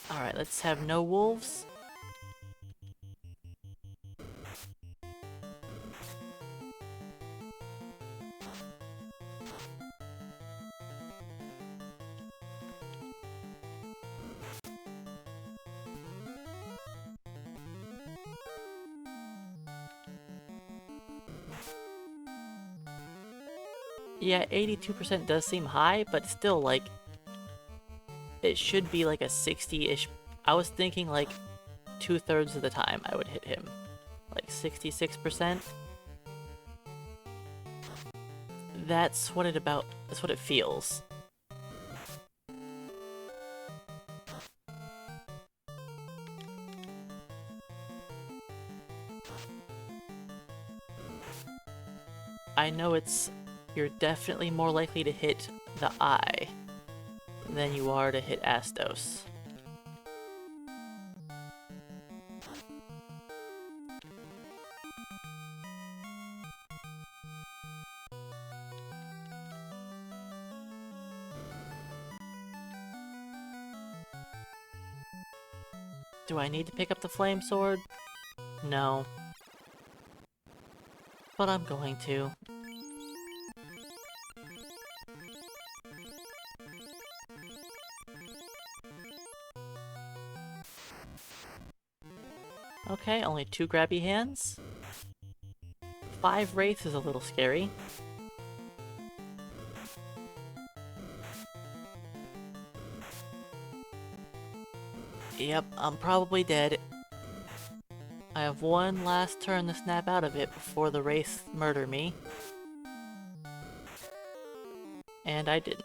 Alright, let's have no wolves. Yeah, 82% does seem high, but still, like, it should be like a 60-ish. I was thinking like 2/3 of the time I would hit him. Like 66%. That's what it feels. I know you're definitely more likely to hit the eye than you are to hit Astos. Do I need to pick up the flame sword? No. But I'm going to. Okay, only 2 grabby hands. 5 wraiths is a little scary. Yep, I'm probably dead. I have one last turn to snap out of it before the wraiths murder me. And I didn't.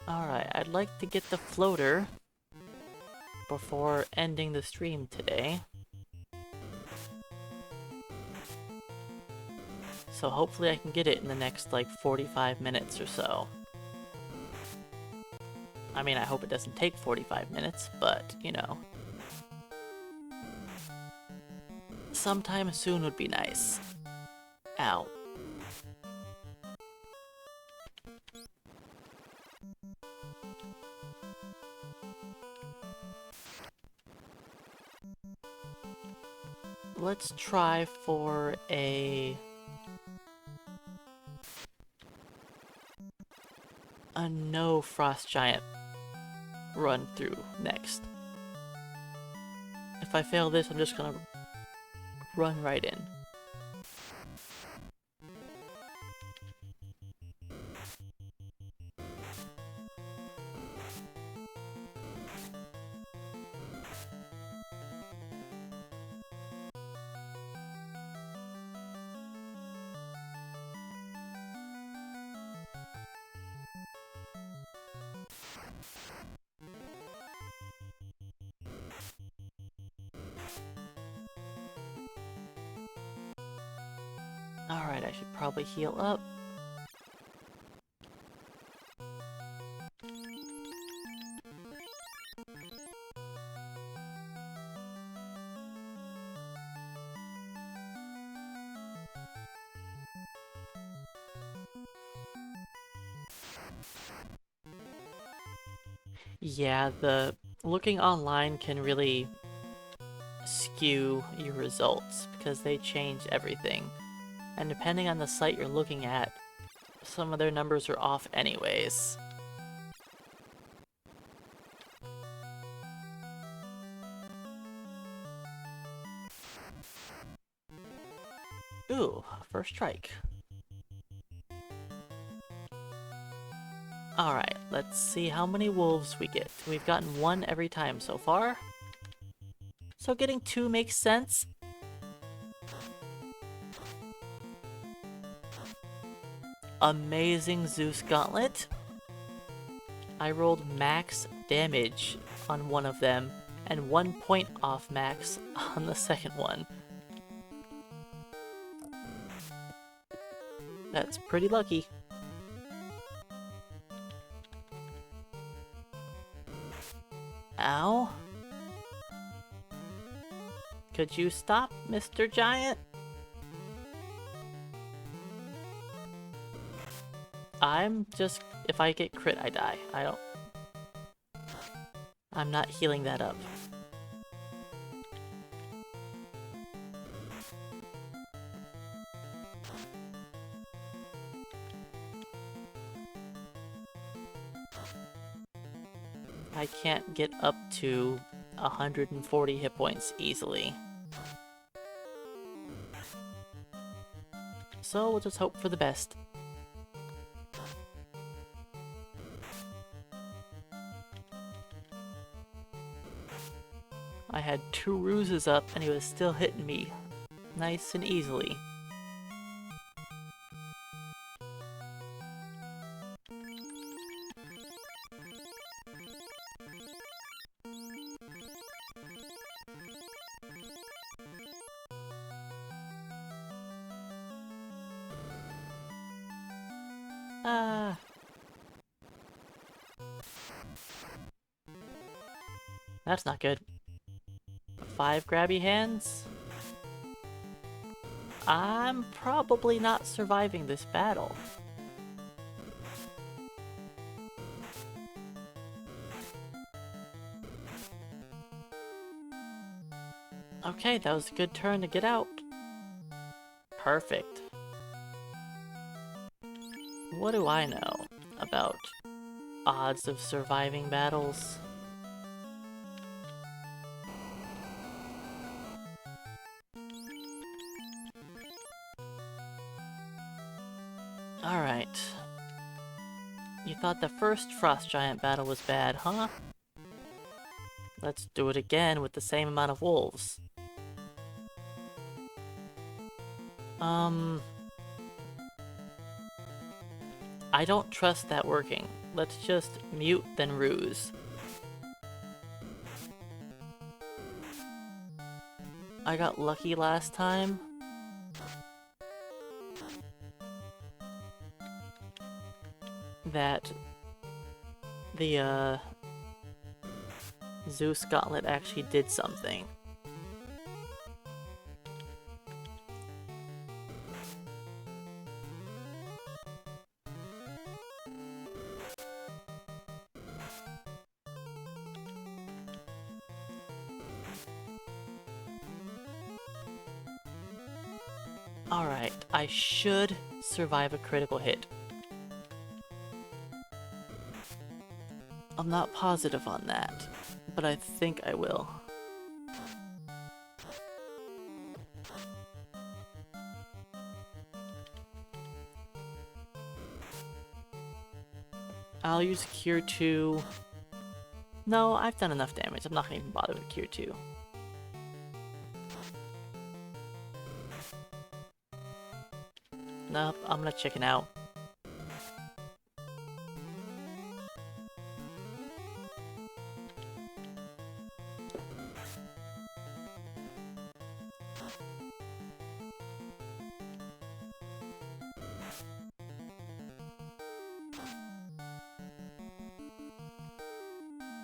Alright, I'd like to get the floater before ending the stream today. So hopefully I can get it in the next, like, 45 minutes or so. I mean, I hope it doesn't take 45 minutes, but, you know. Sometime soon would be nice. Ow. Let's try for a no frost giant run through next. If I fail this, I'm just gonna run right in. Alright, I should probably heal up. Yeah, the looking online can really skew your results because they change everything. And depending on the site you're looking at, some of their numbers are off anyways. Ooh, first strike. Alright, let's see how many wolves we get. We've gotten 1 every time so far. So getting 2 makes sense. Amazing Zeus Gauntlet. I rolled max damage on one of them and 1 point off max on the second one. That's pretty lucky. Ow. Could you stop, Mr. Giant? I'm just... if I get crit, I die. I'm not healing that up. I can't get up to 140 hit points easily. So we'll just hope for the best. I had 2 ruses up and he was still hitting me nice and easily. Ah. That's not good. 5 grabby hands? I'm probably not surviving this battle. Okay, that was a good turn to get out. Perfect. What do I know about odds of surviving battles? Alright. You thought the first Frost Giant battle was bad, huh? Let's do it again with the same amount of wolves. I don't trust that working. Let's just mute then ruse. I got lucky last time. That the Zeus Gauntlet actually did something. Alright, I should survive a critical hit. I'm not positive on that, but I think I will. I'll use Cure 2. No, I've done enough damage. I'm not gonna even bother with Cure 2. Nope, I'm gonna chicken out.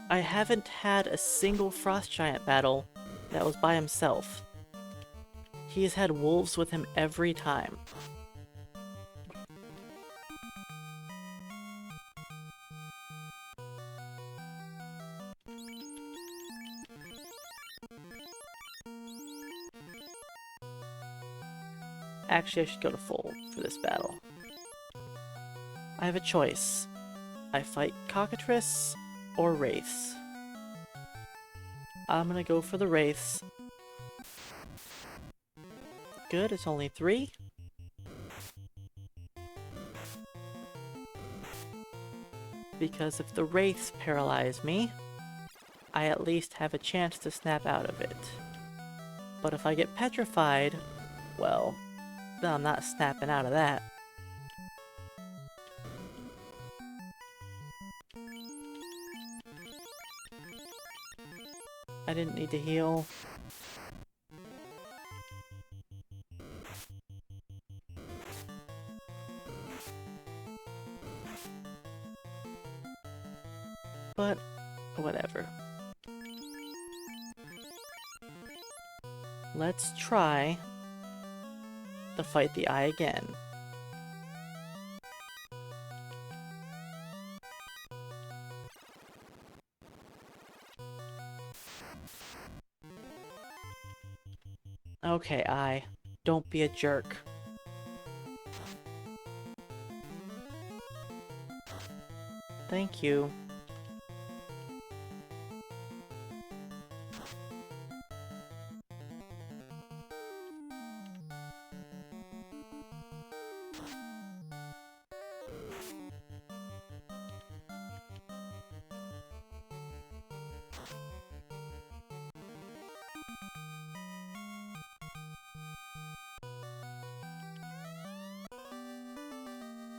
I haven't had a single Frost Giant battle that was by himself. He has had wolves with him every time. Actually, I should go to full for this battle. I have a choice. I fight Cockatrice or Wraiths. I'm gonna go for the Wraiths. Good, it's only 3. Because if the Wraiths paralyze me, I at least have a chance to snap out of it. But if I get petrified, well, then I'm not snapping out of that. I didn't need to heal. But, whatever. Let's try to fight the eye again. Okay, eye. Don't be a jerk. Thank you.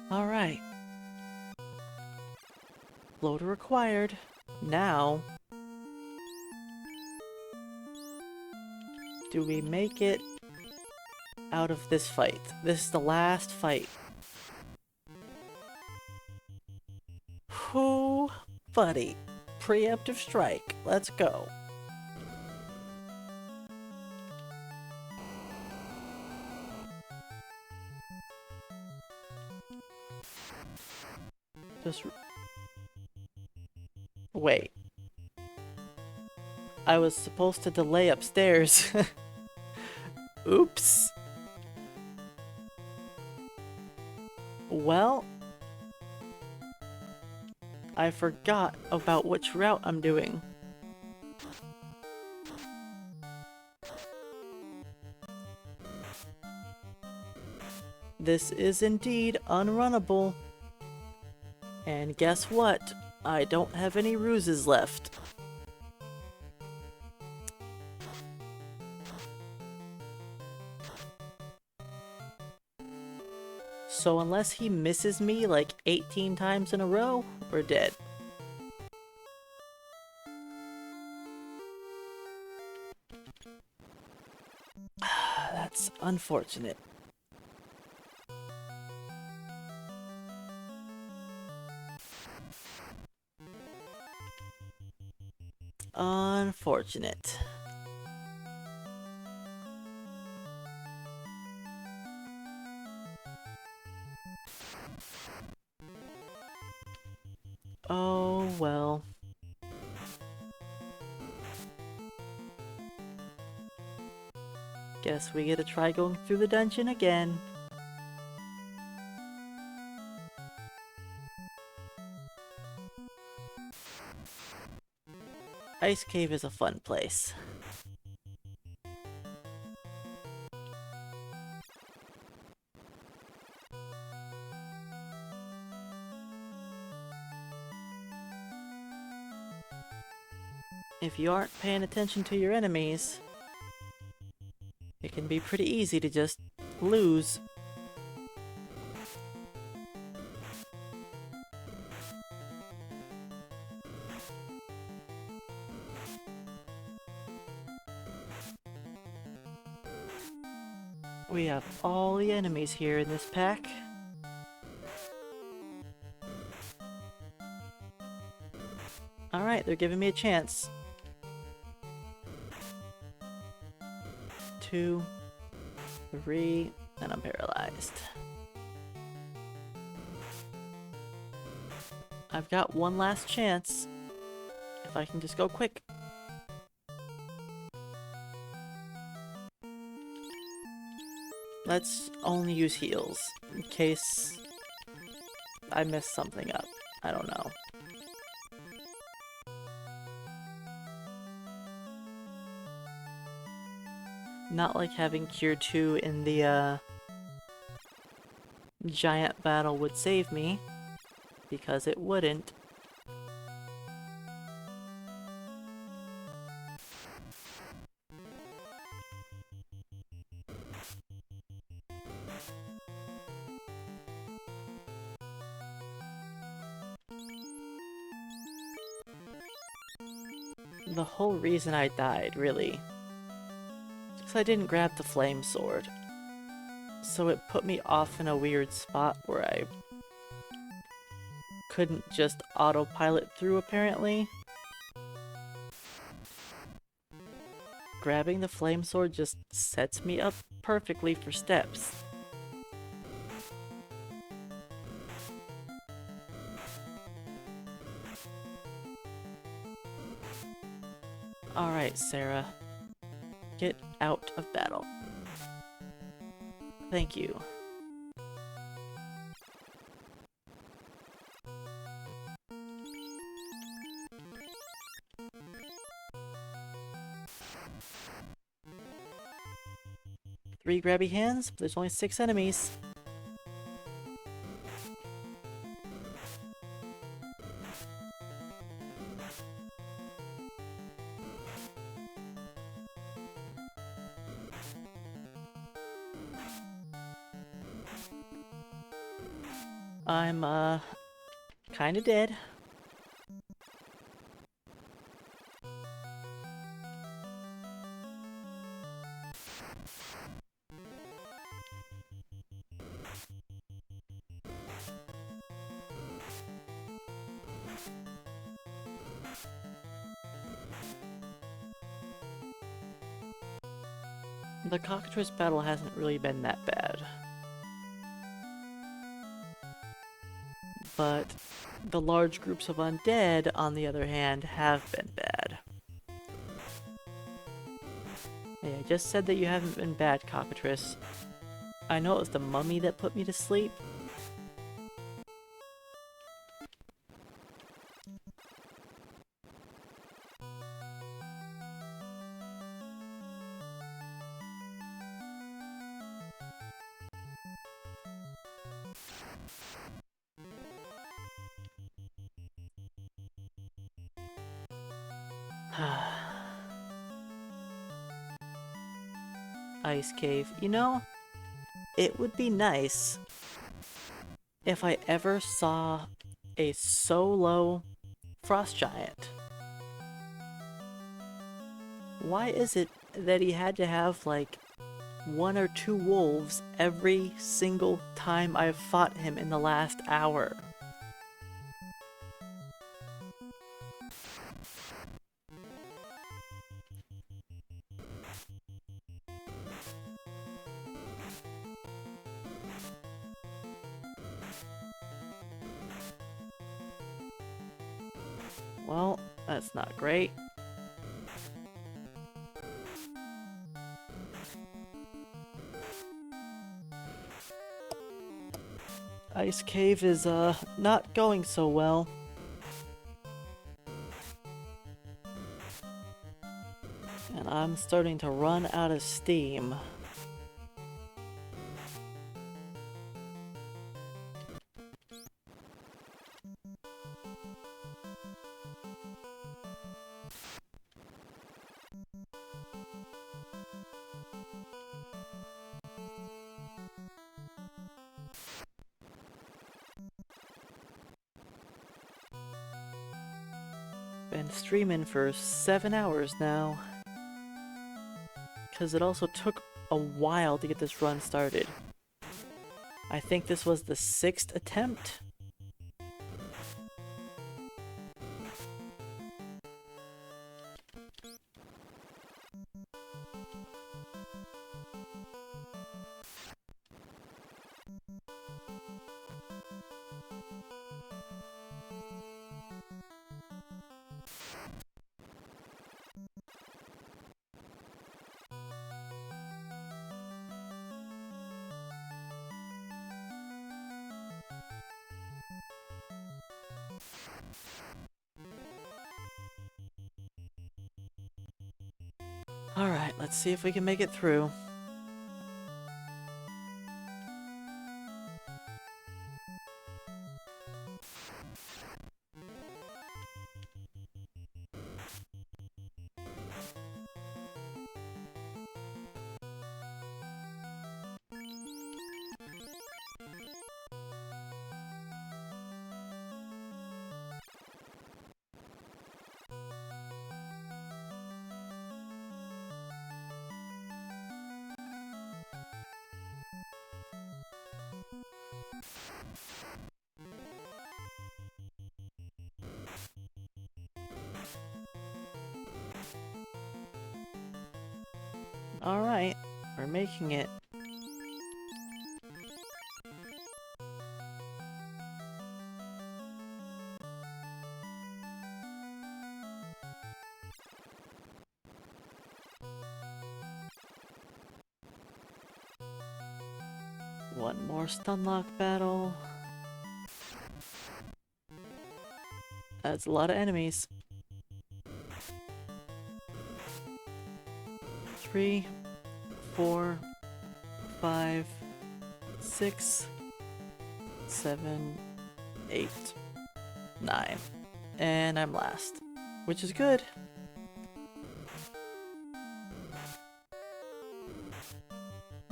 Alright. Floater required. Now, do we make it out of this fight? This is the last fight. buddy. Preemptive strike. Let's go. Just... Wait. I was supposed to delay upstairs. Oops. Well, I forgot about which route I'm doing. This is indeed unrunnable. And guess what? I don't have any ruses left. So unless he misses me like 18 times in a row, we're dead. That's unfortunate. Unfortunate. Oh, well. Guess we get to try going through the dungeon again. Ice Cave is a fun place. If you aren't paying attention to your enemies, it can be pretty easy to just lose. We have all the enemies here in this pack. Alright, they're giving me a chance. 2, 3, and I'm paralyzed. I've got one last chance. If I can just go quick. Let's only use heals, in case I mess something up. I don't know. Not like having Cure 2 in the giant battle would save me, because it wouldn't. The whole reason I died, really, is because I didn't grab the flame sword. So it put me off in a weird spot where I couldn't just autopilot through, apparently. Grabbing the flame sword just sets me up perfectly for steps. Alright, Sarah. Get out of battle. Thank you. Three grabby hands, but there's only 6 enemies. I'm, kinda dead. The cockatrice battle hasn't really been that bad. But the large groups of undead, on the other hand, have been bad. Hey, I just said that you haven't been bad, cockatrice. I know it was the mummy that put me to sleep. Ice cave. You know, it would be nice if I ever saw a solo frost giant. Why is it that he had to have like 1 or 2 wolves every single time I've fought him in the last hour? Well, that's not great. Ice cave is, not going so well. And I'm starting to run out of steam. Been streaming for 7 hours now. Because it also took a while to get this run started. I think this was the 6th attempt. Alright, let's see if we can make it through. Alright, we're making it. One more stunlock battle. That's a lot of enemies. 3, 4, 5, 6, 7, 8, 9. And I'm last, which is good.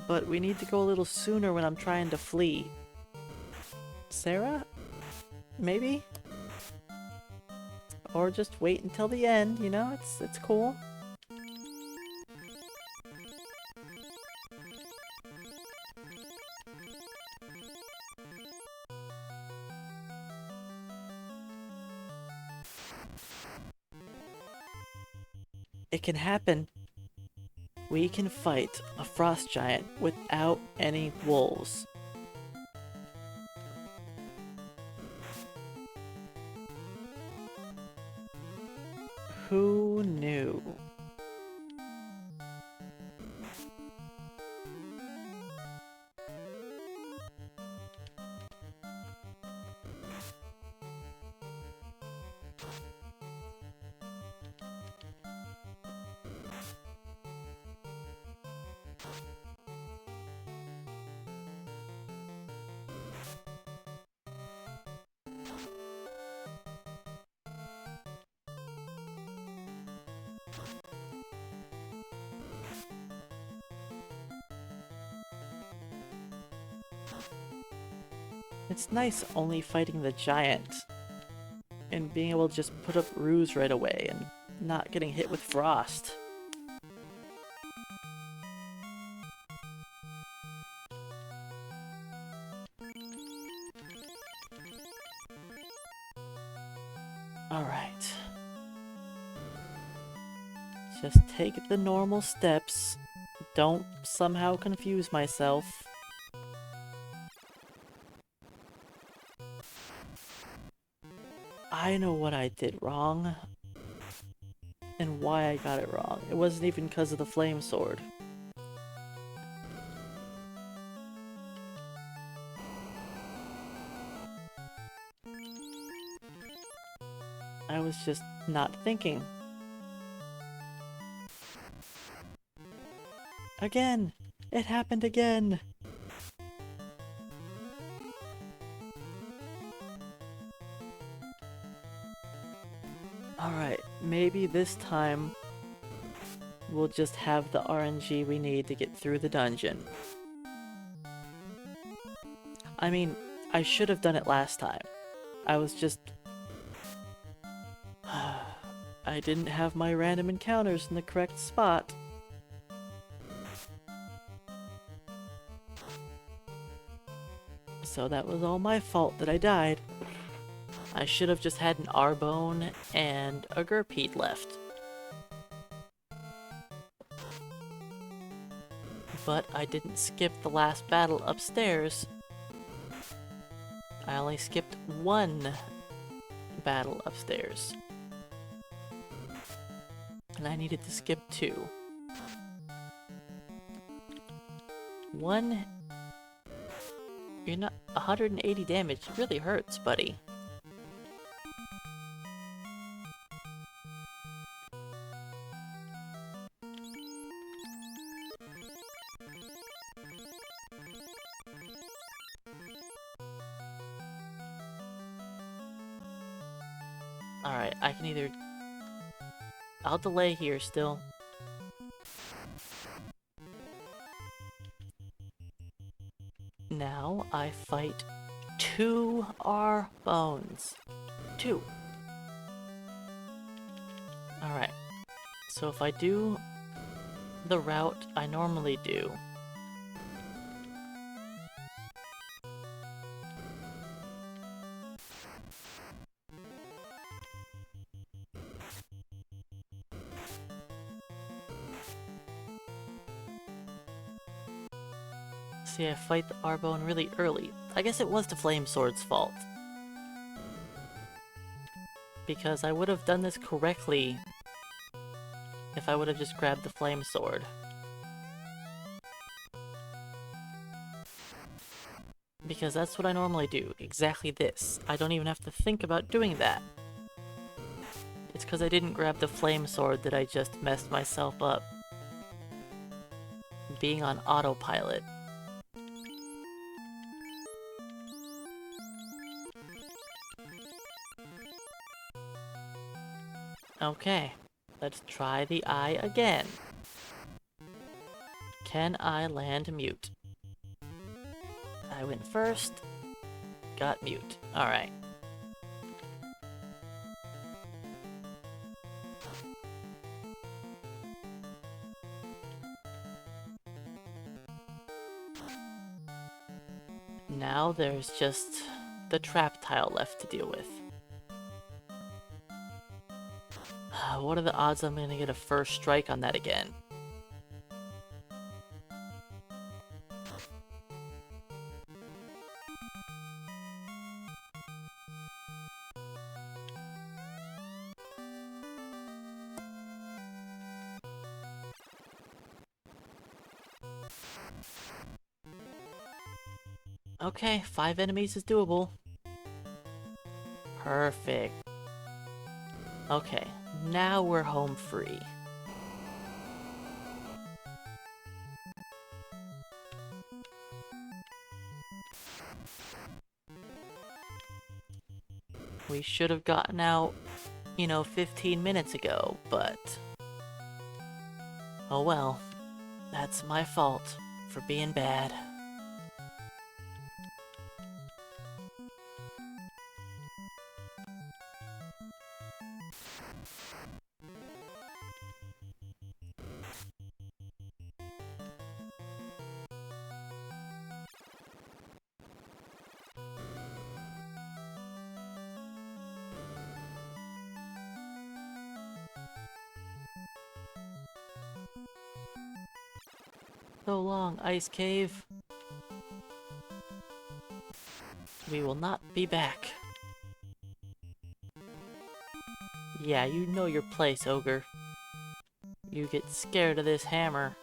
But we need to go a little sooner when I'm trying to flee. Sarah? Maybe? Or just wait until the end, you know? It's cool. It can happen. we can fight a frost giant without any wolves. Who knew? It's nice only fighting the giant and being able to just put up ruse right away and not getting hit with frost. Alright. Just take the normal steps. Don't somehow confuse myself. I know what I did wrong. And why I got it wrong. It wasn't even because of the flame sword. I was just not thinking. Again! It happened again! Alright, maybe this time we'll just have the RNG we need to get through the dungeon. I mean, I should have done it last time. I was just... I didn't have my random encounters in the correct spot. So that was all my fault that I died. I should have just had an R-bone and a Gurpeed left. But I didn't skip the last battle upstairs. I only skipped one battle upstairs. And I needed to skip 2. One... You're not... 180 damage really hurts, buddy. Alright, I can either... I'll delay here still. Now I fight 2 R-bones. 2. Alright. So if I do the route I normally do... See, I fight the R-bone really early. I guess it was the Flame Sword's fault. Because I would have done this correctly if I would have just grabbed the Flame Sword. Because that's what I normally do. Exactly this. I don't even have to think about doing that. It's because I didn't grab the Flame Sword that I just messed myself up. Being on autopilot. Okay, let's try the eye again. Can I land mute? I went first, got mute. Alright. Now there's just the trap tile left to deal with. What are the odds I'm gonna get a first strike on that again? Okay, 5 enemies is doable. Perfect. Okay, now we're home free. We should have gotten out, 15 minutes ago, but... oh well. That's my fault for being bad. So long, Ice Cave. We will not be back. Yeah, you know your place, Ogre. You get scared of this hammer.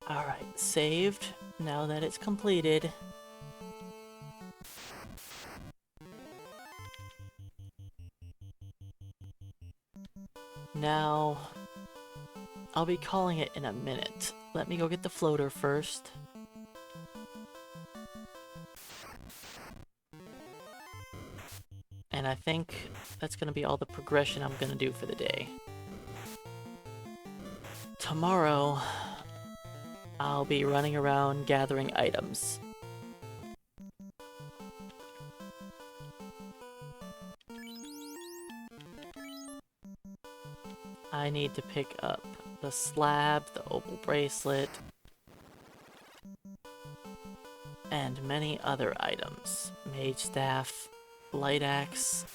Alright, saved. Now that it's completed. Now, I'll be calling it in a minute. Let me go get the floater first. And I think that's gonna be all the progression I'm gonna do for the day. Tomorrow, I'll be running around gathering items. I need to pick up the slab, the opal bracelet, and many other items. Mage staff, light axe.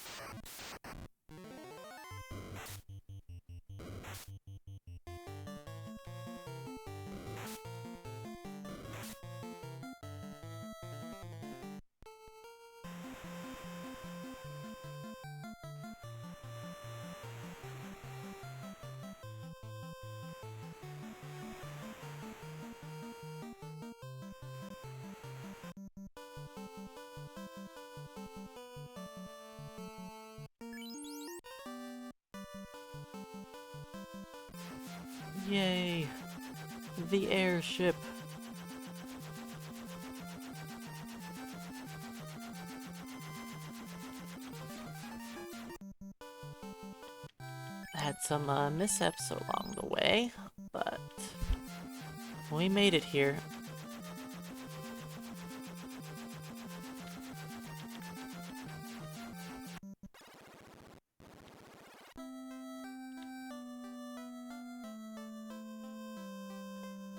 Yay! The airship! Had some mishaps along the way, but we made it here.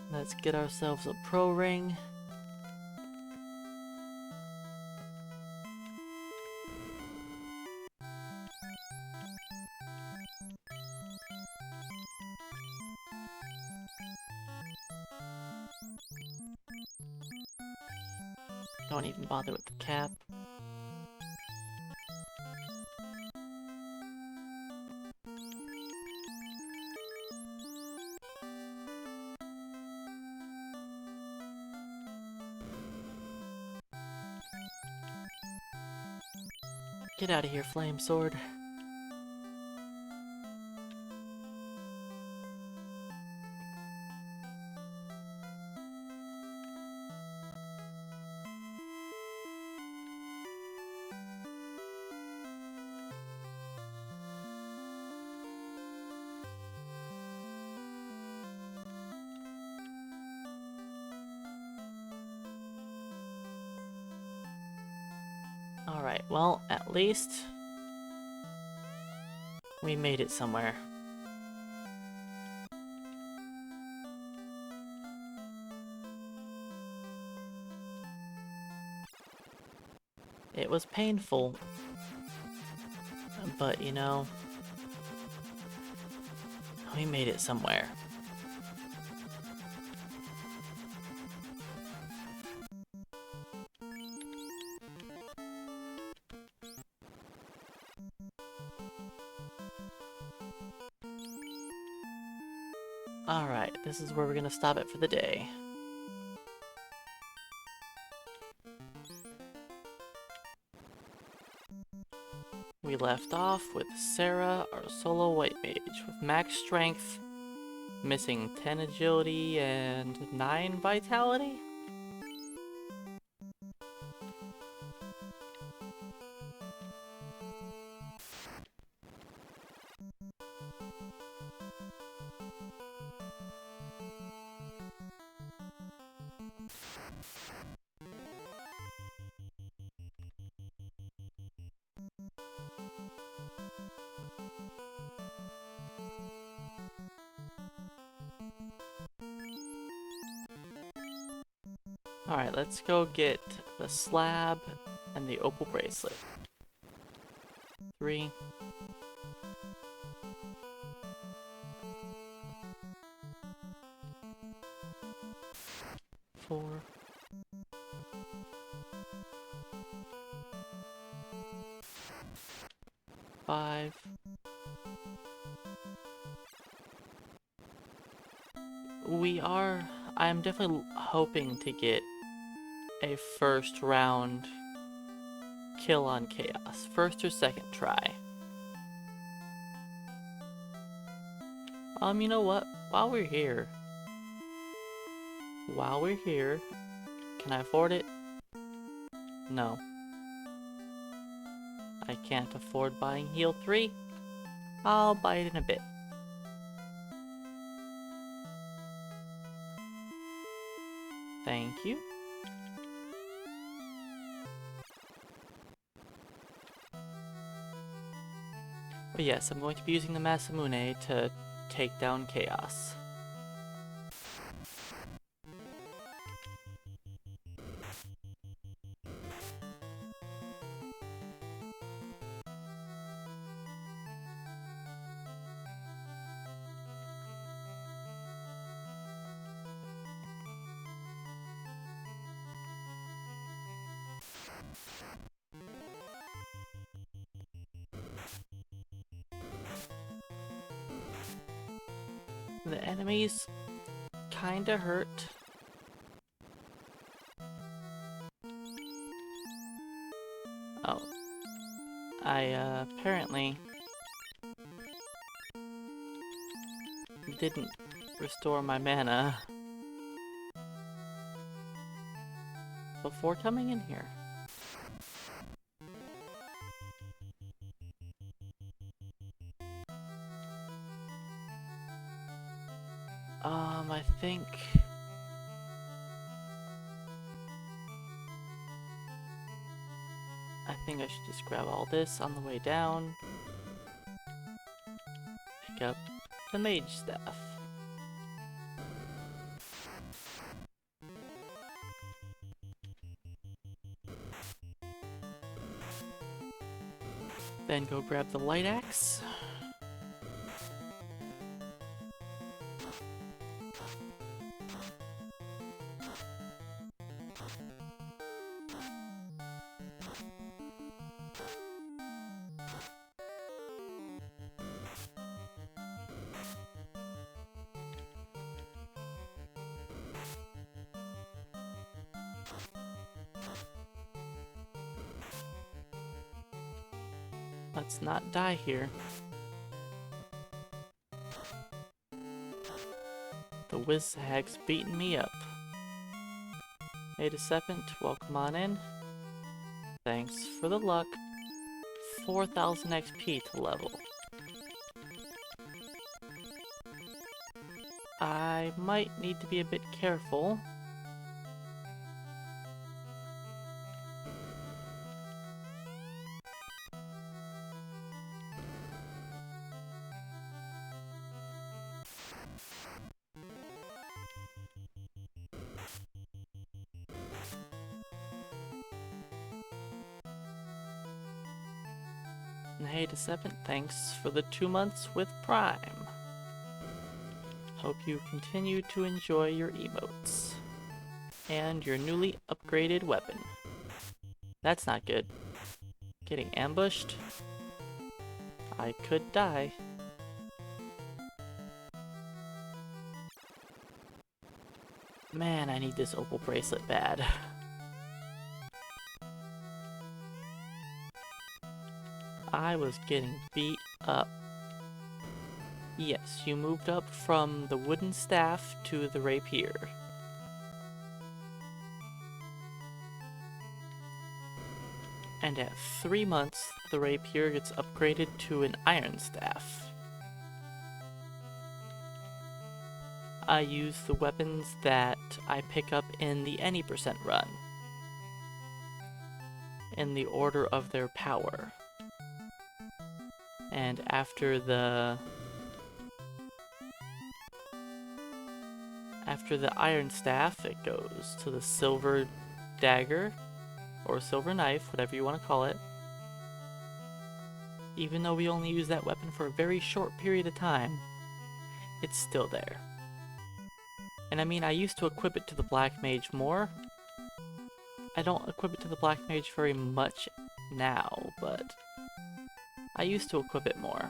Let's get ourselves a pro ring. Don't even bother with the cap. Get out of here, Flame Sword. Alright, well, at least we made it somewhere. It was painful, but we made it somewhere. Alright, this is where we're gonna stop it for the day. We left off with Sarah, our solo white mage, with max strength, missing 10 agility and 9 vitality? Alright, let's go get the slab and the opal bracelet. 3. 4. 5. I'm definitely hoping to get a first round kill on Chaos. First or second try. You know what? While we're here, can I afford it? No. I can't afford buying heal 3. I'll buy it in a bit. Thank you. But yes, I'm going to be using the Masamune to take down Chaos. The enemies kinda hurt. Oh. I apparently didn't restore my mana before coming in here. I think I should just grab all this on the way down. Pick up the mage staff. Then go grab the light axe. Let's not die here. The Wizhag's beating me up. Hey, Decepant, welcome on in. Thanks for the luck. 4,000 XP to level. I might need to be a bit careful. And hey, Decepant, thanks for the 2 months with Prime. Hope you continue to enjoy your emotes. And your newly upgraded weapon. That's not good. Getting ambushed? I could die. Man, I need this opal bracelet bad. I was getting beat up. Yes, you moved up from the wooden staff to the rapier. And at 3 months, the rapier gets upgraded to an iron staff. I use the weapons that I pick up in the any percent run, in the order of their power. And after the iron staff, it goes to the silver dagger, or silver knife, whatever you want to call it. Even though we only use that weapon for a very short period of time, it's still there. And I mean, I used to equip it to the Black Mage more. I don't equip it to the Black Mage very much now, but I used to equip it more.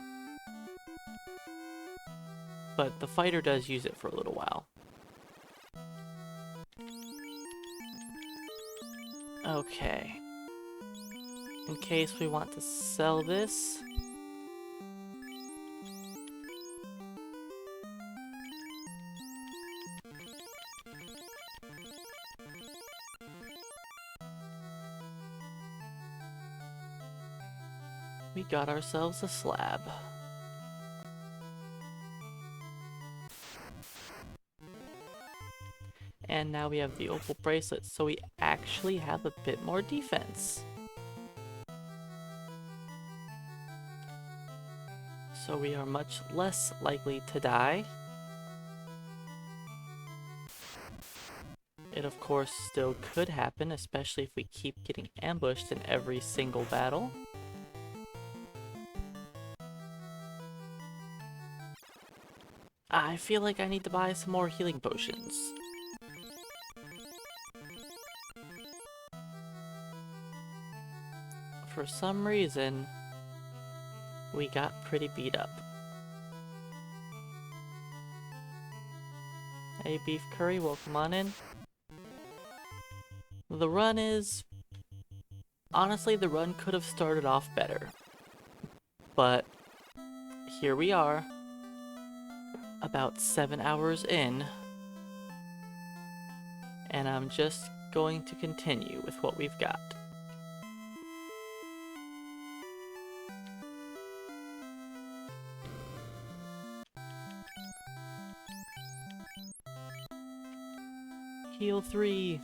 But the fighter does use it for a little while. Okay. In case we want to sell this. We got ourselves a slab. And now we have the opal bracelet, so we actually have a bit more defense. So we are much less likely to die. It of course still could happen, especially if we keep getting ambushed in every single battle. I feel like I need to buy some more healing potions. For some reason, we got pretty beat up. Hey Beef Curry, welcome on in. The run is... Honestly, the run could have started off better. But here we are, about 7 hours in, and I'm just going to continue with what we've got. Heal 3.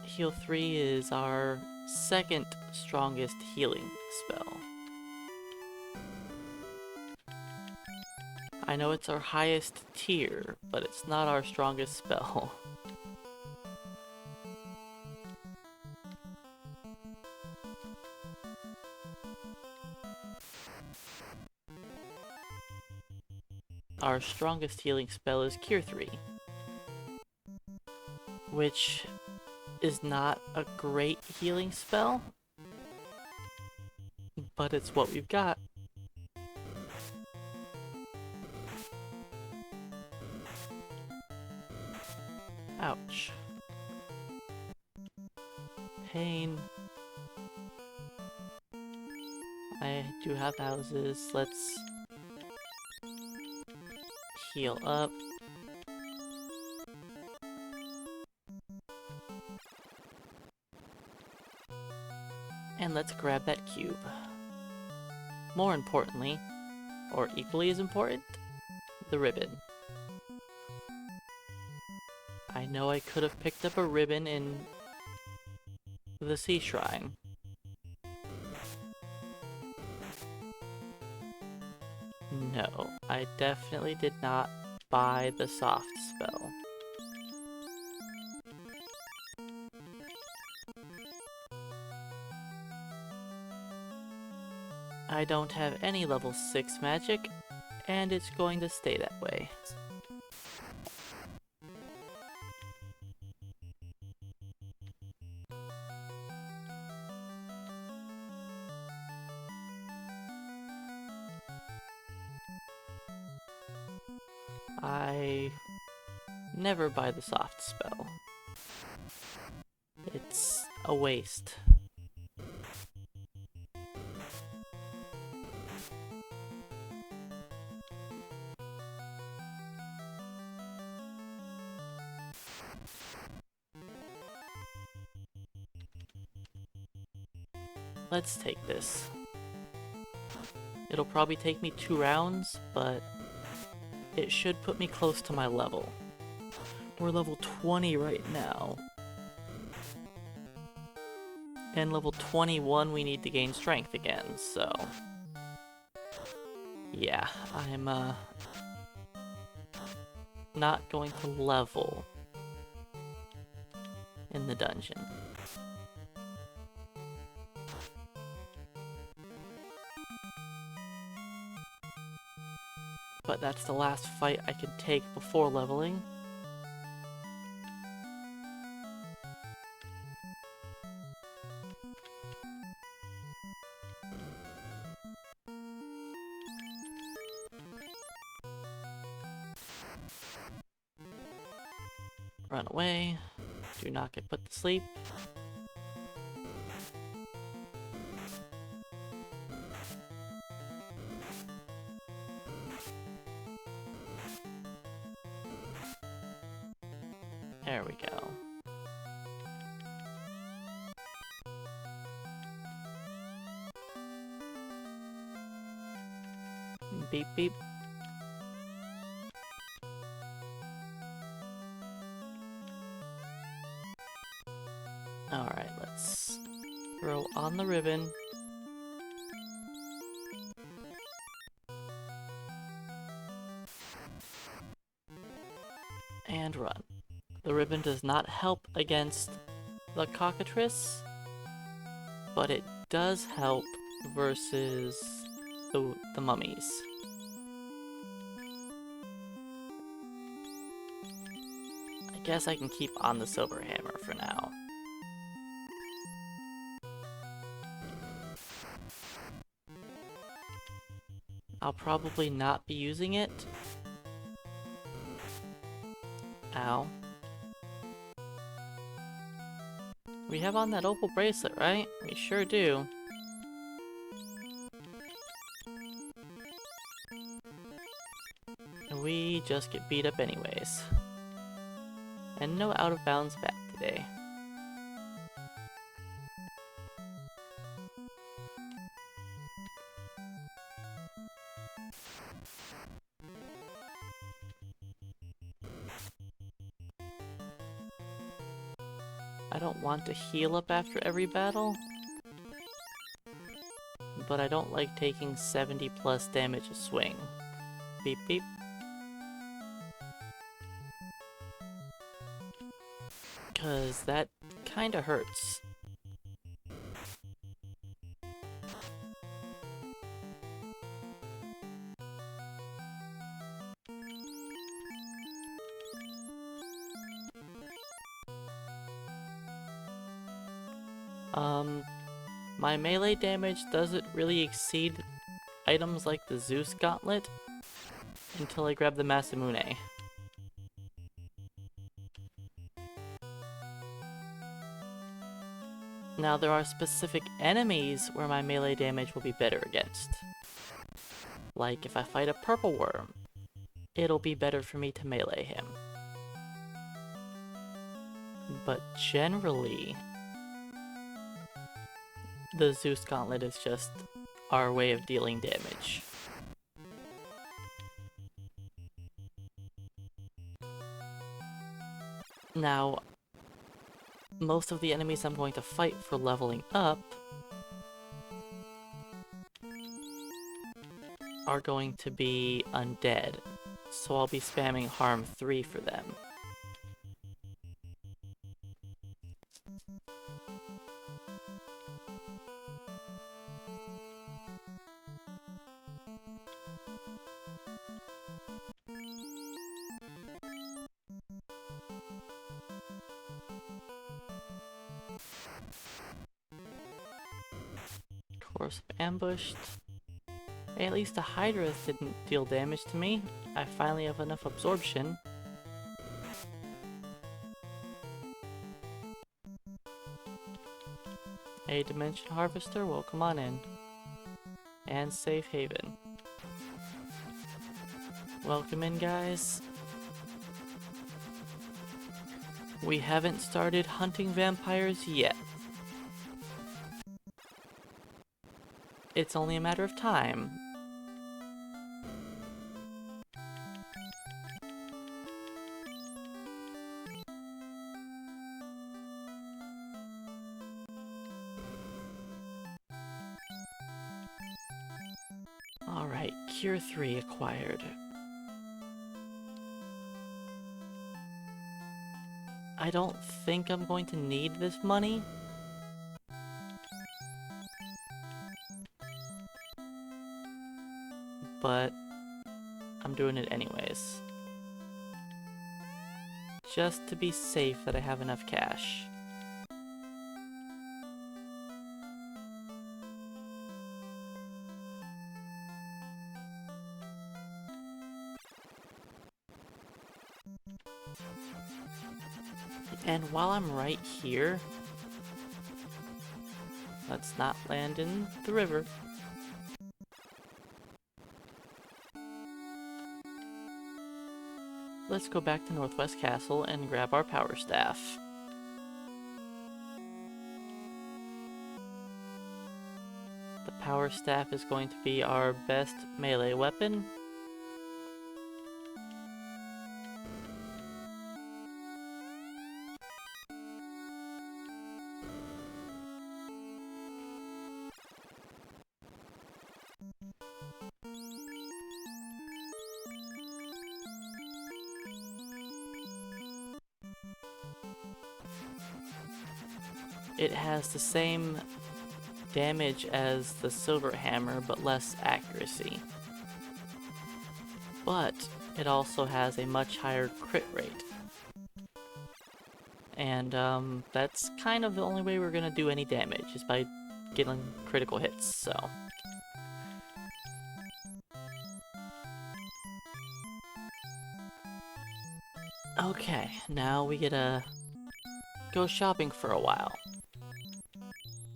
Heal 3 is our second strongest healing spell. I know it's our highest tier, but it's not our strongest spell. Our strongest healing spell is Cure 3, which is not a great healing spell, but it's what we've got. Ouch. Pain. I do have houses. Let's heal up. And let's grab that cube. More importantly, or equally as important, the ribbon. I know I could have picked up a ribbon in the Sea Shrine. No, I definitely did not buy the soft spell. I don't have any level 6 magic, and it's going to stay that way. I never buy the soft spell. It's a waste. Let's take this. It'll probably take me 2 rounds, but it should put me close to my level. We're level 20 right now. And level 21 we need to gain strength again, so... yeah, I'm not going to level in the dungeon. But that's the last fight I can take before leveling. Run away. Do not get put to sleep. There we go. Beep beep. Alright, let's throw on the ribbon. And run. The ribbon does not help against the cockatrice, but it does help versus the mummies. I guess I can keep on the silver hammer for now. I'll probably not be using it. Ow. We have on that opal bracelet, right? We sure do. And we just get beat up anyways. And no out of bounds back today. I don't want to heal up after every battle, but I don't like taking 70 plus damage a swing. Beep beep. Cause that kinda hurts. My melee damage doesn't really exceed items like the Zeus Gauntlet until I grab the Masamune. Now there are specific enemies where my melee damage will be better against. Like if I fight a purple worm, it'll be better for me to melee him. But generally, the Zeus Gauntlet is just our way of dealing damage. Now, most of the enemies I'm going to fight for leveling up are going to be undead, so I'll be spamming harm 3 for them. Of course, ambushed. Hey, at least the Hydra didn't deal damage to me. I finally have enough absorption. A Dimension Harvester, well, come on in. And Safe Haven. Welcome in, guys. We haven't started hunting vampires yet. It's only a matter of time. Alright, Cure 3 acquired. I don't think I'm going to need this money. But I'm doing it anyways. Just to be safe that I have enough cash. And while I'm right here, let's not land in the river. Let's go back to Northwest Castle and grab our power staff. The power staff is going to be our best melee weapon. It has the same damage as the silver hammer, but less accuracy. But it also has a much higher crit rate. And that's kind of the only way we're gonna do any damage, is by getting critical hits, so. Okay, now we get to go shopping for a while.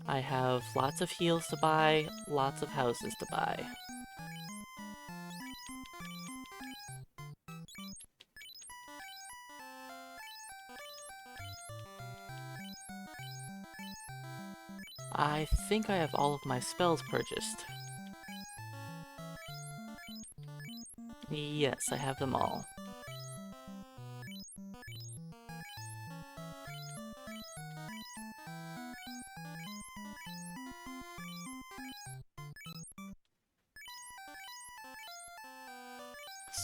I have lots of heals to buy, lots of houses to buy. I think I have all of my spells purchased. Yes, I have them all.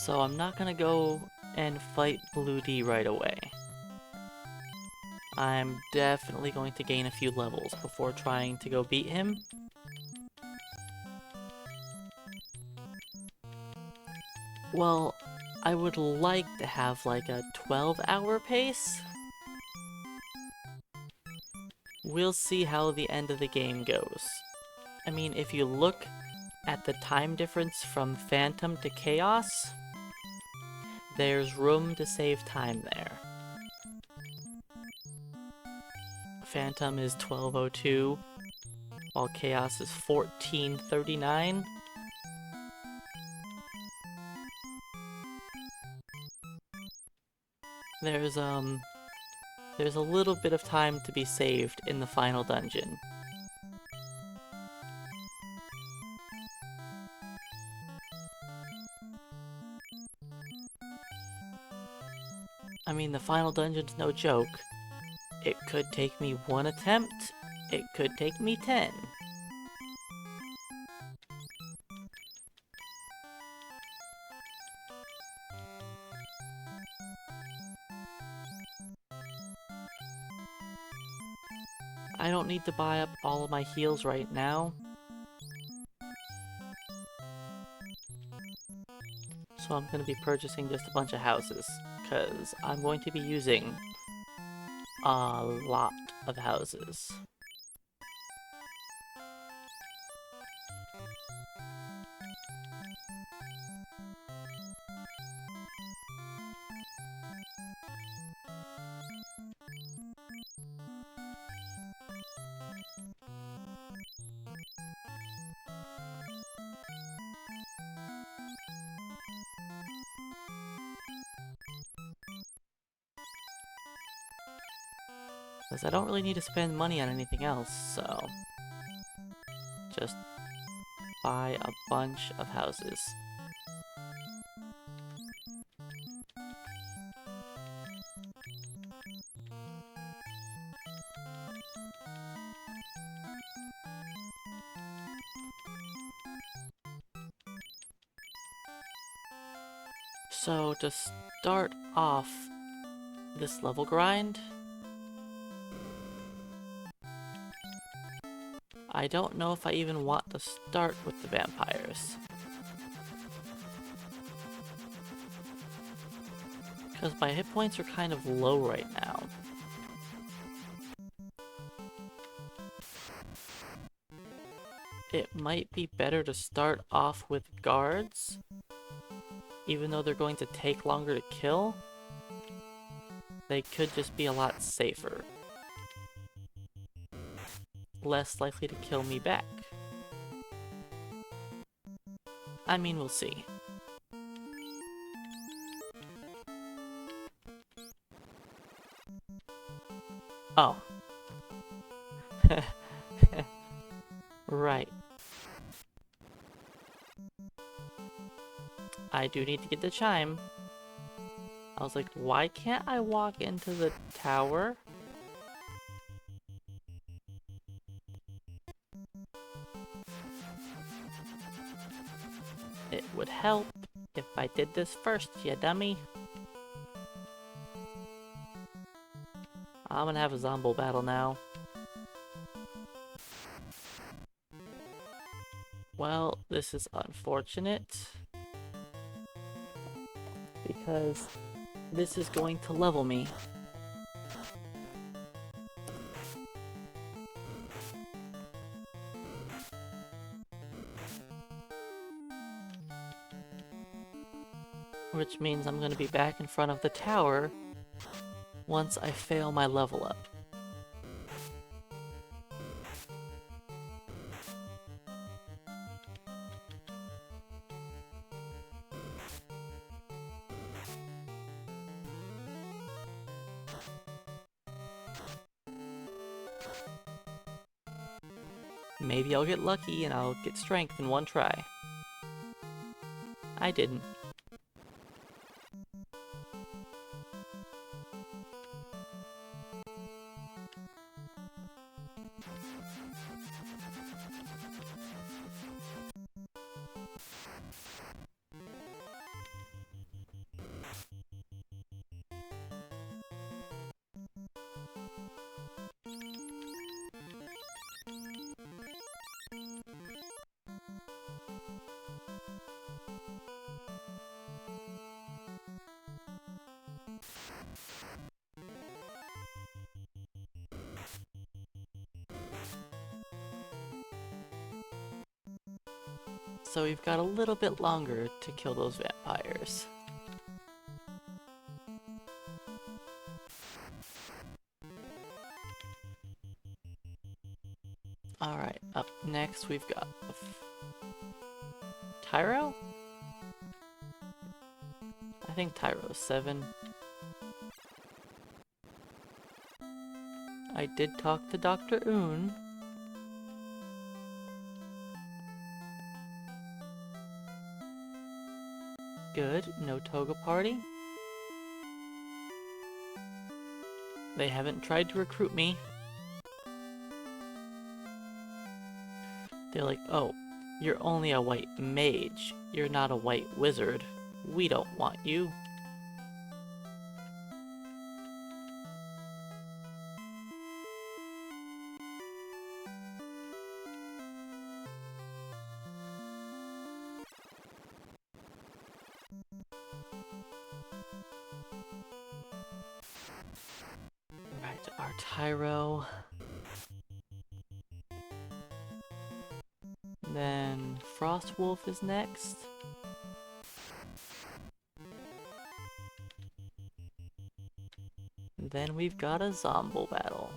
So I'm not gonna go and fight Blue D right away. I'm definitely going to gain a few levels before trying to go beat him. Well, I would like to have like a 12-hour pace. We'll see how the end of the game goes. I mean, if you look at the time difference from Phantom to Chaos, there's room to save time there. Phantom is 12:02, while Chaos is 14:39. There's a little bit of time to be saved in the final dungeon. I mean, the final dungeon's no joke. It could take me 1 attempt, it could take me 10. I don't need to buy up all of my heals right now. So I'm going to be purchasing just a bunch of houses, because I'm going to be using a lot of houses. Because I don't really need to spend money on anything else, so just buy a bunch of houses. So to start off this level grind, I don't know if I even want to start with the vampires. Because my hit points are kind of low right now. It might be better to start off with guards, even though they're going to take longer to kill. They could just be a lot safer. Less likely to kill me back. I mean, we'll see. Oh. Right. I do need to get the chime. I was like, why can't I walk into the tower? It would help if I did this first, you dummy. I'm gonna have a zombie battle now. Well, this is unfortunate, because this is going to level me. Which means I'm going to be back in front of the tower once I fail my level up. Maybe I'll get lucky and I'll get strength in one try. I didn't. So we've got a little bit longer to kill those vampires. Alright, up next we've got Tyro? I think Tyro's 7. I did talk to Dr. Un. Good, no toga party. They haven't tried to recruit me. They're like, oh, you're only a white mage. You're not a white wizard. We don't want you. Right, our Tyro. Then Frost Wolf is next. Then we've got a Zombo battle.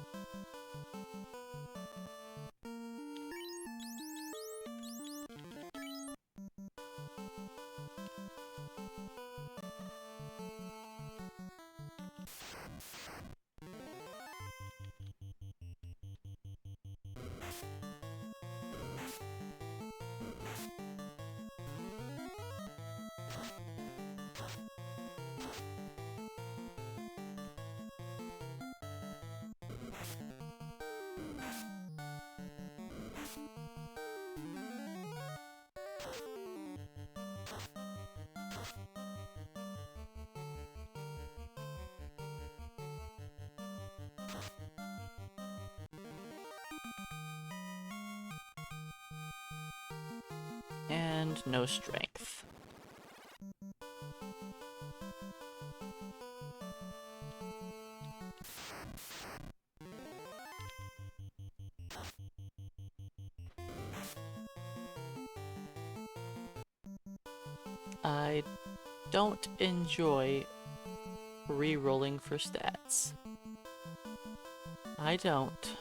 And no strength. I don't enjoy re-rolling for stats. I don't.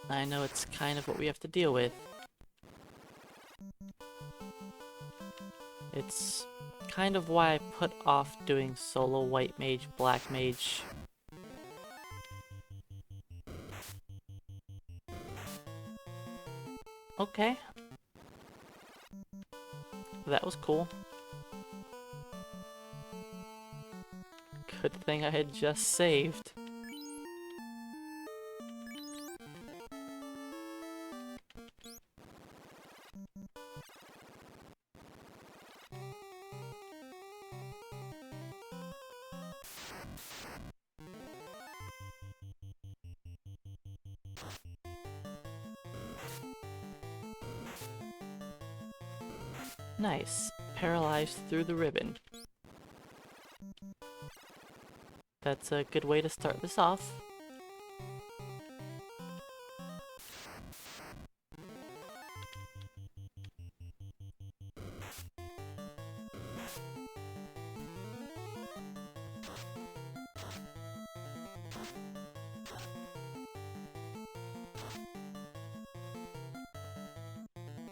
I know it's kind of what we have to deal with. It's kind of why I put off doing solo white mage, black mage. Okay. That was cool. Good thing I had just saved. Nice. Paralyzed through the ribbon. That's a good way to start this off.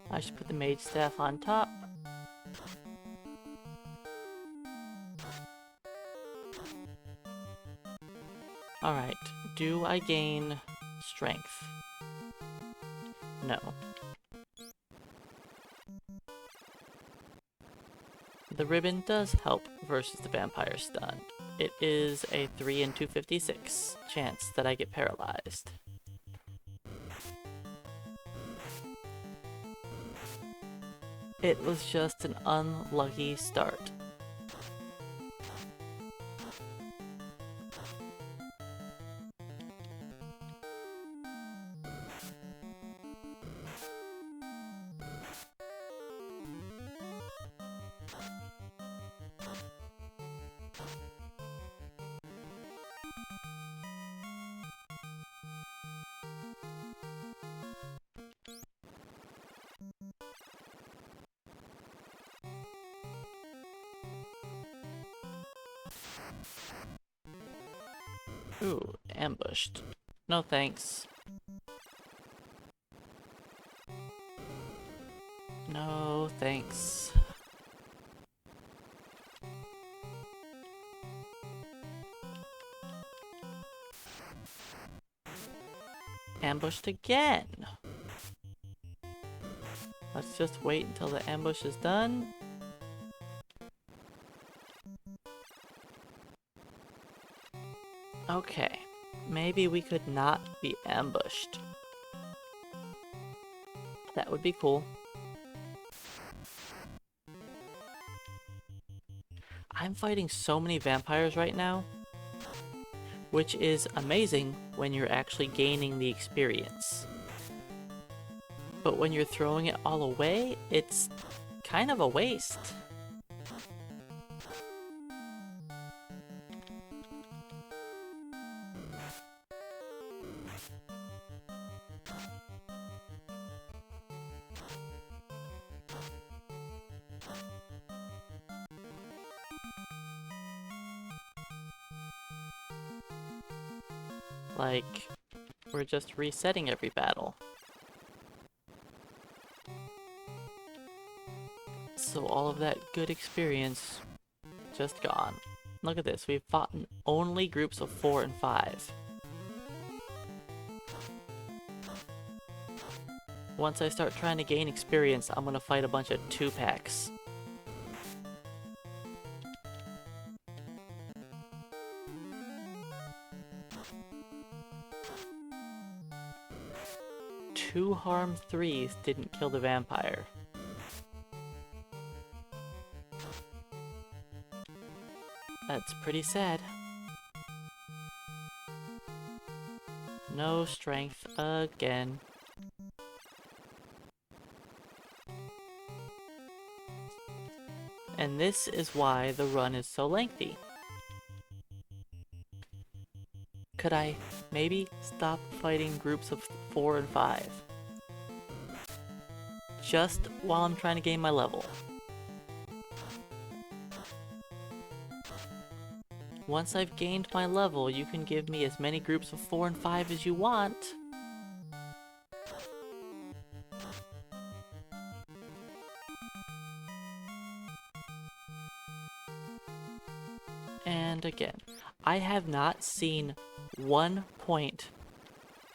I should put the mage staff on top. Alright, do I gain strength? No. The ribbon does help versus the vampire stun. It is a 3 in 256 chance that I get paralyzed. It was just an unlucky start. Ooh, ambushed. No thanks. No thanks. Ambushed again. Let's just wait until the ambush is done. Okay, maybe we could not be ambushed. That would be cool. I'm fighting so many vampires right now, which is amazing when you're actually gaining the experience. But when you're throwing it all away, it's kind of a waste. like we're just resetting every battle. So all of that good experience just gone. Look at this, we've fought in only groups of 4 and 5. Once I start trying to gain experience, I'm gonna fight a bunch of 2-packs. Two harm 3s didn't kill the vampire. That's pretty sad. No strength again. And this is why the run is so lengthy. Could I maybe stop fighting groups of 4 and 5? Just while I'm trying to gain my level. Once I've gained my level, you can give me as many groups of 4 and 5 as you want. And again, I have not seen 1 point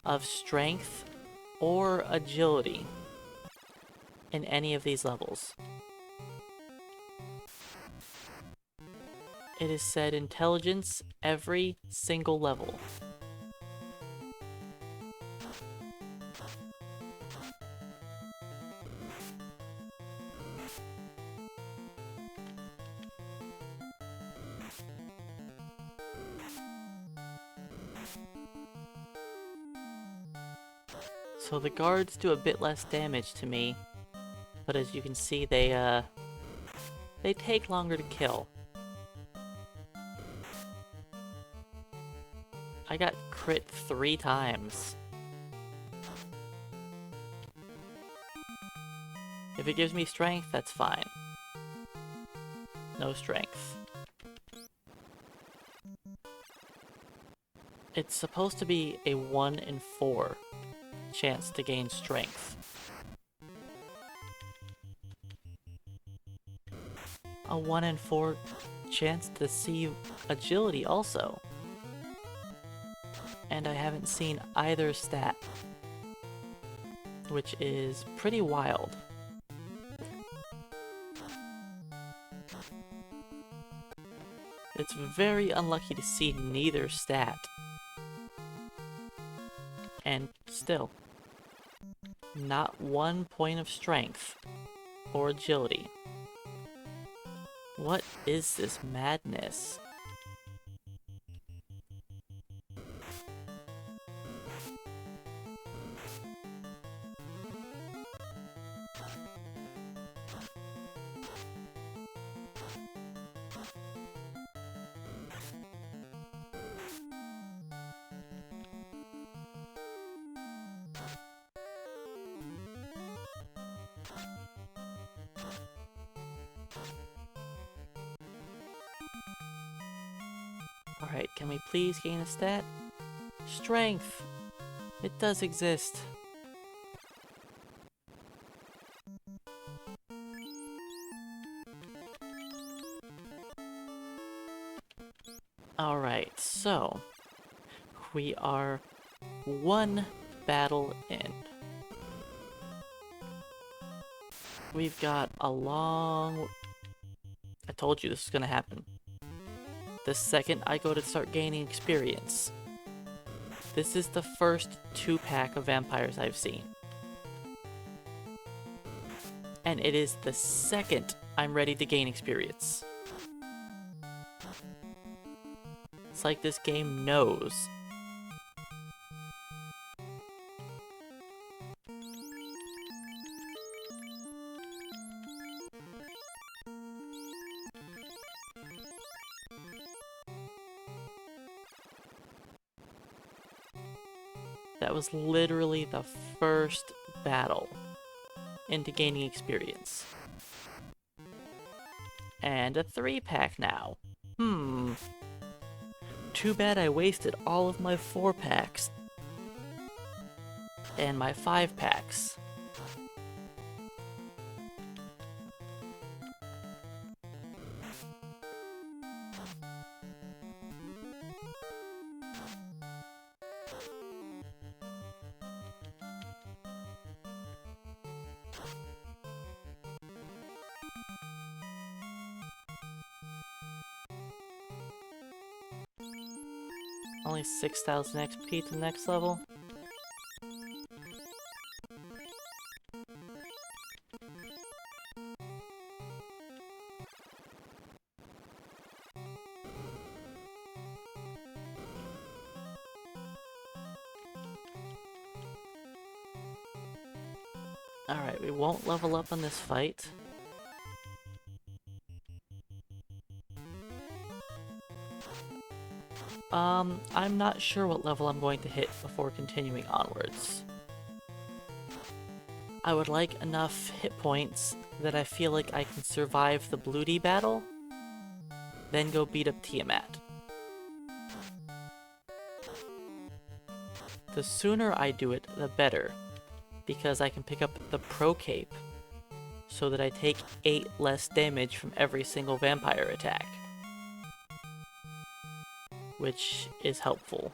of strength or agility in any of these levels. It is said intelligence every single level. So the guards do a bit less damage to me, but as you can see, they take longer to kill. I got crit 3 times. If it gives me strength, that's fine. No strength. It's supposed to be a 1 in 4 chance to gain strength. A 1 in 4 chance to see agility also. And I haven't seen either stat, which is pretty wild. It's very unlucky to see neither stat. And still, not 1 point of strength or agility. What is this madness? Alright, can we please gain a stat? Strength! It does exist. Alright, so we are 1 battle in. We've got a long... I told you this was gonna happen. The second I go to start gaining experience. This is the first 2-pack of vampires I've seen. And it is the second I'm ready to gain experience. It's like this game knows. That was literally the first battle into gaining experience. And a 3-pack now. Too bad I wasted all of my 4-packs. And my 5-packs. Only 6,000 XP to the next level. Alright, we won't level up on this fight. I'm not sure what level I'm going to hit before continuing onwards. I would like enough hit points that I feel like I can survive the Bloody battle, then go beat up Tiamat. The sooner I do it, the better, because I can pick up the Pro Cape, so that I take 8 less damage from every single vampire attack, which is helpful.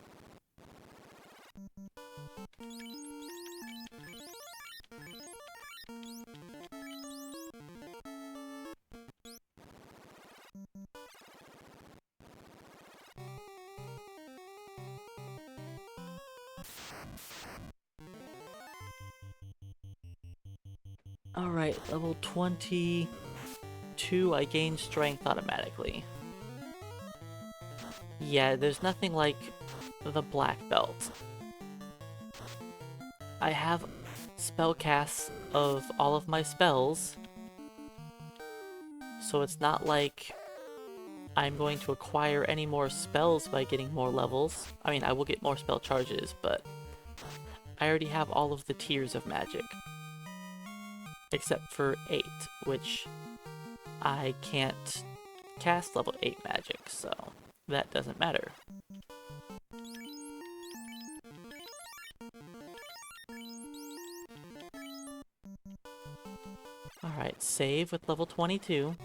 Alright, level 22, I gain strength automatically. Yeah, there's nothing like the black belt. I have spell casts of all of my spells, so it's not like I'm going to acquire any more spells by getting more levels. I mean, I will get more spell charges, but I already have all of the tiers of magic. Except for 8, which I can't cast level 8 magic, so that doesn't matter. Alright, save with level 22.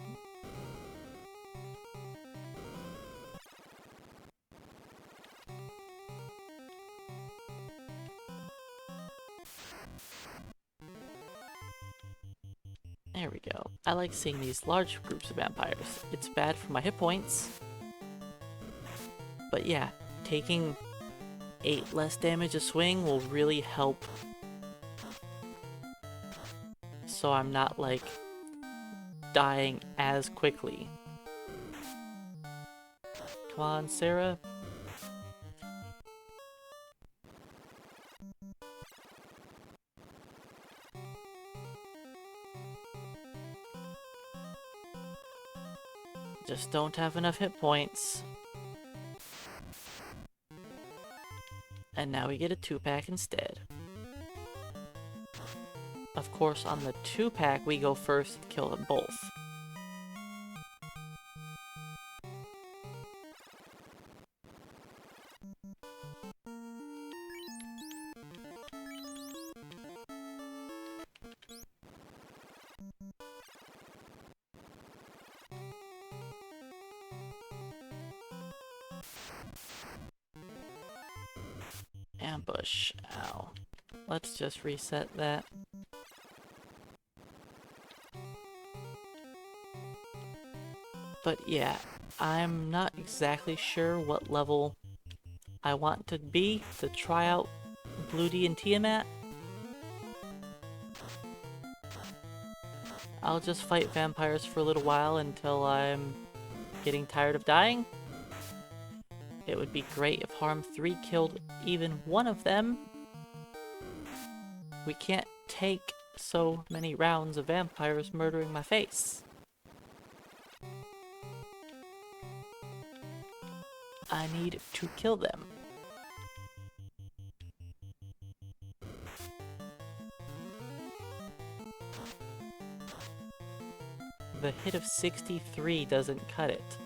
There we go. I like seeing these large groups of vampires. It's bad for my hit points. But yeah, taking 8 less damage a swing will really help. So I'm not, like, dying as quickly. Come on, Sarah. Just don't have enough hit points. And now we get a 2-pack instead. Of course, on the 2-pack, we go first and kill them both. Ambush. Ow. Let's just reset that. But yeah, I'm not exactly sure what level I want to be to try out Bloody and Tiamat. I'll just fight vampires for a little while until I'm getting tired of dying. It would be great if Harm 3 killed even one of them. We can't take so many rounds of vampires murdering my face. I need to kill them. The hit of 63 doesn't cut it.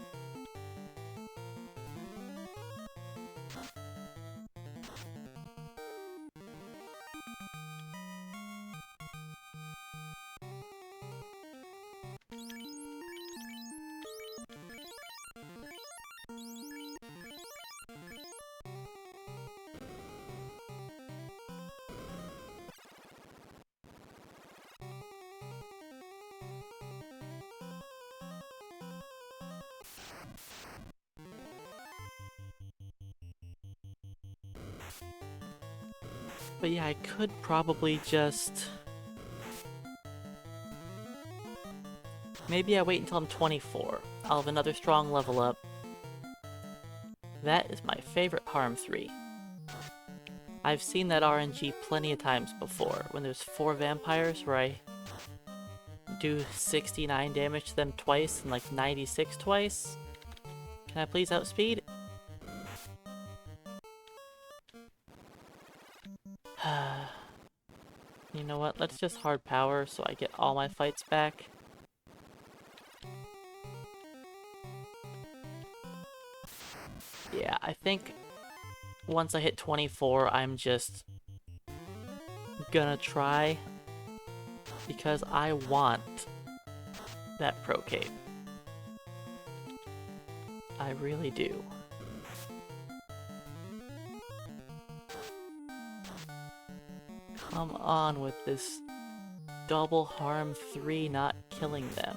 But yeah, I could probably just... Maybe I wait until I'm 24. I'll have another strong level up. That is my favorite Harm 3. I've seen that RNG plenty of times before, when there's 4 vampires where I do 69 damage to them twice and like 96 twice. Can I please outspeed? You know what, let's just hard power so I get all my fights back. Yeah, I think once I hit 24, I'm just gonna try because I want that pro cape. I really do. Come on with this double harm 3 not killing them.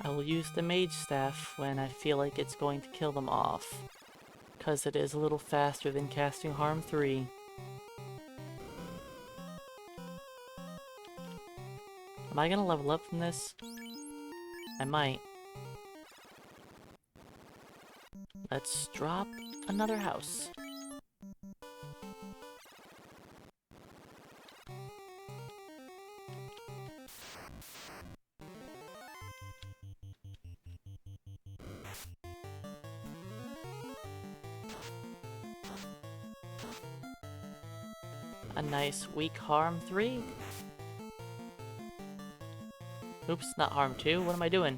I will use the Mage Staff when I feel like it's going to kill them off, because it is a little faster than casting Harm 3. Am I gonna level up from this? I might. Let's drop another house. A nice weak harm 3. Oops, not harm 2. What am I doing?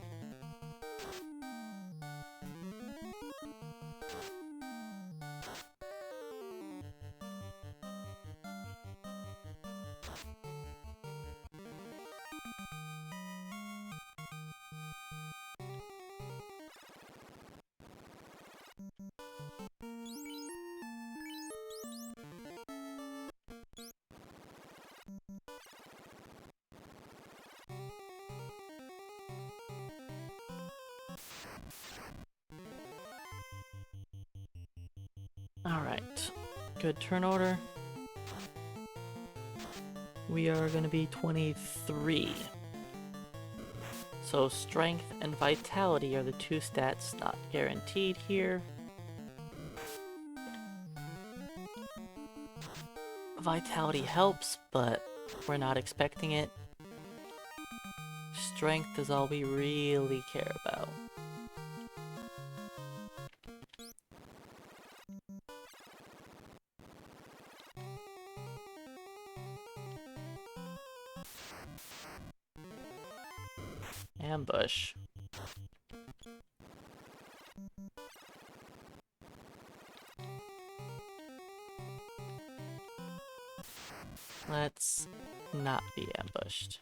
Alright, good turn order. We are going to be 23. So strength and vitality are the 2 stats not guaranteed here. Vitality helps, but we're not expecting it. Strength is all we really care about. Ambush. Let's not be ambushed.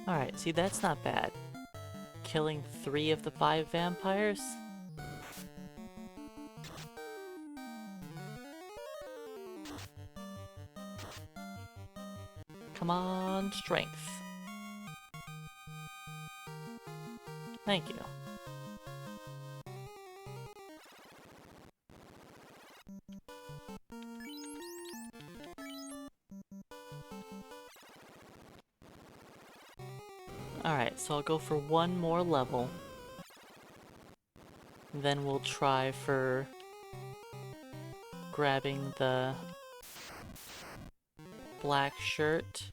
Alright, see, that's not bad. Killing 3 of the 5 vampires? Come on, strength. Thank you. Alright, so I'll go for one more level. Then we'll try for grabbing the black shirt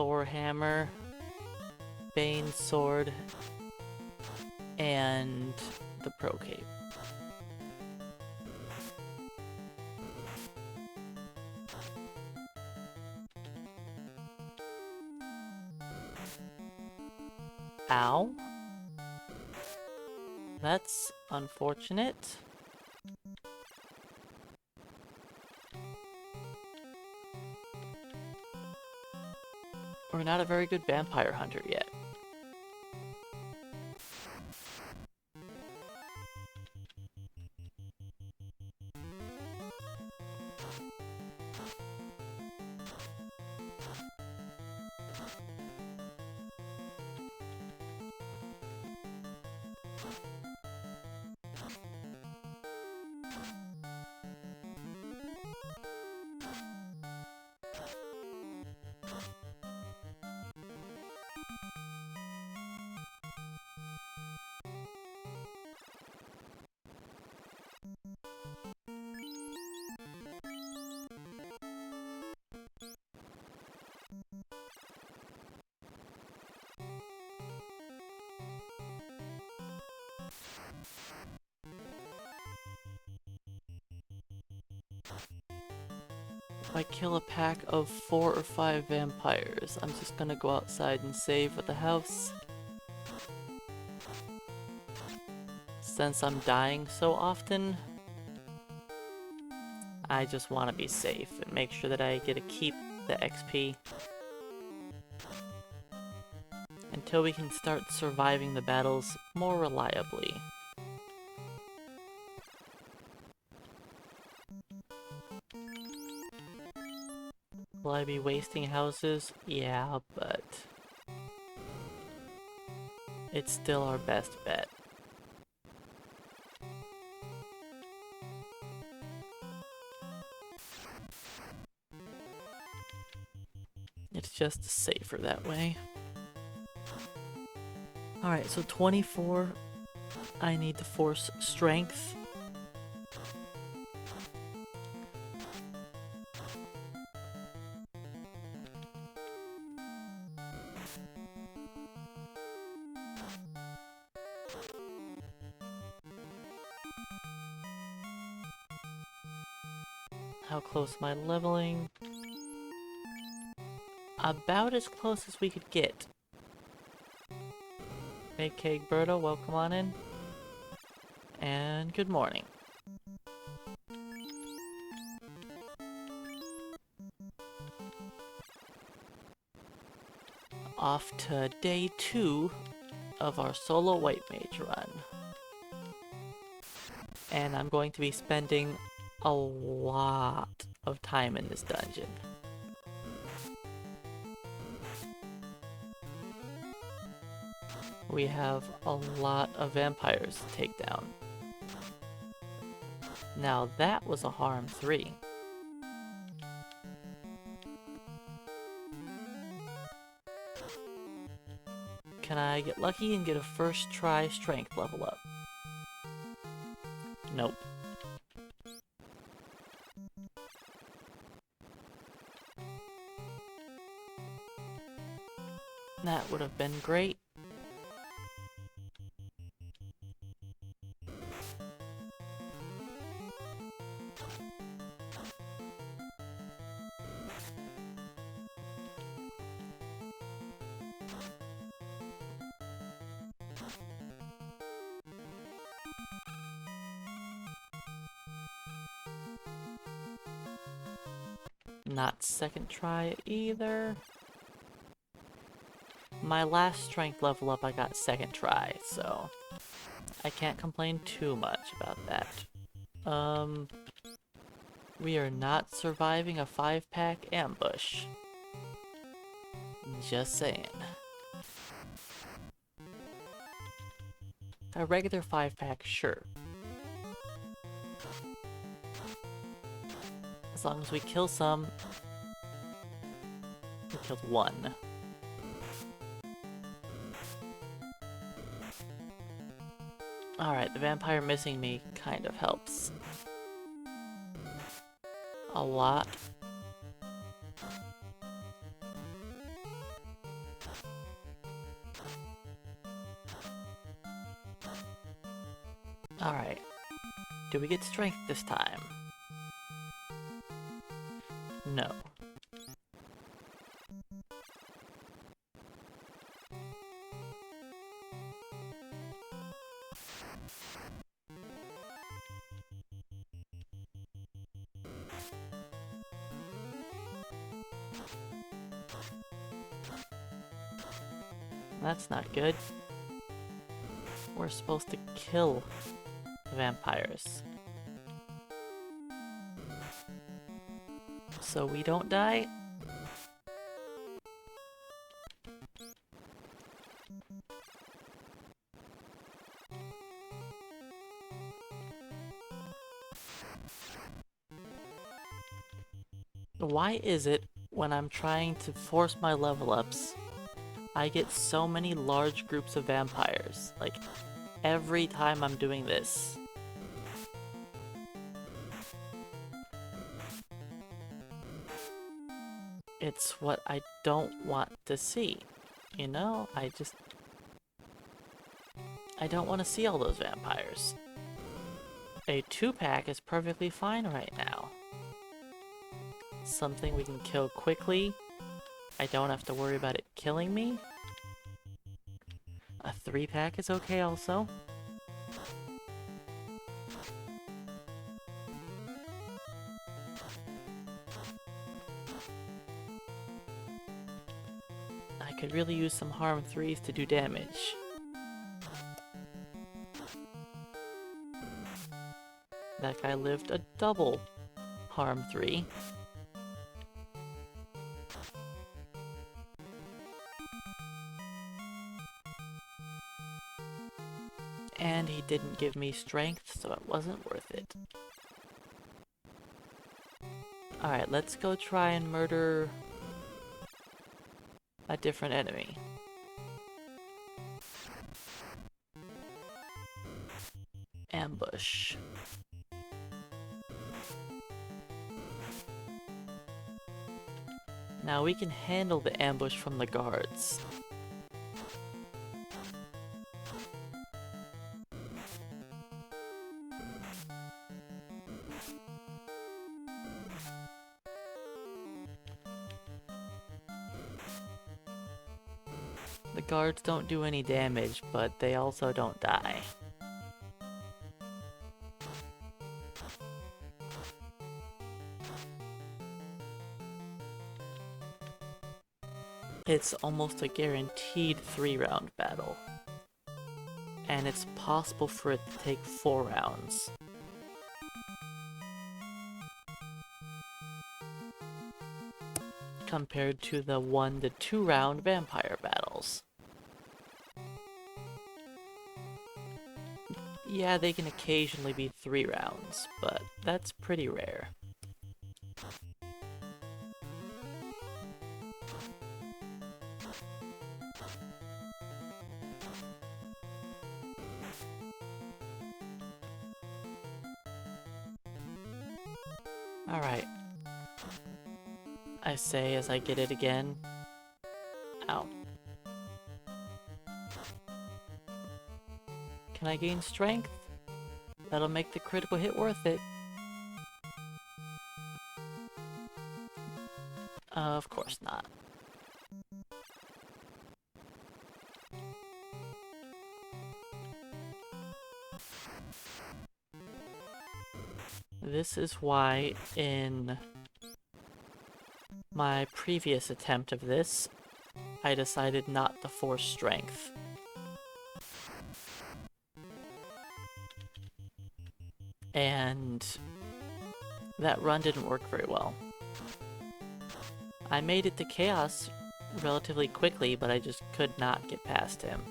Thor hammer, Bane sword, and the Pro Cape. Ow. That's unfortunate. We're not a very good vampire hunter yet. If I kill a pack of 4 or 5 vampires, I'm just gonna go outside and save at the house. Since I'm dying so often, I just want to be safe and make sure that I get to keep the XP until we can start surviving the battles more reliably. Will I be wasting houses? Yeah, but it's still our best bet. It's just safer that way. Alright, so 24. I need to force strength. How close am I leveling? About as close as we could get. Hey, Cake Berto, welcome on in. And good morning. Off to day 2 of our solo white mage run. And I'm going to be spending a lot of time in this dungeon. We have a lot of vampires to take down. Now that was a harm 3. Can I get lucky and get a first try strength level up? Nope. That would have been great. Not second try either. My last strength level up I got second try, so I can't complain too much about that. We are not surviving a 5-pack ambush. Just saying. A regular 5-pack, sure. As long as we kill some. We killed 1. Alright, the vampire missing me kind of helps. A lot. Alright. Do we get strength this time? No. That's not good. We're supposed to kill vampires. So we don't die? Why is it when I'm trying to force my level ups, I get so many large groups of vampires? Like, every time I'm doing this. It's what I don't want to see. You know, I don't want to see all those vampires. A 2-pack is perfectly fine right now. Something we can kill quickly. I don't have to worry about it killing me. A 3-pack is okay also. I could really use some harm 3s to do damage. That guy lived a double harm 3. And he didn't give me strength, so it wasn't worth it. Alright, let's go try and murder a different enemy. Ambush. Now we can handle the ambush from the guards. The guards don't do any damage, but they also don't die. It's almost a guaranteed 3-round battle. And it's possible for it to take 4 rounds. Compared to the 1 to 2 round vampire battles. Yeah, they can occasionally be 3 rounds, but that's pretty rare. Alright. I say as I get it again. Ow. Can I gain strength? That'll make the critical hit worth it. Of course not. This is why in my previous attempt of this, I decided not to force strength. And that run didn't work very well. I made it to Chaos relatively quickly, but I just could not get past him.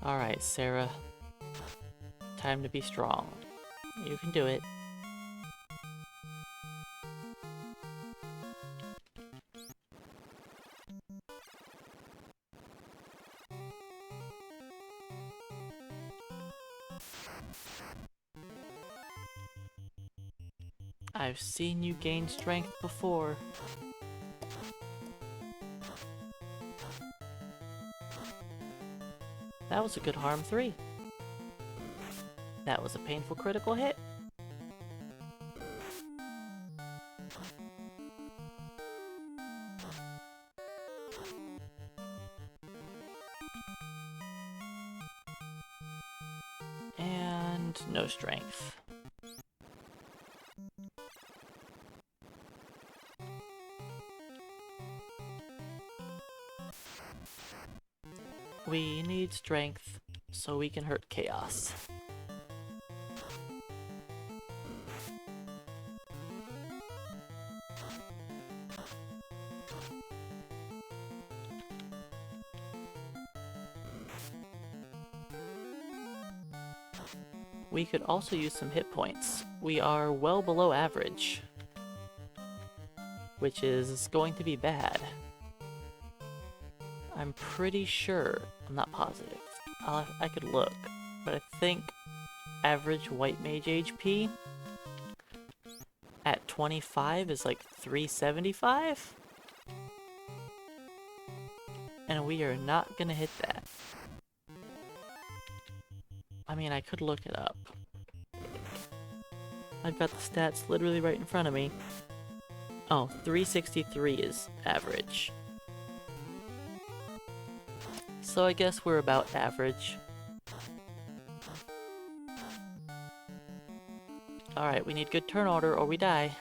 Alright, Sarah. Time to be strong. You can do it. I've seen you gain strength before. That was a good harm 3. That was a painful critical hit. And no strength. We need strength so we can hurt chaos. We could also use some hit points. We are well below average, which is going to be bad. I'm pretty sure, I'm not positive, I could look, but I think average white mage HP at 25 is like 375? And we are not gonna hit that. I mean, I could look it up. I've got the stats literally right in front of me. Oh, 363 is average. So I guess we're about average. Alright, we need good turn order or we die.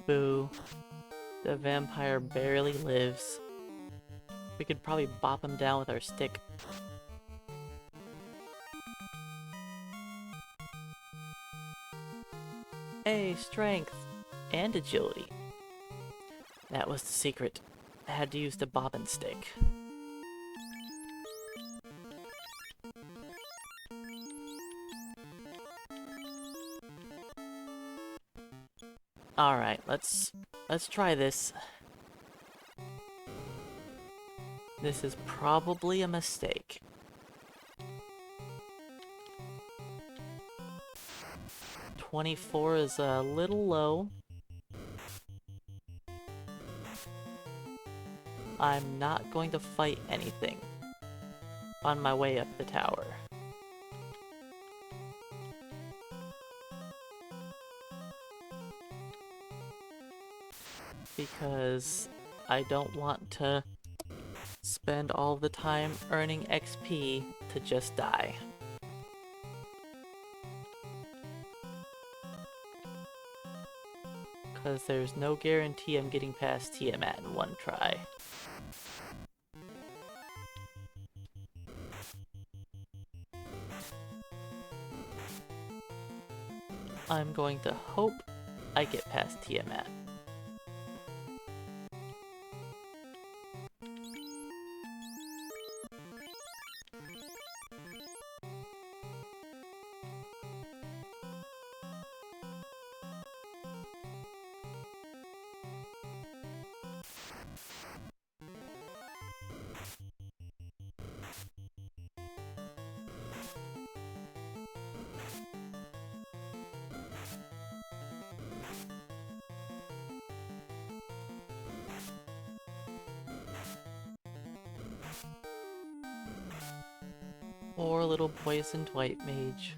Boo. The vampire barely lives. We could probably bop him down with our stick. Hey, strength and agility. That was the secret. I had to use the bobbin stick. Alright, let's try this. This is probably a mistake. "24 is a little low. I'm not going to fight anything on my way up the tower. Because I don't want to spend all the time earning XP to just die. Because there's no guarantee I'm getting past Tiamat in one try. I'm going to hope I get past Tiamat. Poor little poisoned white mage.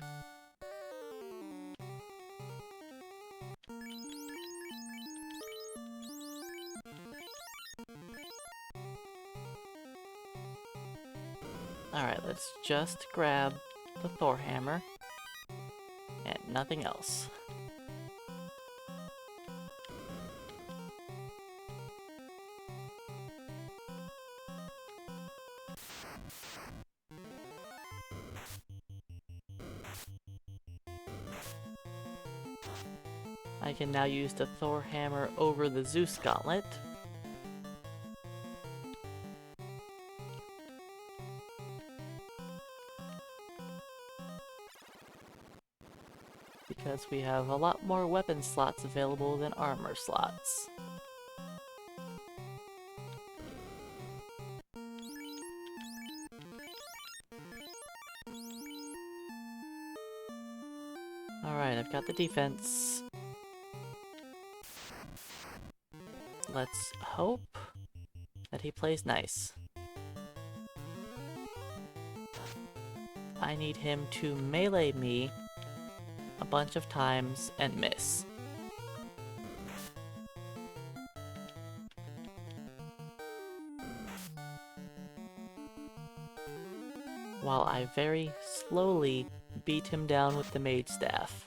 Alright, let's just grab the Thor hammer and nothing else. I can now use the Thor hammer over the Zeus gauntlet. Because we have a lot more weapon slots available than armor slots. Alright, I've got the defense. Let's hope that he plays nice. I need him to melee me a bunch of times and miss. While I very slowly beat him down with the Mage Staff.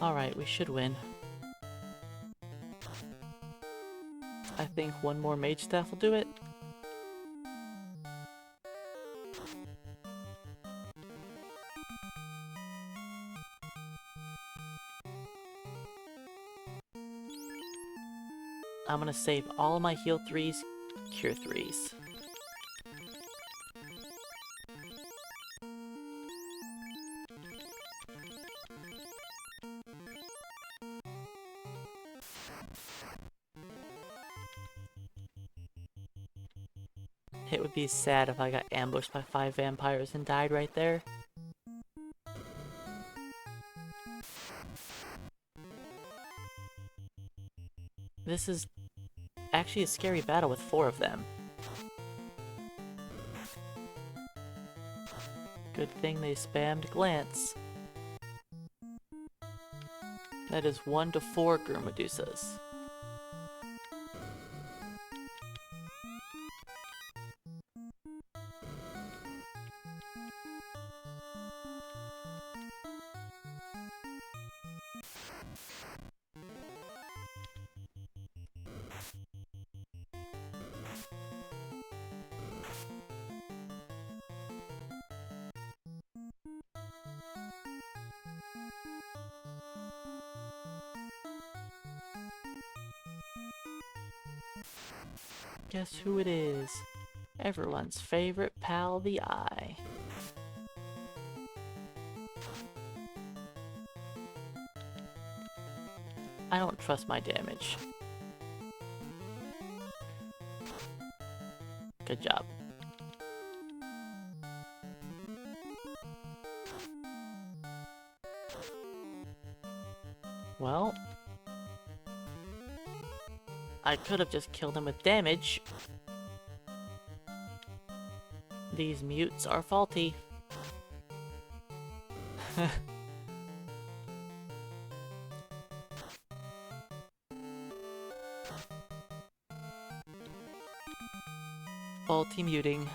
Alright, we should win. I think one more Mage Staff will do it. I'm gonna save all of my heal 3s, cure 3s. It would be sad if I got ambushed by 5 vampires and died right there. This is actually a scary battle with 4 of them. Good thing they spammed glance. That is 1 to 4 Gurmedusas. Guess who it is? Everyone's favorite pal, the Eye. I don't trust my damage. Good job. Well, I could have just killed him with damage. These mutes are faulty. Faulty muting.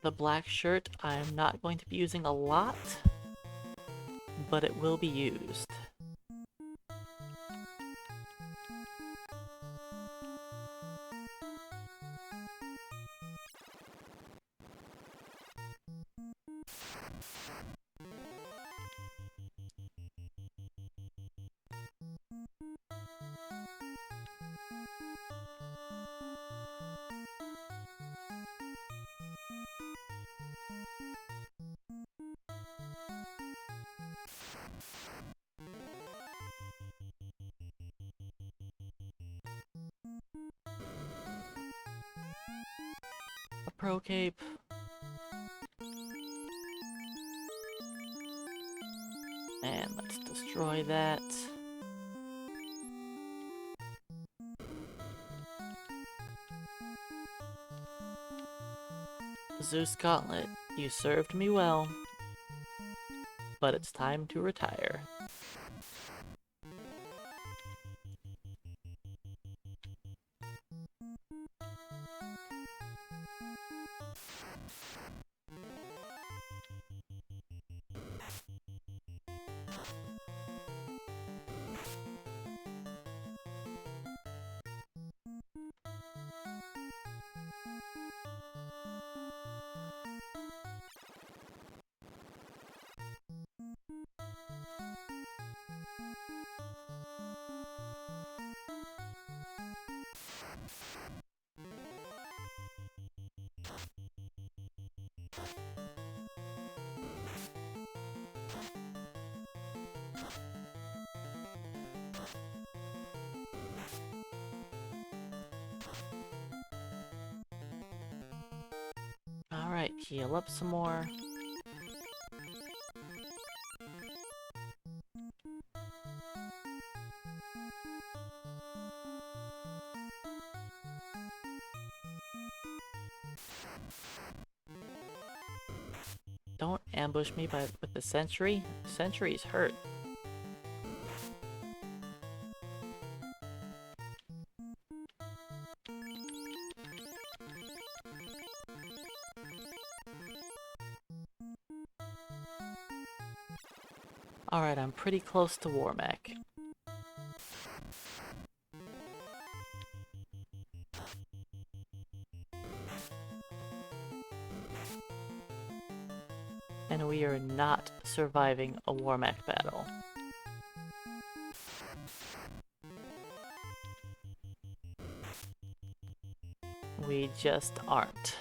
The black shirt I'm not going to be using a lot, but it will be used. Pro Cape. And let's destroy that. Zeus Gauntlet, you served me well, but it's time to retire. Alright, heal up some more. Don't ambush me with the sentry. Sentries hurt. Alright, I'm pretty close to Warmech. And we are not surviving a Warmech battle. We just aren't.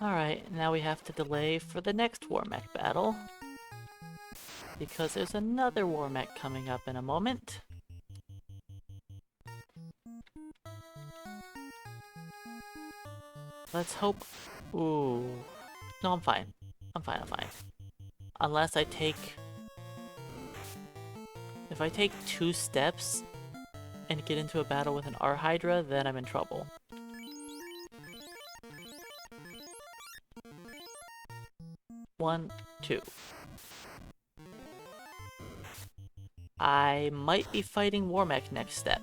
Alright, now we have to delay for the next Warmech battle, because there's another Warmech coming up in a moment. Let's hope... Ooh. No, I'm fine. I'm fine. Unless I take... If I take 2 steps and get into a battle with an Arhydra, then I'm in trouble. One, two. I might be fighting Warmech next step.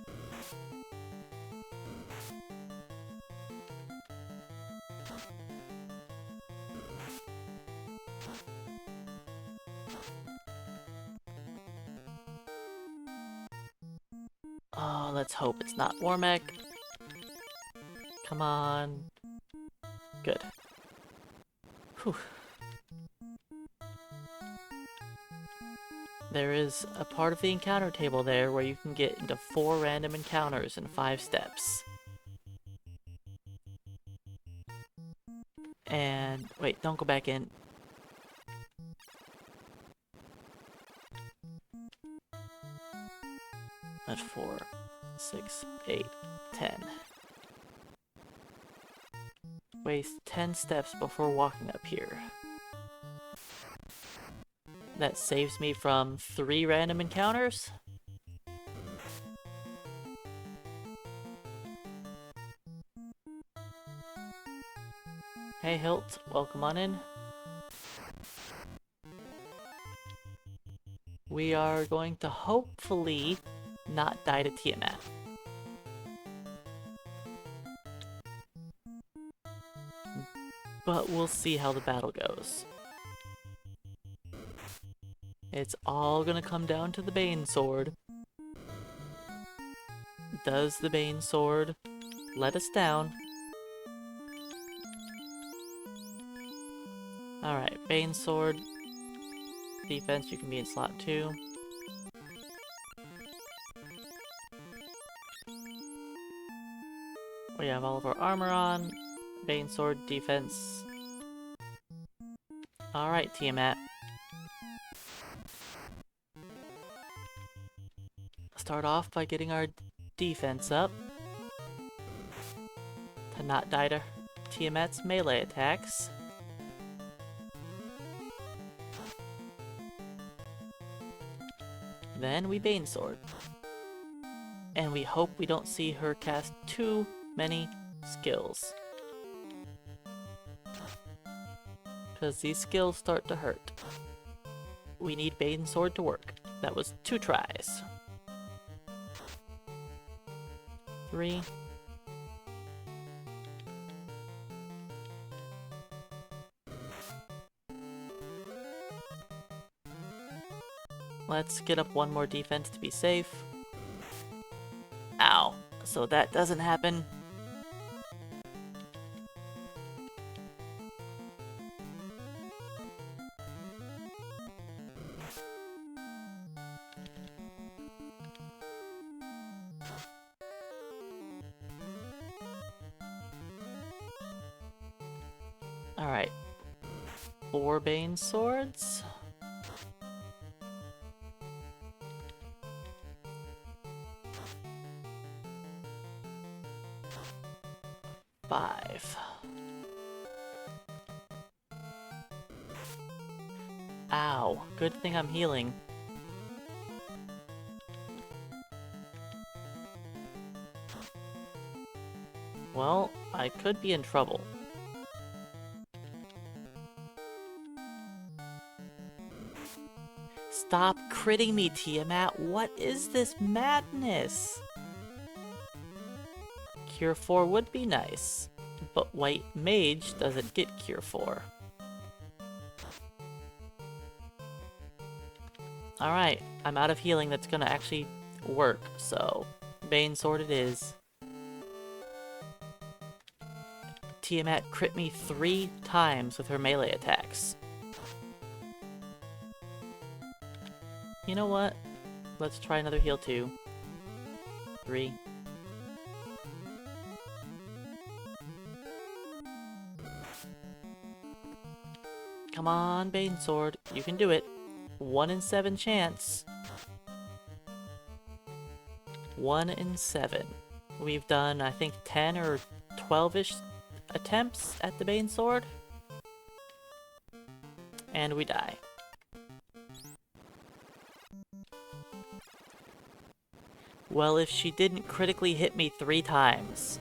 Oh, let's hope it's not Warmech. Come on. Good. Whew. There is a part of the encounter table there where you can get into 4 random encounters in 5 steps. And wait, don't go back in. That's 4, 6, 8, 10. Waste 10 steps before walking up here. That saves me from 3 random encounters. Hey Hilt, welcome on in. We are going to hopefully not die to Tiamat. But we'll see how the battle goes. It's all gonna come down to the Bane Sword. Does the Bane Sword let us down? Alright, Bane Sword. Defense, you can be in slot 2. We have all of our armor on. Bane Sword, defense. Alright, Tiamat. Start off by getting our defense up. To not die to Tiamat's melee attacks. Then we Bane Sword. And we hope we don't see her cast too many skills. Because these skills start to hurt. We need Bane Sword to work. That was 2 tries. 3. Let's get up 1 more defense to be safe. Ow. So that doesn't happen. Alright. 4 Bane Swords. Five. Ow. Good thing I'm healing. Well, I could be in trouble. Stop critting me, Tiamat. What is this madness? Cure 4 would be nice, but White Mage doesn't get Cure 4. Alright, I'm out of healing that's gonna actually work, so Bane Sword it is. Tiamat crit me 3 times with her melee attacks. You know what? Let's try another heal too. 3. Come on, Bane Sword. You can do it. 1 in 7 chance. 1 in 7. We've done, I think, 10 or 12-ish attempts at the Bane Sword. And we die. Well, if she didn't critically hit me 3 times.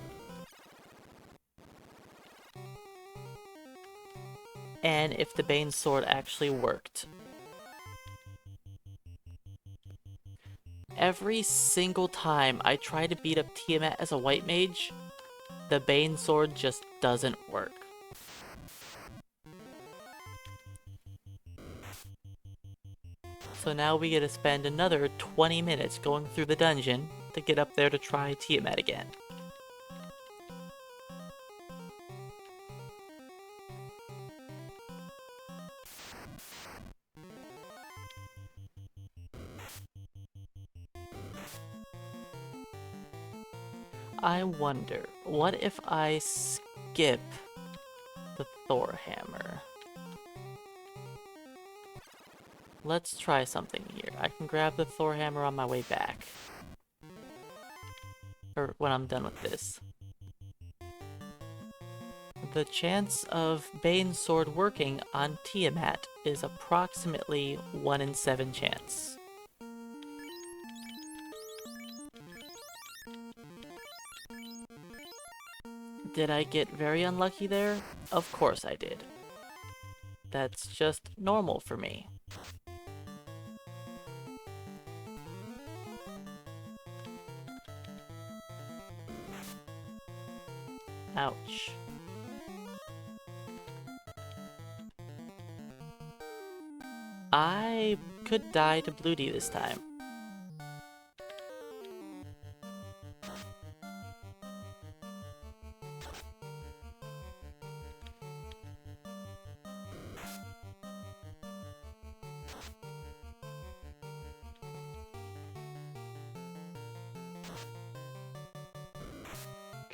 And if the Bane Sword actually worked. Every single time I try to beat up Tiamat as a White Mage, the Bane Sword just doesn't work. So now we get to spend another 20 minutes going through the dungeon to get up there to try Tiamat again. I wonder, what if I skip the Thor hammer? Let's try something here. I can grab the Thor hammer on my way back. Or when I'm done with this. The chance of Bane Sword working on Tiamat is approximately 1 in 7 chance. Did I get very unlucky there? Of course I did. That's just normal for me. Ouch. I could die to Blue D this time.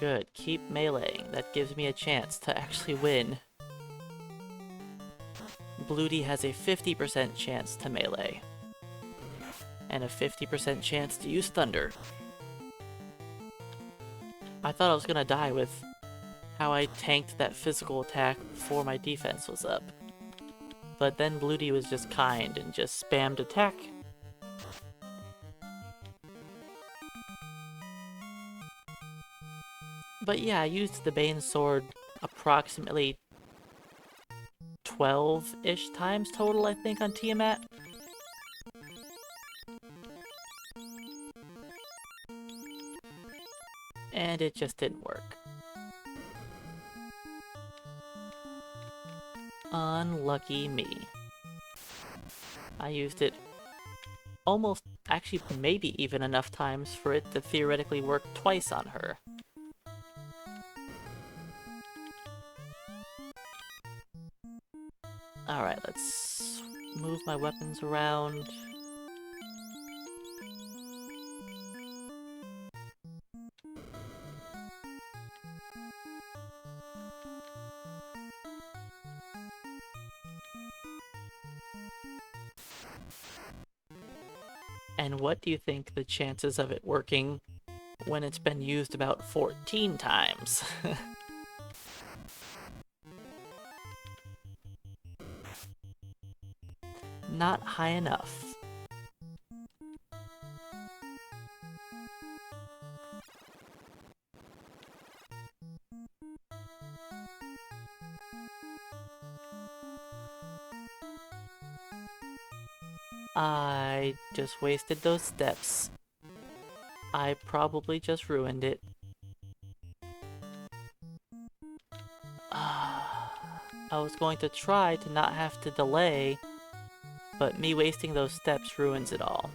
Good, keep meleeing. That gives me a chance to actually win. Bloody has a 50% chance to melee. And a 50% chance to use Thunder. I thought I was gonna die with how I tanked that physical attack before my defense was up. But then Bloody was just kind and just spammed attack. But yeah, I used the Bane Sword approximately 12-ish times total, I think, on Tiamat. And it just didn't work. Unlucky me. I used it almost, actually maybe even enough times for it to theoretically work twice on her. Alright, let's move my weapons around. And what do you think the chances of it working when it's been used about 14 times? Not high enough. I just wasted those steps. I probably just ruined it. I was going to try to not have to delay, but me wasting those steps ruins it all.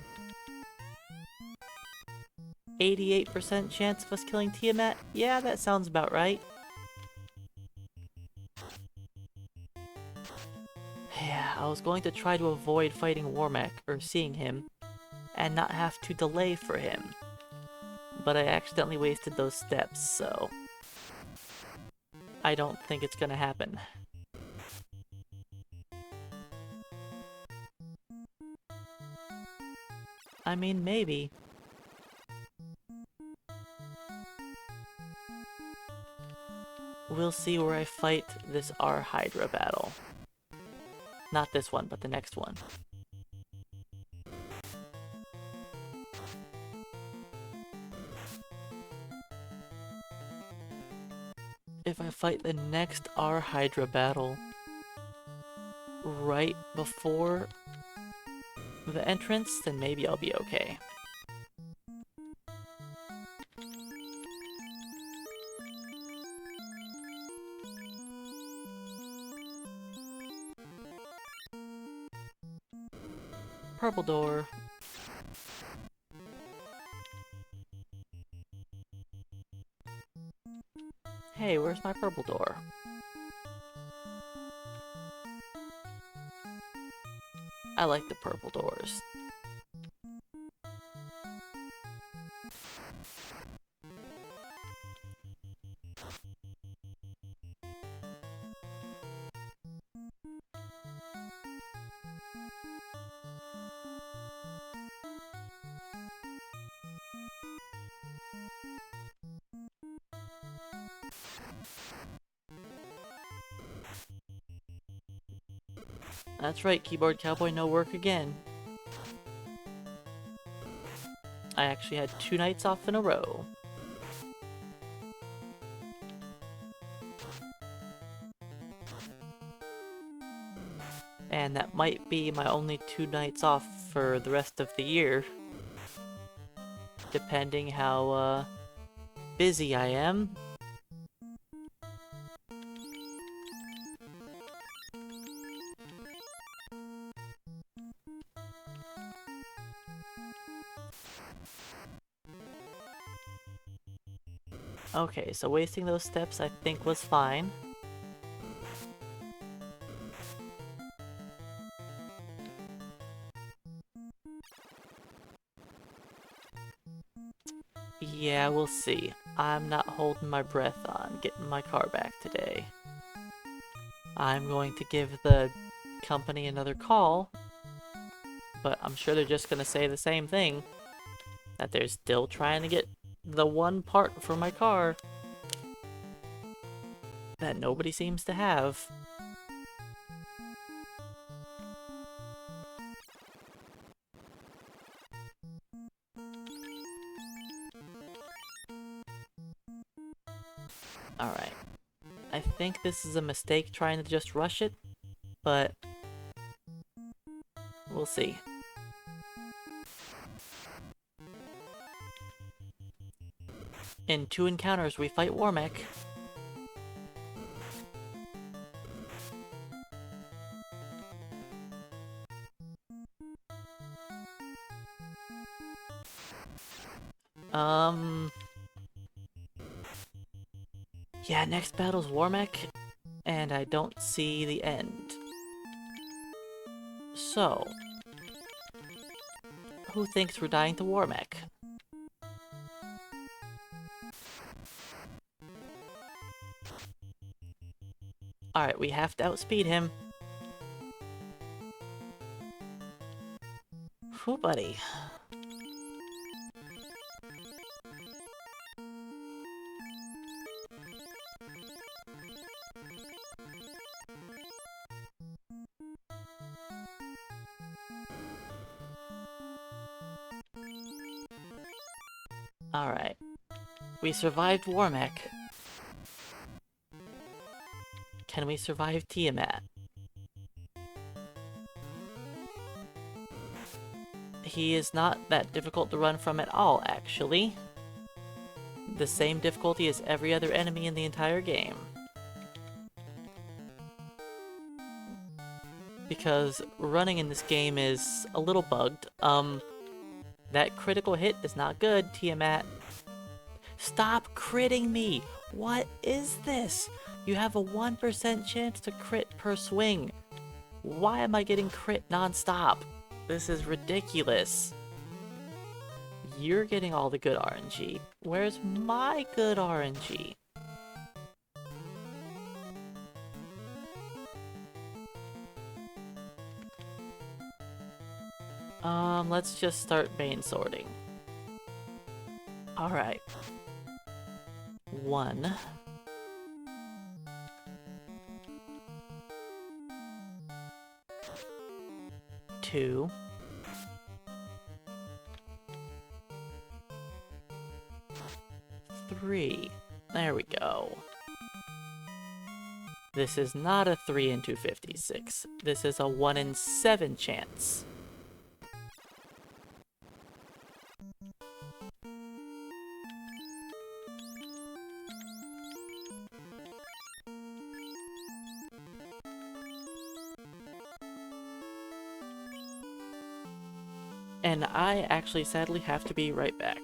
88% chance of us killing Tiamat? Yeah, that sounds about right. Yeah, I was going to try to avoid fighting Warmech, or seeing him, and not have to delay for him. But I accidentally wasted those steps, so I don't think it's gonna happen. I mean, maybe. We'll see where I fight this R Hydra battle. Not this one, but the next one. If I fight the next R Hydra battle right before the entrance, then maybe I'll be okay. Purple door. Hey, where's my purple door? I like the purple doors. That's right, Keyboard Cowboy, no work again. I actually had 2 nights off in a row. And that might be my only 2 nights off for the rest of the year. Depending how busy I am. Okay, so wasting those steps I think was fine. Yeah, we'll see. I'm not holding my breath on getting my car back today. I'm going to give the company another call, but I'm sure they're just going to say the same thing, that they're still trying to get the one part for my car that nobody seems to have. Alright. I think this is a mistake trying to just rush it, but we'll see. In 2 encounters, we fight Warmech. Yeah, next battle's Warmech, and I don't see the end. So, who thinks we're dying to Warmech? Alright, we have to outspeed him. Whew, buddy. Alright. We survived Warmech. Can we survive Tiamat? He is not that difficult to run from at all, actually. The same difficulty as every other enemy in the entire game. Because running in this game is a little bugged. That critical hit is not good, Tiamat. Stop critting me! What is this? You have a 1% chance to crit per swing. Why am I getting crit non-stop? This is ridiculous. You're getting all the good RNG. Where's my good RNG? Let's just start main sorting. Alright. 1. 2. 3. There we go. This is not a 3 in 256. This is a 1 in 7 chance. And I actually sadly have to be right back.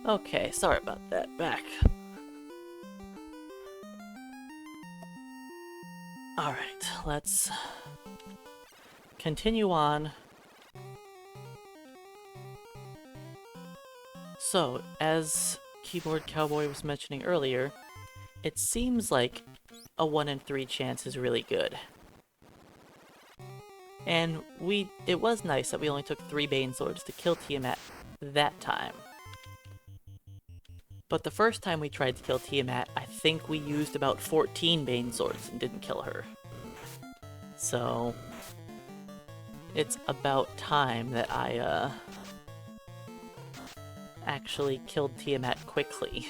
Okay, sorry about that. Back. Alright, let's continue on. So, as Keyboard Cowboy was mentioning earlier, it seems like a 1 in 3 chance is really good. And it was nice that we only took 3 Bane Swords to kill Tiamat that time. But the first time we tried to kill Tiamat, I think we used about 14 Bane Swords and didn't kill her. So, it's about time that I, actually killed Tiamat quickly.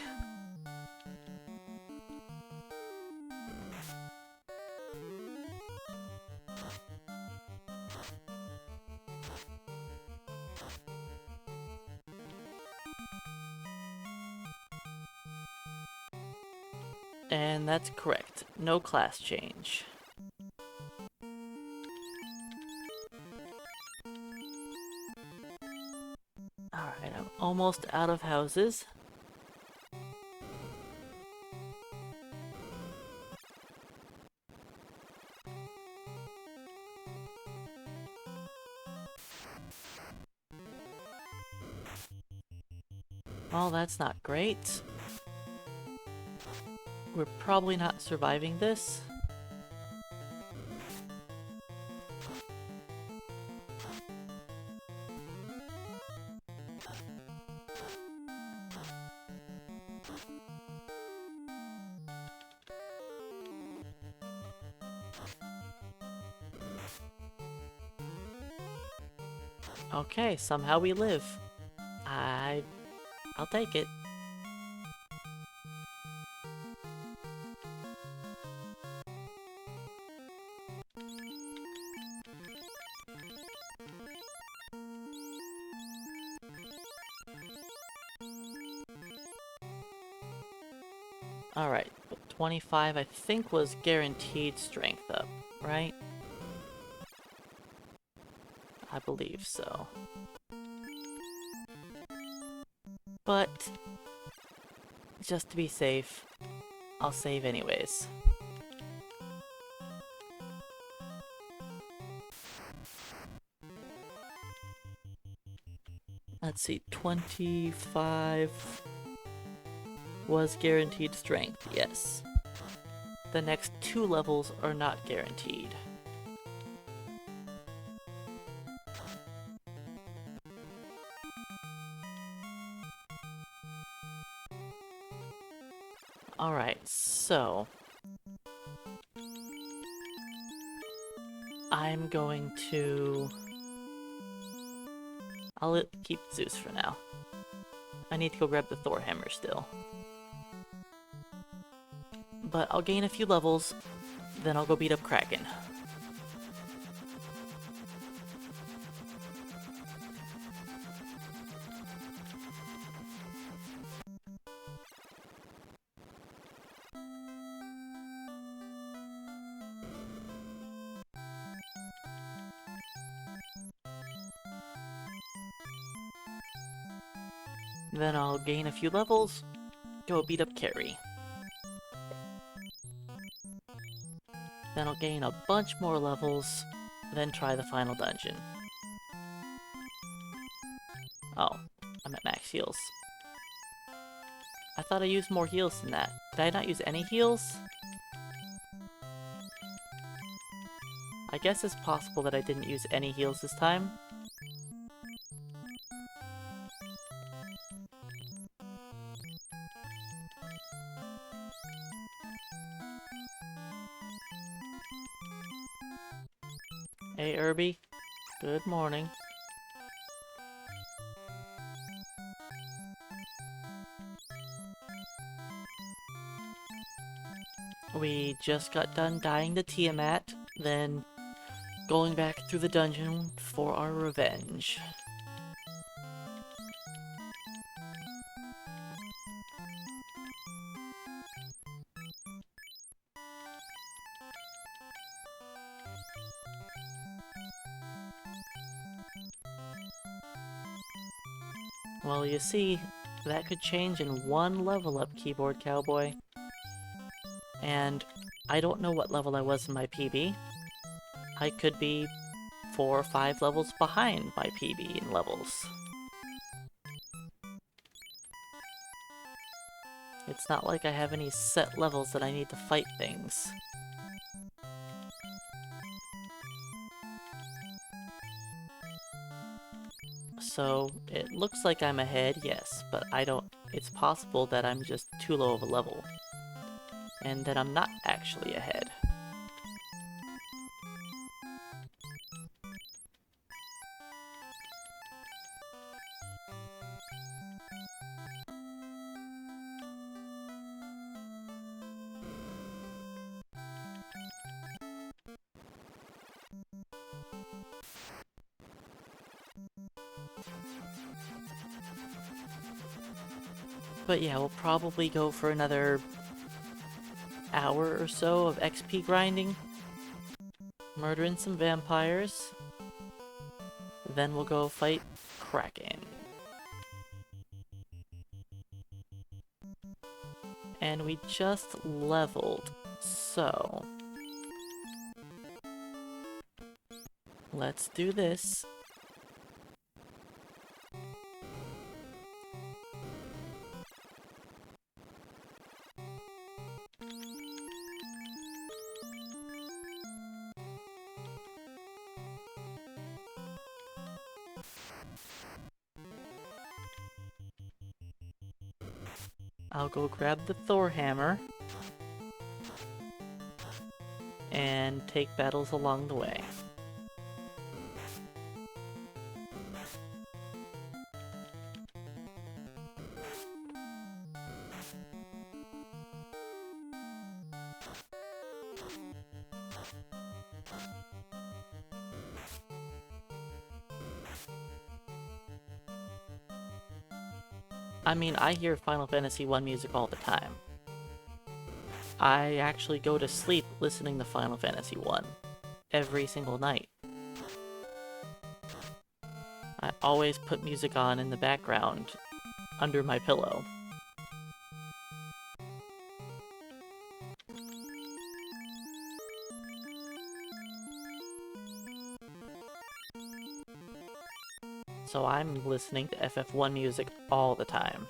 And that's correct. No class change. Alright, I'm almost out of houses. Well, that's not great. We're probably not surviving this. Okay, somehow we live. I'll take it. Alright, 25 I think was guaranteed strength up, right? I believe so. But, just to be safe, I'll save anyways. Let's see, 25 was guaranteed strength, yes. The next 2 levels are not guaranteed. Alright, so I'm going to... I'll keep Zeus for now. I need to go grab the Thor hammer still. But I'll gain a few levels, then I'll go beat up Kraken. Then I'll gain a few levels, go beat up Kary. Then I'll gain a bunch more levels, then try the final dungeon. Oh, I'm at max heals. I thought I used more heals than that. Did I not use any heals? I guess it's possible that I didn't use any heals this time. Hey, Irby. Good morning. We just got done dying to Tiamat, then going back through the dungeon for our revenge. Well, you see, That could change in one level up, Keyboard Cowboy. And I don't know what level I was in my PB. I could be 4 or 5 levels behind my PB in levels. It's not like I have any set levels that I need to fight things. So, it looks like I'm ahead, yes, but I don't... It's possible that I'm just too low of a level. And that I'm not actually ahead. But yeah, we'll probably go for another hour or so of XP grinding, murdering some vampires, then we'll go fight Kraken. And we just leveled, so let's do this. I'll go grab the Thor hammer and take battles along the way. I mean, I hear Final Fantasy 1 music all the time. I actually go to sleep listening to Final Fantasy 1 every single night. I always put music on in the background under my pillow. So I'm listening to FF1 music all the time.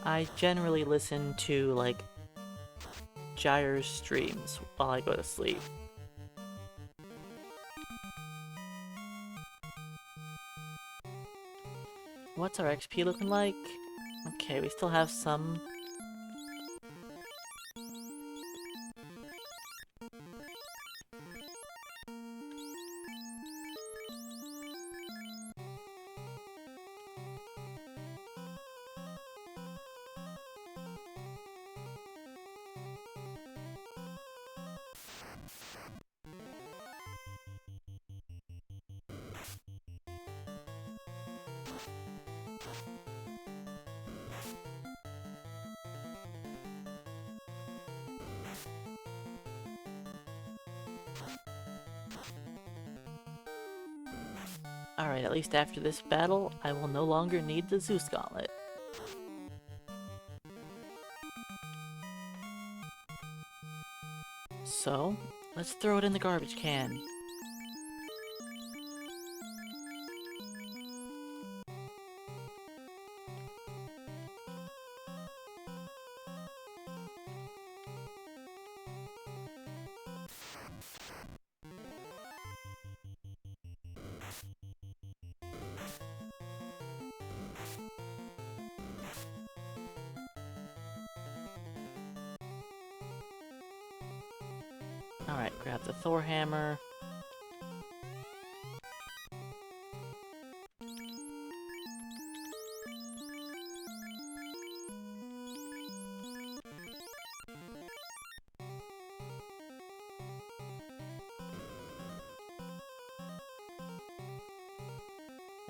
I generally listen to, like, Gyre's streams while I go to sleep. What's our XP looking like? Okay, we still have some. Alright, at least after this battle, I will no longer need the Zeus Gauntlet. So, let's throw it in the garbage can. Alright, grab the Thor hammer.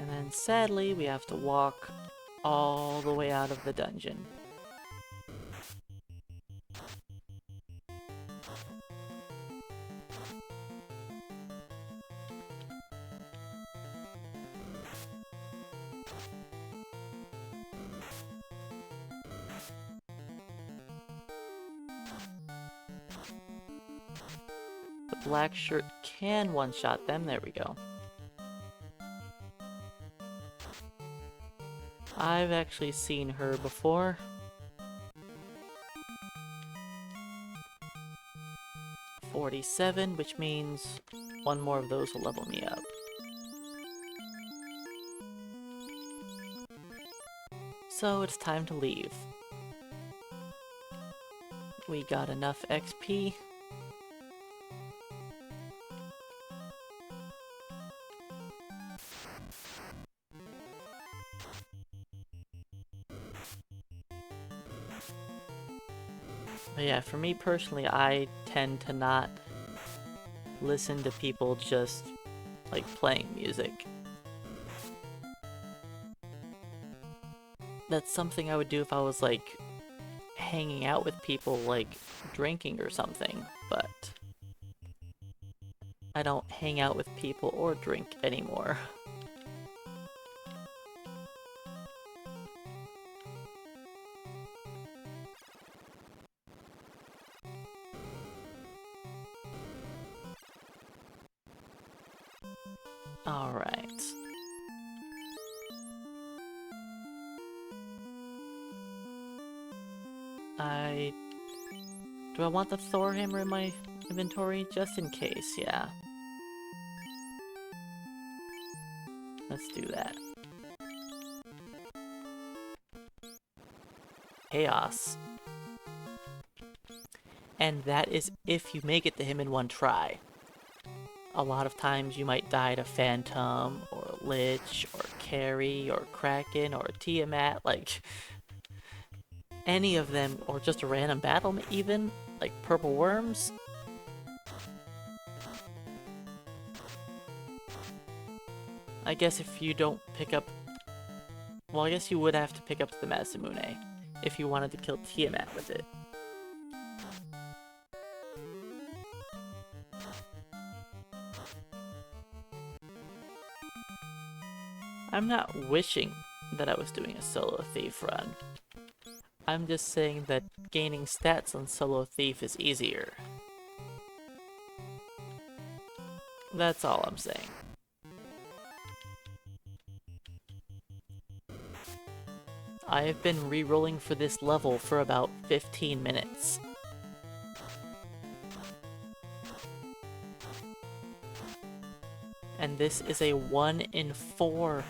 And then sadly, we have to walk all the way out of the dungeon. The black shirt can one-shot them. There we go. I've actually seen her before. $47, which means one more of those will level me up. So it's time to leave. We got enough XP. But yeah, for me personally, I tend to not listen to people just, like, playing music. That's something I would do if I was, like, hanging out with people, like, drinking or something, but I don't hang out with people or drink anymore. Alright. Do I want the Thor hammer in my inventory? Just in case, yeah. Let's do that. Chaos. And that is if you make it to him in one try. A lot of times you might die to Phantom, or Lich, or Kary, or Kraken, or Tiamat, like any of them, or just a random battle even, like purple worms. I guess if you don't pick up... Well, I guess you would have to pick up the Masamune if you wanted to kill Tiamat with it. I'm not wishing that I was doing a solo thief run. I'm just saying that gaining stats on solo thief is easier. That's all I'm saying. I have been re-rolling for this level for about 15 minutes. And this is a 1 in 4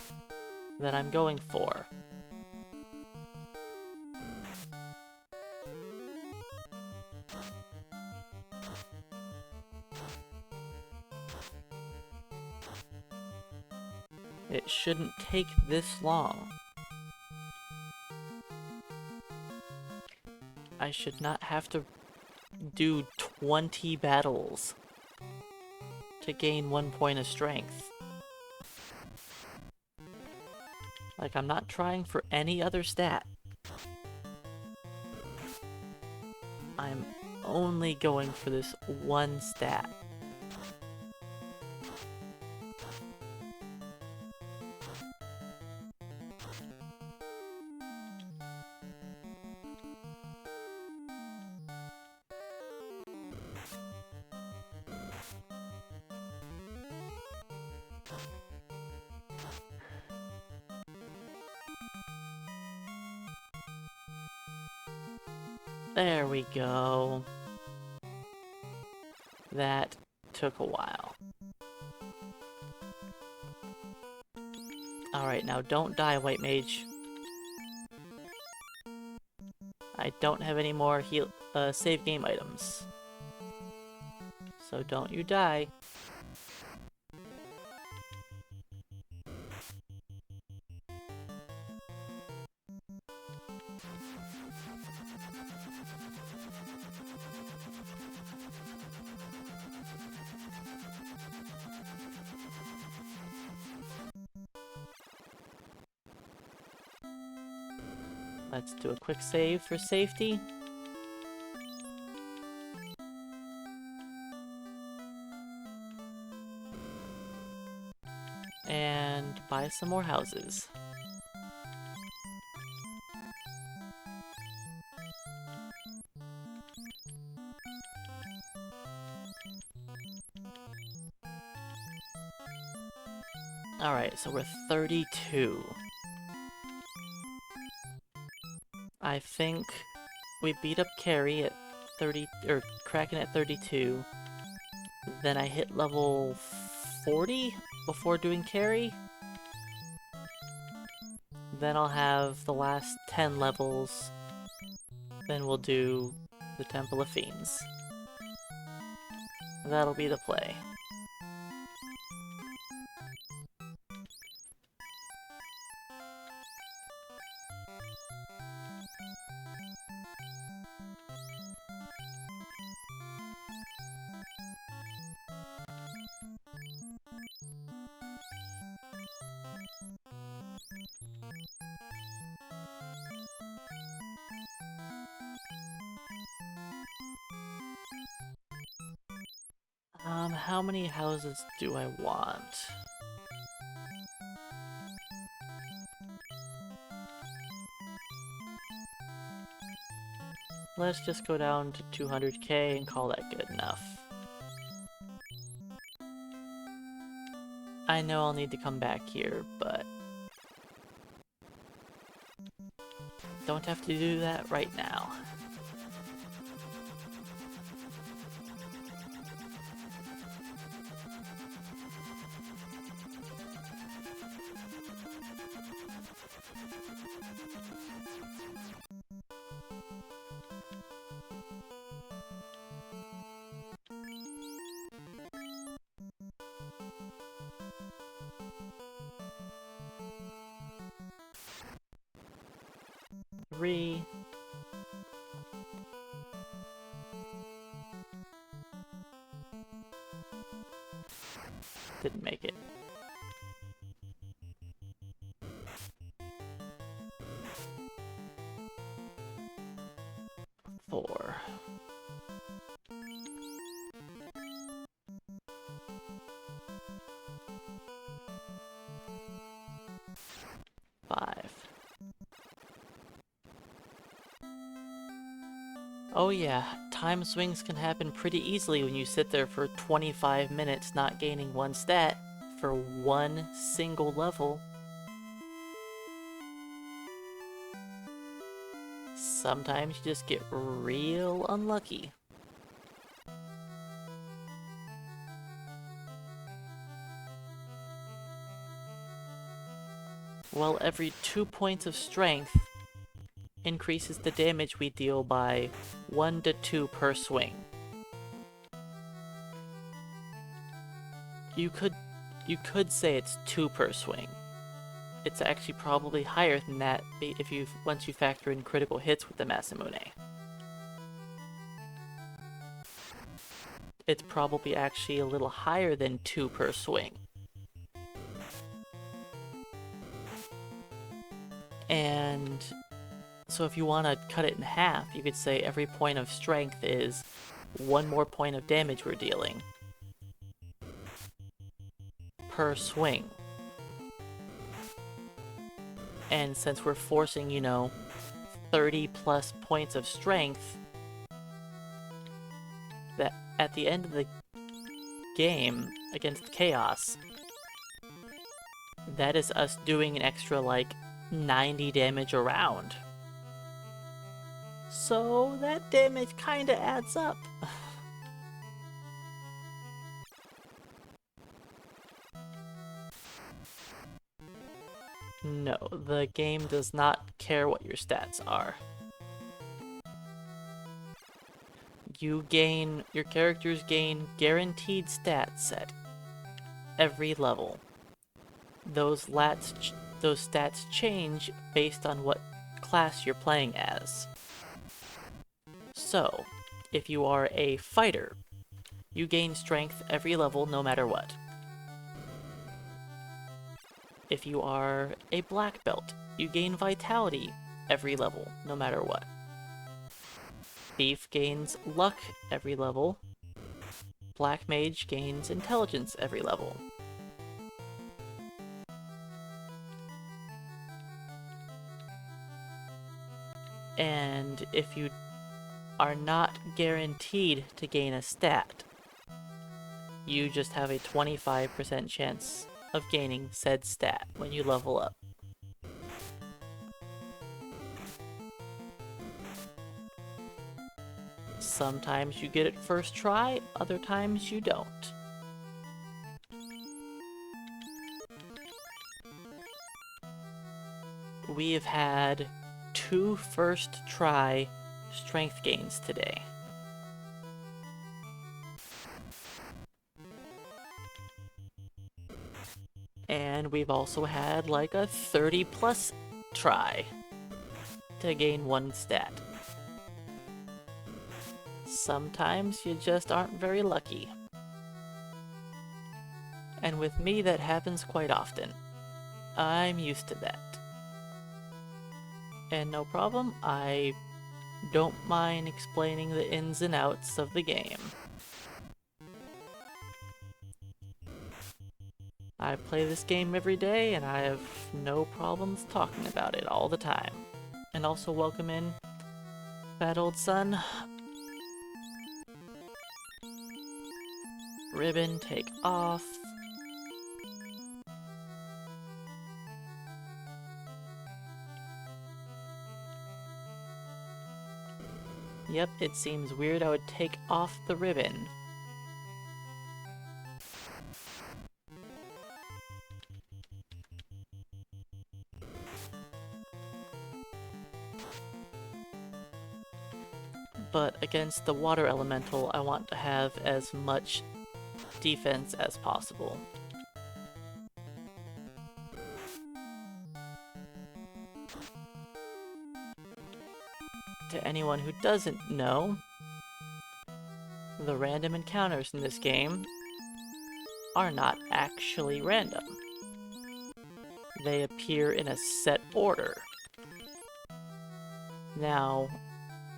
that I'm going for. It shouldn't take this long. I should not have to do 20 battles to gain 1 point of strength. Like, I'm not trying for any other stat. I'm only going for this one stat. There we go. That took a while. Alright, now don't die, White Mage. I don't have any more save game items. So don't you die. Let's do a quick save for safety. And buy some more houses. Alright, so we're 32. I think we beat up Kary at 30, or Kraken at 32. Then I hit level 40 before doing Kary. Then I'll have the last 10 levels. Then we'll do the Temple of Fiends. That'll be the play. How many houses do I want? Let's just go down to 200k and call that good enough. I know I'll need to come back here, but don't have to do that right now. Three. Didn't make it. 4. 5. Oh yeah, time swings can happen pretty easily when you sit there for 25 minutes not gaining one stat for one single level. Sometimes you just get real unlucky. Well, every 2 points of strength increases the damage we deal by 1 to 2 per swing. You could say it's 2 per swing. It's actually probably higher than that if once you factor in critical hits with the Masamune. It's probably actually a little higher than 2 per swing. And so if you want to cut it in half, you could say every point of strength is 1 more point of damage we're dealing per swing. And since we're forcing, 30 plus points of strength, that at the end of the game against Chaos, that is us doing an extra, 90 damage a round. So that damage kinda adds up. No, the game does not care what your stats are. Your characters gain guaranteed stats at every level. Those stats change based on what class you're playing as. So, if you are a fighter, you gain strength every level no matter what. If you are a black belt, you gain vitality every level, no matter what. Thief gains luck every level. Black Mage gains intelligence every level. And if you are not guaranteed to gain a stat, you just have a 25% chance of gaining said stat when you level up. Sometimes you get it first try, other times you don't. We have had 2 first try strength gains today. And we've also had like a 30+ try to gain 1 stat. Sometimes you just aren't very lucky. And with me that happens quite often. I'm used to that. And no problem, I don't mind explaining the ins and outs of the game. I play this game every day and I have no problems talking about it all the time. And also welcome in Fat Old Son. Ribbon, take off. Yep, it seems weird I would take off the ribbon. But against the water elemental, I want to have as much defense as possible. To anyone who doesn't know, the random encounters in this game are not actually random. They appear in a set order. Now,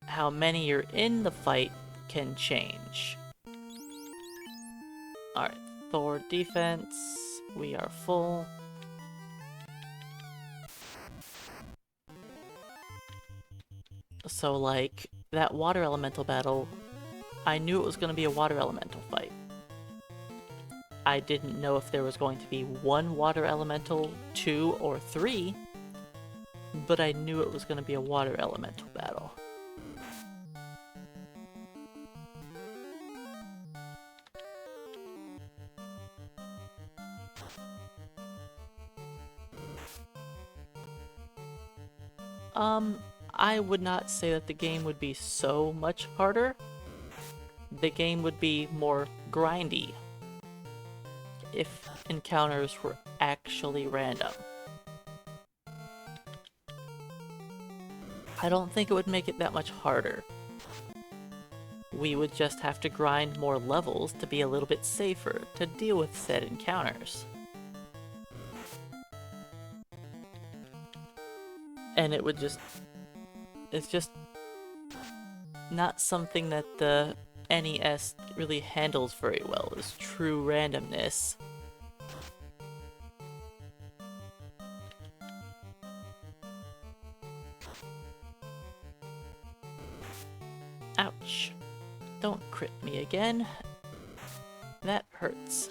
how many you're in the fight can change. Alright, Thor defense, we are full. So like, that water elemental battle, I knew it was going to be a water elemental fight. I didn't know if there was going to be 1 water elemental, 2, or 3, but I knew it was going to be a water elemental battle. I would not say that the game would be so much harder. The game would be more grindy if encounters were actually random. I don't think it would make it that much harder. We would just have to grind more levels to be a little bit safer to deal with said encounters. And it would just... It's just not something that the NES really handles very well, is true randomness. Ouch. Don't crit me again. That hurts.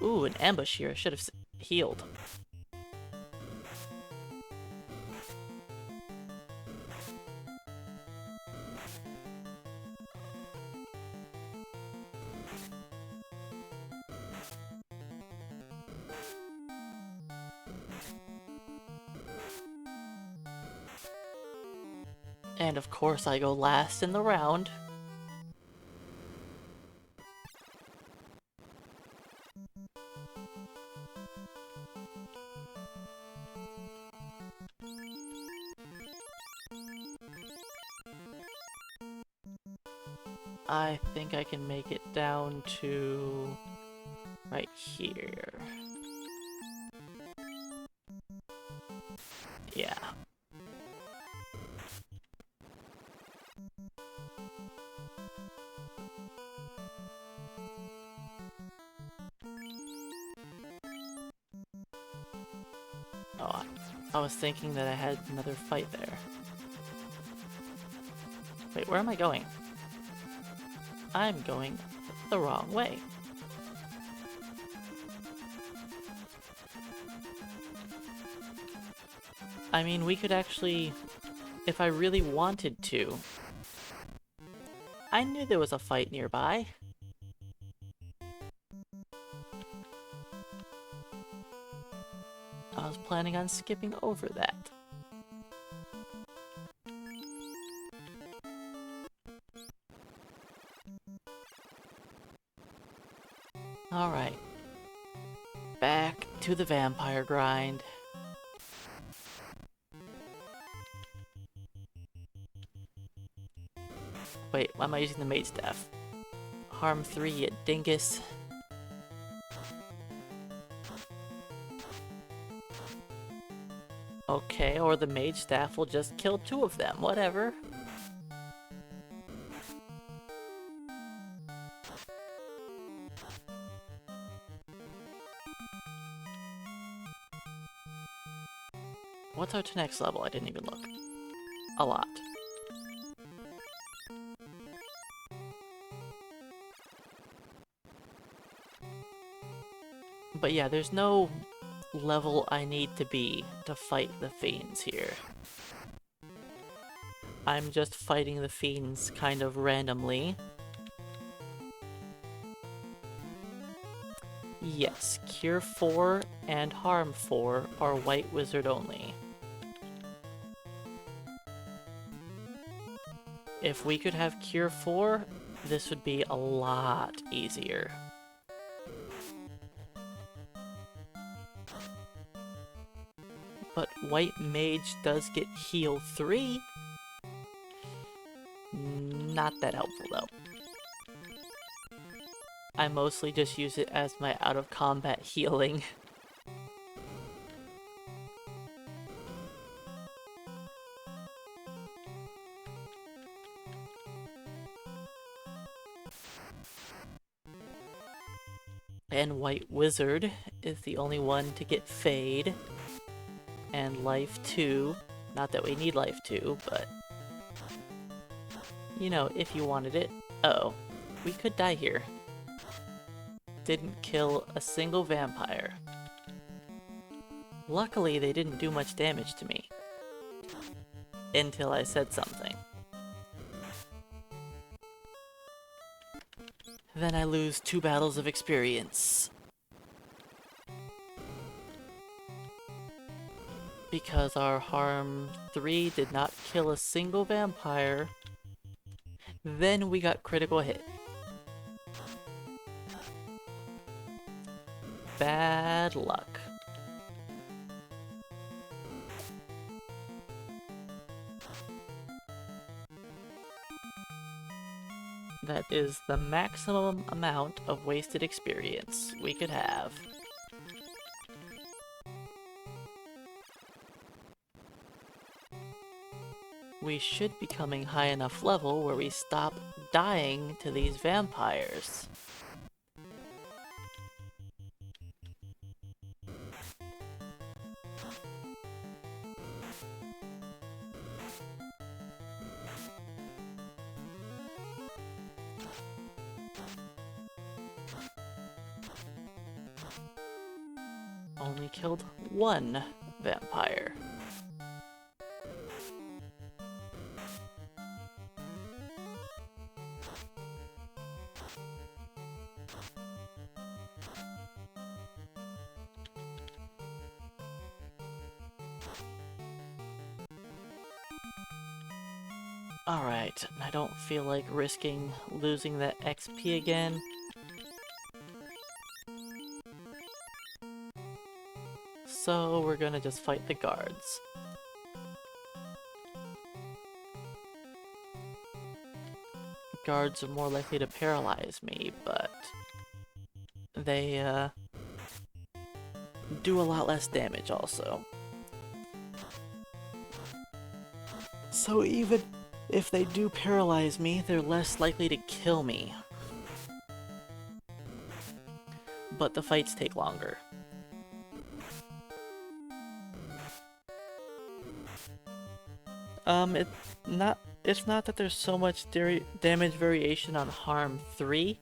Ooh, an ambush here. I should have healed. And of course I go last in the round. I think I can make it down to right here. Yeah. Oh, I was thinking that I had another fight there. Wait, where am I going? I'm going the wrong way. I mean, we could actually, if I really wanted to. I knew there was a fight nearby. I was planning on skipping over that. Alright. Back to the vampire grind. Wait, why am I using the mage staff? Harm 3, you dingus. Okay, or the mage staff will just kill 2 of them, whatever. What's our next level? I didn't even look. A lot. But yeah, there's no level I need to be to fight the Fiends here. I'm just fighting the Fiends kind of randomly. Yes, Cure 4 and Harm 4 are White Wizard only. If we could have Cure 4, this would be a lot easier. But White Mage does get Heal 3. Not that helpful though. I mostly just use it as my out-of-combat healing. And White Wizard is the only one to get Fade. And Life 2. Not that we need Life 2, but... you know, if you wanted it. Uh-oh. We could die here. Didn't kill a single vampire. Luckily, they didn't do much damage to me. Until I said something. Then I lose 2 battles of experience. Because our Harm 3 did not kill a single vampire. Then we got critical hit. Bad luck. That is the maximum amount of wasted experience we could have. We should be coming high enough level where we stop dying to these vampires. Only killed 1 vampire. Alright, I don't feel like risking losing that XP again. So we're gonna just fight the guards. guards are more likely to paralyze me, but they do a lot less damage also. So even if they do paralyze me, they're less likely to kill me. But the fights take longer. It's not that there's so much damage variation on Harm 3.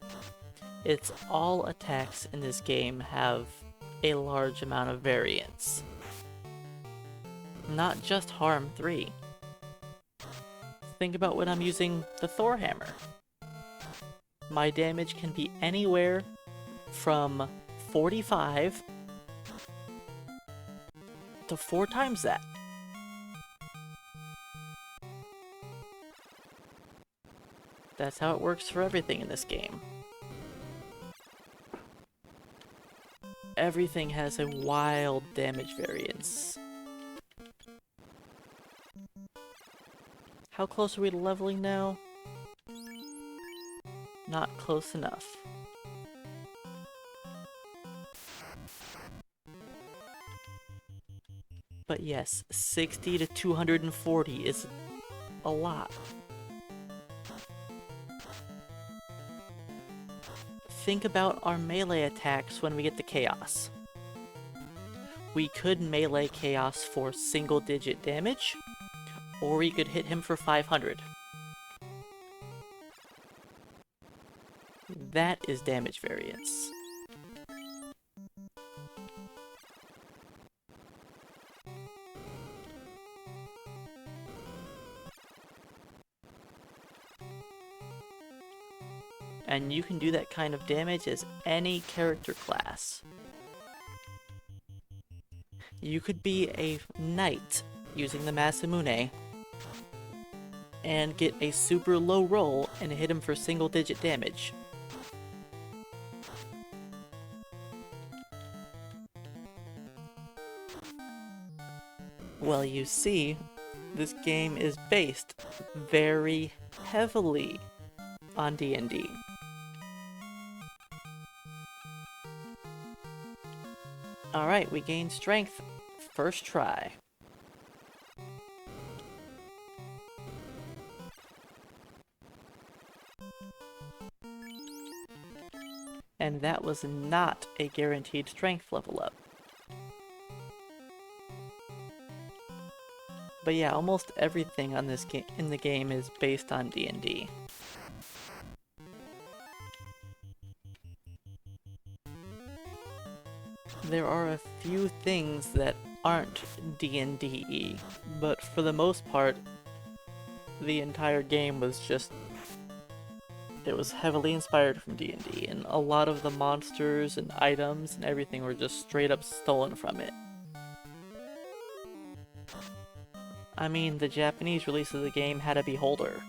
It's all attacks in this game have a large amount of variance. Not just Harm 3. Think about when I'm using the Thor hammer. My damage can be anywhere from 45 to 4 times that. That's how it works for everything in this game. Everything has a wild damage variance. How close are we to leveling now? Not close enough. But yes, 60 to 240 is a lot. Think about our melee attacks when we get the Chaos. We could melee Chaos for single-digit damage, or we could hit him for 500. That is damage variance. And you can do that kind of damage as any character class. You could be a knight using the Masamune and get a super low roll and hit him for single digit damage. Well, you see, this game is based very heavily on D&D. Alright, we gained strength. First try. And that was not a guaranteed strength level up. But yeah, almost everything on this in the game is based on D&D. There are a few things that aren't D&D-y, but for the most part, the entire game was just... It was heavily inspired from D&D, and a lot of the monsters and items and everything were just straight up stolen from it. I mean, the Japanese release of the game had a beholder.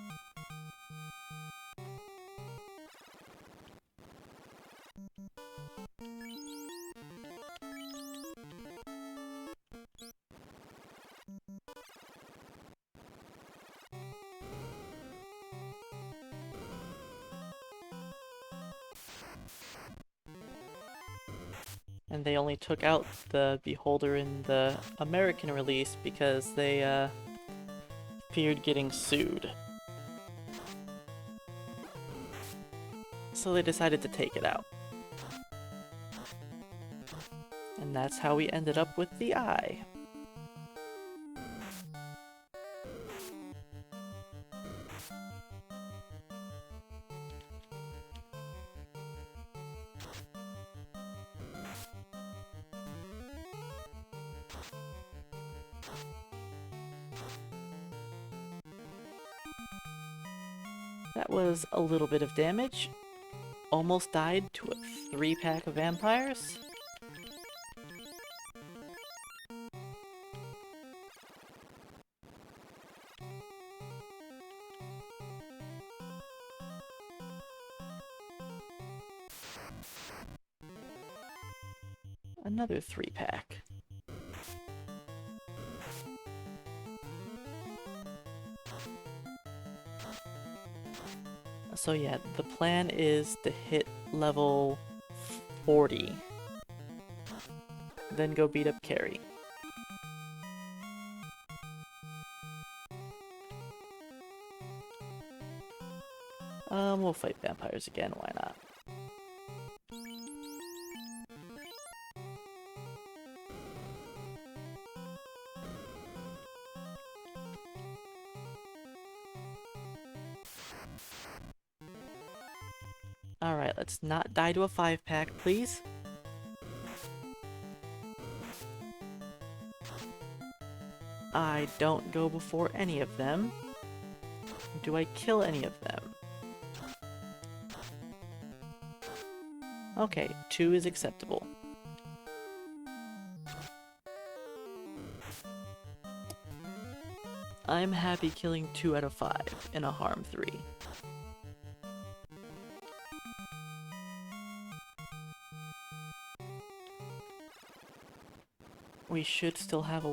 And they only took out the beholder in the American release because they feared getting sued. So they decided to take it out. And that's how we ended up with the eye. That was a little bit of damage. Almost died to a 3-pack of vampires. Another 3-pack. A So yeah, the plan is to hit level 40. Then go beat up Kary. We'll fight vampires again, why not? Alright, let's not die to a 5-pack, please. I don't go before any of them. Do I kill any of them? Okay, 2 is acceptable. I'm happy killing 2 out of 5 in a harm 3. We should still have a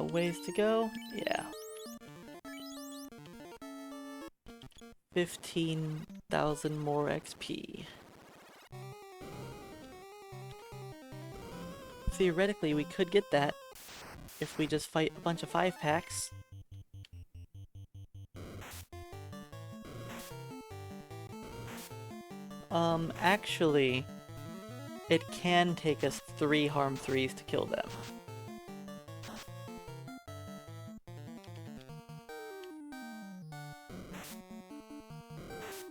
ways to go? Yeah. 15,000 more XP. Theoretically, we could get that if we just fight a bunch of 5-packs. Actually, it can take us 3 harm 3s to kill them.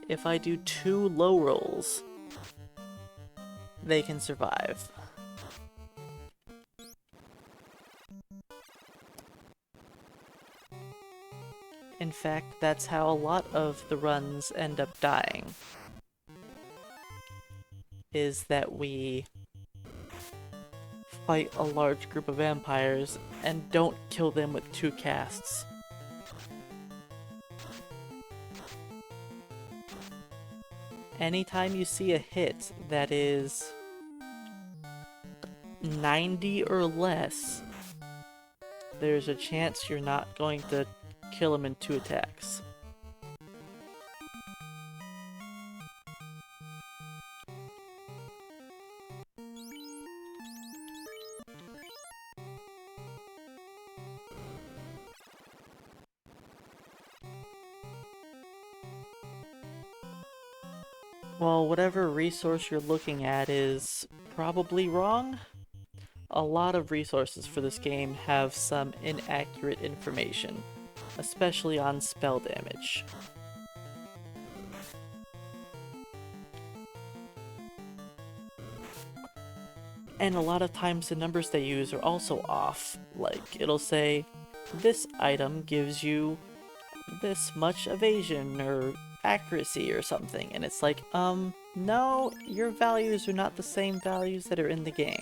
If I do 2 low rolls, they can survive. In fact, that's how a lot of the runs end up dying. Is that we fight a large group of vampires and don't kill them with 2 casts. Anytime you see a hit that is 90 or less, there's a chance you're not going to kill him in 2 attacks. Well, whatever resource you're looking at is probably wrong. A lot of resources for this game have some inaccurate information, especially on spell damage. And a lot of times the numbers they use are also off. Like, it'll say, this item gives you this much evasion or accuracy or something, and it's like, no, your values are not the same values that are in the game.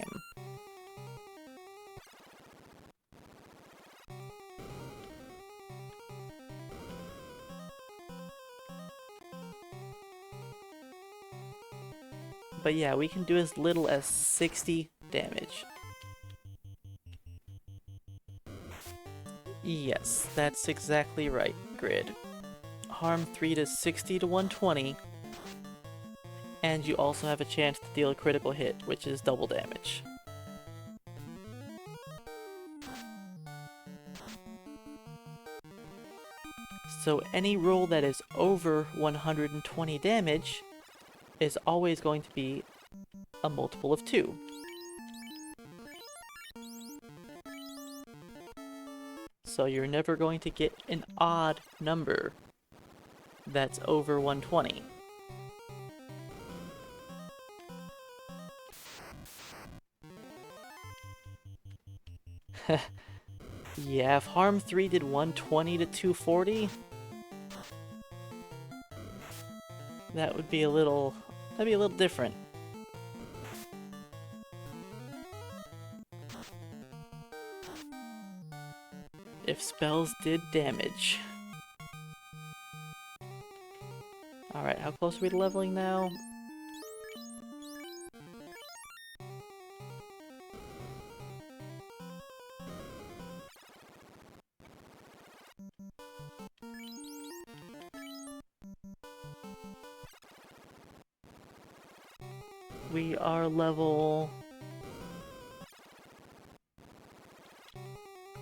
But yeah, we can do as little as 60 damage. Yes, that's exactly right, Grid. Harm 3 to 60 to 120, and you also have a chance to deal a critical hit, which is double damage. So any roll that is over 120 damage is always going to be a multiple of 2. So you're never going to get an odd number that's over 120. Yeah, if Harm 3 did 120 to 240, that would be a little... that'd be a little different. If spells did damage. Alright, how close are we to leveling now? We are level...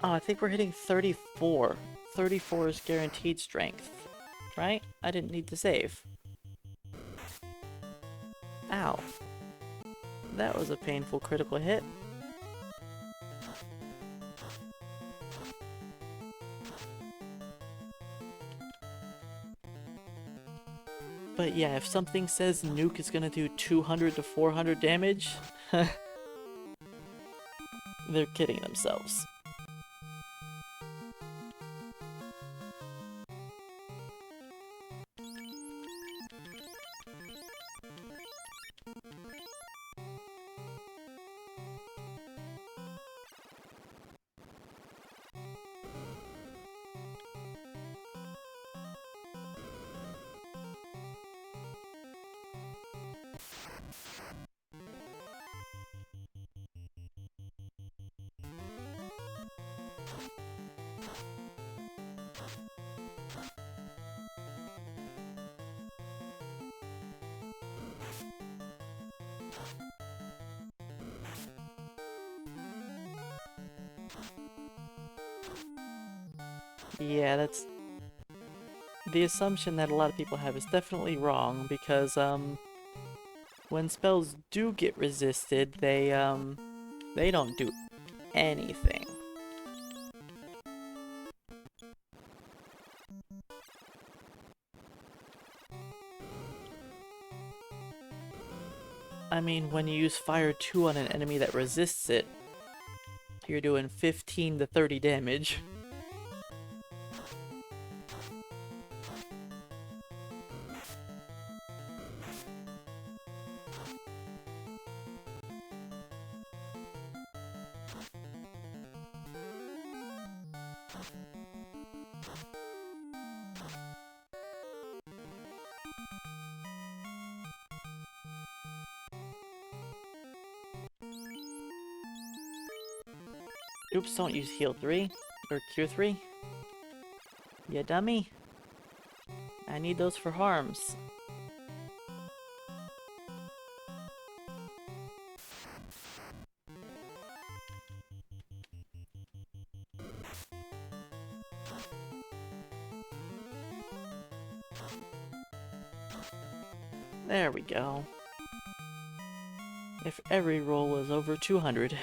Oh, I think we're hitting 34. 34 is guaranteed strength. Right? I didn't need to save. Ow. That was a painful critical hit. But yeah, if something says nuke is gonna do 200 to 400 damage, they're kidding themselves. Yeah, that's... The assumption that a lot of people have is definitely wrong, because, when spells do get resisted, they don't do anything. I mean, when you use Fire 2 on an enemy that resists it, you're doing 15 to 30 damage. Oops, don't use heal 3, or cure 3. Ya dummy. I need those for harms. There we go. If every roll was over 200.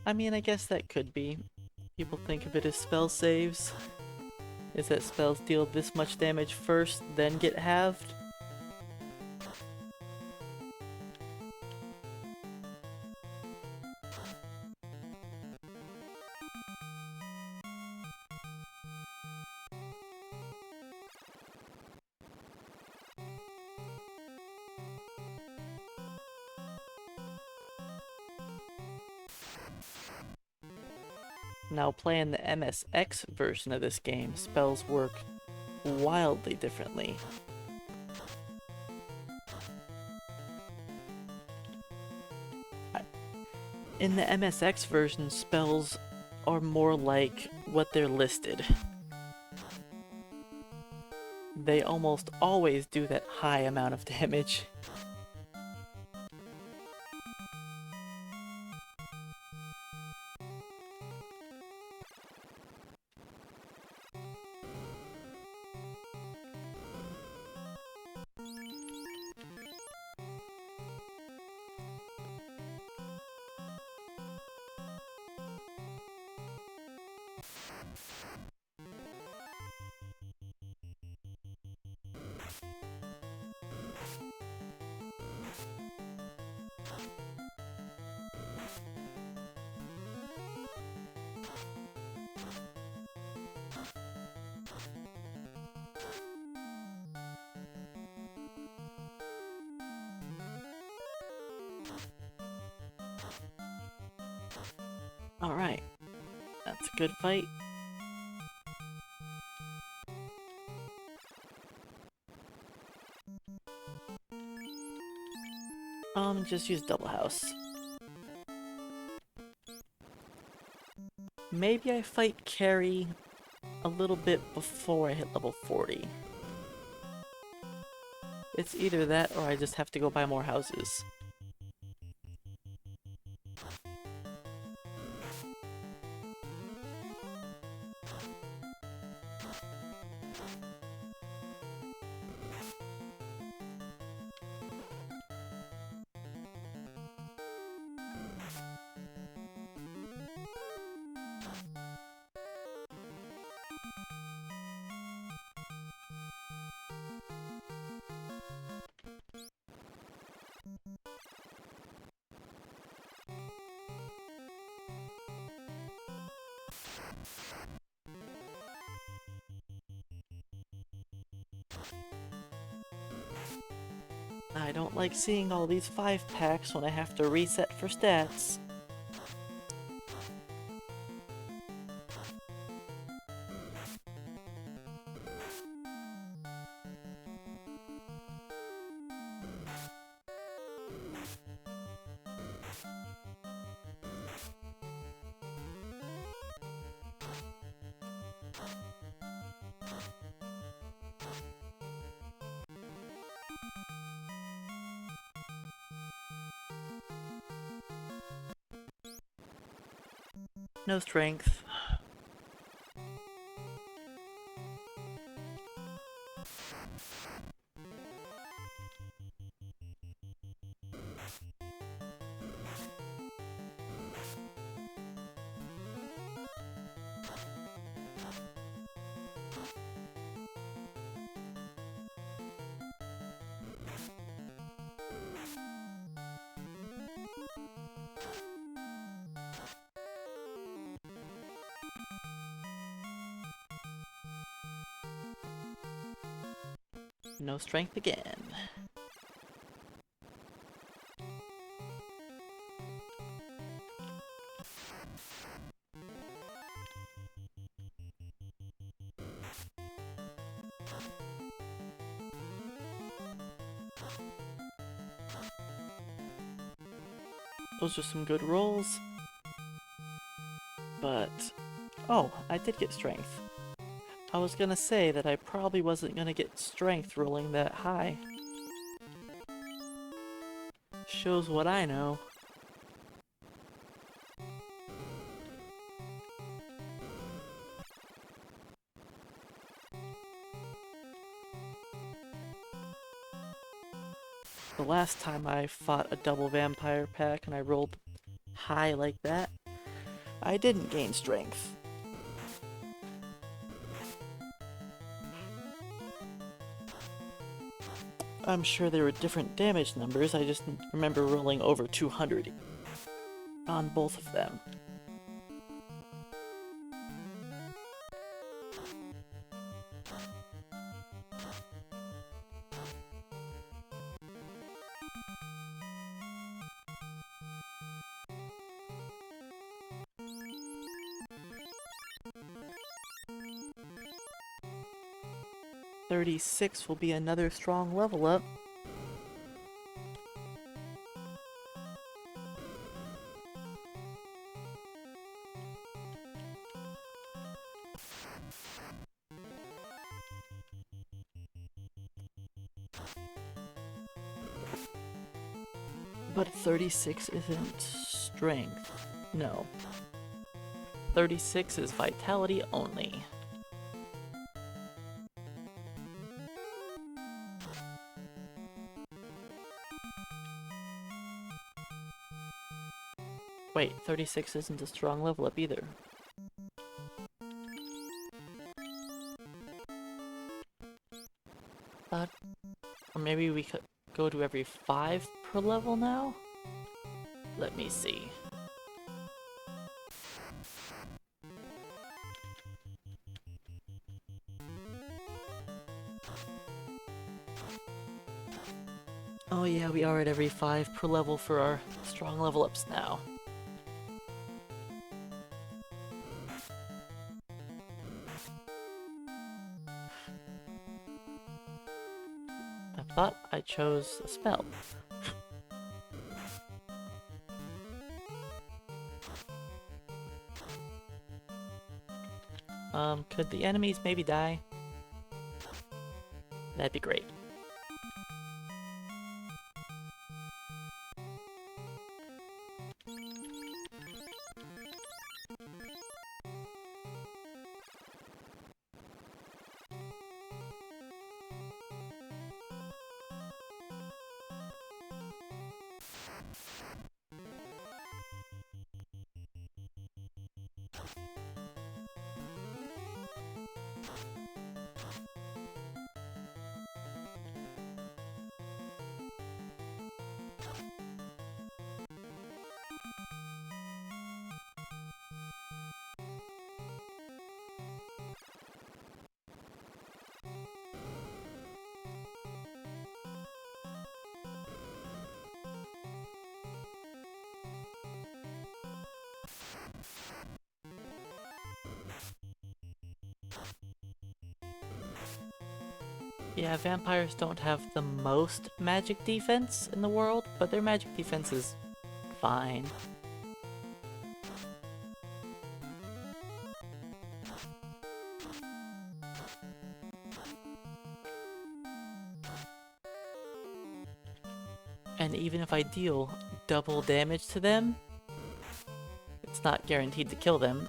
I mean, I guess that could be. People think of it as spell saves. Is that spells deal this much damage first, then get halved? Now playing the MSX version of this game, spells work wildly differently. In the MSX version, spells are more like what they're listed. They almost always do that high amount of damage. Alright, that's a good fight. Just use double house. Maybe I fight Kary a little bit before I hit level 40. It's either that or I just have to go buy more houses. I don't like seeing all these 5-packs when I have to reset for stats. No strength. No strength again. Those are some good rolls. But... oh, I did get strength. I was gonna say that I probably wasn't gonna get strength rolling that high. Shows what I know. The last time I fought a double vampire pack and I rolled high like that, I didn't gain strength. I'm sure there were different damage numbers, I just remember rolling over 200 on both of them. .36 will be another strong level up. But 36 isn't strength. No. 36 is vitality only. Wait, 36 isn't a strong level up either. Or maybe we could go to every 5 per level now? Let me see. Oh yeah, we are at every 5 per level for our strong level ups now. I thought I chose a spell. Could the enemies maybe die? That'd be great. Yeah, vampires don't have the most magic defense in the world, but their magic defense is fine. And even if I deal double damage to them, it's not guaranteed to kill them.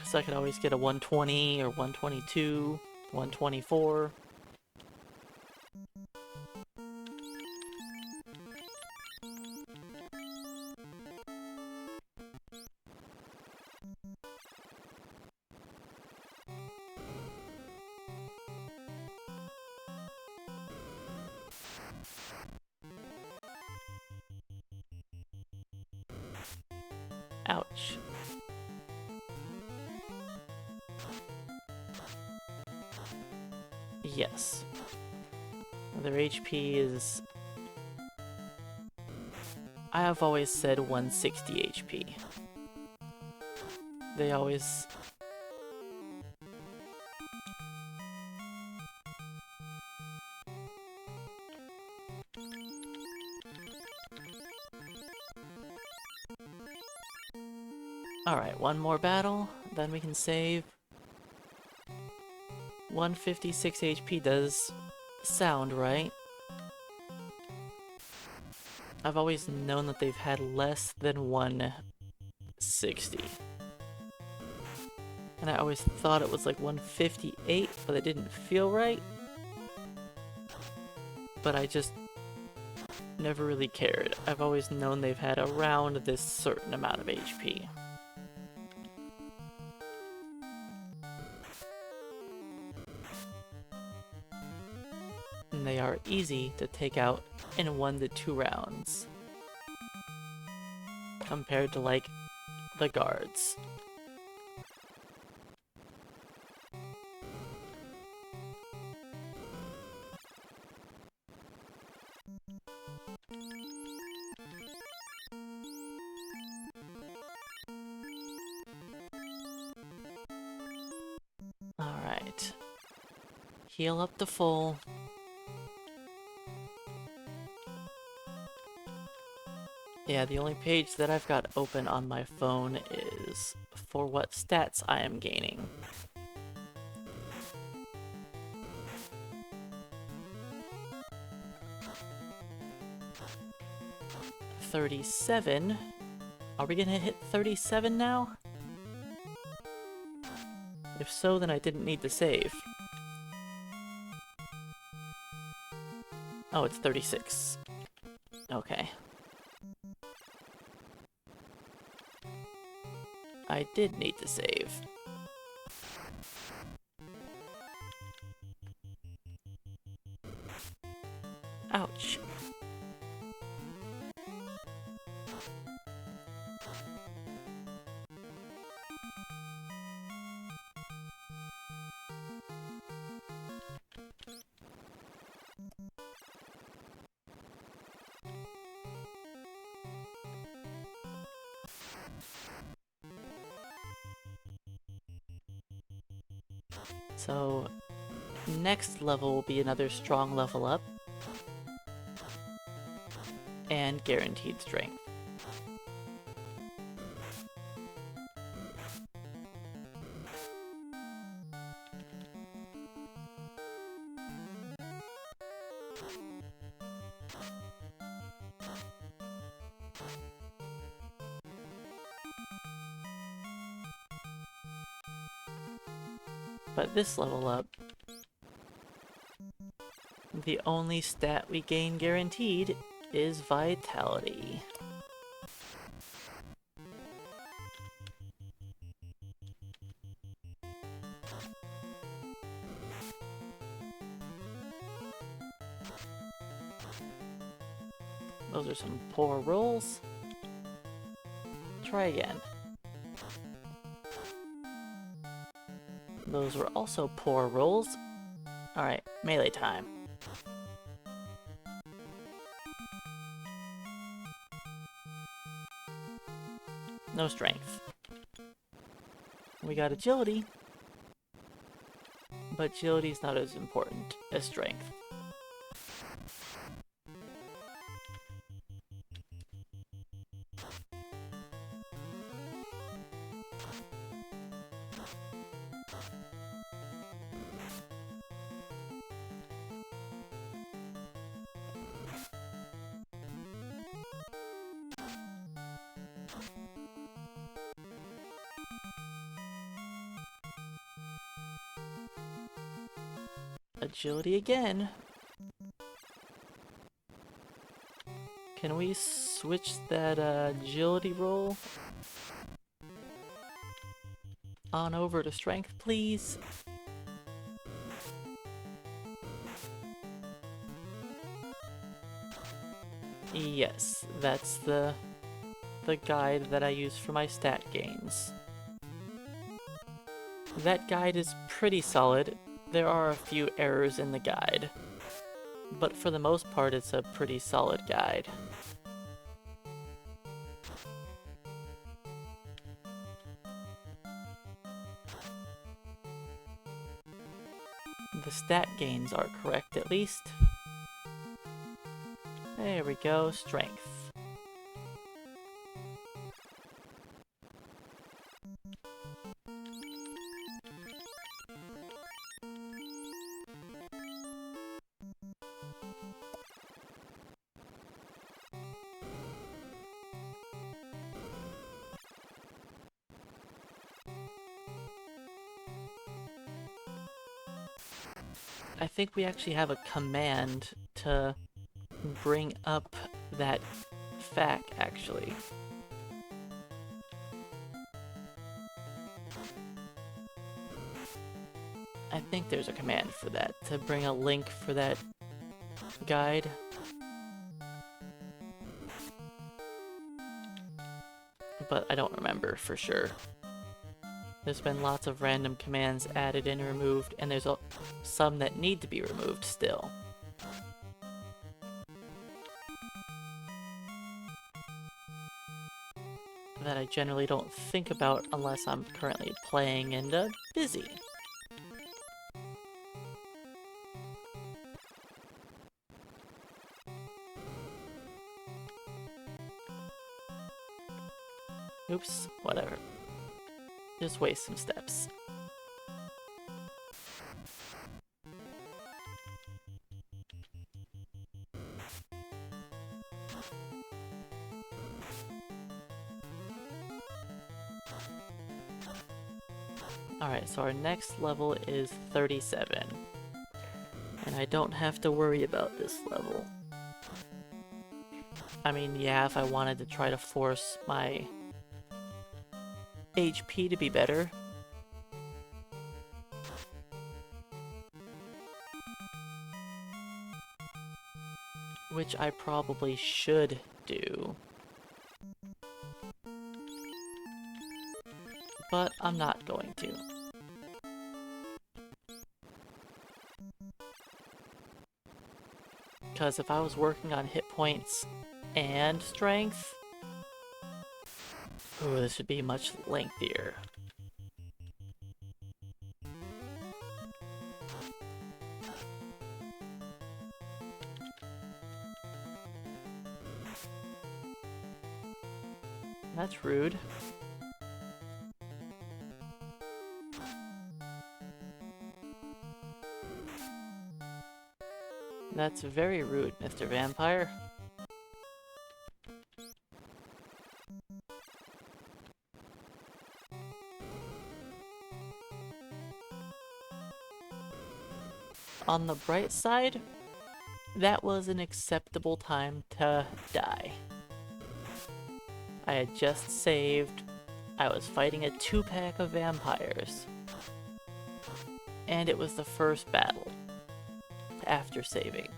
So I could always get a 120 or 122, 124. Ouch. Yes. Their HP is... I have always said 160 HP. They always... Alright, one more battle, then we can save. 156 HP does sound right. I've always known that they've had less than 160. And I always thought it was like 158, but it didn't feel right. But I just never really cared. I've always known they've had around this certain amount of HP. And they are easy to take out in 1 to 2 rounds. Compared to, like, the guards. Alright. Heal up to full. Yeah, the only page that I've got open on my phone is for what stats I am gaining. $37. Are we gonna hit 37 now? If so, then I didn't need to save. Oh, it's 36. Okay. I did need to save. Ouch. So, next level will be another strong level up. And guaranteed strength. But this level up, the only stat we gain guaranteed is vitality. Those are some poor rolls. Try again. Those were also poor rolls. Alright, melee time. No strength. We got agility, but agility is not as important as strength. Agility again. Can we switch that agility roll on over to strength, please? Yes, that's the guide that I use for my stat gains. That guide is pretty solid. There are a few errors in the guide, but for the most part it's a pretty solid guide. The stat gains are correct at least. There we go, strength. I think we actually have a command to bring up that fac, actually. I think there's a command for that, to bring a link for that guide. But I don't remember for sure. There's been lots of random commands added and removed, and there's some that need to be removed still. That I generally don't think about unless I'm currently playing and busy. Oops, whatever. Just waste some steps. Alright, so our next level is 37. And I don't have to worry about this level. I mean, yeah, if I wanted to try to force my HP to be better. Which I probably should do. But I'm not going to. Because if I was working on hit points and strength, ooh, this would be much lengthier. That's rude. That's very rude, Mr. Vampire. On the bright side, that was an acceptable time to die. I had just saved. I was fighting a 2-pack of vampires. And it was the first battle after saving.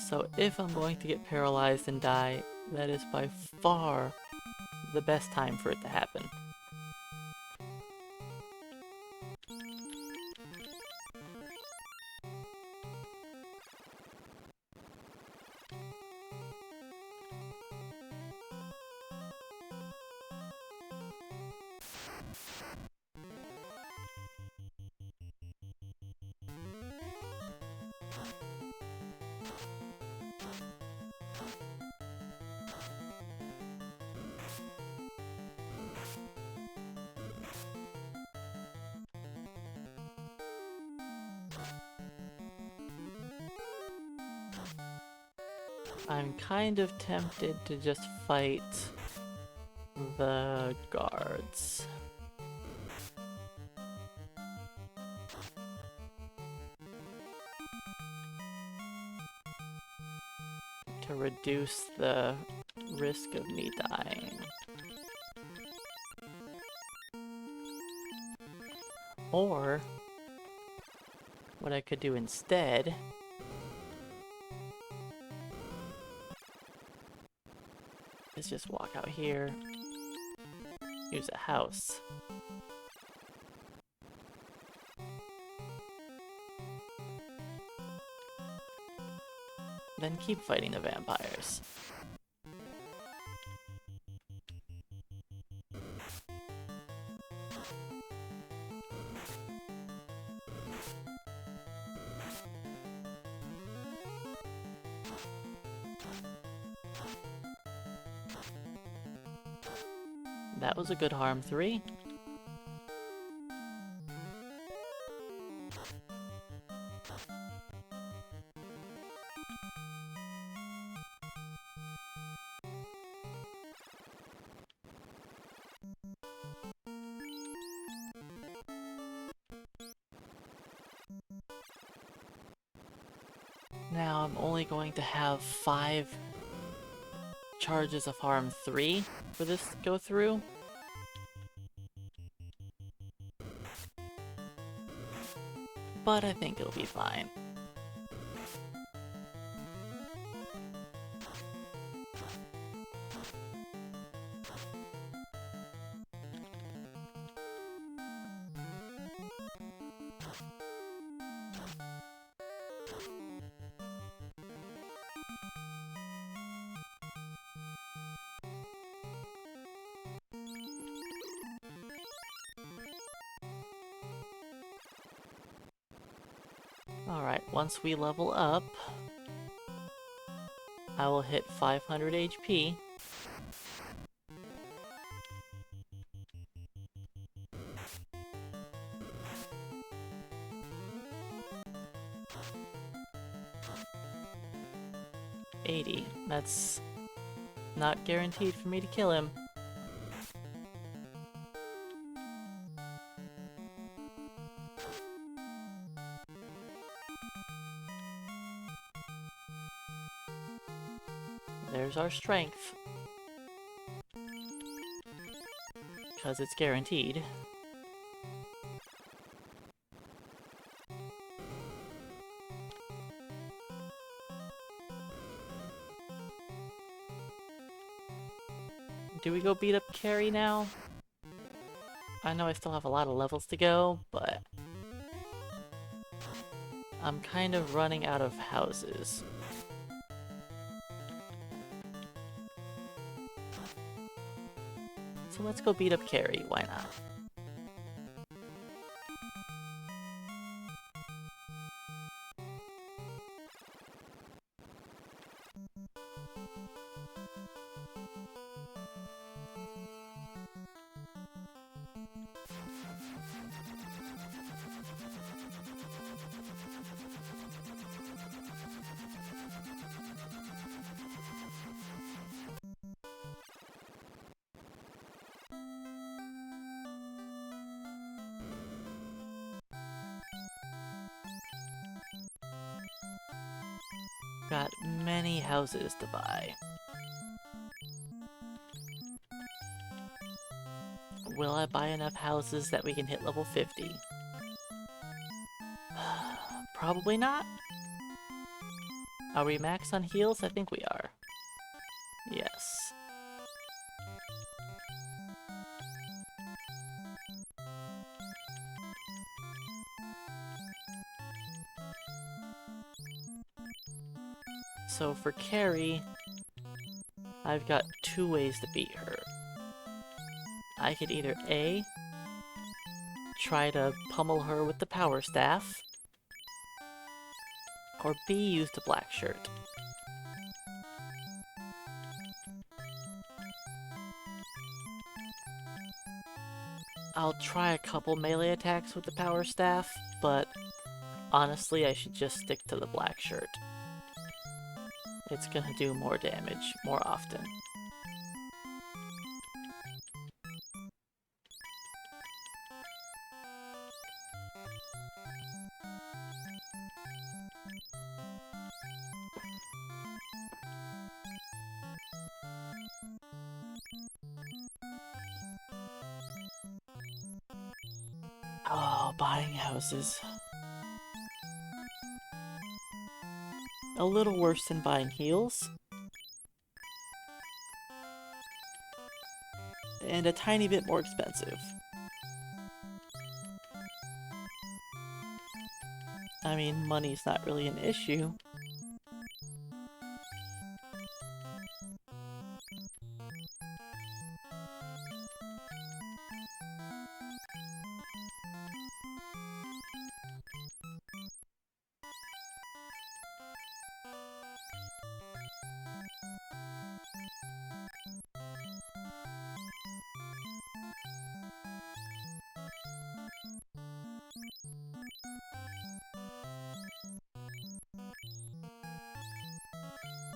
So if I'm going to get paralyzed and die, that is by far the best time for it to happen. I'm kind of tempted to just fight the guards. To reduce the risk of me dying. Or, what I could do instead is just walk out here, use a house. Then keep fighting the vampires. That was a good harm 3. Now I'm only going to have 5 charges of harm 3 for this to go through. But I think it'll be fine. Alright, once we level up, I will hit 500 HP. $80. That's not guaranteed for me to kill him. There's our strength. because it's guaranteed. Do we go beat up Kary now? I know I still have a lot of levels to go, but I'm kind of running out of houses. So let's go beat up Kary, why not? Got many houses to buy. Will I buy enough houses that we can hit level 50? Probably not. Are we max on heals? I think we are. Yes. So for Kary, I've got two ways to beat her. I could either A, try to pummel her with the power staff, or B, use the black shirt. I'll try a couple melee attacks with the power staff, but honestly I should just stick to the black shirt. It's gonna do more damage more often. Oh, buying houses. A little worse than buying heals. And a tiny bit more expensive. I mean, money's not really an issue.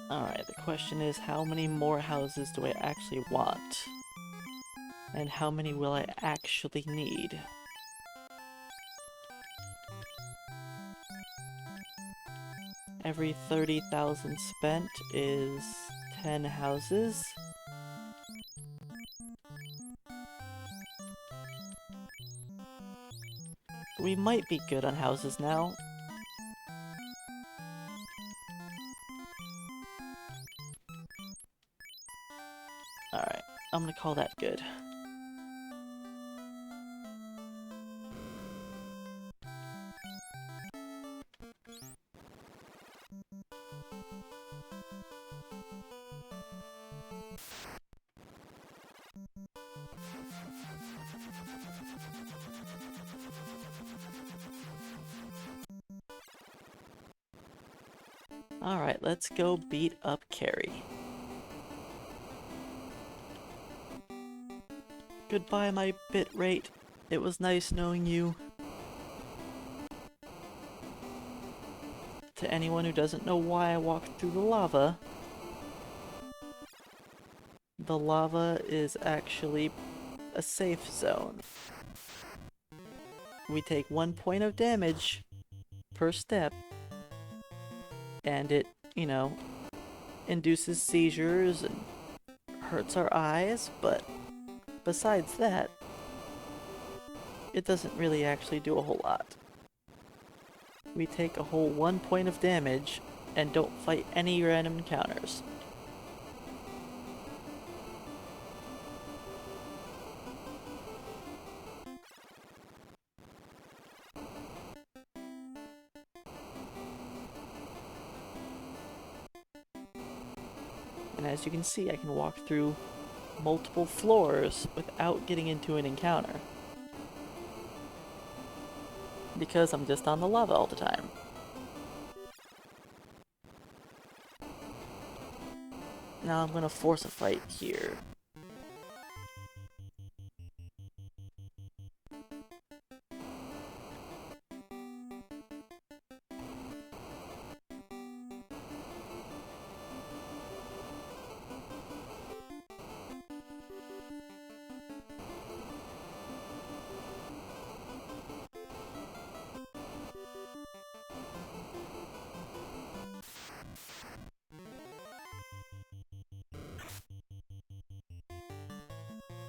Alright, the question is, how many more houses do I actually want? And how many will I actually need? Every 30,000 spent is 10 houses. We might be good on houses now. Alright, I'm gonna call that good. Alright, let's go beat up Kary. Goodbye, my bitrate. It was nice knowing you. To anyone who doesn't know why I walked through the lava is actually a safe zone. We take 1 point of damage per step, and it, you know, induces seizures and hurts our eyes, but besides that, it doesn't really actually do a whole lot. We take a whole 1 point of damage and don't fight any random encounters. And as you can see, I can walk through multiple floors without getting into an encounter. Because I'm just on the lava all the time. Now I'm gonna force a fight here.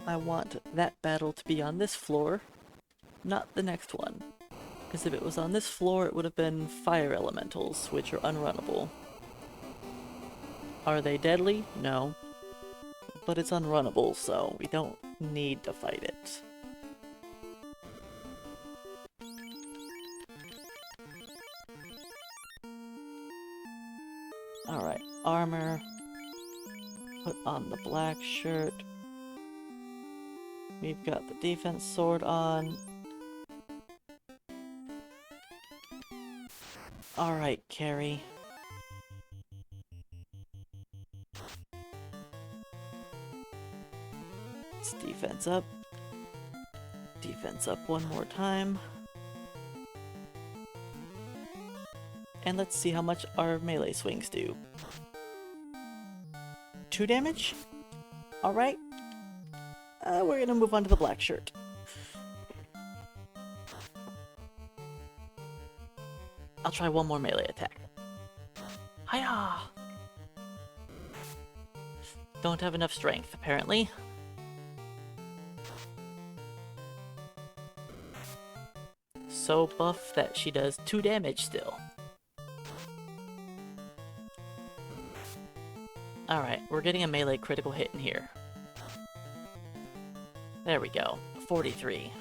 I want that battle to be on this floor, not the next one. Because if it was on this floor, it would have been fire elementals, which are unrunnable. Are they deadly? No. But it's unrunnable, so we don't need to fight it. Alright, armor. Put on the black shirt. We've got the defense sword on. Alright, Kary. Let's defense up. Defense up one more time. And let's see how much our melee swings do. 2 damage? Alright. We're gonna move on to the black shirt. I'll try one more melee attack. Hiya! Don't have enough strength, apparently. So buff that she does 2 damage still. Alright, we're getting a melee critical hit in here. There we go. 43.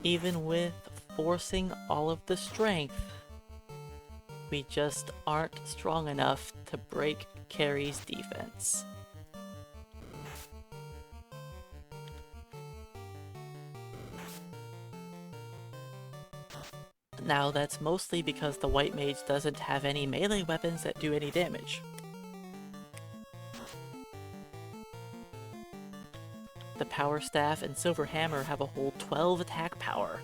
Even with forcing all of the strength, we just aren't strong enough to break Kary's defense. Now that's mostly because the white mage doesn't have any melee weapons that do any damage. The power staff and silver hammer have a whole 12 attack power.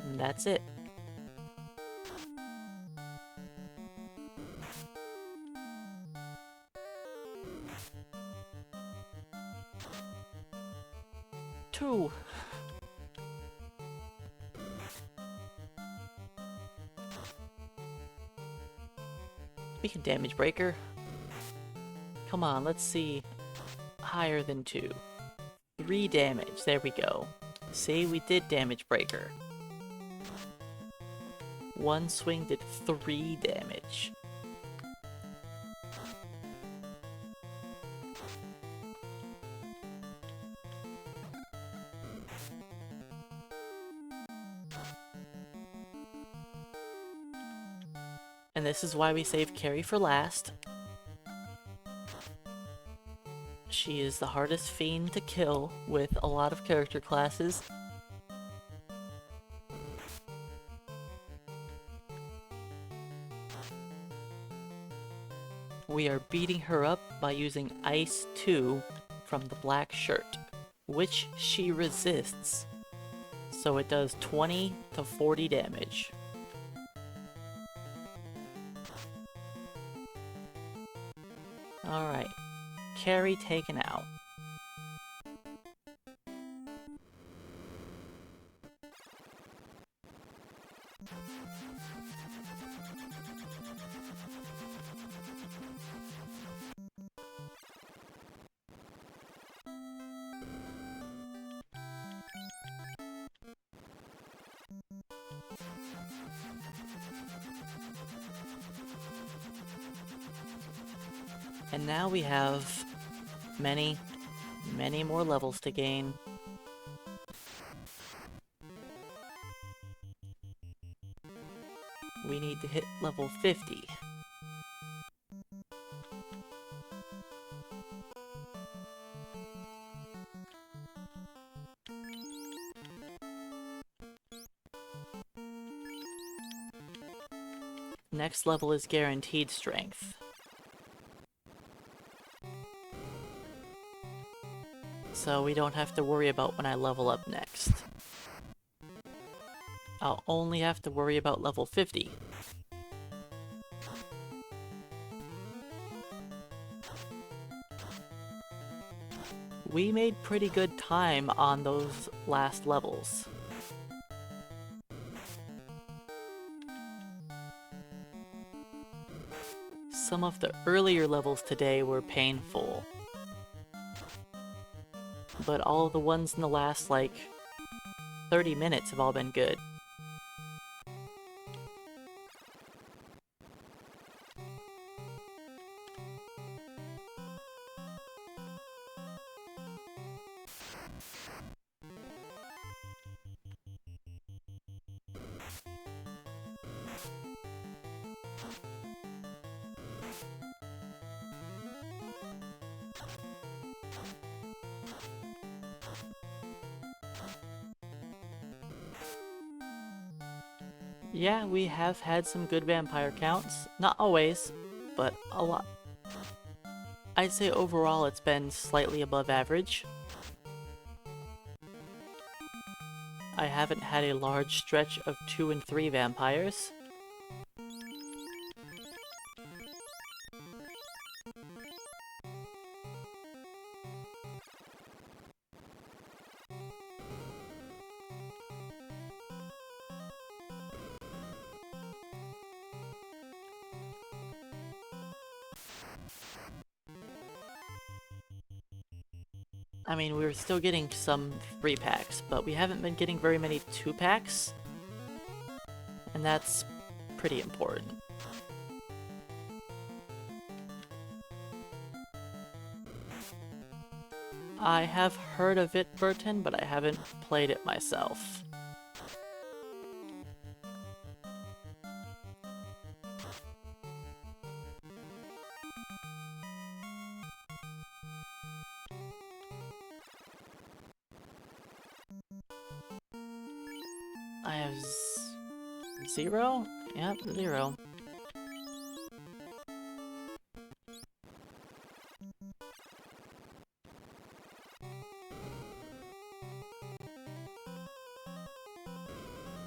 And that's it. Two. We can damage breaker. Come on, let's see. Higher than 2. 3 damage. There we go. See, we did damage breaker. 1 swing did 3 damage. And this is why we save Kary for last. She is the hardest fiend to kill with a lot of character classes. We are beating her up by using Ice 2 from the black shirt, which she resists. So it does 20 to 40 damage. Alright, Kary taken out. And now we have many, many more levels to gain. We need to hit level 50. Next level is guaranteed strength. So we don't have to worry about when I level up next. I'll only have to worry about level 50. We made pretty good time on those last levels. Some of the earlier levels today were painful. But all of the ones in the last, like, 30 minutes have all been good. Yeah, we have had some good vampire counts. Not always, but a lot. I'd say overall it's been slightly above average. I haven't had a large stretch of 2 and 3 vampires. I mean, we're still getting some 3-packs, but we haven't been getting very many 2-packs. And that's pretty important. I have heard of it, Burton, but I haven't played it myself. I have 0? Yep, 0.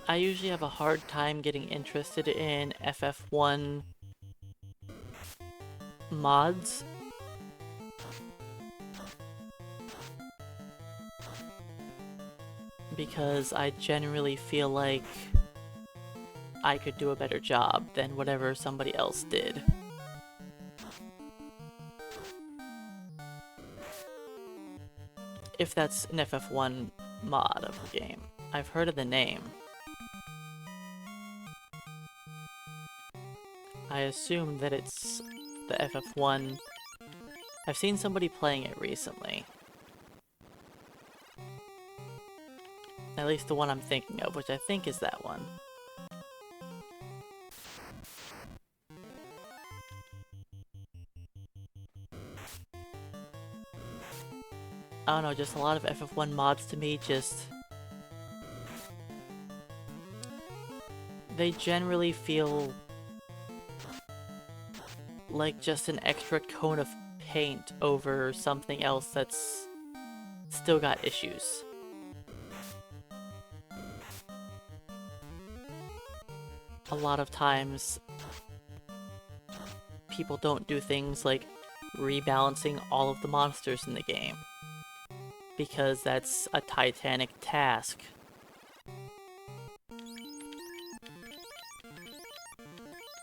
I usually have a hard time getting interested in FF1 mods. Because I generally feel like I could do a better job than whatever somebody else did. If that's an FF1 mod of the game. I've heard of the name. I assume that it's the FF1. I've seen somebody playing it recently. At least the one I'm thinking of, which I think is that one. I don't know, just a lot of FF1 mods to me just... they generally feel like just an extra coat of paint over something else that's still got issues. A lot of times, people don't do things like rebalancing all of the monsters in the game, because that's a titanic task.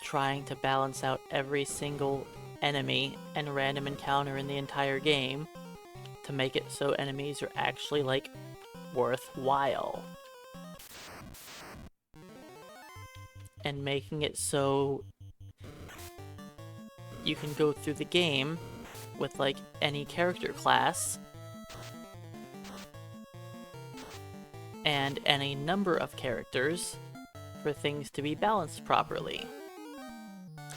trying to balance out every single enemy and random encounter in the entire game to make it so enemies are actually, like, worthwhile. And making it so you can go through the game with, like, any character class and any number of characters for things to be balanced properly.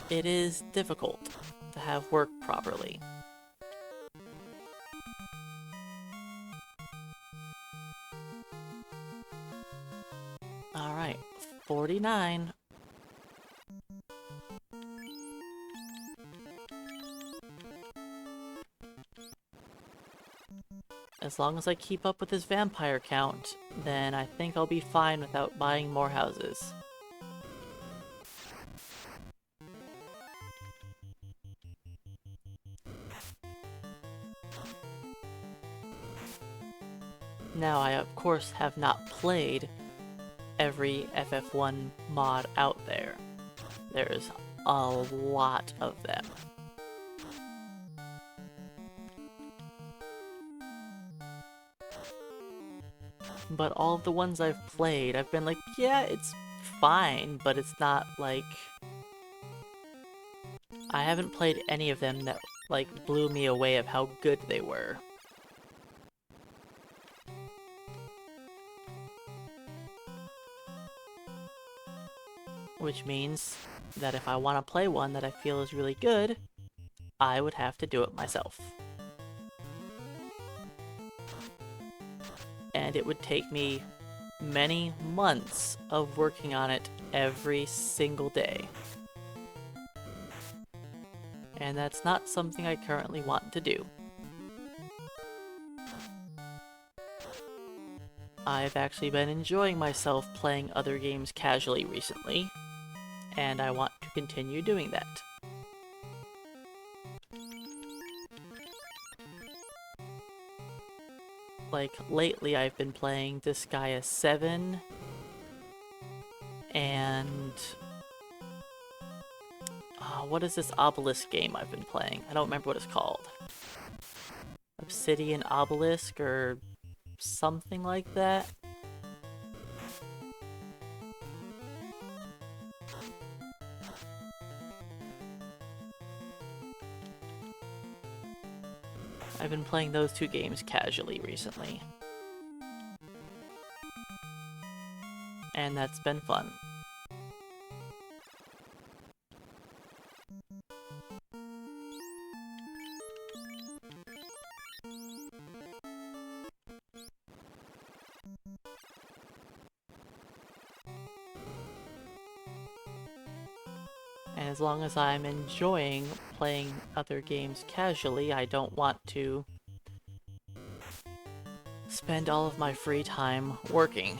It is difficult to have work properly. Alright, 49. As long as I keep up with his vampire count, then I think I'll be fine without buying more houses. Now, I of course have not played every FF1 mod out there. There's a lot of them. But all of the ones I've played, I've been like, yeah, it's fine, but it's not like... I haven't played any of them that, like, blew me away of how good they were. Which means that if I want to play one that I feel is really good, I would have to do it myself. And it would take me many months of working on it every single day. And that's not something I currently want to do. I've actually been enjoying myself playing other games casually recently, and I want to continue doing that. Like, lately I've been playing Disgaea 7, and... what is this Obelisk game I've been playing? I don't remember what it's called. Obsidian Obelisk, or something like that? I've been playing those two games casually recently. And that's been fun. And as long as I'm enjoying playing other games casually, I don't want to spend all of my free time working.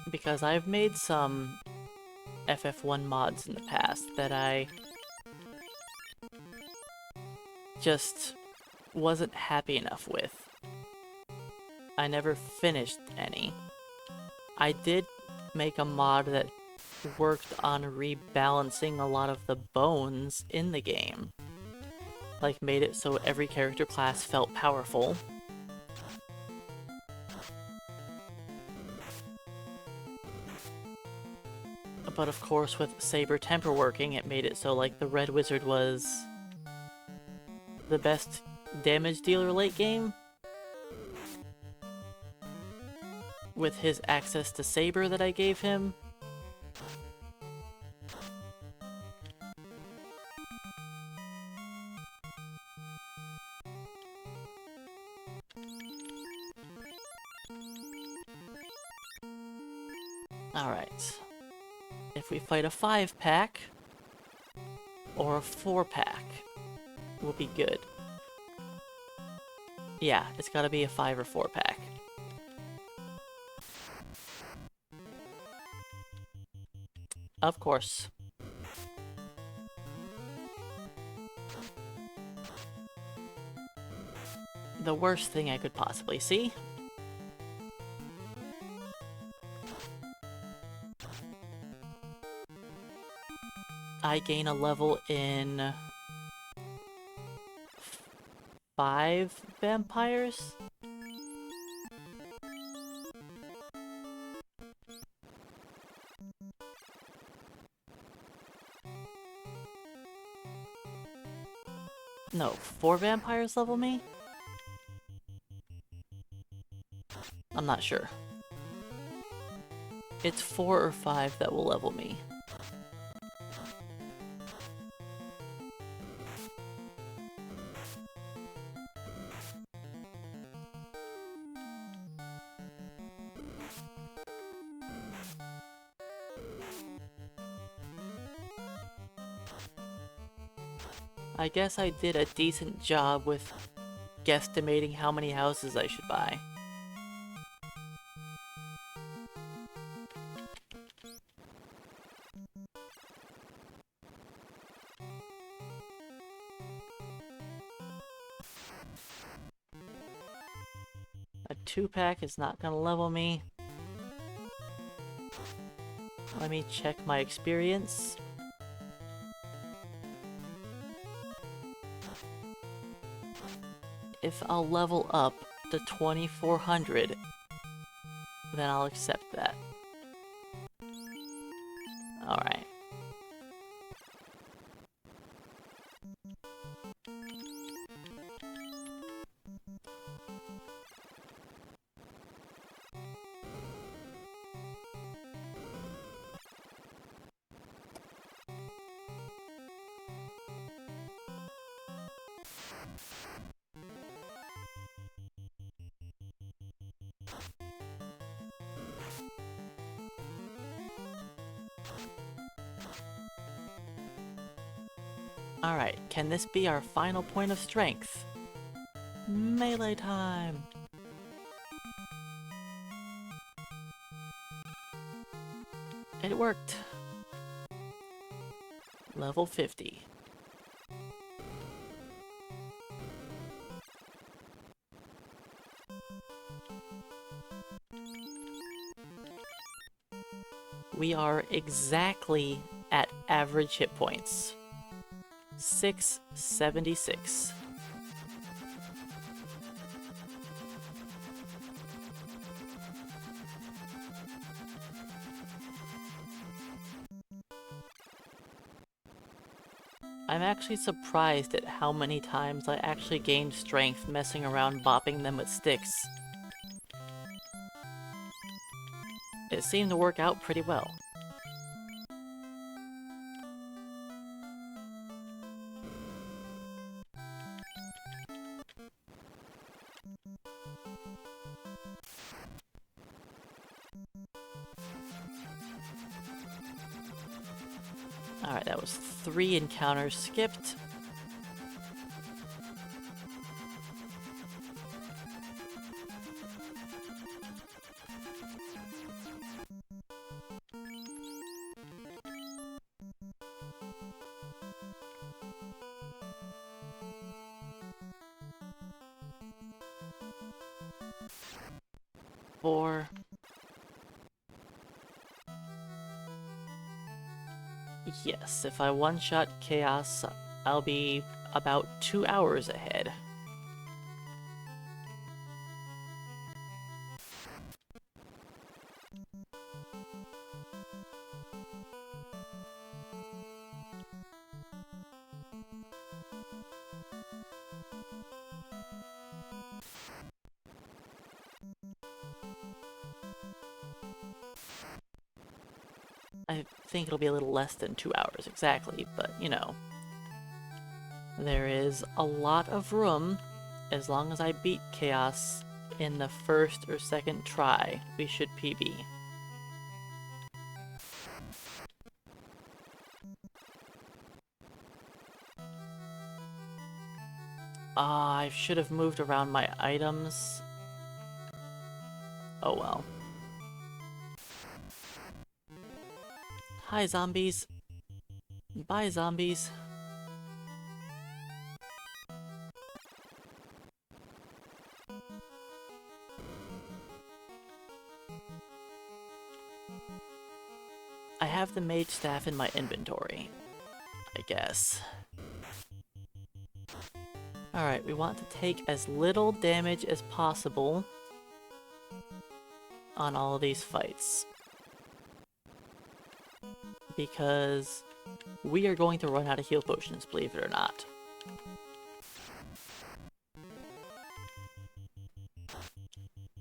Because I've made some FF1 mods in the past that I just wasn't happy enough with. I never finished any. I did make a mod that worked on rebalancing a lot of the bones in the game. Like, made it so every character class felt powerful. But of course, with Saber Temper working, it made it so, like, the Red Wizard was the best damage dealer late game. With his access to Saber that I gave him. Alright. If we fight a 5-pack, or a 4-pack, we'll be good. Yeah, it's gotta be a 5 or 4-pack. Of course. the worst thing I could possibly see. I gain a level in 5 vampires? No, 4 vampires level me? I'm not sure. It's 4 or 5 that will level me. I guess I did a decent job with guesstimating how many houses I should buy. A 2-pack is not gonna level me. Let me check my experience. If I'll level up to 2400, then I'll accept that. Alright. Alright, can this be our final point of strength? Melee time! It worked! Level 50. We are exactly at average hit points. 676. I'm actually surprised at how many times I actually gained strength messing around bopping them with sticks. It seemed to work out pretty well. Alright, that was 3 encounters skipped. Four. Yes, if I one-shot Chaos, I'll be about 2 hours ahead. I think it'll be a little less than 2 hours exactly, but you know. There is a lot of room. As long as I beat Chaos in the first or second try, we should PB. I should have moved around my items. Oh well. Hi, zombies. Bye, zombies. have the mage staff in my inventory, I guess. Alright, we want to take as little damage as possible on all of these fights. Because we are going to run out of heal potions, believe it or not.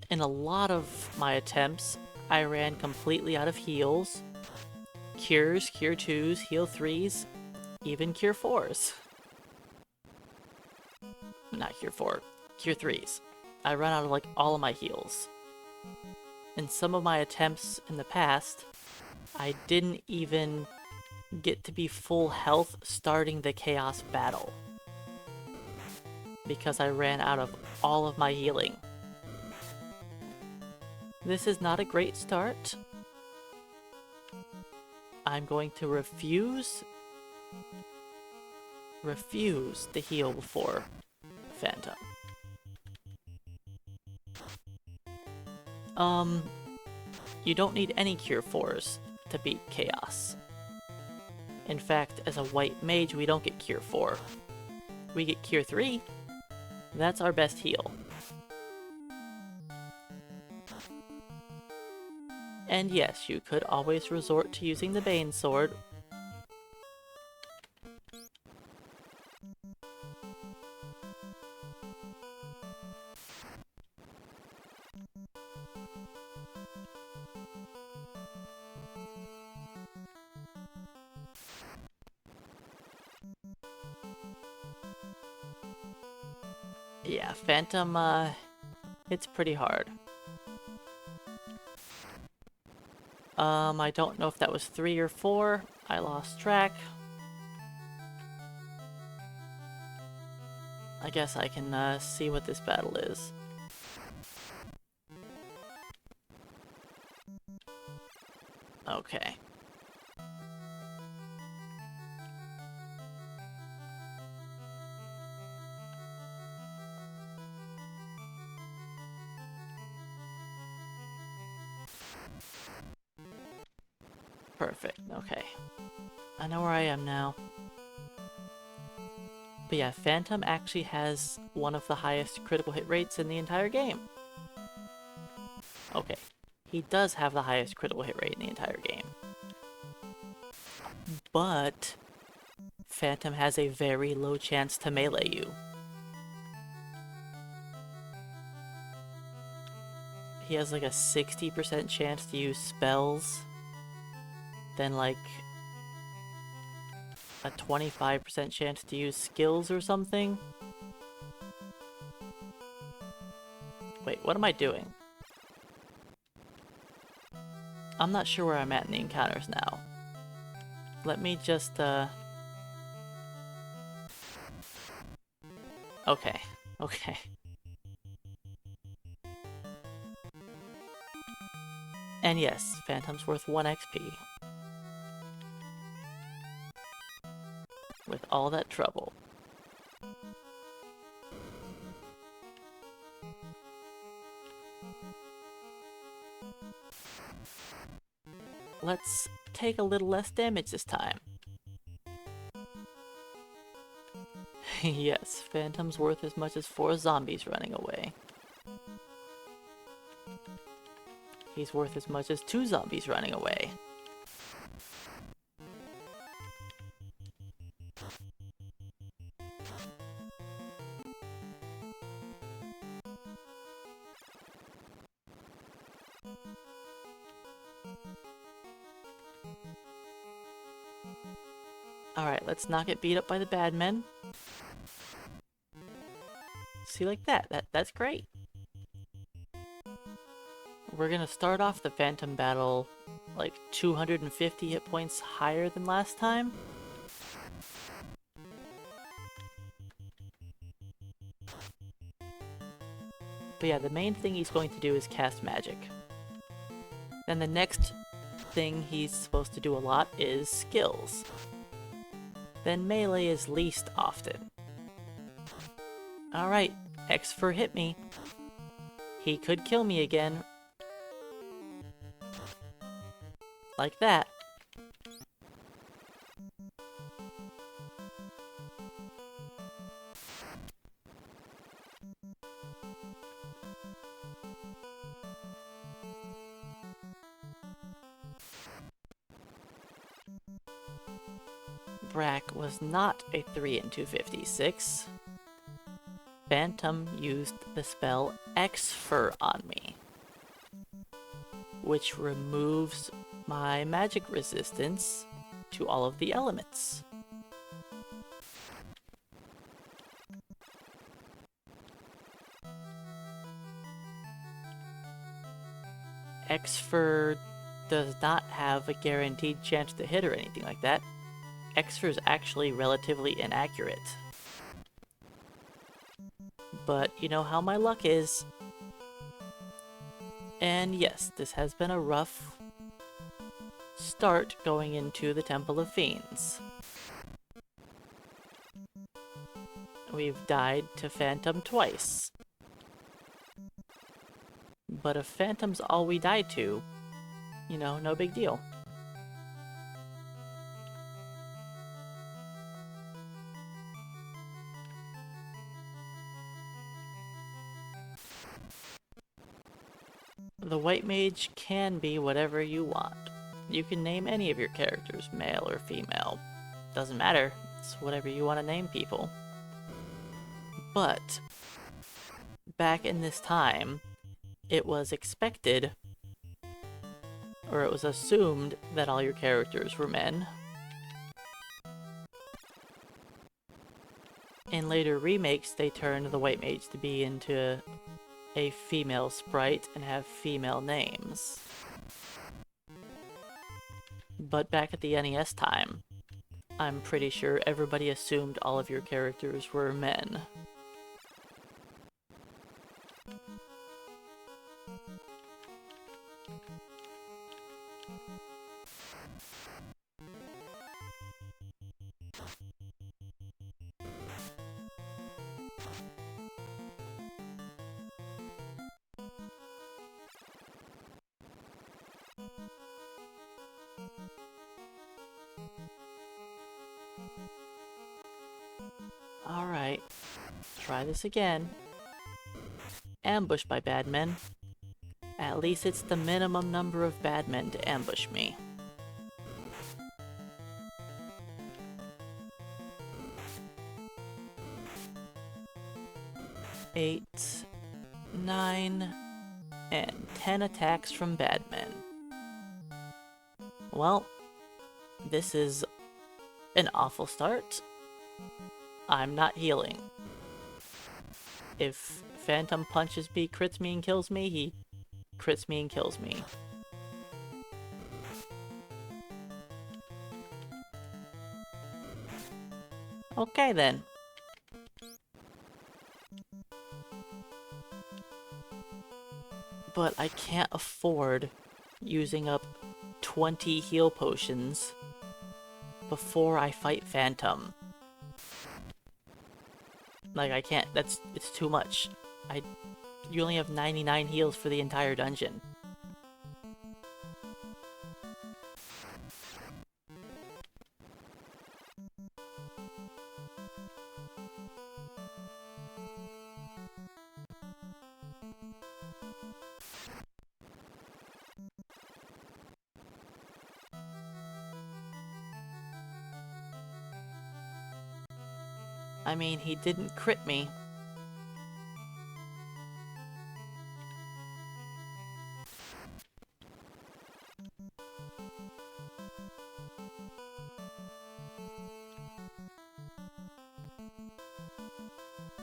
In a lot of my attempts, I ran completely out of heals. Cures, Cure 2s, Heal 3s, even Cure 4s. Not Cure 4, Cure 3s. I ran out of like all of my heals. In some of my attempts in the past, I didn't even get to be full health starting the Chaos battle. Because I ran out of all of my healing. This is not a great start. I'm going to refuse to heal before Phantom. You don't need any Cure 4s to beat Chaos. In fact, as a white mage, we don't get Cure 4. We get Cure 3. That's our best heal. And yes, you could always resort to using the Bane Sword. Yeah, Phantom, it's pretty hard. I don't know if that was 3 or 4. I lost track. I guess I can, see what this battle is. Okay. Perfect, okay. I know where I am now. But yeah, Phantom actually has one of the highest critical hit rates in the entire game. Okay, he does have the highest critical hit rate in the entire game. But Phantom has a very low chance to melee you. He has like a 60% chance to use spells, then like a 25% chance to use skills or something. Wait, what am I doing? I'm not sure where I'm at in the encounters now. Let me just, Okay, okay. And yes, Phantom's worth 1 XP. With all that trouble. Let's take a little less damage this time. Yes, Phantom's worth as much as 4 zombies running away. He's worth as much as 2 zombies running away. Alright, let's not get beat up by the bad men. See, like that's great. We're gonna start off the Phantom battle like 250 hit points higher than last time. But yeah, the main thing he's going to do is cast magic. Then the next thing he's supposed to do a lot is skills. Then melee is least often. Alright, X for hit me. He could kill me again. Like that. Brack was not a 3 and 256. Phantom used the spell Exfer on me, which removes my magic resistance to all of the elements. Exfer does not have a guaranteed chance to hit or anything like that. Exfer is actually relatively inaccurate. But you know how my luck is. And yes, this has been a rough start going into the Temple of Fiends. We've died to Phantom twice. But if Phantom's all we died to, you know, no big deal. The White Mage can be whatever you want. You can name any of your characters, male or female. Doesn't matter, it's whatever you want to name people. But, back in this time, it was expected, or it was assumed, that all your characters were men. In later remakes, they turned the White Mage to be into a female sprite and have female names. But back at the NES time, I'm pretty sure everybody assumed all of your characters were men. Alright, try this again. Ambushed by bad men. At least it's the minimum number of bad men to ambush me. Eight, 9, and 10 attacks from bad men. Well, this is an awful start. I'm not healing. If Phantom punches me, crits me, and kills me, he crits me and kills me. Okay then. But I can't afford using up 20 heal potions before I fight Phantom. Like, I can't, it's too much. You only have 99 heals for the entire dungeon. I mean, he didn't crit me.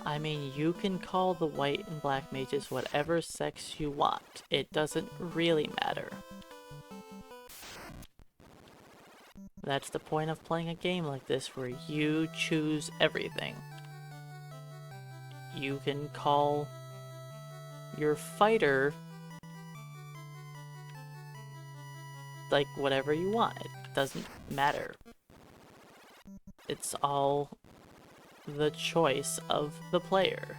I mean, you can call the white and black mages whatever sex you want. It doesn't really matter. That's the point of playing a game like this, where you choose everything. You can call your fighter like whatever you want. It doesn't matter. It's all the choice of the player.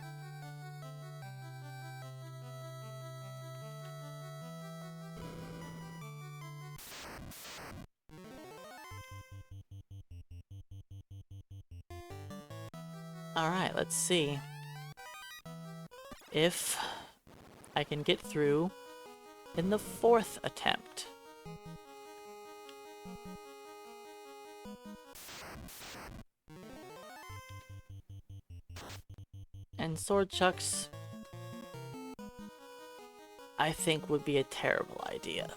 Alright, let's see if I can get through in the 4th attempt. And sword chucks, I think, would be a terrible idea.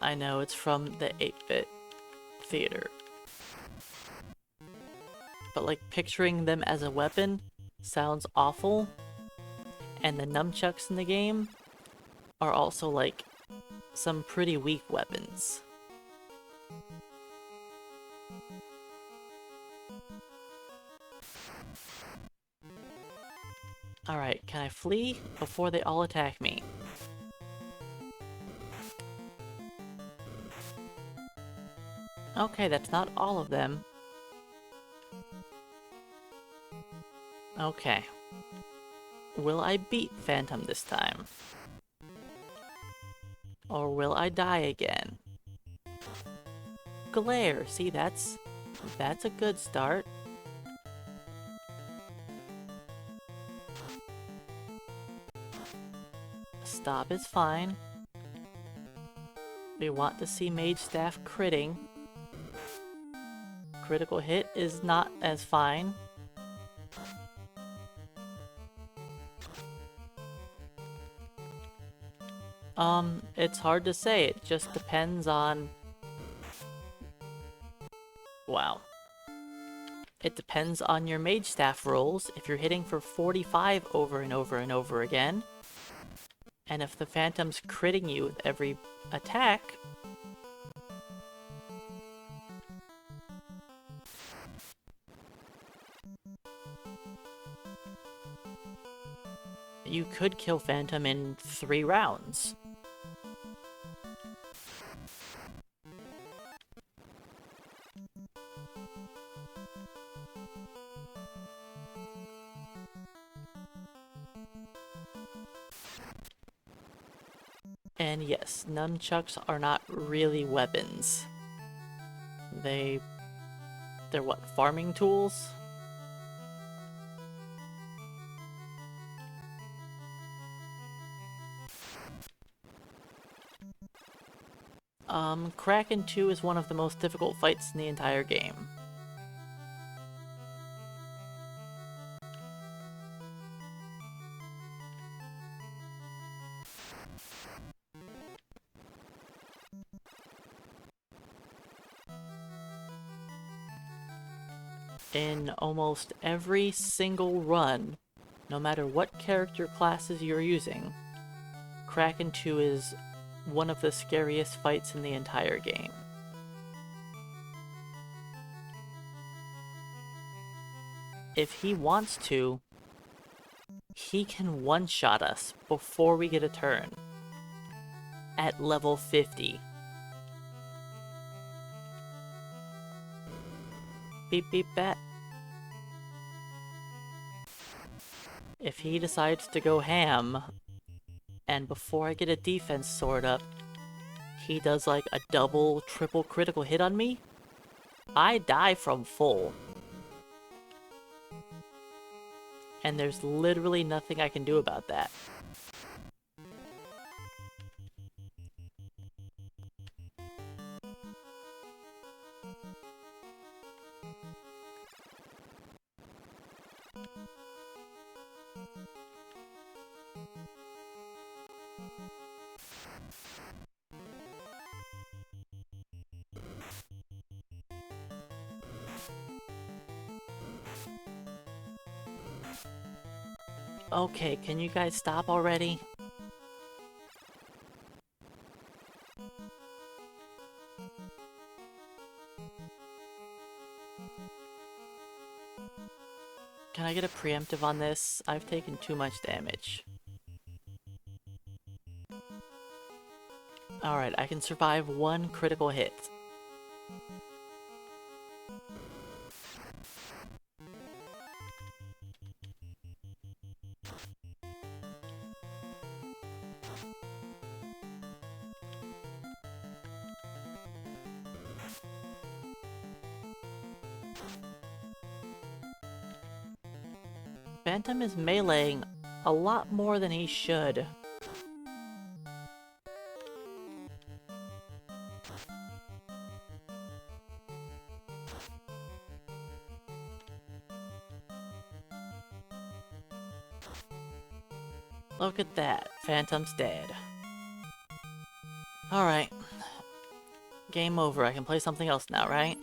I know it's from the 8-bit theater. But like picturing them as a weapon sounds awful. And the nunchucks in the game are also like some pretty weak weapons. Alright, can I flee before they all attack me? Okay, that's not all of them. Okay. Will I beat Phantom this time? Or will I die again? Glare, see, that's a good start. Stop is fine. We want to see Mage Staff critting. Critical hit is not as fine. It's hard to say. It just depends on... Wow. It depends on your Mage Staff rolls. If you're hitting for 45 over and over and over again, and if the Phantom's critting you with every attack, you could kill Phantom in 3 rounds. And yes, nunchucks are not really weapons. They're what, farming tools? Kraken 2 is one of the most difficult fights in the entire game. In almost every single run, no matter what character classes you're using, Kraken 2 is one of the scariest fights in the entire game. If he wants to, he can one-shot us before we get a turn. At level 50. Beep beep bat. If he decides to go ham, and before I get a defense sword up, he does like a double, triple critical hit on me, I die from full. And there's literally nothing I can do about that. Okay, can you guys stop already? Can I get a preemptive on this? I've taken too much damage. Alright, I can survive 1 critical hit. Phantom is meleeing a lot more than he should. Look at that. Phantom's dead. Alright. Game over. I can play something else now, right?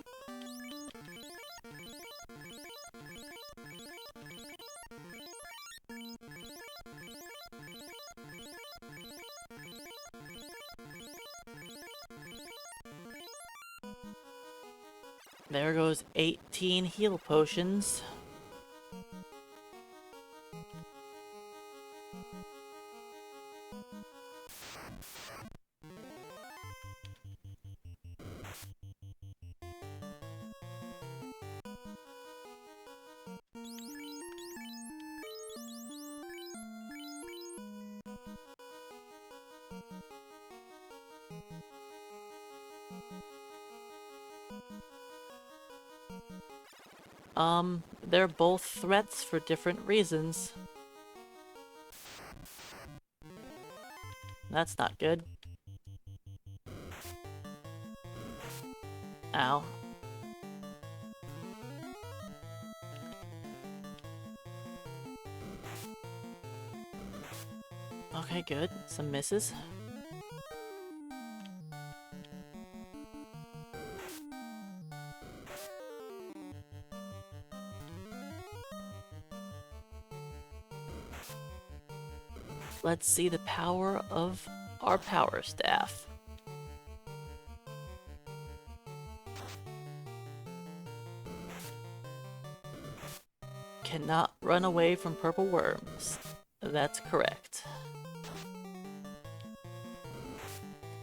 There goes 18 heal potions. They're both threats for different reasons. That's not good. Ow. Okay, good. Some misses. Let's see the power of our power staff. Cannot run away from purple worms. That's correct.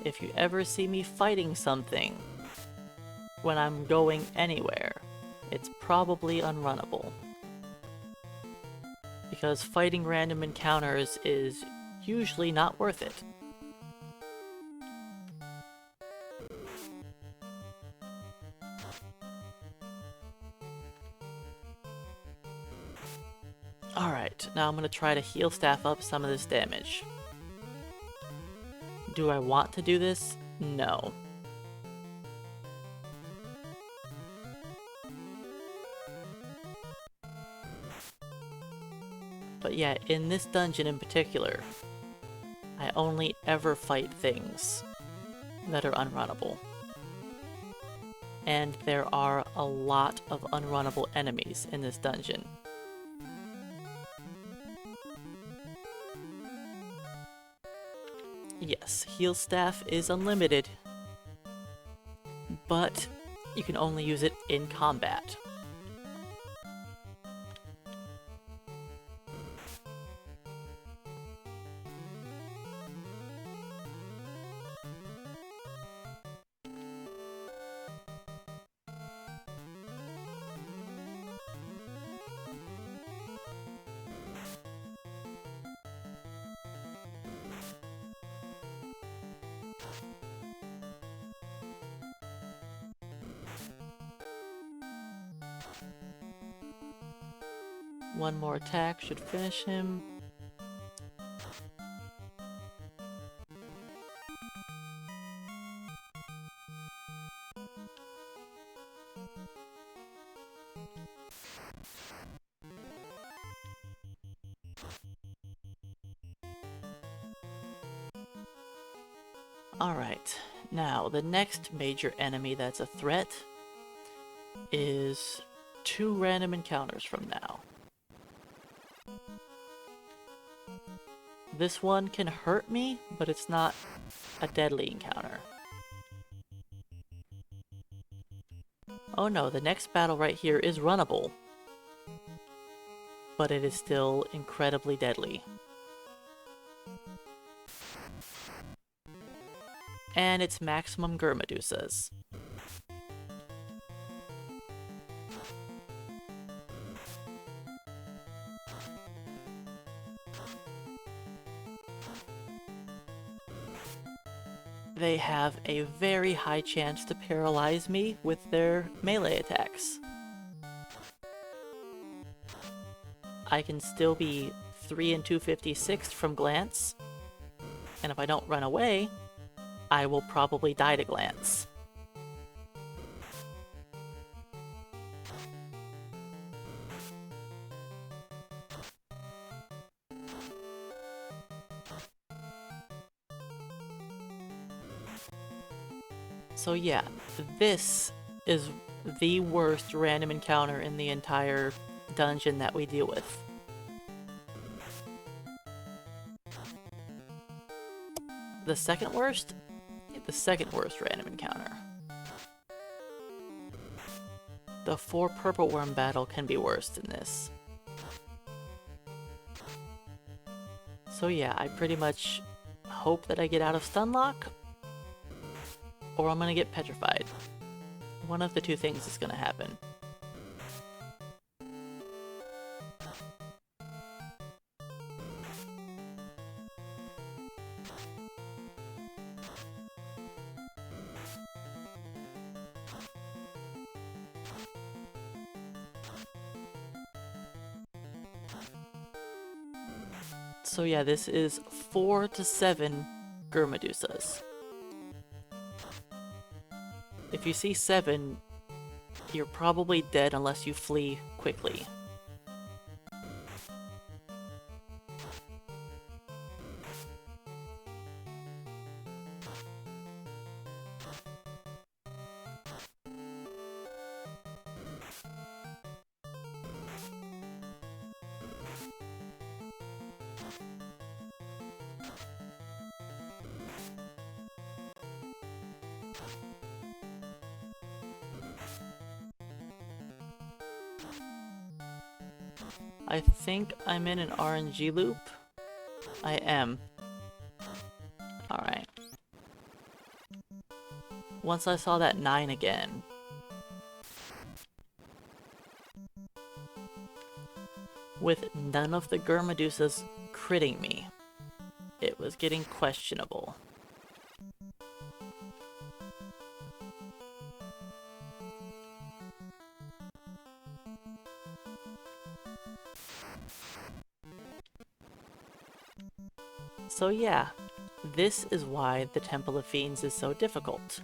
If you ever see me fighting something when I'm going anywhere, it's probably unrunnable. Because fighting random encounters is usually not worth it. Alright, now I'm going to try to heal staff up some of this damage. Do I want to do this? No. But yeah, in this dungeon in particular, I only ever fight things that are unrunnable. And there are a lot of unrunnable enemies in this dungeon. Yes, heal staff is unlimited, but you can only use it in combat. One more attack should finish him. Alright, now the next major enemy that's a threat is 2 random encounters from now. This one can hurt me, but it's not a deadly encounter. Oh no, the next battle right here is runnable, but it is still incredibly deadly. And it's maximum Gurmedusas. They have a very high chance to paralyze me with their melee attacks. I can still be 3 and 256 from glance, and if I don't run away, I will probably die to glance. So yeah, this is the worst random encounter in the entire dungeon that we deal with. The second worst? The second worst random encounter. The 4 purple worm battle can be worse than this. So yeah, I pretty much hope that I get out of stunlock, or I'm gonna get petrified. One of the two things is gonna happen. So yeah, this is 4 to 7 Gurmedusas. If you see 7, you're probably dead unless you flee quickly. I think I'm in an RNG loop. I am. Alright. Once I saw that 9 again. With none of the Gurmedusas critting me, it was getting questionable. So yeah, this is why the Temple of Fiends is so difficult.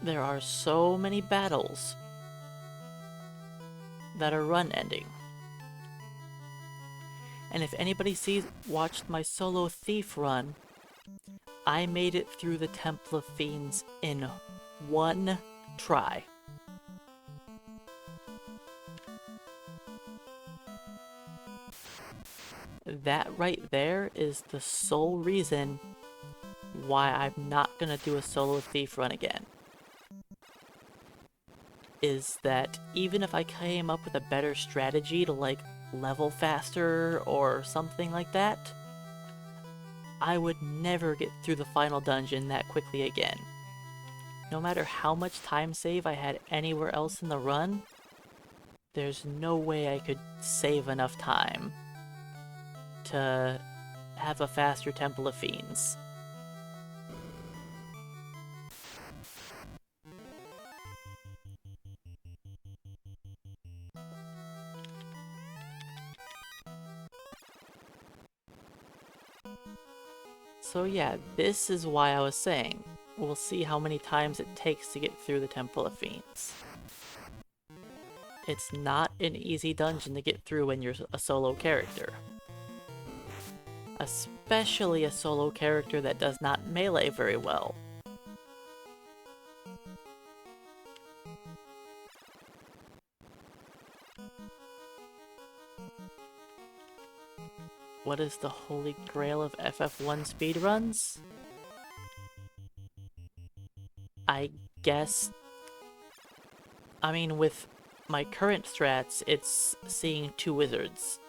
There are so many battles that are run ending. And if anybody watched my solo thief run, I made it through the Temple of Fiends in 1 try. That right there is the sole reason why I'm not gonna do a solo thief run again. Is that even if I came up with a better strategy to like level faster or something like that, I would never get through the final dungeon that quickly again. No matter how much time save I had anywhere else in the run, there's no way I could save enough time to have a faster Temple of Fiends. So yeah, this is why I was saying, we'll see how many times it takes to get through the Temple of Fiends. It's not an easy dungeon to get through when you're a solo character. Especially a solo character that does not melee very well. What is the holy grail of FF1 speedruns? I guess... I mean, with my current strats, it's seeing 2 wizards.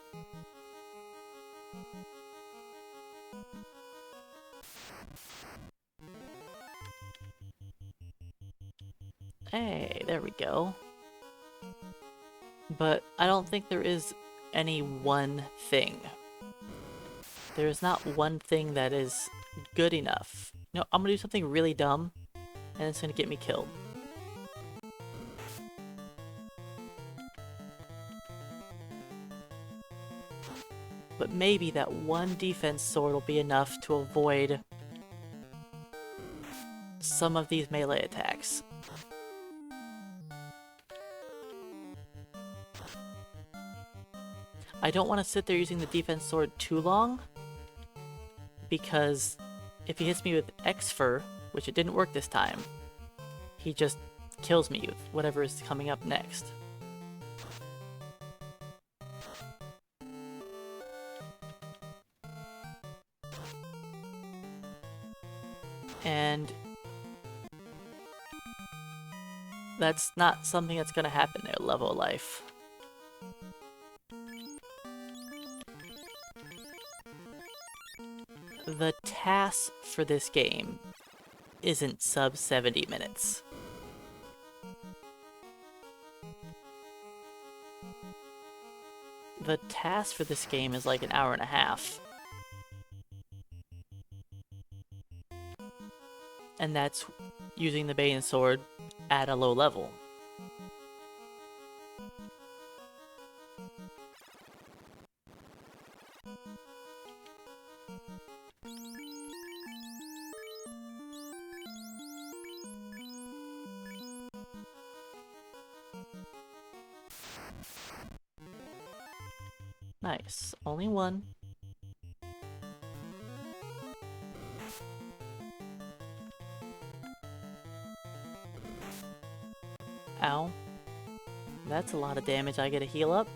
Hey, there we go. But I don't think there is any one thing. There is not one thing that is good enough. No, I'm gonna do something really dumb, and it's gonna get me killed. But maybe that one defense sword will be enough to avoid some of these melee attacks. I don't want to sit there using the defense sword too long, because if he hits me with X-Fur, which it didn't work this time, he just kills me with whatever is coming up next. And that's not something that's going to happen there, level of life. The task for this game isn't sub 70 minutes. The task for this game is like an hour and a half. And that's using the Bane Sword at a low level. Nice. Only one. Ow. That's a lot of damage. I get a heal up.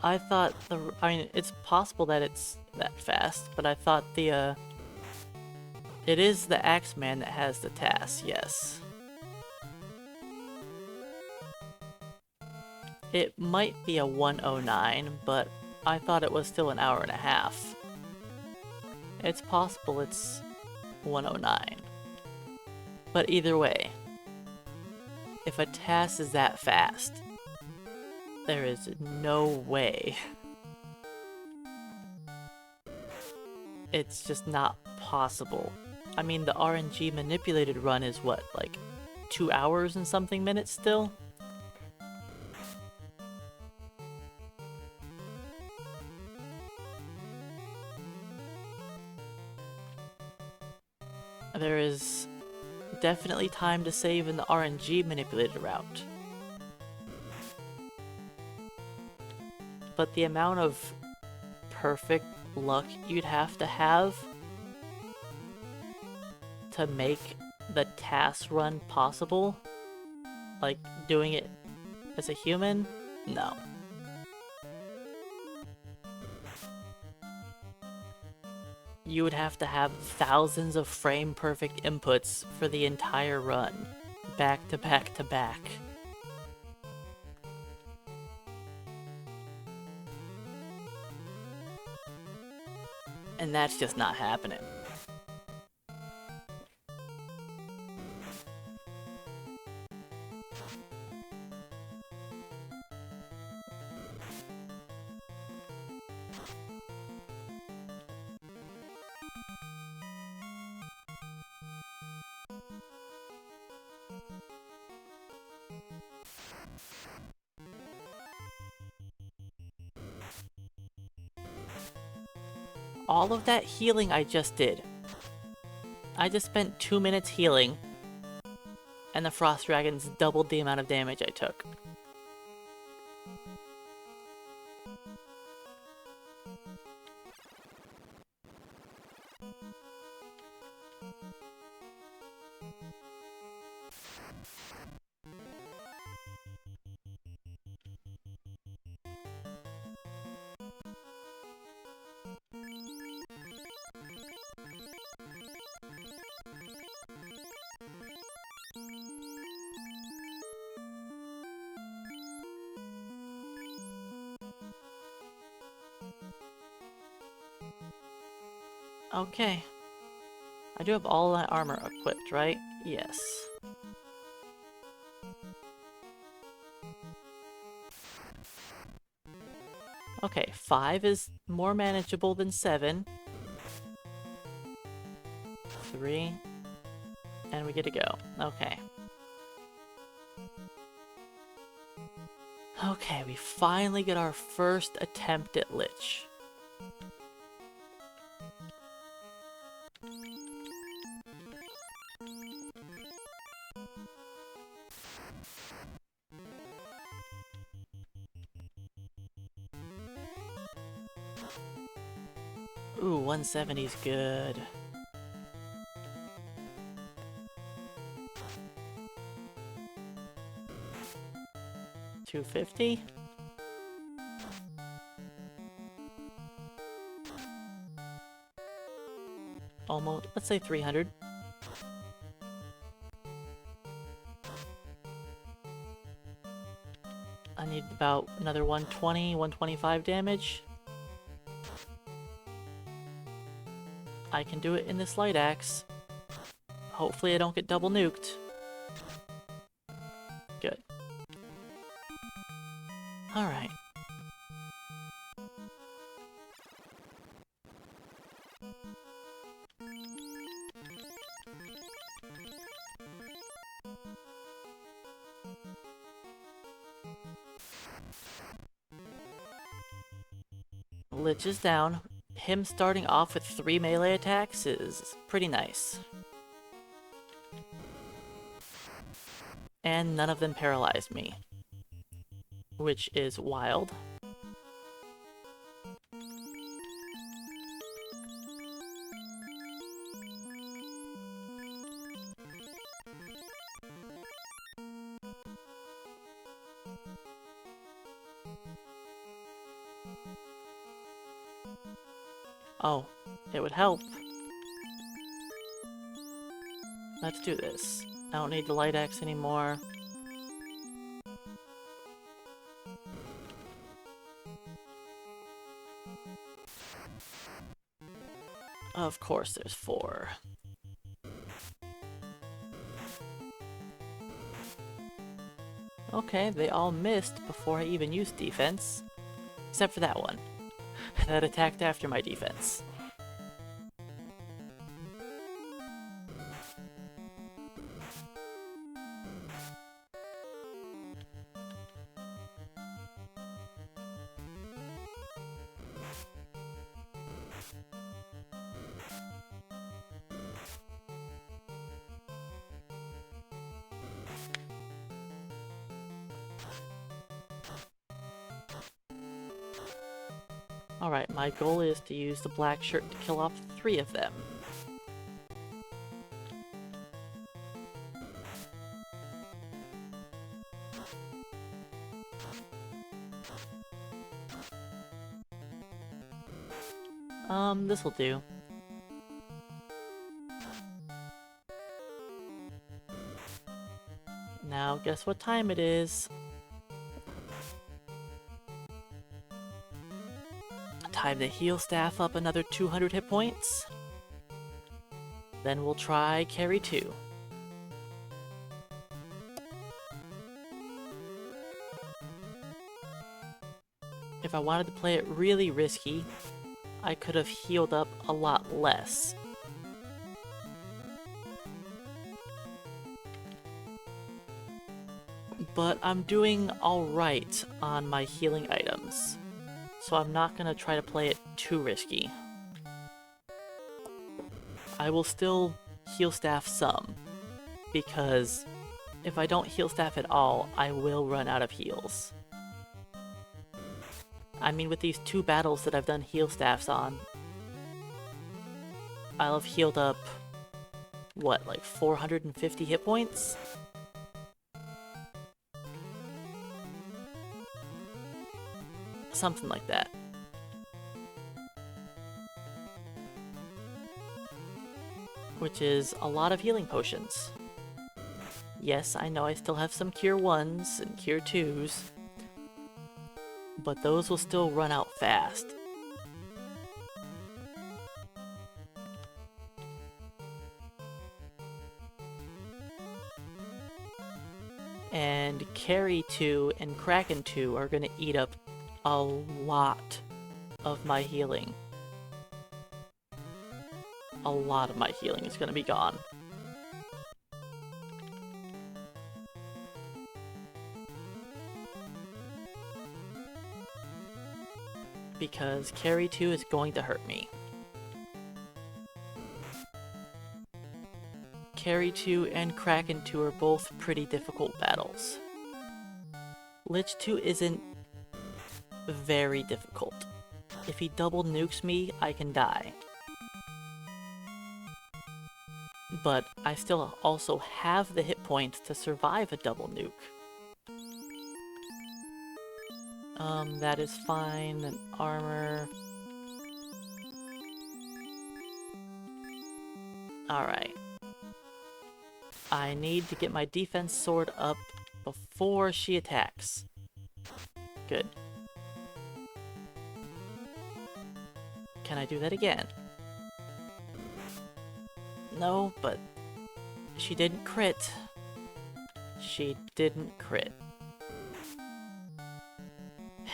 I thought I mean, it's possible that it's that fast, but I thought it is the Axeman that has the task, yes. It might be a 109, but I thought it was still an hour and a half. It's possible it's 109. But either way, if a task is that fast, there is no way. It's just not possible. I mean, the RNG manipulated run is what, like 2 hours and something minutes still? There is definitely time to save in the RNG manipulated route. But the amount of perfect luck you'd have to make the task run possible, like doing it as a human, no. You would have to have thousands of frame perfect inputs for the entire run, back to back to back. And that's just not happening. All of that healing I just did. I just spent 2 minutes healing, and the Frost Dragons doubled the amount of damage I took. Okay. I do have all that armor equipped, right? Yes. Okay, 5 is more manageable than 7. 3. And we get to go. Okay. Okay, we finally get our first attempt at Lich. Ooh, 170's good. $250? Almost, let's say 300. I need about another 120, 125 damage. I can do it in this light axe. Hopefully I don't get double nuked. Good. Alright. Lich is down. Him starting off with 3 melee attacks is pretty nice. And none of them paralyzed me, which is wild. Oh, it would help. Let's do this. I don't need the light axe anymore. Of course there's 4. Okay, they all missed before I even used defense. Except for that one. That attacked after my defense. Alright, my goal is to use the black shirt to kill off 3 of them. This'll do. Now, guess what time it is? Time to heal staff up another 200 hit points. Then we'll try Kary 2. If I wanted to play it really risky, I could have healed up a lot less. But I'm doing alright on my healing items, so I'm not gonna try to play it too risky. I will still heal staff some, because if I don't heal staff at all, I will run out of heals. I mean, with these 2 battles that I've done heal staffs on, I'll have healed up, what, like 450 hit points? Something like that. Which is a lot of healing potions. Yes, I know I still have some Cure 1s and Cure 2s, but those will still run out fast. And Kary 2 and Kraken 2 are gonna eat up a lot of my healing. A lot of my healing is gonna be gone. because Kary 2 is going to hurt me. Kary 2 and Kraken 2 are both pretty difficult battles. Lich 2 isn't very difficult. If he double nukes me, I can die. But I still also have the hit points to survive a double nuke. That is fine. And armor. Alright. I need to get my defense sword up before she attacks. Good. Can I do that again? No, but she didn't crit. She didn't crit.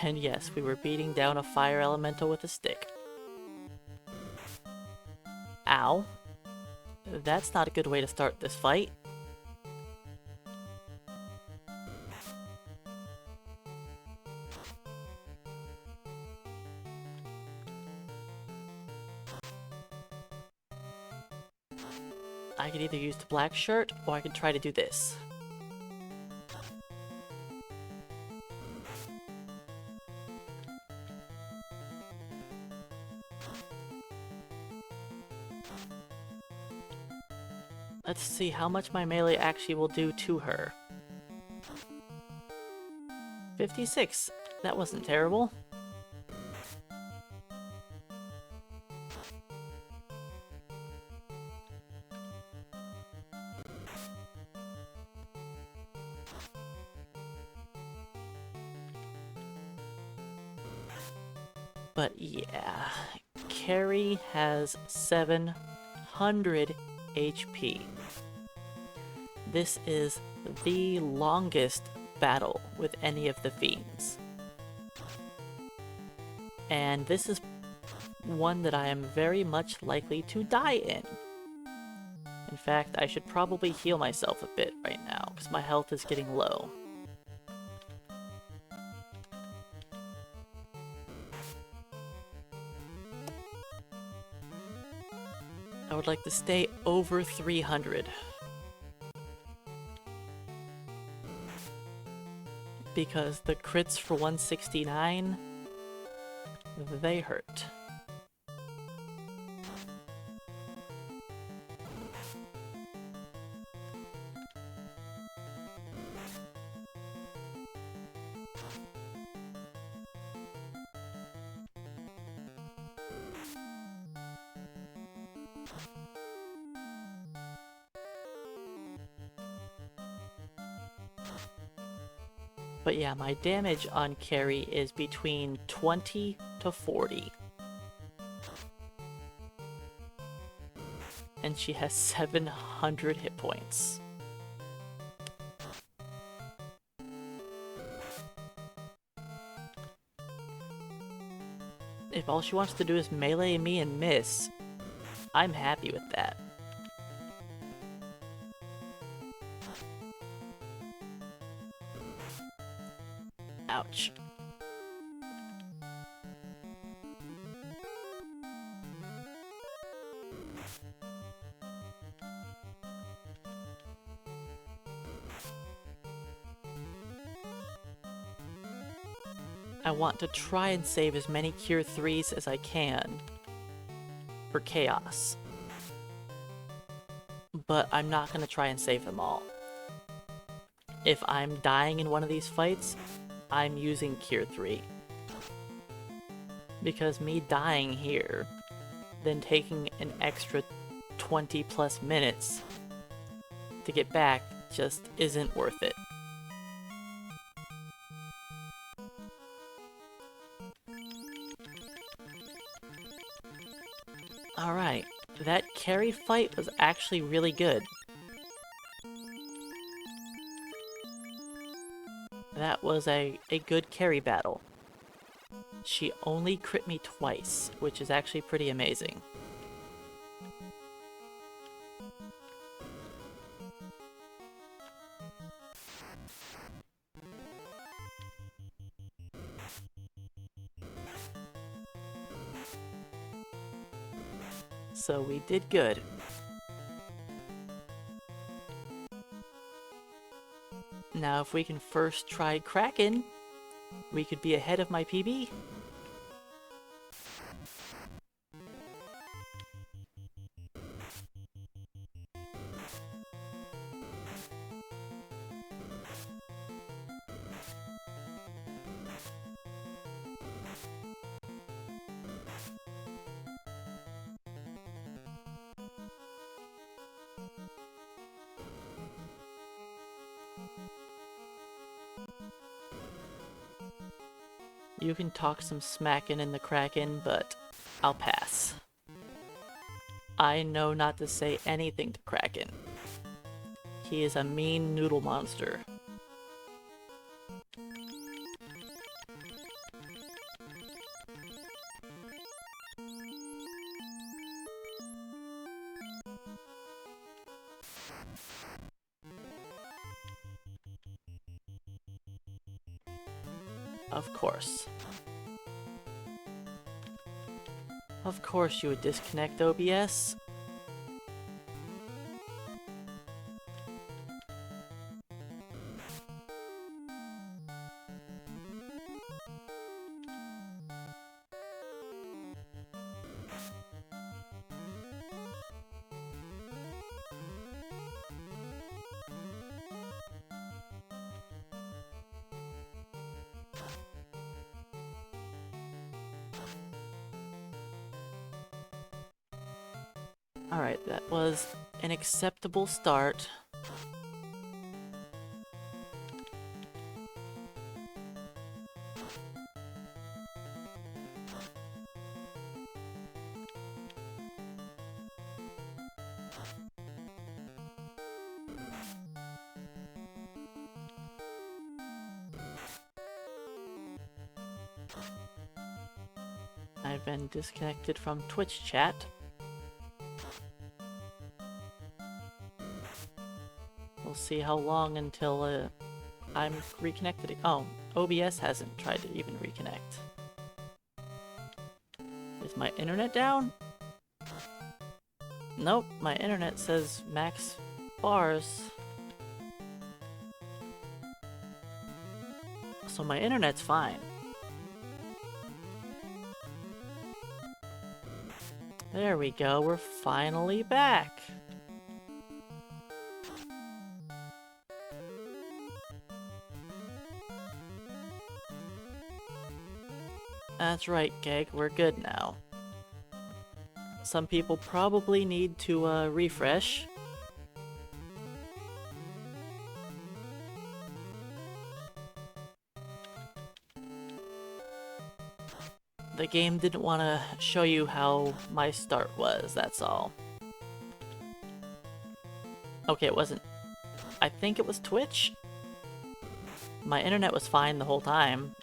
And yes, we were beating down a fire elemental with a stick. Ow. That's not a good way to start this fight. I could either use the black shirt, or I could try to do this. Let's see how much my melee actually will do to her. 56. That wasn't terrible. But yeah, Kary has 700 HP. This is the longest battle with any of the Fiends. And this is one that I am very much likely to die in. In fact, I should probably heal myself a bit right now, because my health is getting low. I would like to stay over 300. Because the crits for 169, they hurt. But yeah, my damage on Kary is between 20 to 40. And she has 700 hit points. If all she wants to do is melee me and miss, I'm happy with that. Ouch. I want to try and save as many Cure 3s as I can for Chaos. But I'm not going to try and save them all. If I'm dying in one of these fights, I'm using Cure 3. Because me dying here, then taking an extra 20 plus minutes to get back just isn't worth it. Alright, that Kary fight was actually really good. That was a good Kary battle. She only crit me twice, which is actually pretty amazing. So we did good. Now if we can first try Kraken, we could be ahead of my PB. You can talk some smacking in the Kraken, but I'll pass. I know not to say anything to Kraken. He is a mean noodle monster. Of course. Of course you would disconnect OBS. Alright, that was an acceptable start. I've been disconnected from Twitch chat. We'll see how long until I'm reconnected. Oh, OBS hasn't tried to even reconnect. Is my internet down? Nope, my internet says max bars. So my internet's fine. There we go, we're finally back. That's right, Gag, we're good now. Some people probably need to refresh. The game didn't want to show you how my start was, that's all. Okay, it wasn't. I think it was Twitch? My internet was fine the whole time.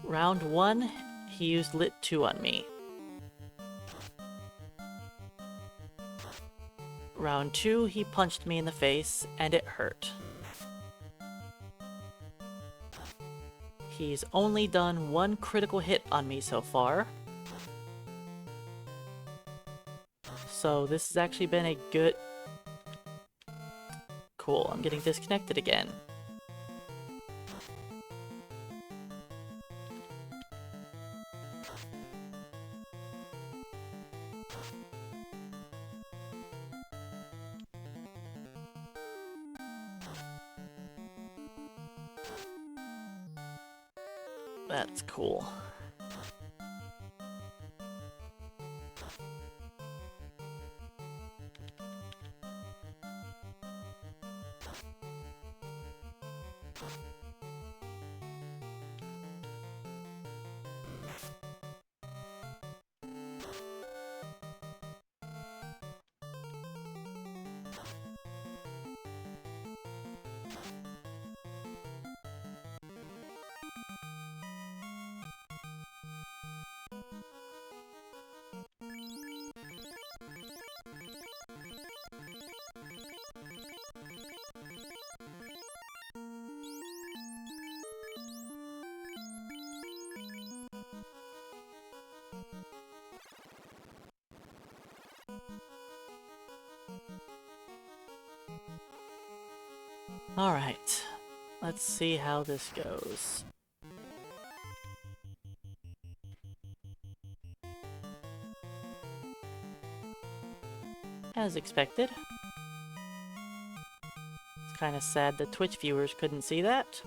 Round 1, he used Lit 2 on me. Round 2, he punched me in the face, and it hurt. He's only done 1 critical hit on me so far. So this has actually been a good... Cool, I'm getting disconnected again. That's cool. Alright, let's see how this goes. As expected. It's kind of sad the Twitch viewers couldn't see that.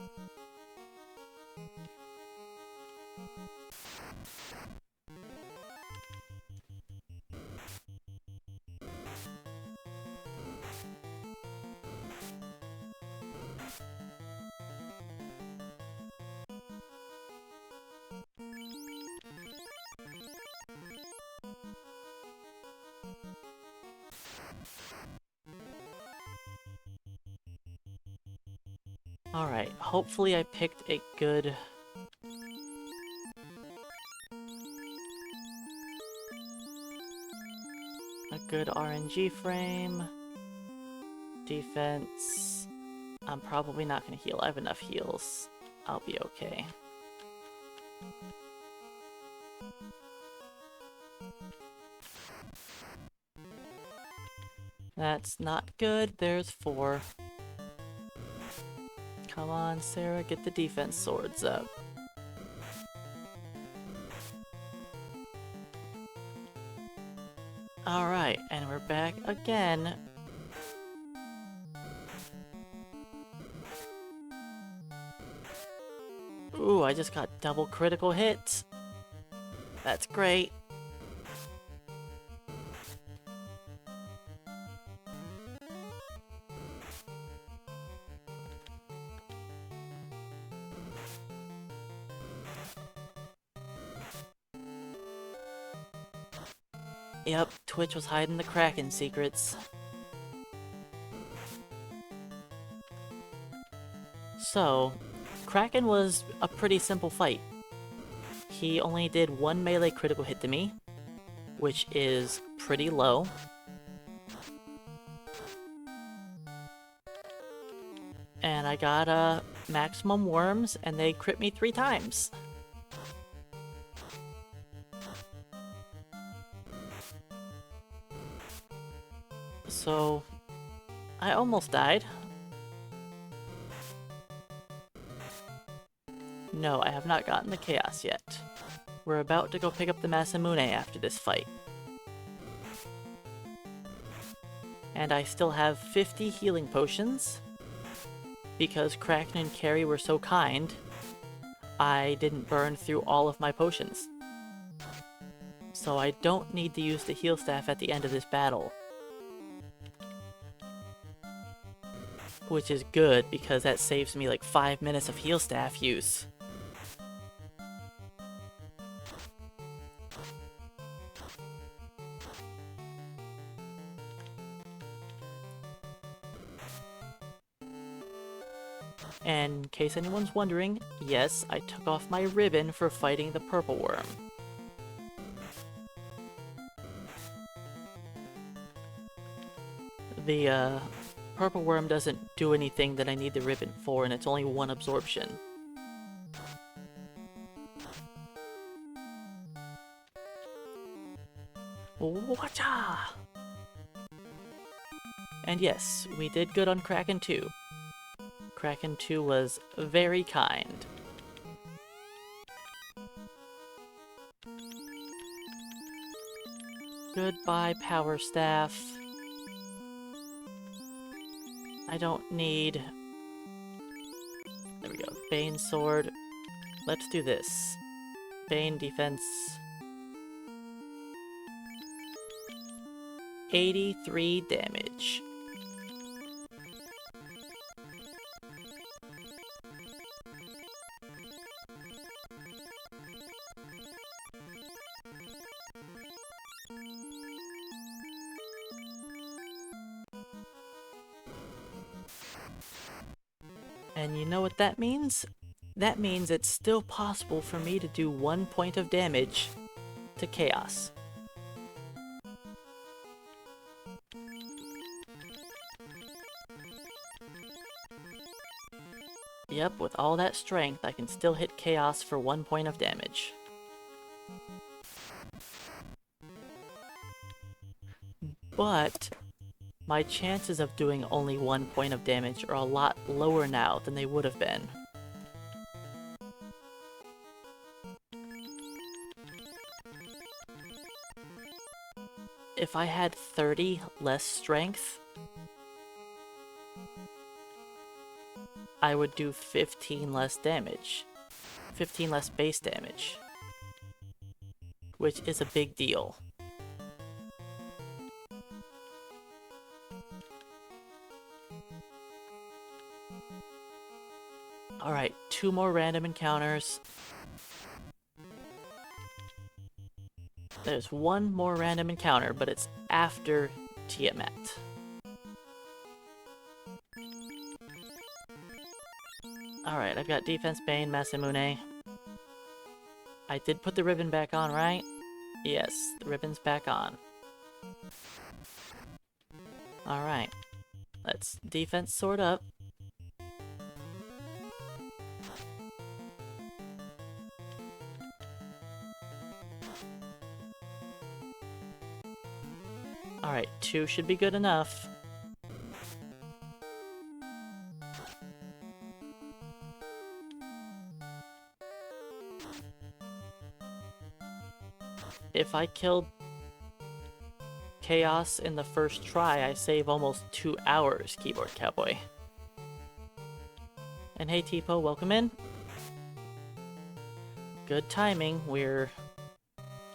Alright, hopefully I picked a good... RNG frame. Defense. I'm probably not gonna heal. I have enough heals. I'll be okay. That's not good. There's 4. Come on, Sarah, get the defense swords up. Alright, and we're back again. Ooh, I just got double critical hits. That's great. Yep, Twitch was hiding the Kraken secrets. So, Kraken was a pretty simple fight. He only did 1 melee critical hit to me, which is pretty low. And I got maximum worms, and they crit me 3 times. So, I almost died. No, I have not gotten the Chaos yet. We're about to go pick up the Masamune after this fight. And I still have 50 healing potions. Because Kraken and Kary were so kind, I didn't burn through all of my potions. So I don't need to use the heal staff at the end of this battle. Which is good, because that saves me like 5 minutes of heal staff use. And in case anyone's wondering, yes, I took off my ribbon for fighting the purple worm. The purple worm doesn't do anything that I need the ribbon for, and it's only 1 absorption. Watcha! And yes, we did good on Kraken 2. Kraken 2 was very kind. Goodbye, Power Staff. I don't need... There we go. Bane Sword. Let's do this. Bane defense. 83 damage. And you know what that means? That means it's still possible for me to do 1 point of damage to Chaos. Yep, with all that strength, I can still hit Chaos for 1 point of damage. But My chances of doing only 1 point of damage are a lot lower now than they would have been. If I had 30 less strength, I would do 15 less damage. 15 less base damage. Which is a big deal. Alright, 2 more random encounters. There's 1 more random encounter, but it's after Tiamat. Alright, I've got Defense Bane, Masamune. I did put the ribbon back on, right? Yes, the ribbon's back on. Alright. Let's defense sword up. Alright, 2 should be good enough. If I killed Chaos in the first try, I save almost 2 hours, Keyboard Cowboy. And hey Tipo, welcome in. Good timing, we're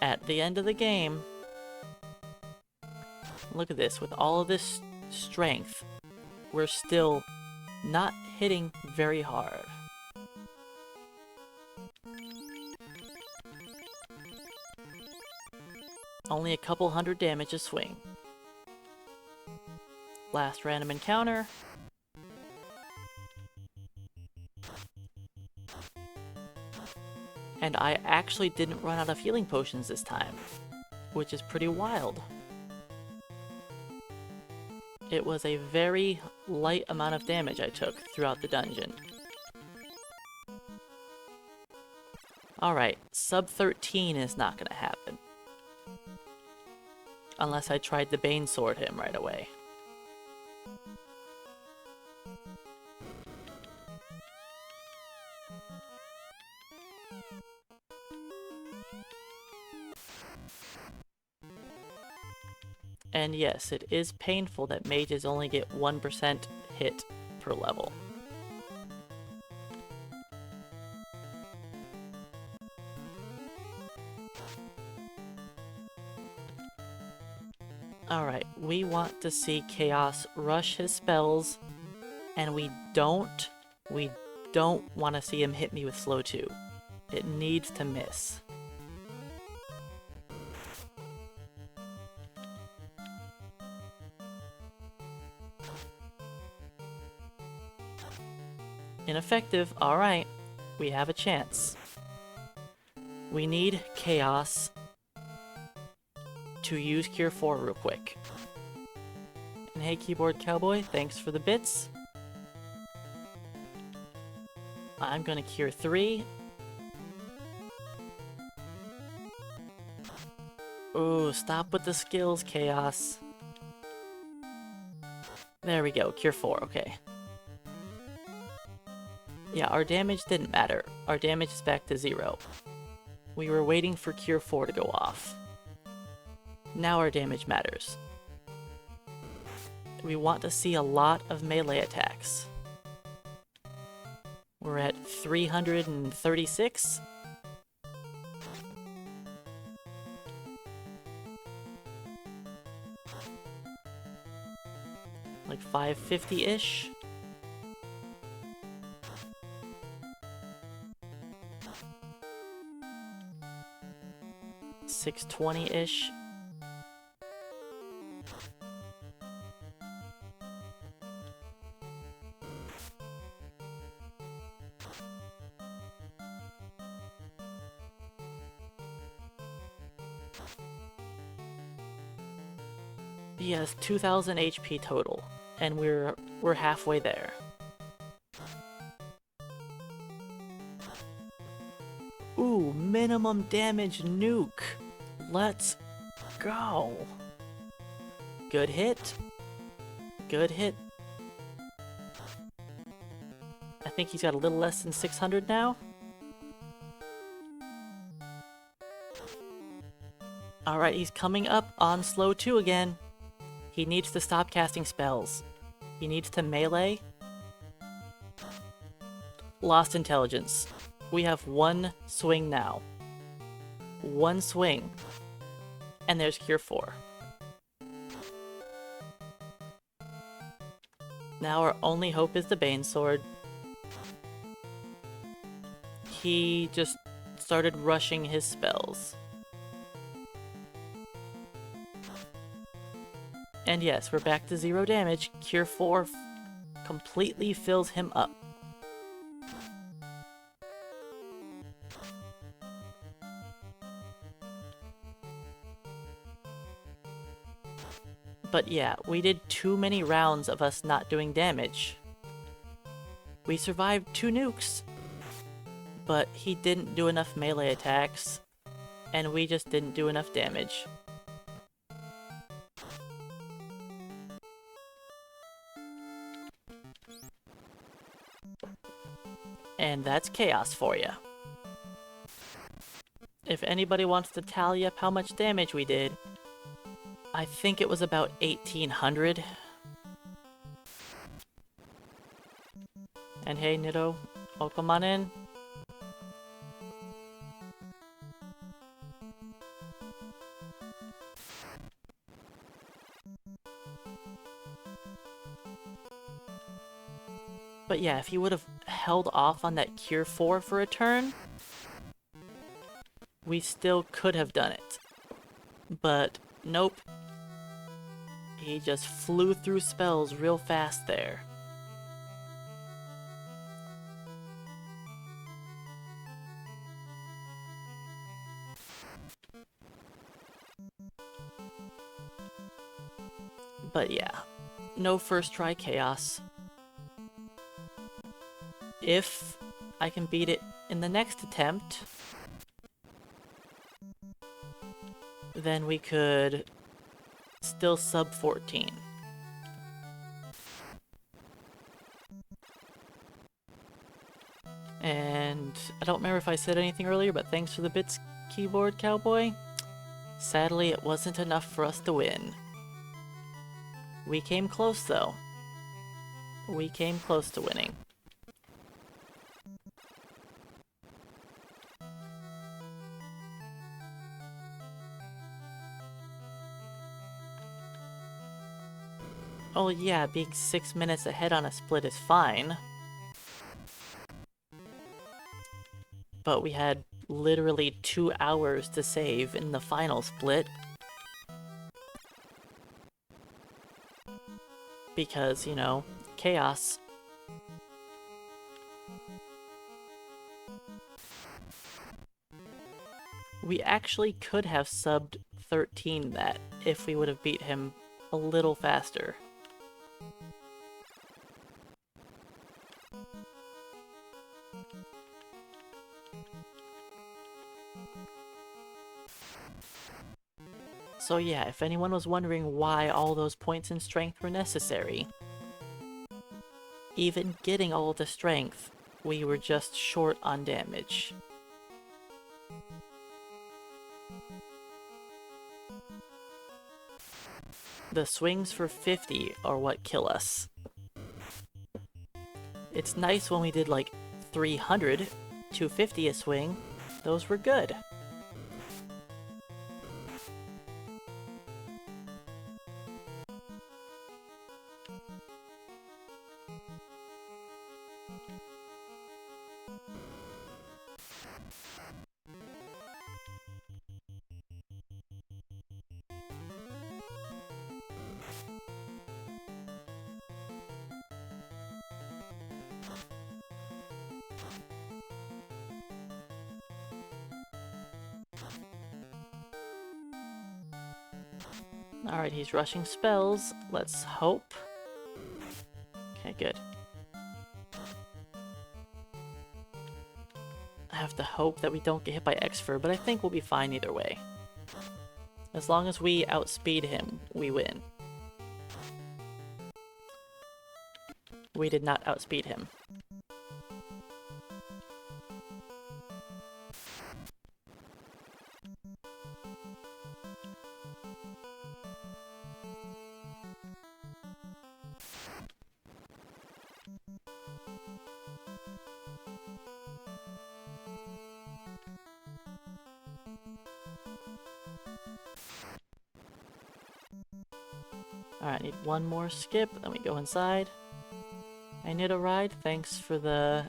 at the end of the game. Look at this, with all of this strength, we're still not hitting very hard. Only a couple hundred damage a swing. Last random encounter. And I actually didn't run out of healing potions this time, which is pretty wild. It was a very light amount of damage I took throughout the dungeon. Alright, sub 13 is not gonna happen. Unless I tried to Bane Sword him right away. And yes, it is painful that mages only get 1% hit per level. Alright, we want to see Chaos rush his spells, and we don't want to see him hit me with slow 2. It needs to miss. Ineffective, alright, we have a chance. We need Chaos to use Cure 4 real quick. And hey Keyboard Cowboy, thanks for the bits. I'm gonna Cure 3. Ooh, stop with the skills, Chaos. There we go, Cure 4, okay. Yeah, our damage didn't matter. Our damage is back to 0. We were waiting for Cure 4 to go off. Now our damage matters. We want to see a lot of melee attacks. We're at 336. Like 550-ish. 620-ish. He has 2,000 HP total, and we're halfway there. Ooh, minimum damage nuke. Let's go. Good hit. good hit. I think he's got a little less than 600 now. Alright, he's coming up on slow 2 again. He needs to stop casting spells. He needs to melee. Lost intelligence. We have one swing now. One swing. And there's Cure 4. Now our only hope is the Bane Sword. He just started rushing his spells. And yes, we're back to 0 damage. Cure 4 completely fills him up. But yeah, we did too many rounds of us not doing damage. We survived 2 nukes, but he didn't do enough melee attacks, and we just didn't do enough damage. And that's chaos for you. If anybody wants to tally up how much damage we did, I think it was about 1800. And hey, Nitto, oh, come on in. But yeah, if he would have held off on that Cure 4 for a turn, we still could have done it. But nope. He just flew through spells real fast there. But yeah, no first try chaos. If I can beat it in the next attempt, then we could still sub 14. And I don't remember if I said anything earlier, but thanks for the bits, Keyboard Cowboy. Sadly, it wasn't enough for us to win. We came close, though. We came close to winning. Oh yeah, being 6 minutes ahead on a split is fine. But we had literally 2 hours to save in the final split. Because, you know, chaos. We actually could have subbed 13 that if we would have beat him a little faster. So yeah, if anyone was wondering why all those points in strength were necessary, even getting all the strength, we were just short on damage. The swings for 50 are what kill us. It's nice when we did like 300, 250 a swing. Those were good. Alright, he's rushing spells. Let's hope. Okay, good. I have to hope that we don't get hit by Exfer, but I think we'll be fine either way. As long as we outspeed him, we win. We did not outspeed him. Alright, I need one more skip, then we go inside. I need a ride, thanks for the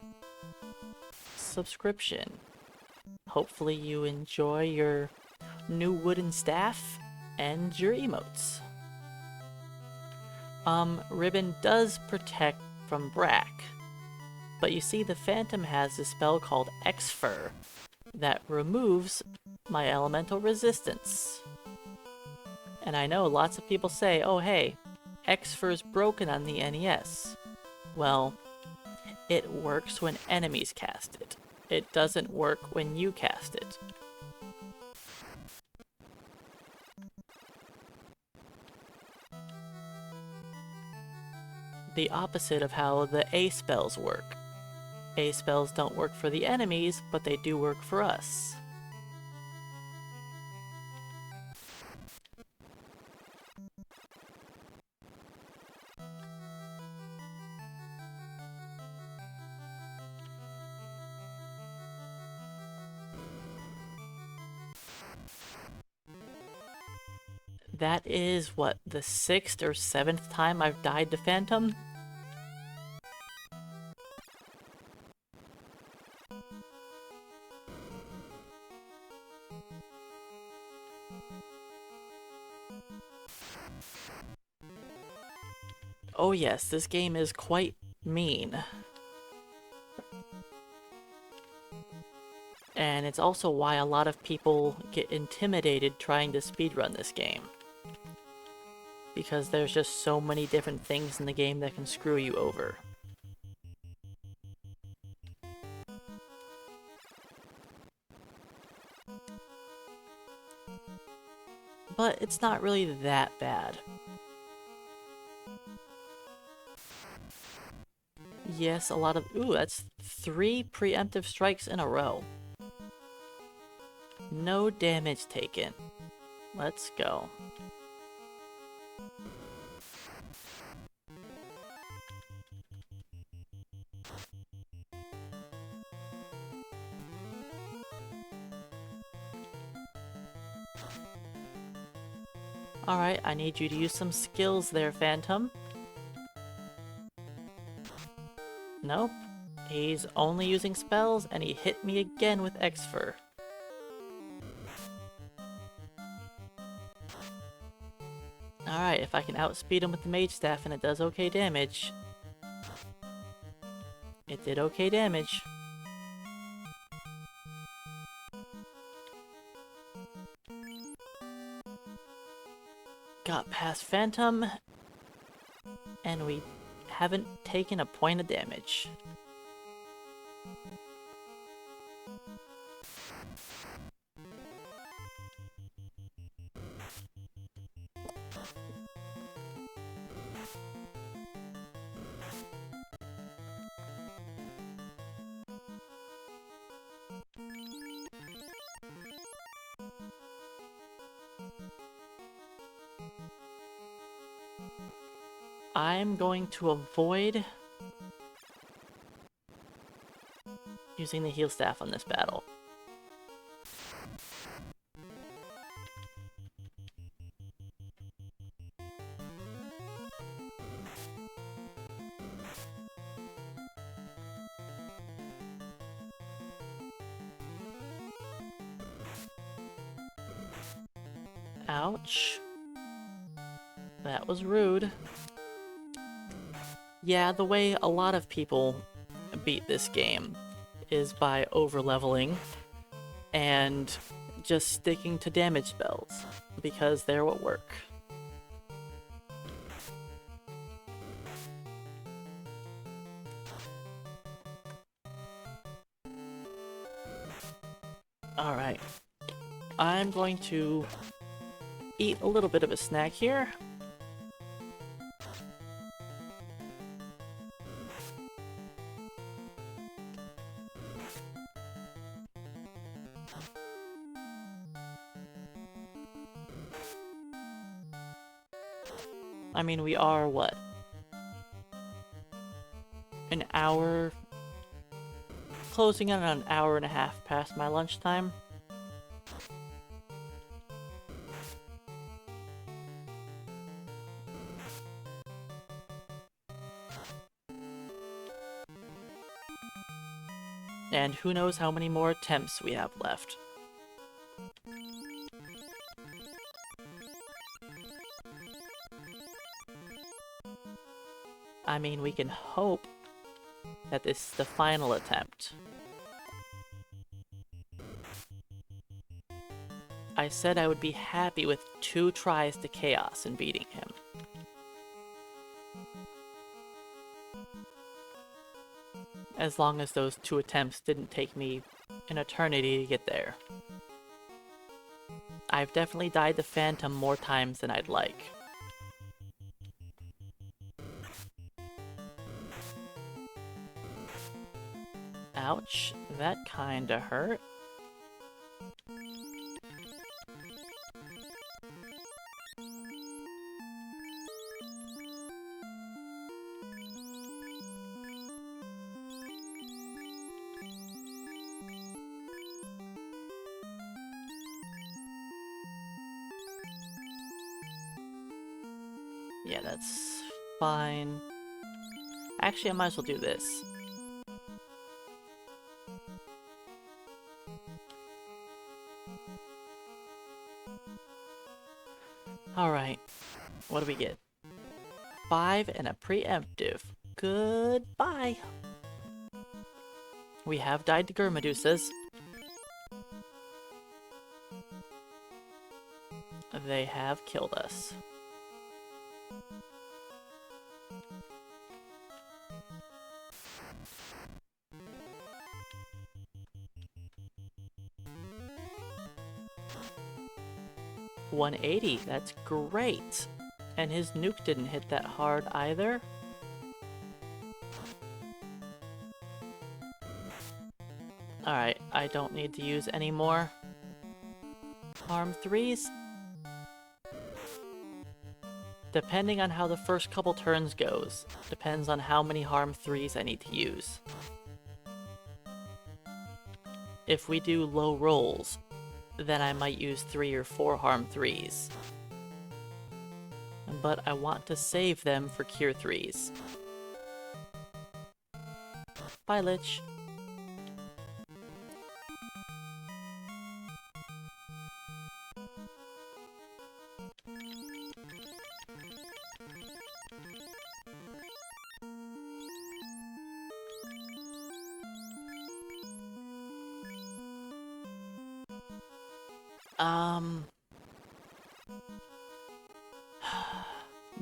subscription. Hopefully you enjoy your new wooden staff and your emotes. Ribbon does protect from Brack, but you see the Phantom has a spell called X-Fur that removes my elemental resistance. And I know lots of people say, oh hey, X-Fur's broken on the NES. Well, it works when enemies cast it. It doesn't work when you cast it. The opposite of how the A spells work. A spells don't work for the enemies, but they do work for us. That is, what, the 6th or 7th time I've died to Phantom? Oh yes, this game is quite mean. And it's also why a lot of people get intimidated trying to speedrun this game. Because there's just so many different things in the game that can screw you over. But it's not really that bad. Yes, a lot of... Ooh, that's 3 preemptive strikes in a row. No damage taken. Let's go. Alright, I need you to use some skills there, Phantom. Nope. He's only using spells, and he hit me again with X-Fur. Alright, if I can outspeed him with the Mage Staff and it does okay damage... It did okay damage. Got past Phantom, and we haven't taken a point of damage. I'm going to avoid using the heal staff on this battle. Ouch. That was rude. Yeah, the way a lot of people beat this game is by over-leveling and just sticking to damage spells, because they're what work. Alright. I'm going to eat a little bit of a snack here. I mean, we are, what? An hour... Closing in on an hour and a half past my lunchtime. And who knows how many more attempts we have left. I mean, we can hope that this is the final attempt. I said I would be happy with 2 tries to Chaos in beating him. As long as those 2 attempts didn't take me an eternity to get there. I've definitely died to Phantom more times than I'd like. Ouch, that kinda hurt. Yeah, that's fine. Actually, I might as well do this. Alright, what do we get? 5 and a preemptive. Goodbye! We have died to Gurmedusas. They have killed us. $180, that's great! And his nuke didn't hit that hard either. Alright, I don't need to use any more harm 3s. Depending on how the first couple turns goes, depends on how many harm 3s I need to use. If we do low rolls, then I might use 3 or 4 harm 3s. But I want to save them for cure 3s. Bye, Lich.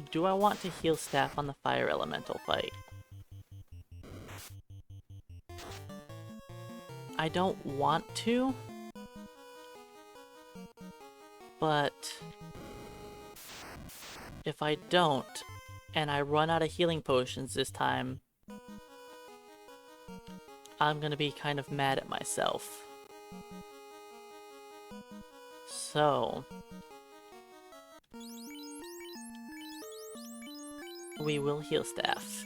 Do I want to heal staff on the fire elemental fight? I don't want to, but if I don't, and I run out of healing potions this time, I'm gonna be kind of mad at myself. So we will heal staff.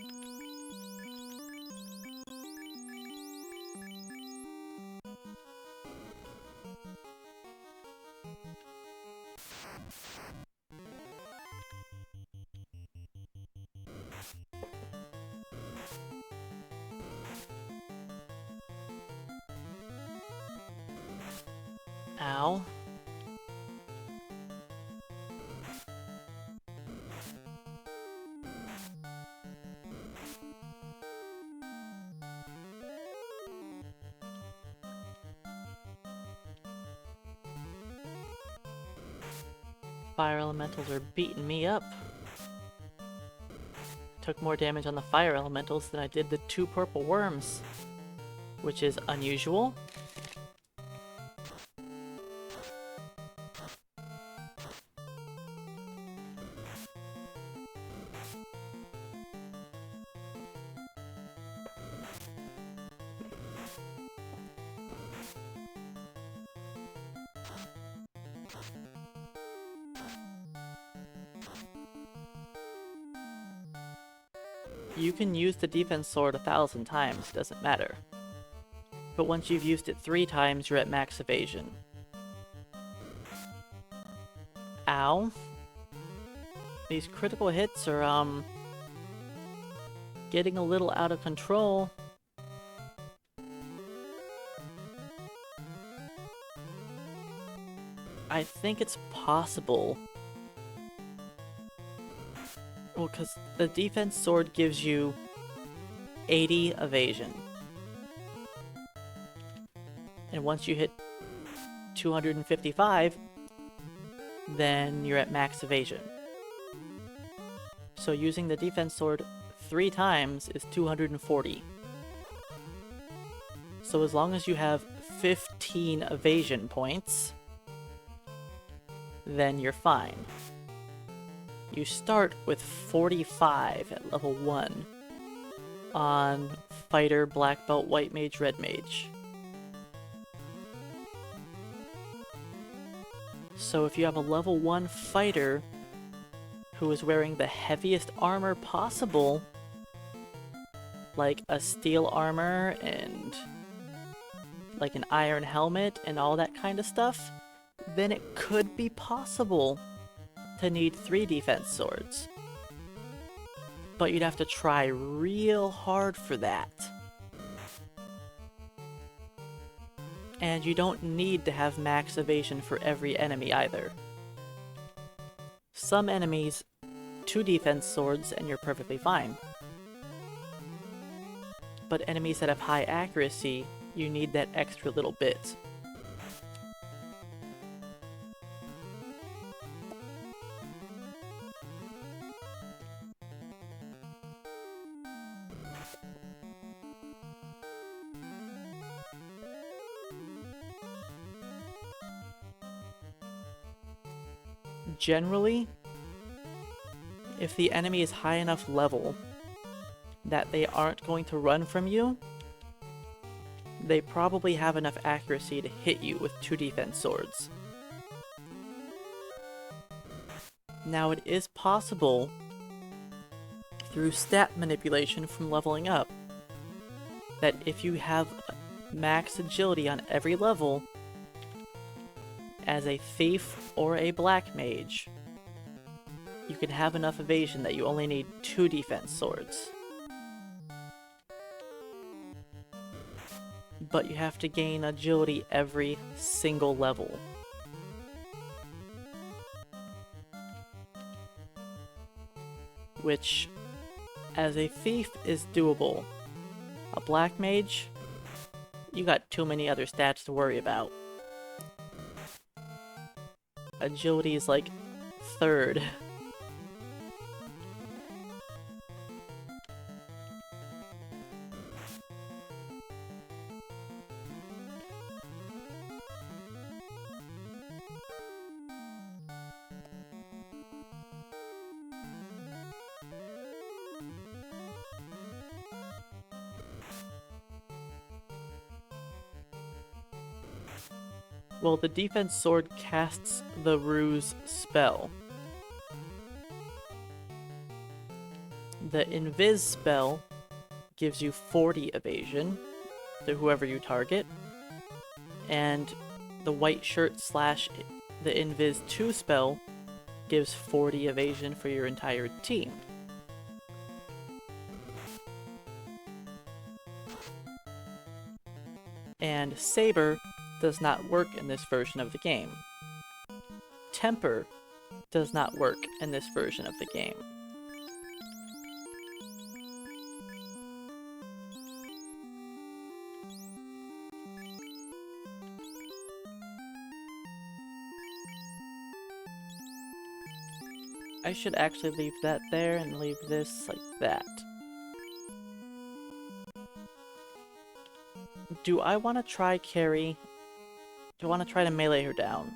Ow. Fire elementals are beating me up. Took more damage on the fire elementals than I did the 2 purple worms, which is unusual. you can use the defense sword 1,000 times, doesn't matter. But once you've used it 3 times, you're at max evasion. Ow. These critical hits are, getting a little out of control. I think it's possible. Well, because the defense sword gives you 80 evasion. And once you hit 255, then you're at max evasion. So using the defense sword 3 times is 240. So as long as you have 15 evasion points, then you're fine. You start with 45 at level 1 on Fighter, Black Belt, White Mage, Red Mage. So if you have a level 1 fighter who is wearing the heaviest armor possible, like a steel armor and like an iron helmet and all that kind of stuff, then it could be possible to need 3 defense swords. But you'd have to try real hard for that. And you don't need to have max evasion for every enemy either. Some enemies, 2 defense swords and you're perfectly fine. But enemies that have high accuracy, you need that extra little bit. Generally, if the enemy is high enough level that they aren't going to run from you, they probably have enough accuracy to hit you with 2 defense swords. Now it is possible, through stat manipulation from leveling up, that if you have max agility on every level, as a thief or a black mage, you can have enough evasion that you only need 2 defense swords. But you have to gain agility every single level. Which, as a thief, is doable. A black mage, you got too many other stats to worry about. Agility is like 3rd. Well, the defense sword casts the Ruse spell. The Invis spell gives you 40 evasion to whoever you target, and the white shirt / the Invis 2 spell gives 40 evasion for your entire team. And Saber does not work in this version of the game. Temper does not work in this version of the game. I should actually leave that there and leave this like that. Do I want to try Kary? Do I want to try to melee her down?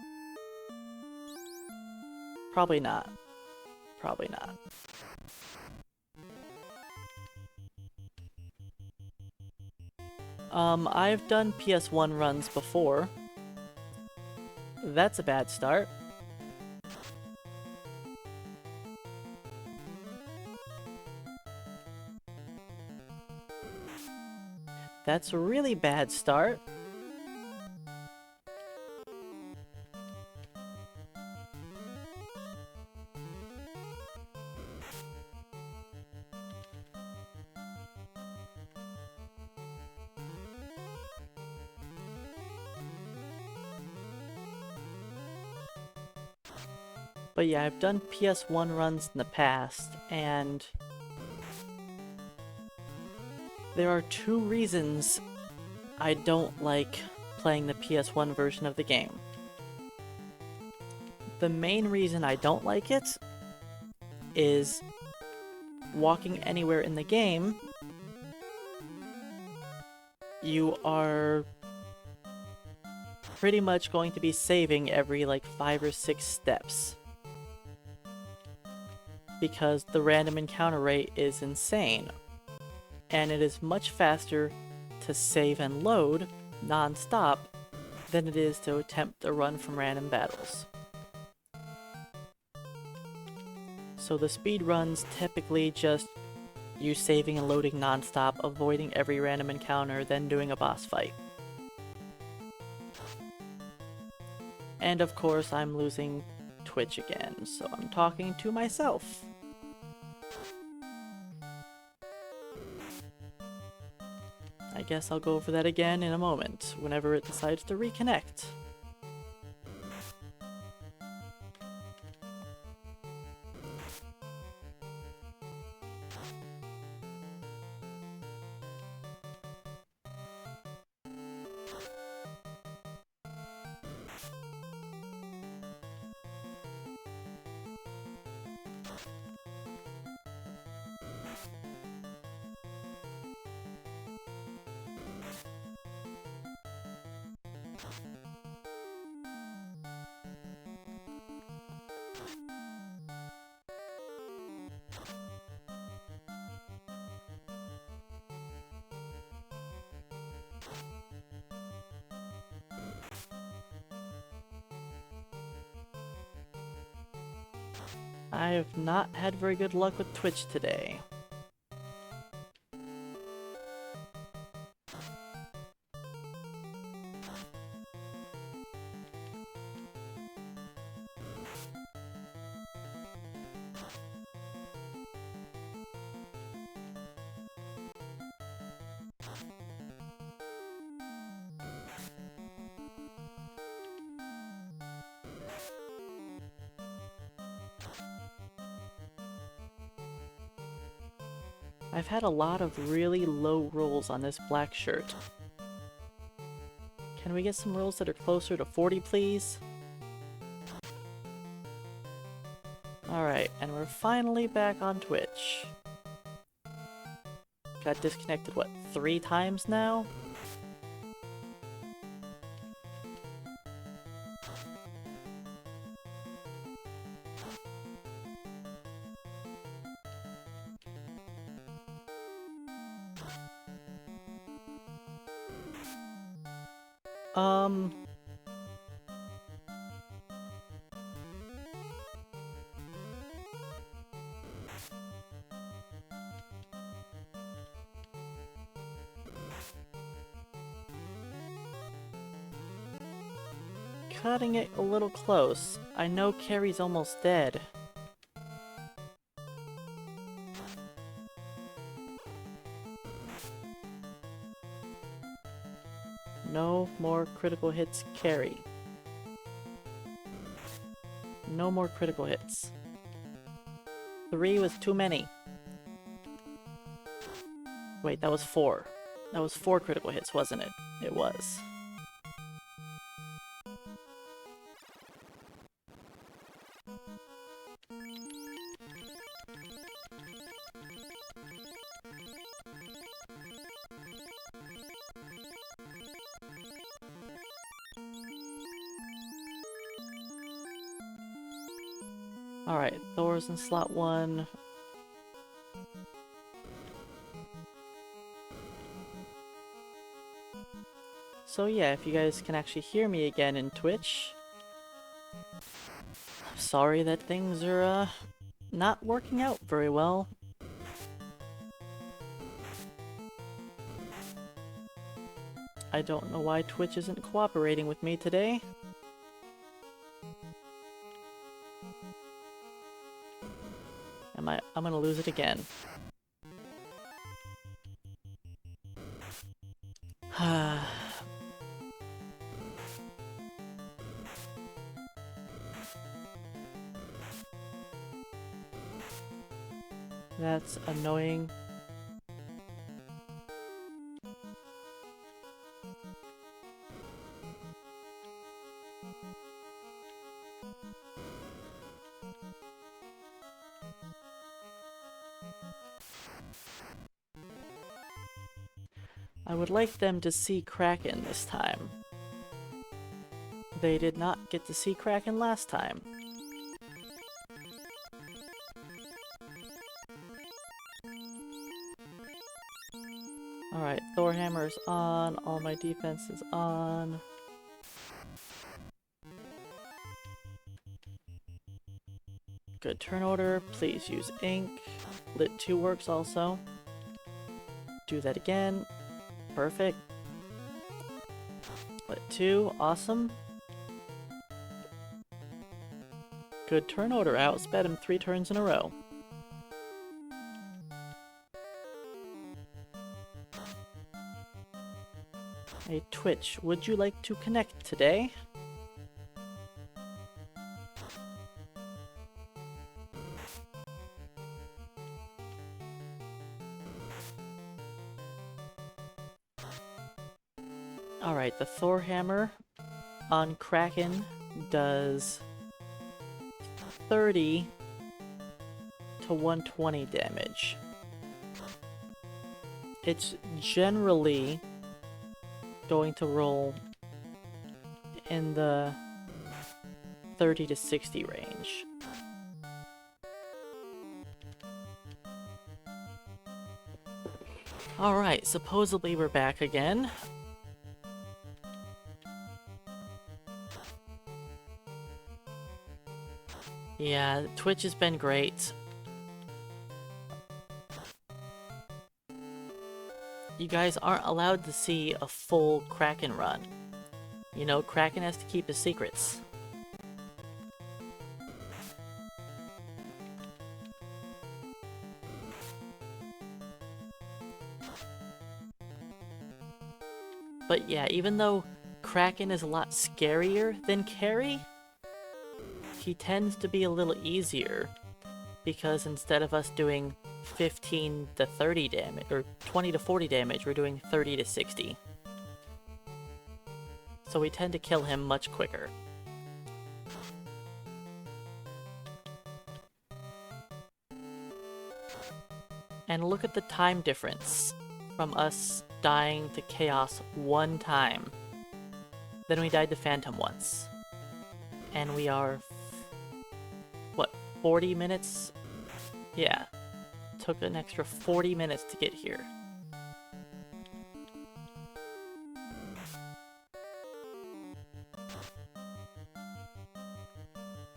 Probably not. Probably not. I've done PS1 runs before. That's a bad start. That's a really bad start. But yeah, I've done PS1 runs in the past, and there are two reasons I don't like playing the PS1 version of the game. The main reason I don't like it is walking anywhere in the game, you are pretty much going to be saving every like 5 or 6 steps. Because the random encounter rate is insane. And it is much faster to save and load non-stop than it is to attempt a run from random battles. So the speed runs typically just you saving and loading non-stop, avoiding every random encounter, then doing a boss fight. And of course I'm losing Twitch again, so I'm talking to myself. I guess I'll go over that again in a moment, whenever it decides to reconnect. I have not had very good luck with Twitch today. I've had a lot of really low rolls on this black shirt. Can we get some rolls that are closer to 40, please? Alright, and we're finally back on Twitch. Got disconnected, what, 3 times now? Cutting it a little close. I know Kary's almost dead. No more critical hits, Kary. No more critical hits. 3 was too many. Wait, that was 4. That was 4 critical hits, wasn't it? It was. Alright, Thor's in slot 1. So yeah, if you guys can actually hear me again in Twitch, I'm sorry that things are not working out very well. I don't know why Twitch isn't cooperating with me today. I'm gonna lose it again. That's annoying. I would like them to see Kraken this time. They did not get to see Kraken last time. Alright, Thorhammer's on, all my defense is on. Good turn order, please use ink. Lit 2 works also. Do that again. Perfect. Lit 2, awesome. Good turn order, outsped him 3 turns in a row. Hey Twitch, would you like to connect today? Alright, the Thor Hammer on Kraken does 30 to 120 damage. It's generally going to roll in the 30 to 60 range. Alright, supposedly we're back again. Yeah, Twitch has been great. You guys aren't allowed to see a full Kraken run. You know, Kraken has to keep his secrets. But yeah, even though Kraken is a lot scarier than Kary, he tends to be a little easier, because instead of us doing 15 to 30 damage, or 20 to 40 damage, we're doing 30 to 60. So we tend to kill him much quicker. And look at the time difference from us dying to Chaos 1 time. Then we died to Phantom once. And we are, what, 40 minutes? Yeah. Took an extra 40 minutes to get here.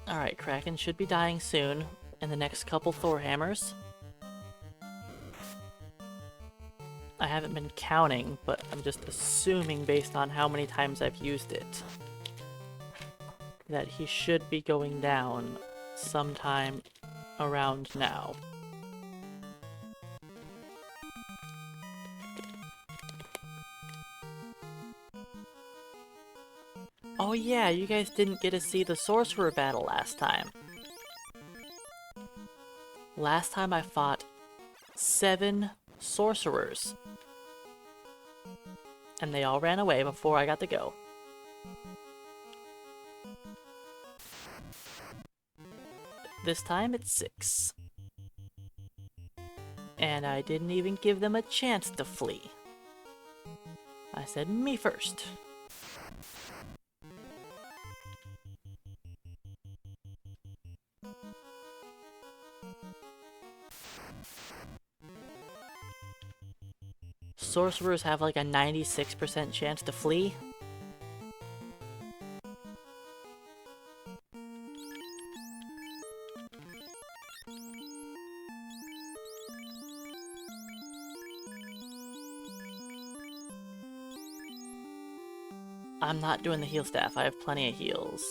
Alright, Kraken should be dying soon in the next couple Thor hammers. I haven't been counting, but I'm just assuming based on how many times I've used it that he should be going down sometime around now. Oh yeah, you guys didn't get to see the sorcerer battle last time. Last time I fought 7 sorcerers. And they all ran away before I got to go. This time it's 6. And I didn't even give them a chance to flee. I said, me first. Sorcerers have like a 96% chance to flee. I'm not doing the heal staff. I have plenty of heals.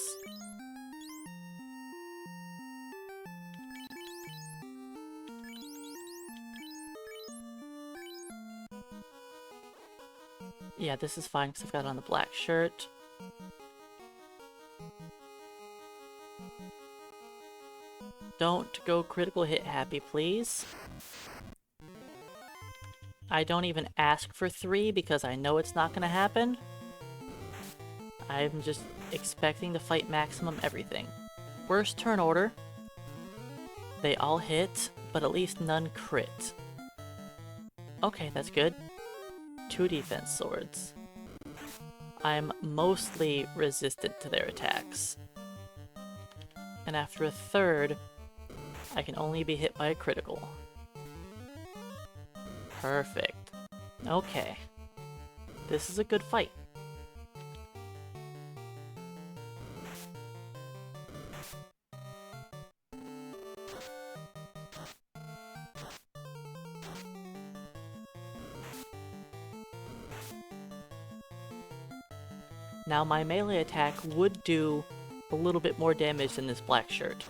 Yeah, this is fine because I've got on the black shirt. Don't go critical hit happy, please. I don't even ask for 3 because I know it's not going to happen. I'm just expecting to fight maximum everything. Worst turn order. They all hit, but at least none crit. Okay, that's good. 2 defense swords. I'm mostly resistant to their attacks. And after a third, I can only be hit by a critical. Perfect. Okay. This is a good fight. Now my melee attack would do a little bit more damage than this black shirt.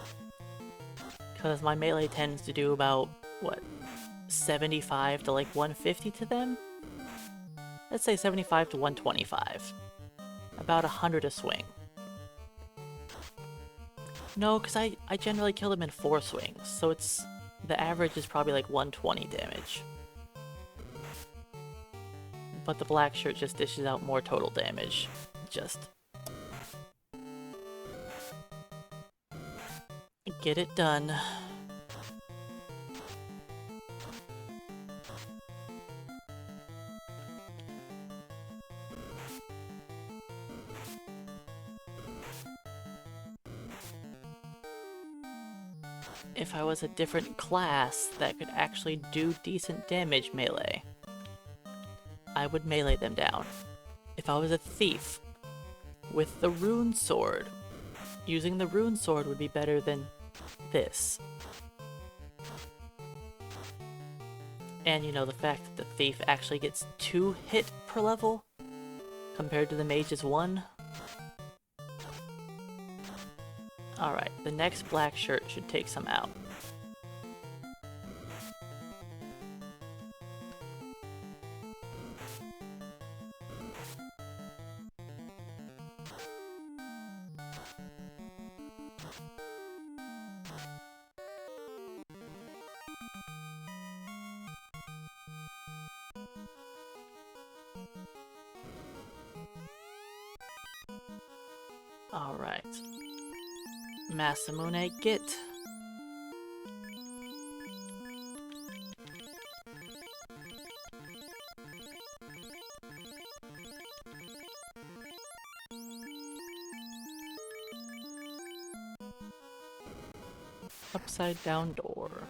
Because my melee tends to do about, what, 75 to like 150 to them? Let's say 75 to 125. About 100 a swing. No, because I generally kill them in 4 swings, so it's... the average is probably like 120 damage. But the black shirt just dishes out more total damage. Just... get it done. If I was a different class that could actually do decent damage melee, I would melee them down. If I was a thief with the rune sword, using the rune sword would be better than this. And you know, the fact that the thief actually gets 2 hit per level compared to the mage's 1. Alright, the next black shirt should take some out. Alright. Masamune, get. Upside down door.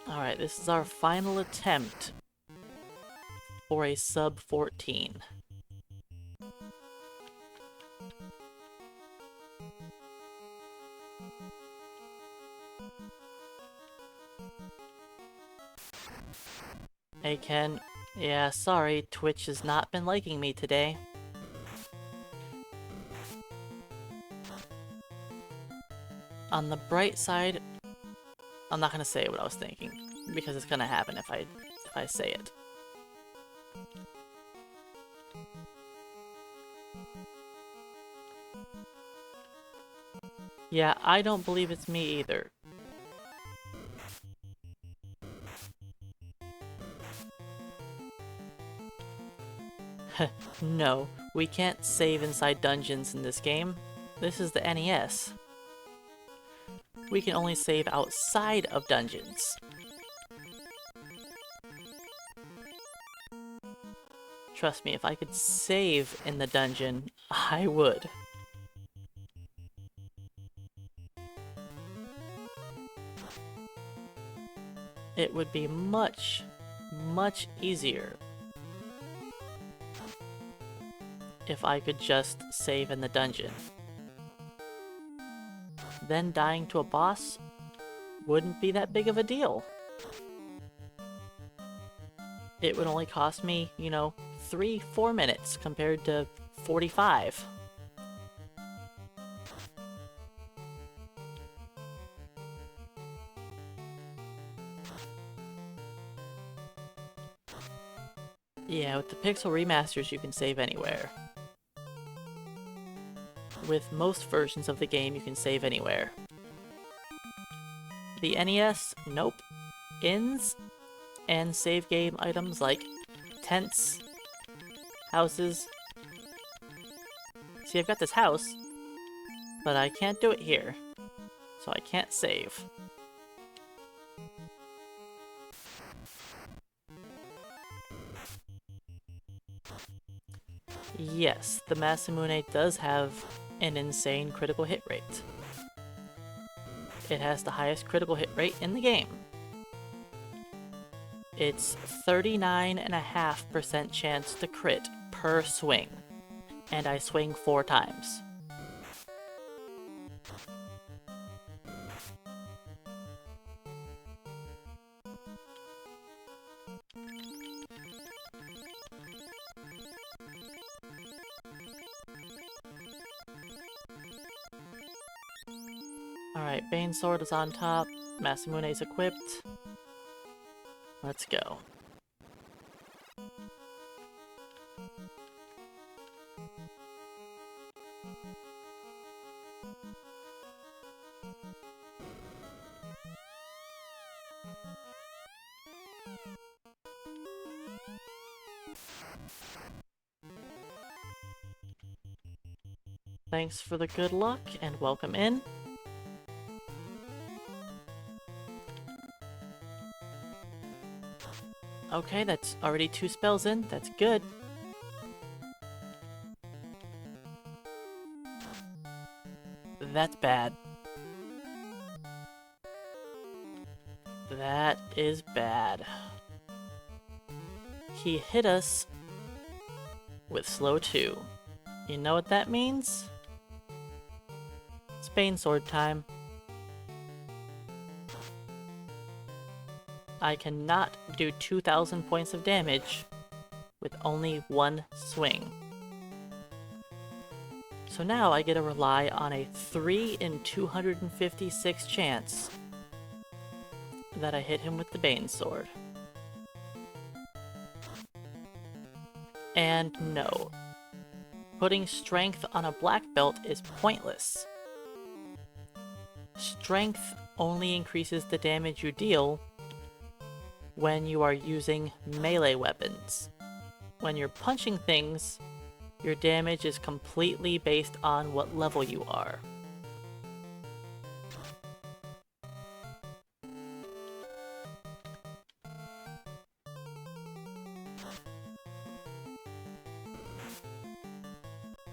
Alright, this is our final attempt for a sub 14. Hey Ken, yeah, sorry, Twitch has not been liking me today. On the bright side, I'm not gonna say what I was thinking, because it's gonna happen if I say it. Yeah, I don't believe it's me either. No, we can't save inside dungeons in this game. This is the NES. We can only save outside of dungeons. Trust me, if I could save in the dungeon, I would. It would be much, much easier if I could just save in the dungeon. Then dying to a boss wouldn't be that big of a deal. It would only cost me, you know, 3-4 minutes compared to 45. Yeah, with the Pixel remasters you can save anywhere. With most versions of the game you can save anywhere. The NES, nope. Inns and save game items like tents, houses. See, I've got this house, but I can't do it here, so I can't save. Yes, the Masamune does have an insane critical hit rate. It has the highest critical hit rate in the game. It's 39.5% chance to crit per swing, and I swing 4 times. Alright, Bane Sword is on top, Masamune's equipped. Let's go. Thanks for the good luck and welcome in. Okay, that's already 2 spells in. That's good. That's bad. That is bad. He hit us with slow 2. You know what that means? It's Bane Sword time. I cannot do 2,000 points of damage with only 1 swing. So now I get to rely on a 3 in 256 chance that I hit him with the Bane Sword. And no. Putting strength on a black belt is pointless. Strength only increases the damage you deal when you are using melee weapons. When you're punching things, your damage is completely based on what level you are.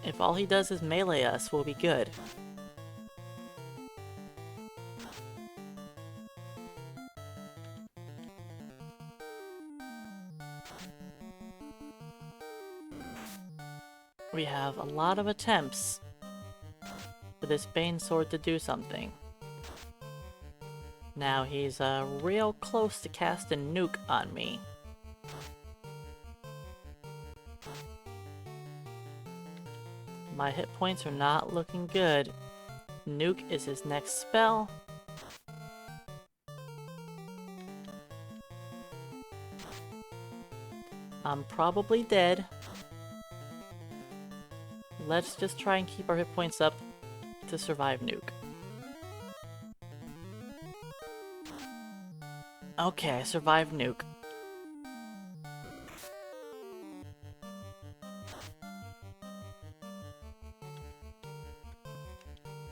If all he does is melee us, we'll be good. We have a lot of attempts for this Bane Sword to do something. Now he's real close to casting Nuke on me. My hit points are not looking good. Nuke is his next spell. I'm probably dead. Let's just try and keep our hit points up to survive Nuke. Okay, I survived Nuke.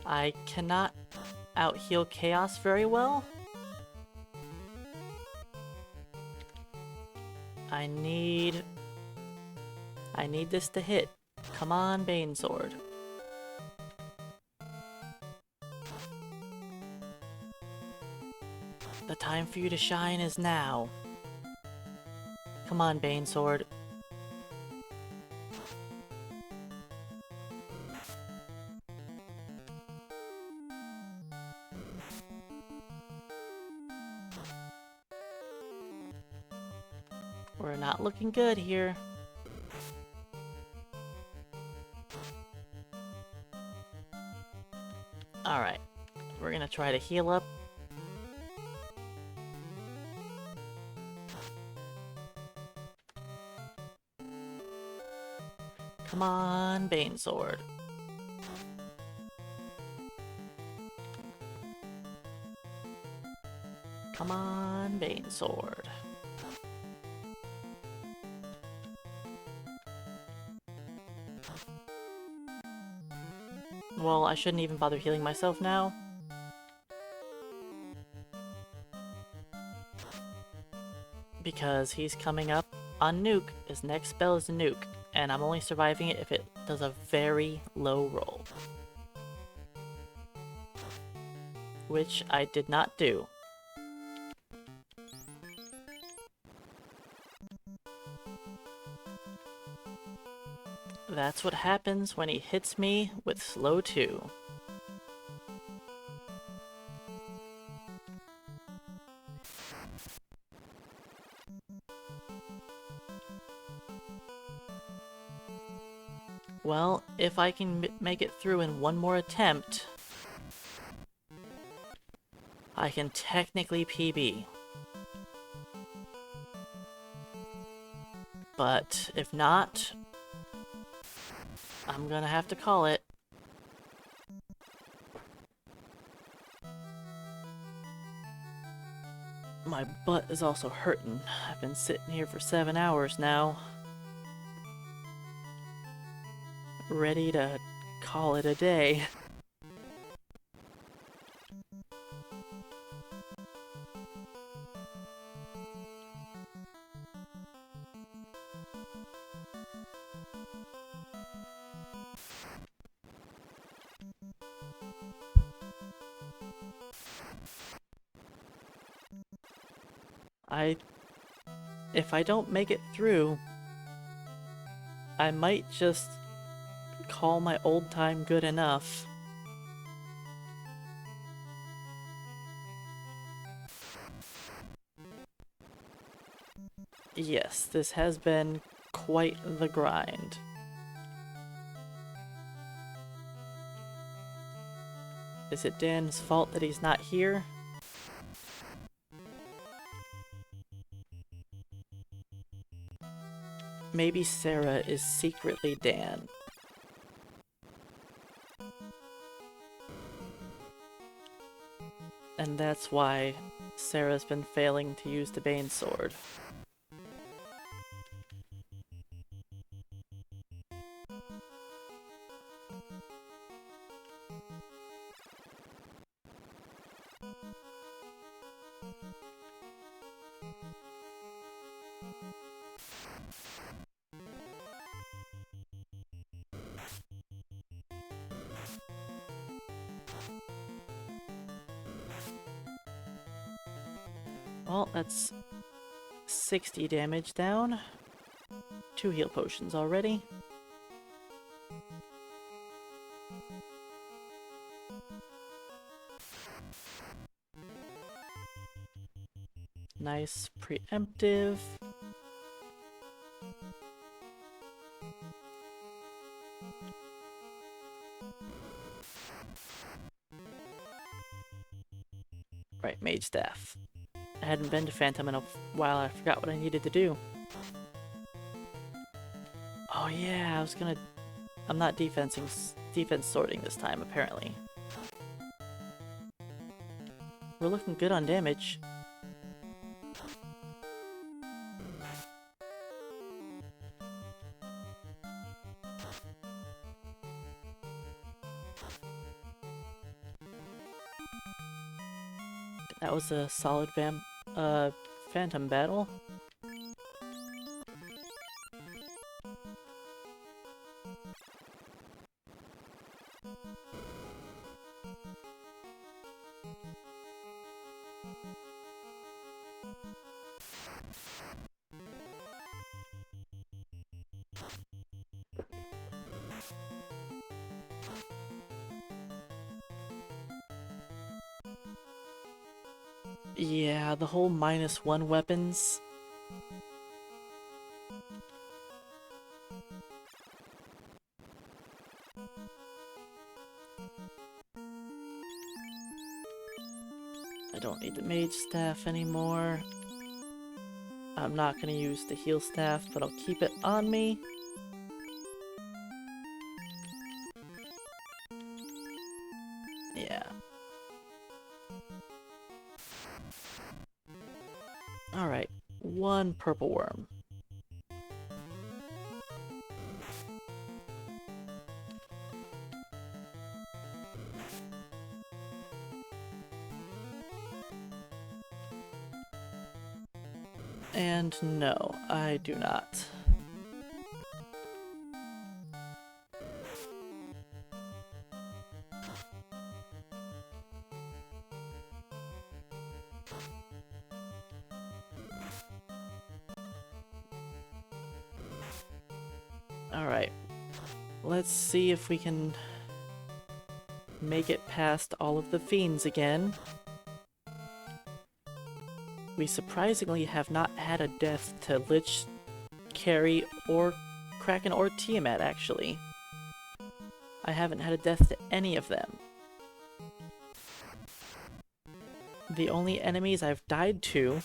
I cannot out-heal Chaos very well. I need this to hit. Come on, Bane Sword. The time for you to shine is now. Come on, Bane Sword. We're not looking good here. Alright, we're gonna try to heal up. Come on, Bane Sword. Come on, Bane Sword. Well, I shouldn't even bother healing myself now. Because he's coming up on nuke. His next spell is a nuke, and I'm only surviving it if it does a very low roll. Which I did not do. That's what happens when he hits me with slow 2. Well, if I can make it through in one more attempt, I can technically PB. But if not, I'm gonna have to call it. My butt is also hurting. I've been sitting here for 7 hours now. Ready to call it a day. If I don't make it through, I might just call my old time good enough. Yes, this has been quite the grind. Is it Dan's fault that he's not here? Maybe Sarah is secretly Dan. And that's why Sarah's been failing to use the Bane Sword. Well, that's 60 damage down. 2 heal potions already. Nice preemptive. Right, Mage Staff. I hadn't been to Phantom in a while, I forgot what I needed to do. Oh yeah, I'm not defense sorting this time, apparently. We're looking good on damage. That was a solid Phantom battle. Yeah, the whole -1 weapons. I don't need the mage staff anymore. I'm not going to use the heal staff, but I'll keep it on me. Yeah. Alright, one purple worm. And no, I do not. Alright, let's see if we can make it past all of the fiends again. We surprisingly have not had a death to Lich, Kary, or Kraken, or Tiamat, actually. I haven't had a death to any of them. The only enemies I've died to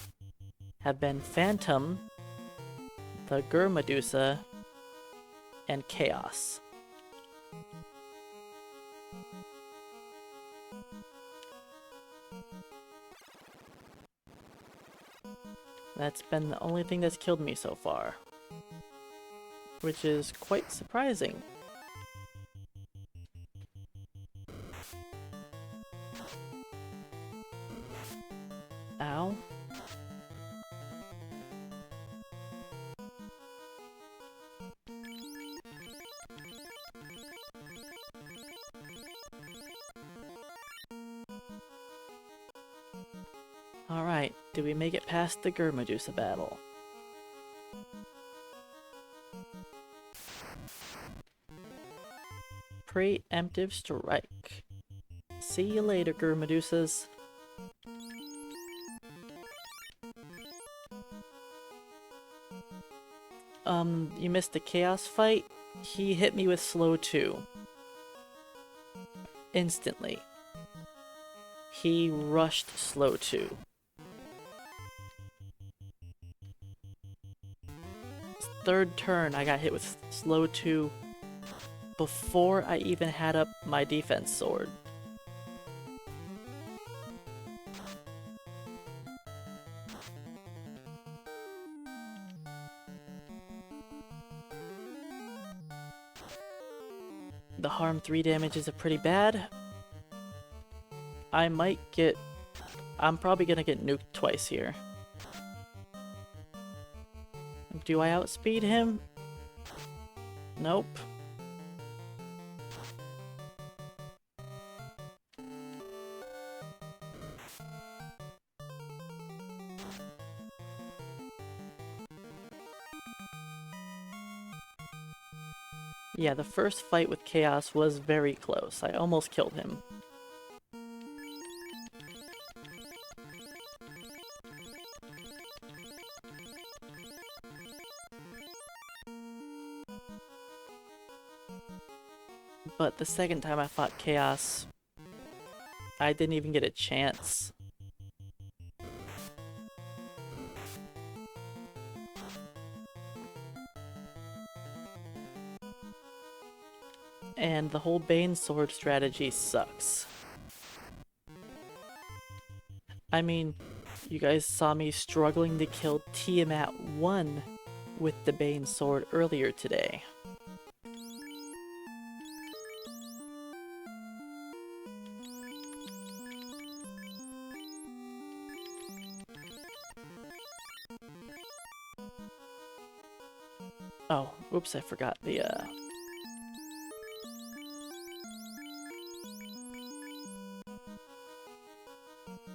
have been Phantom, the Medusa, and Chaos. That's been the only thing that's killed me so far, which is quite surprising. Ow. Alright, do we make it past the Medusa battle? Preemptive strike. See you later, Medusas. You missed the chaos fight? He hit me with slow 2. Instantly. He rushed slow 2. Third turn, I got hit with slow 2 before I even had up my defense sword. The harm 3 damage is pretty bad. I'm probably gonna get nuked twice here. Do I outspeed him? Nope. Yeah, the first fight with Chaos was very close. I almost killed him. But the second time I fought Chaos, I didn't even get a chance. And the whole Bane Sword strategy sucks. I mean, you guys saw me struggling to kill Tiamat 1 with the Bane Sword earlier today. Oh, oops, I forgot the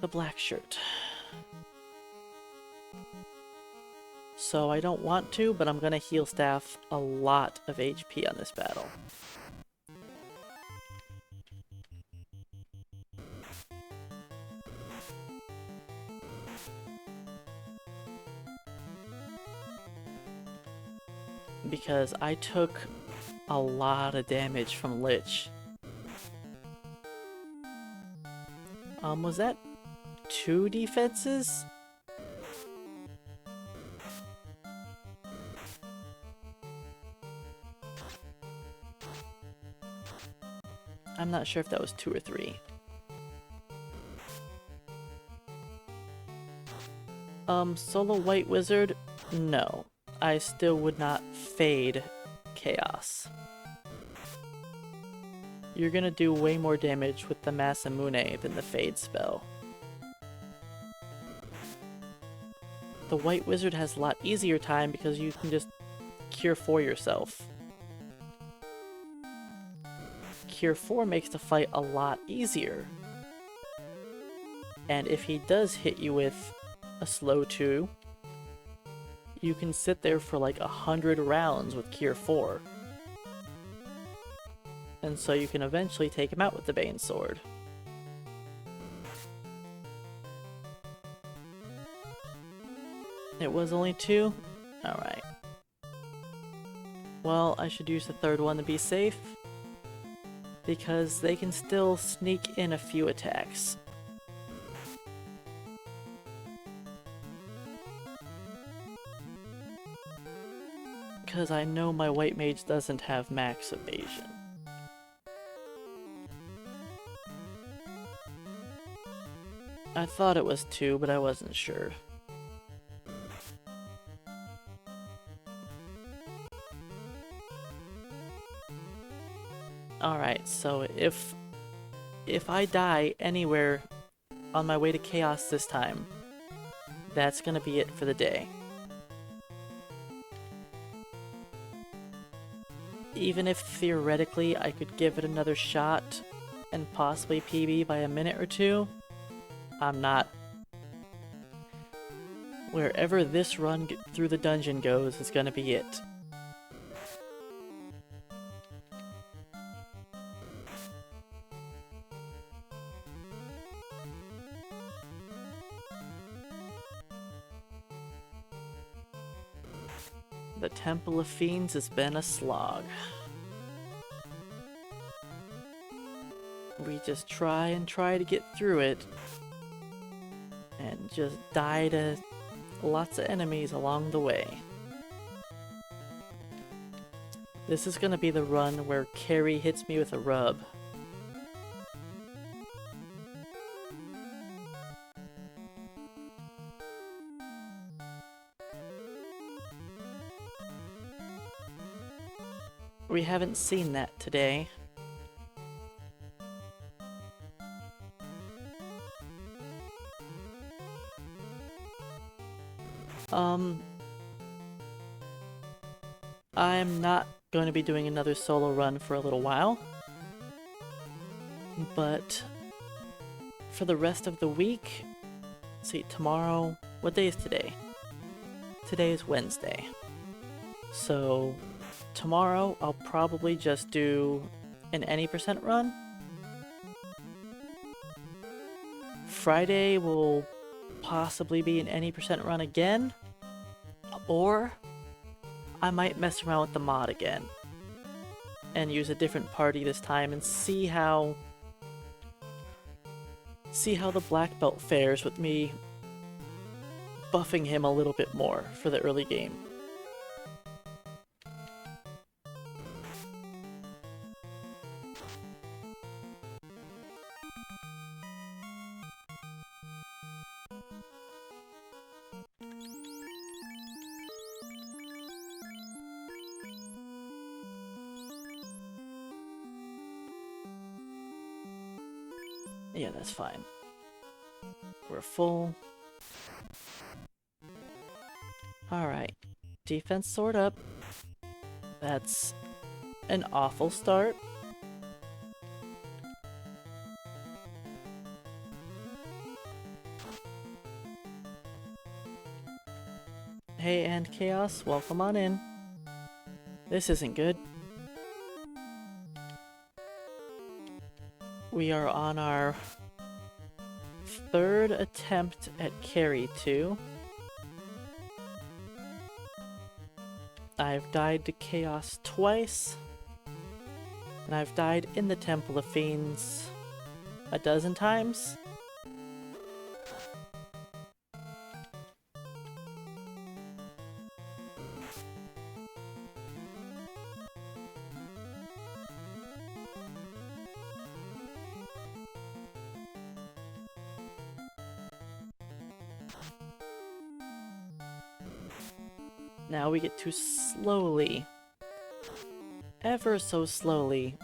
black shirt. So I don't want to, but I'm gonna heal staff a lot of HP on this battle. Because I took a lot of damage from Lich. Was that 2 defenses? I'm not sure if that was 2 or 3. Solo White Wizard? No. I still would not fade Chaos. You're gonna do way more damage with the Masamune than the Fade spell. The White Wizard has a lot easier time because you can just Cure 4 yourself. Cure 4 makes the fight a lot easier. And if he does hit you with a slow 2, you can sit there for like 100 rounds with Cure 4. And so you can eventually take him out with the Bane Sword. It was only 2? Alright. Well, I should use the third one to be safe, because they can still sneak in a few attacks. Because I know my white mage doesn't have max evasion. I thought it was 2, but I wasn't sure. Alright, so if I die anywhere on my way to Chaos this time, that's gonna be it for the day. Even if theoretically I could give it another shot and possibly PB by a minute or 2, I'm not. Wherever this run through the dungeon goes is gonna be it. The Temple of Fiends has been a slog. We just try to get through it, and just die to lots of enemies along the way. This is gonna be the run where Kary hits me with a rub. We haven't seen that today. I'm not going to be doing another solo run for a little while, but for the rest of the week, see, tomorrow, what day is today? Today is Wednesday. So tomorrow I'll probably just do an any % run. Friday will possibly be an any % run again, or I might mess around with the mod again and use a different party this time and see how the black belt fares with me buffing him a little bit more for the early game. Yeah, that's fine. We're full. Alright. Defense sword up. That's an awful start. Hey, and Chaos, welcome on in. This isn't good. We are on our 3rd attempt at Kary 2. I've died to Chaos twice, and I've died in the Temple of Fiends a dozen times. Now we get to slowly, ever so slowly,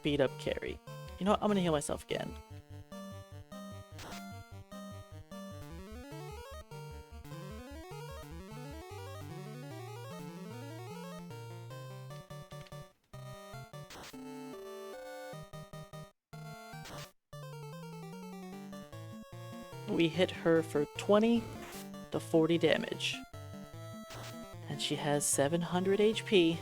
beat up Kary. You know what? I'm gonna heal myself again. We hit her for 20 to 40 damage. And she has 700 HP.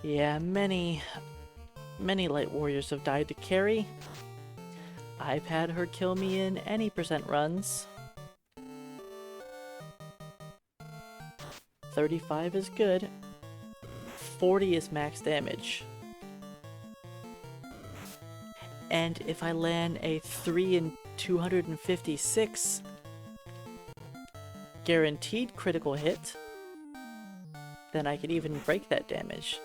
Yeah, many light warriors have died to Kary. I've had her kill me in any percent runs. 35 is good. 40 is max damage. And if I land a 3 in 256 guaranteed critical hit, then I could even break that damage.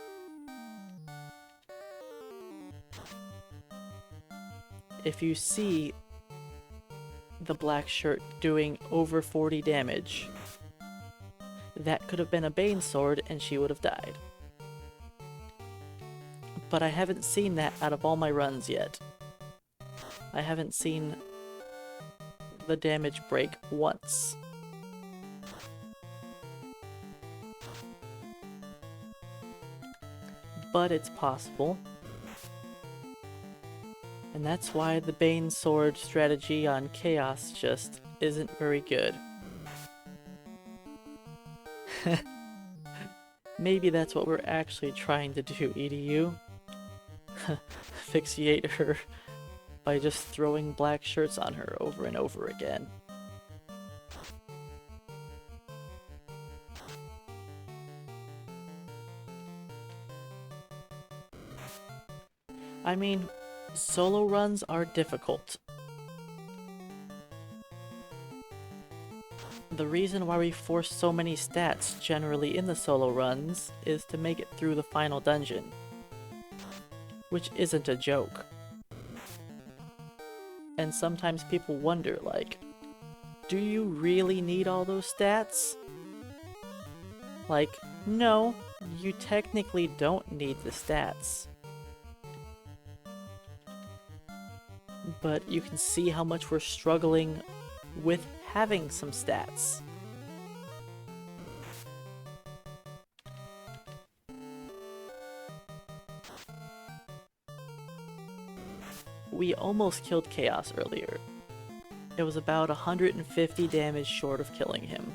If you see the black shirt doing over 40 damage, that could have been a Bane sword and she would have died. But I haven't seen that out of all my runs yet. I haven't seen the damage break once. But it's possible. And that's why the Bane sword strategy on Chaos just isn't very good. Maybe that's what we're actually trying to do, EDU. Asphyxiate her by just throwing black shirts on her over and over again. I mean, solo runs are difficult. The reason why we force so many stats generally in the solo runs is to make it through the final dungeon. Which isn't a joke. And sometimes people wonder, like, do you really need all those stats? Like, no, you technically don't need the stats. But you can see how much we're struggling with having some stats. We almost killed Chaos earlier. It was about 150 damage short of killing him.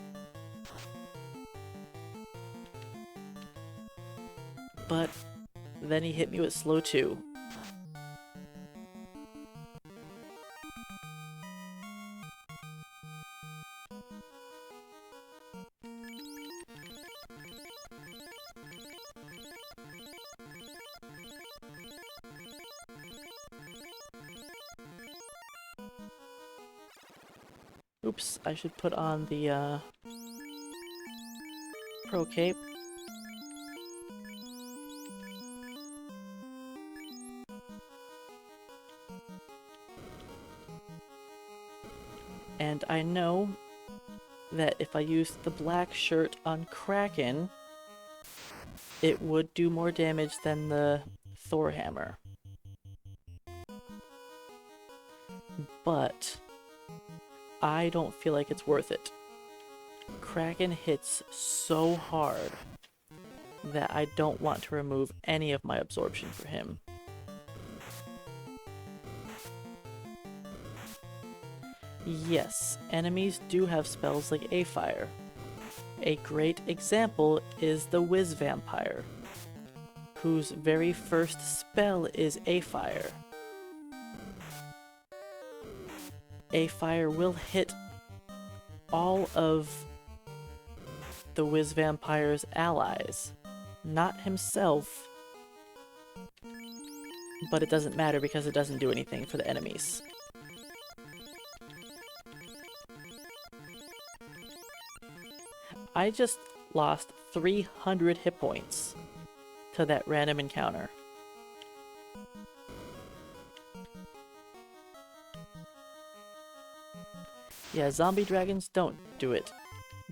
But then he hit me with slow 2. Oops, I should put on the pro cape. And I know that if I used the black shirt on Kraken, it would do more damage than the Thor hammer. But I don't feel like it's worth it. Kraken hits so hard that I don't want to remove any of my absorption for him. Yes, enemies do have spells like A-Fire. A great example is the Wiz Vampire, whose very first spell is A-Fire. A-Fire will hit all of the Wiz Vampire's allies, not himself, but it doesn't matter because it doesn't do anything for the enemies. I just lost 300 hit points to that random encounter. Yeah, zombie dragons don't do it,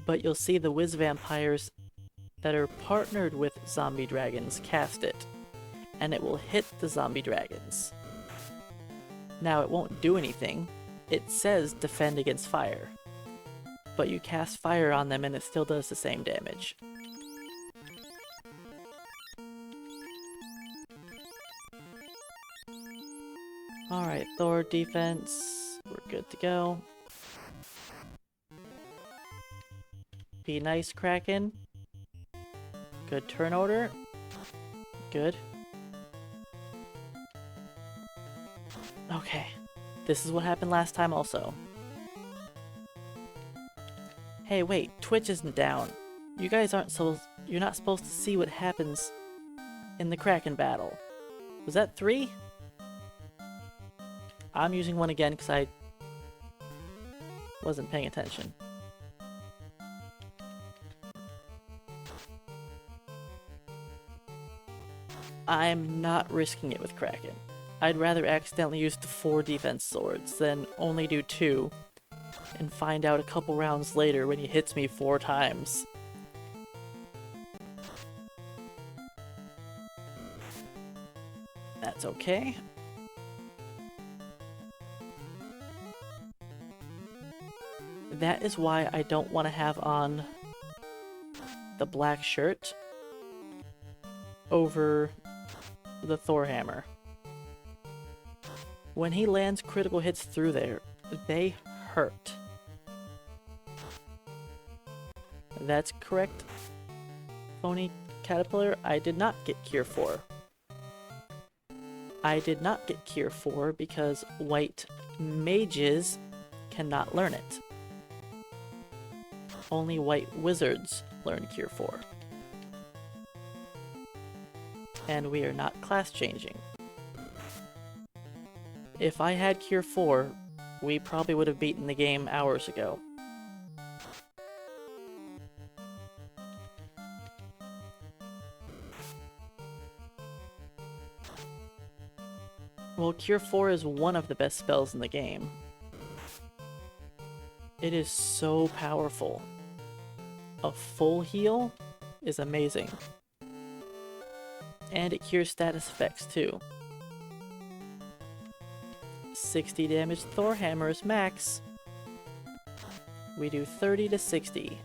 but you'll see the whiz vampires that are partnered with zombie dragons cast it, and it will hit the zombie dragons. Now it won't do anything, it says defend against fire, but you cast fire on them and it still does the same damage. Alright, Thor defense, we're good to go. Be nice, Kraken. Good turn order. Good. Okay. This is what happened last time also. Hey, wait. Twitch isn't down. You guys aren't you're not supposed to see what happens in the Kraken battle. Was that 3? I'm using one again because I wasn't paying attention. I'm not risking it with Kraken. I'd rather accidentally use the 4 defense swords than only do 2 and find out a couple rounds later when he hits me 4 times. That's okay. That is why I don't want to have on the black shirt over the Thor hammer. When he lands critical hits through there, they hurt. That's correct, Phony Caterpillar. I did not get Cure 4. I did not get Cure 4 because white mages cannot learn it. Only white wizards learn Cure 4. And we are not class changing. If I had Cure 4, we probably would have beaten the game hours ago. Well, Cure 4 is one of the best spells in the game. It is so powerful. A full heal is amazing. And it cures status effects too. 60 damage Thor hammer is max. We do 30 to 60.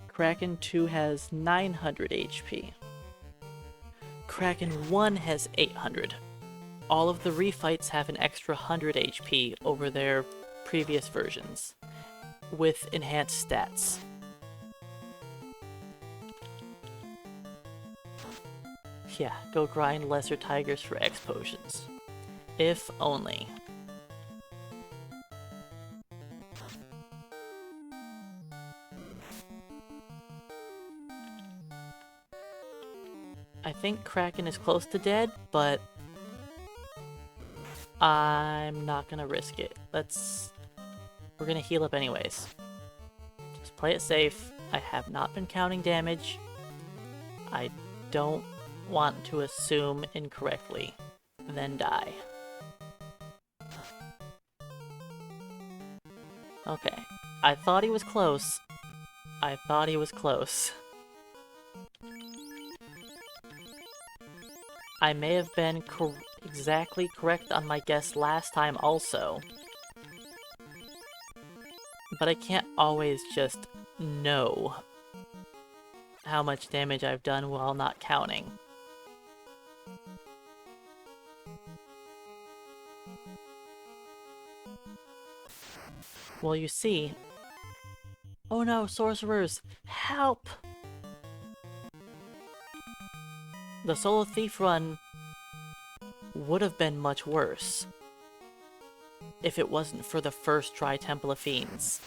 Kraken 2 has 900 HP. Kraken 1 has 800. All of the refights have an extra 100 HP over their previous versions, with enhanced stats. Yeah, go grind lesser tigers for X potions. If only. I think Kraken is close to dead, but I'm not gonna risk it. We're gonna heal up anyways. Just play it safe. I have not been counting damage. I don't want to assume incorrectly, then die. Okay. I thought he was close. I thought he was close. I may have been exactly correct on my guess last time also. But I can't always just know how much damage I've done while not counting. Well, you see... Oh no, sorcerers! Help! The Solo Thief run would have been much worse. if it wasn't for the first try Temple of Fiends.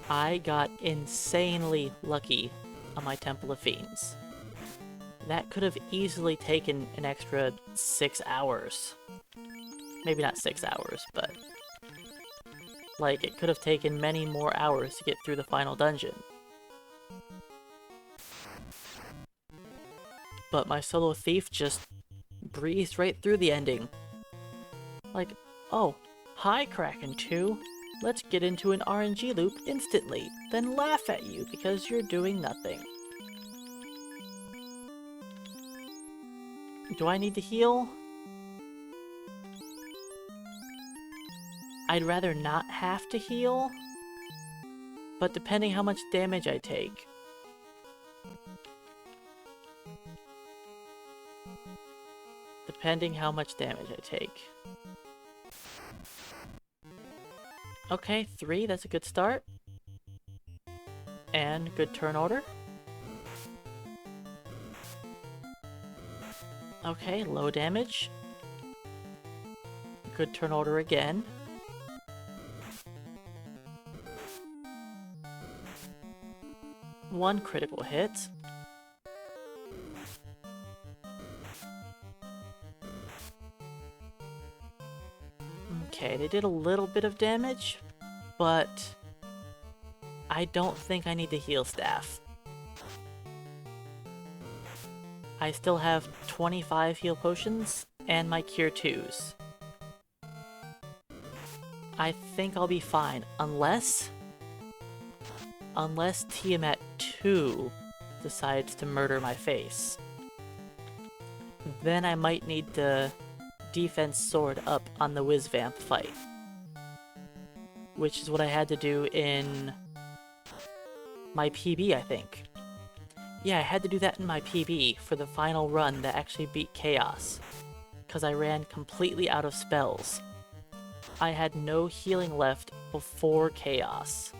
I got insanely lucky on my Temple of Fiends. That could have easily taken an extra 6 hours. Maybe not 6 hours, but... like, it could have taken many more hours to get through the final dungeon. But my solo thief just breezed right through the ending. Like, oh, hi Kraken 2. Let's get into an RNG loop instantly, then laugh at you because you're doing nothing. Do I need to heal? I'd rather not have to heal, but depending how much damage I take. Depending how much damage I take. Okay, 3, that's a good start. And good turn order. Okay, low damage. Good turn order again. One critical hit. Okay, they did a little bit of damage, but I don't think I need the heal staff. I still have 25 heal potions and my cure 2s. I think I'll be fine, unless Tiamat 2 decides to murder my face. Then I might need the defense sword up on the Whizvamp fight. Which is what I had to do in my PB, I think. Yeah, I had to do that in my PB for the final run that actually beat Chaos. Because I ran completely out of spells. I had no healing left before Chaos.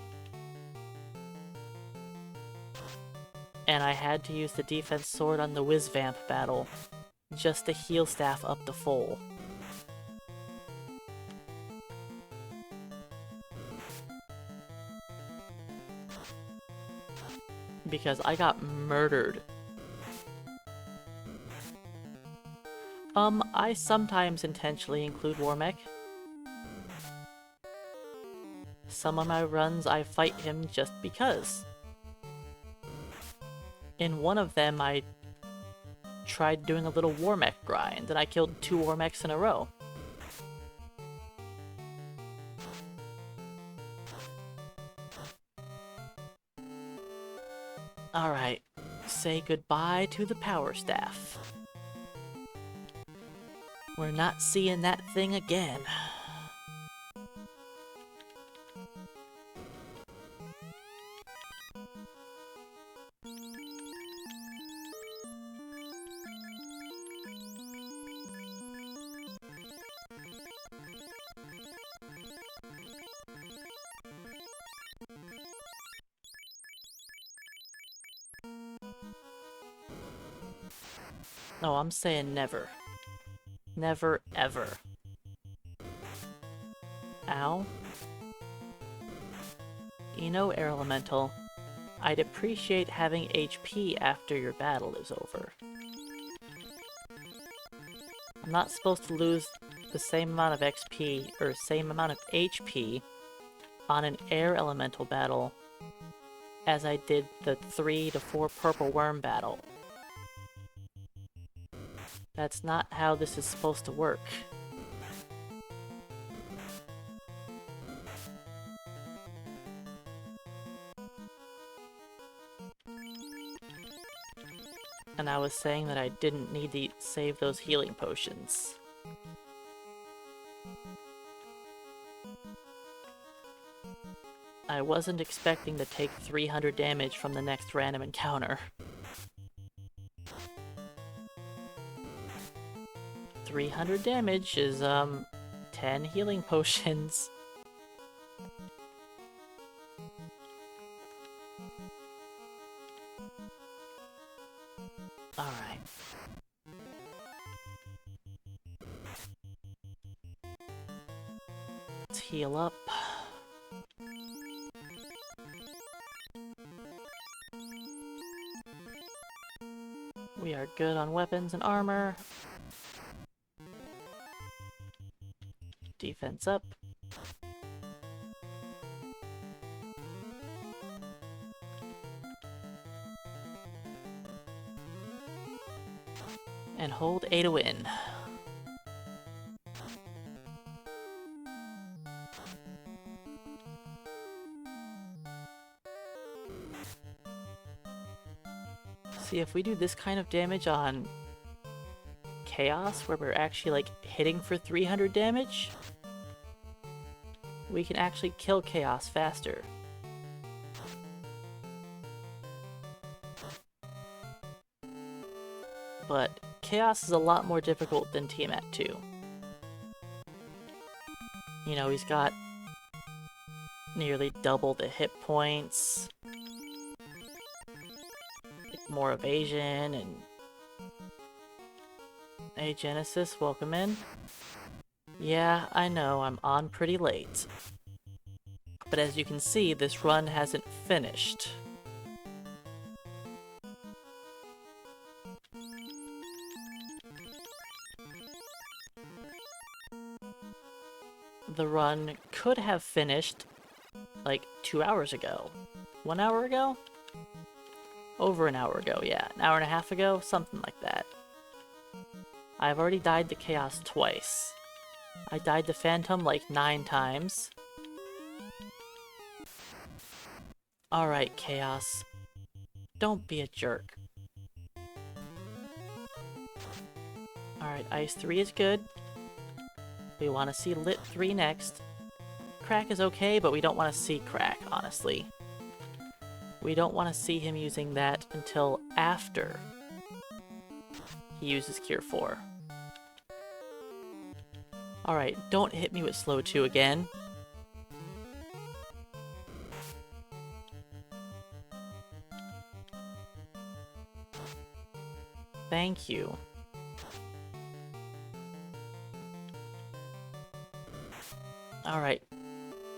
And I had to use the defense sword on the Whizvamp battle just to heal staff up to full. Because I got murdered. I sometimes intentionally include Warmech. Some of my runs I fight him just because. In one of them I tried doing a little Warmech grind, and I killed 2 Warmechs in a row. Alright, say goodbye to the power staff. We're not seeing that thing again. No, I'm saying never. Never, ever. Ow. You know, Air Elemental, I'd appreciate having HP after your battle is over. I'm not supposed to lose the same amount of XP, or same amount of HP, on an Air Elemental battle as I did the 3 to 4 Purple Worm battle. That's not how this is supposed to work. And I was saying that I didn't need to save those healing potions. I wasn't expecting to take 300 damage from the next random encounter. 300 damage is, 10 healing potions. Alright. heal up. We are good on weapons and armor. Defense up. And hold A to win. See, if we do this kind of damage on Chaos, where we're actually like hitting for 300 damage, we can actually kill Chaos faster. But Chaos is a lot more difficult than Tiamat 2. You know, he's got nearly double the hit points, more evasion, and... Hey Genesis, welcome in. Yeah, I know, I'm on pretty late. But as you can see, this run hasn't finished. The run could have finished like 2 hours ago. 1 hour ago? Over an hour ago, yeah. An hour and a half ago? Something like that. I've already died to Chaos twice. I died to Phantom like 9 times. Alright, Chaos. Don't be a jerk. Alright, Ice 3 is good. We want to see Lit 3 next. Crack is okay, but we don't want to see Crack, honestly. We don't want to see him using that until after he uses Cure 4. Alright, don't hit me with Slow 2 again. Thank you. Alright,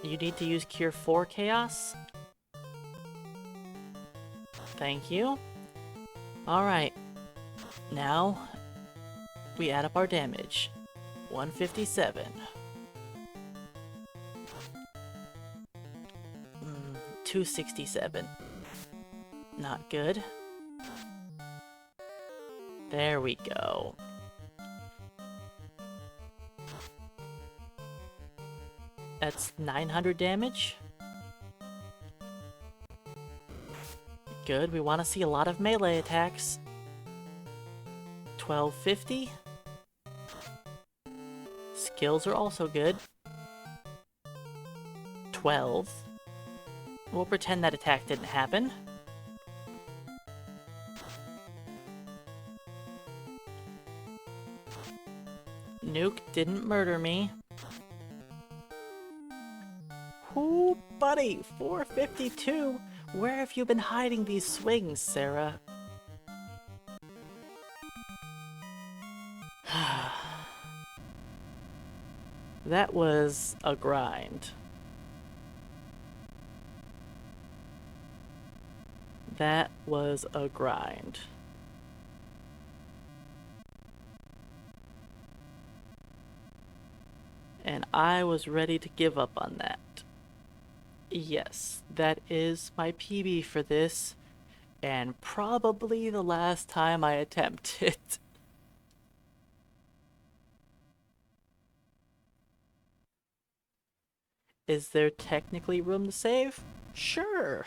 you need to use Cure 4, Chaos? Thank you. Alright, now we add up our damage. 157. 267. Not good. There we go. That's 900 damage. Good, we want to see a lot of melee attacks. 1250. Skills are also good. 12. We'll pretend that attack didn't happen. Nuke didn't murder me. Ooh, buddy, 452. Where have you been hiding these swings, Sarah? That was a grind. That was a grind. And I was ready to give up on that. Yes, that is my PB for this, and probably the last time I attempt it. Is there technically room to save? Sure.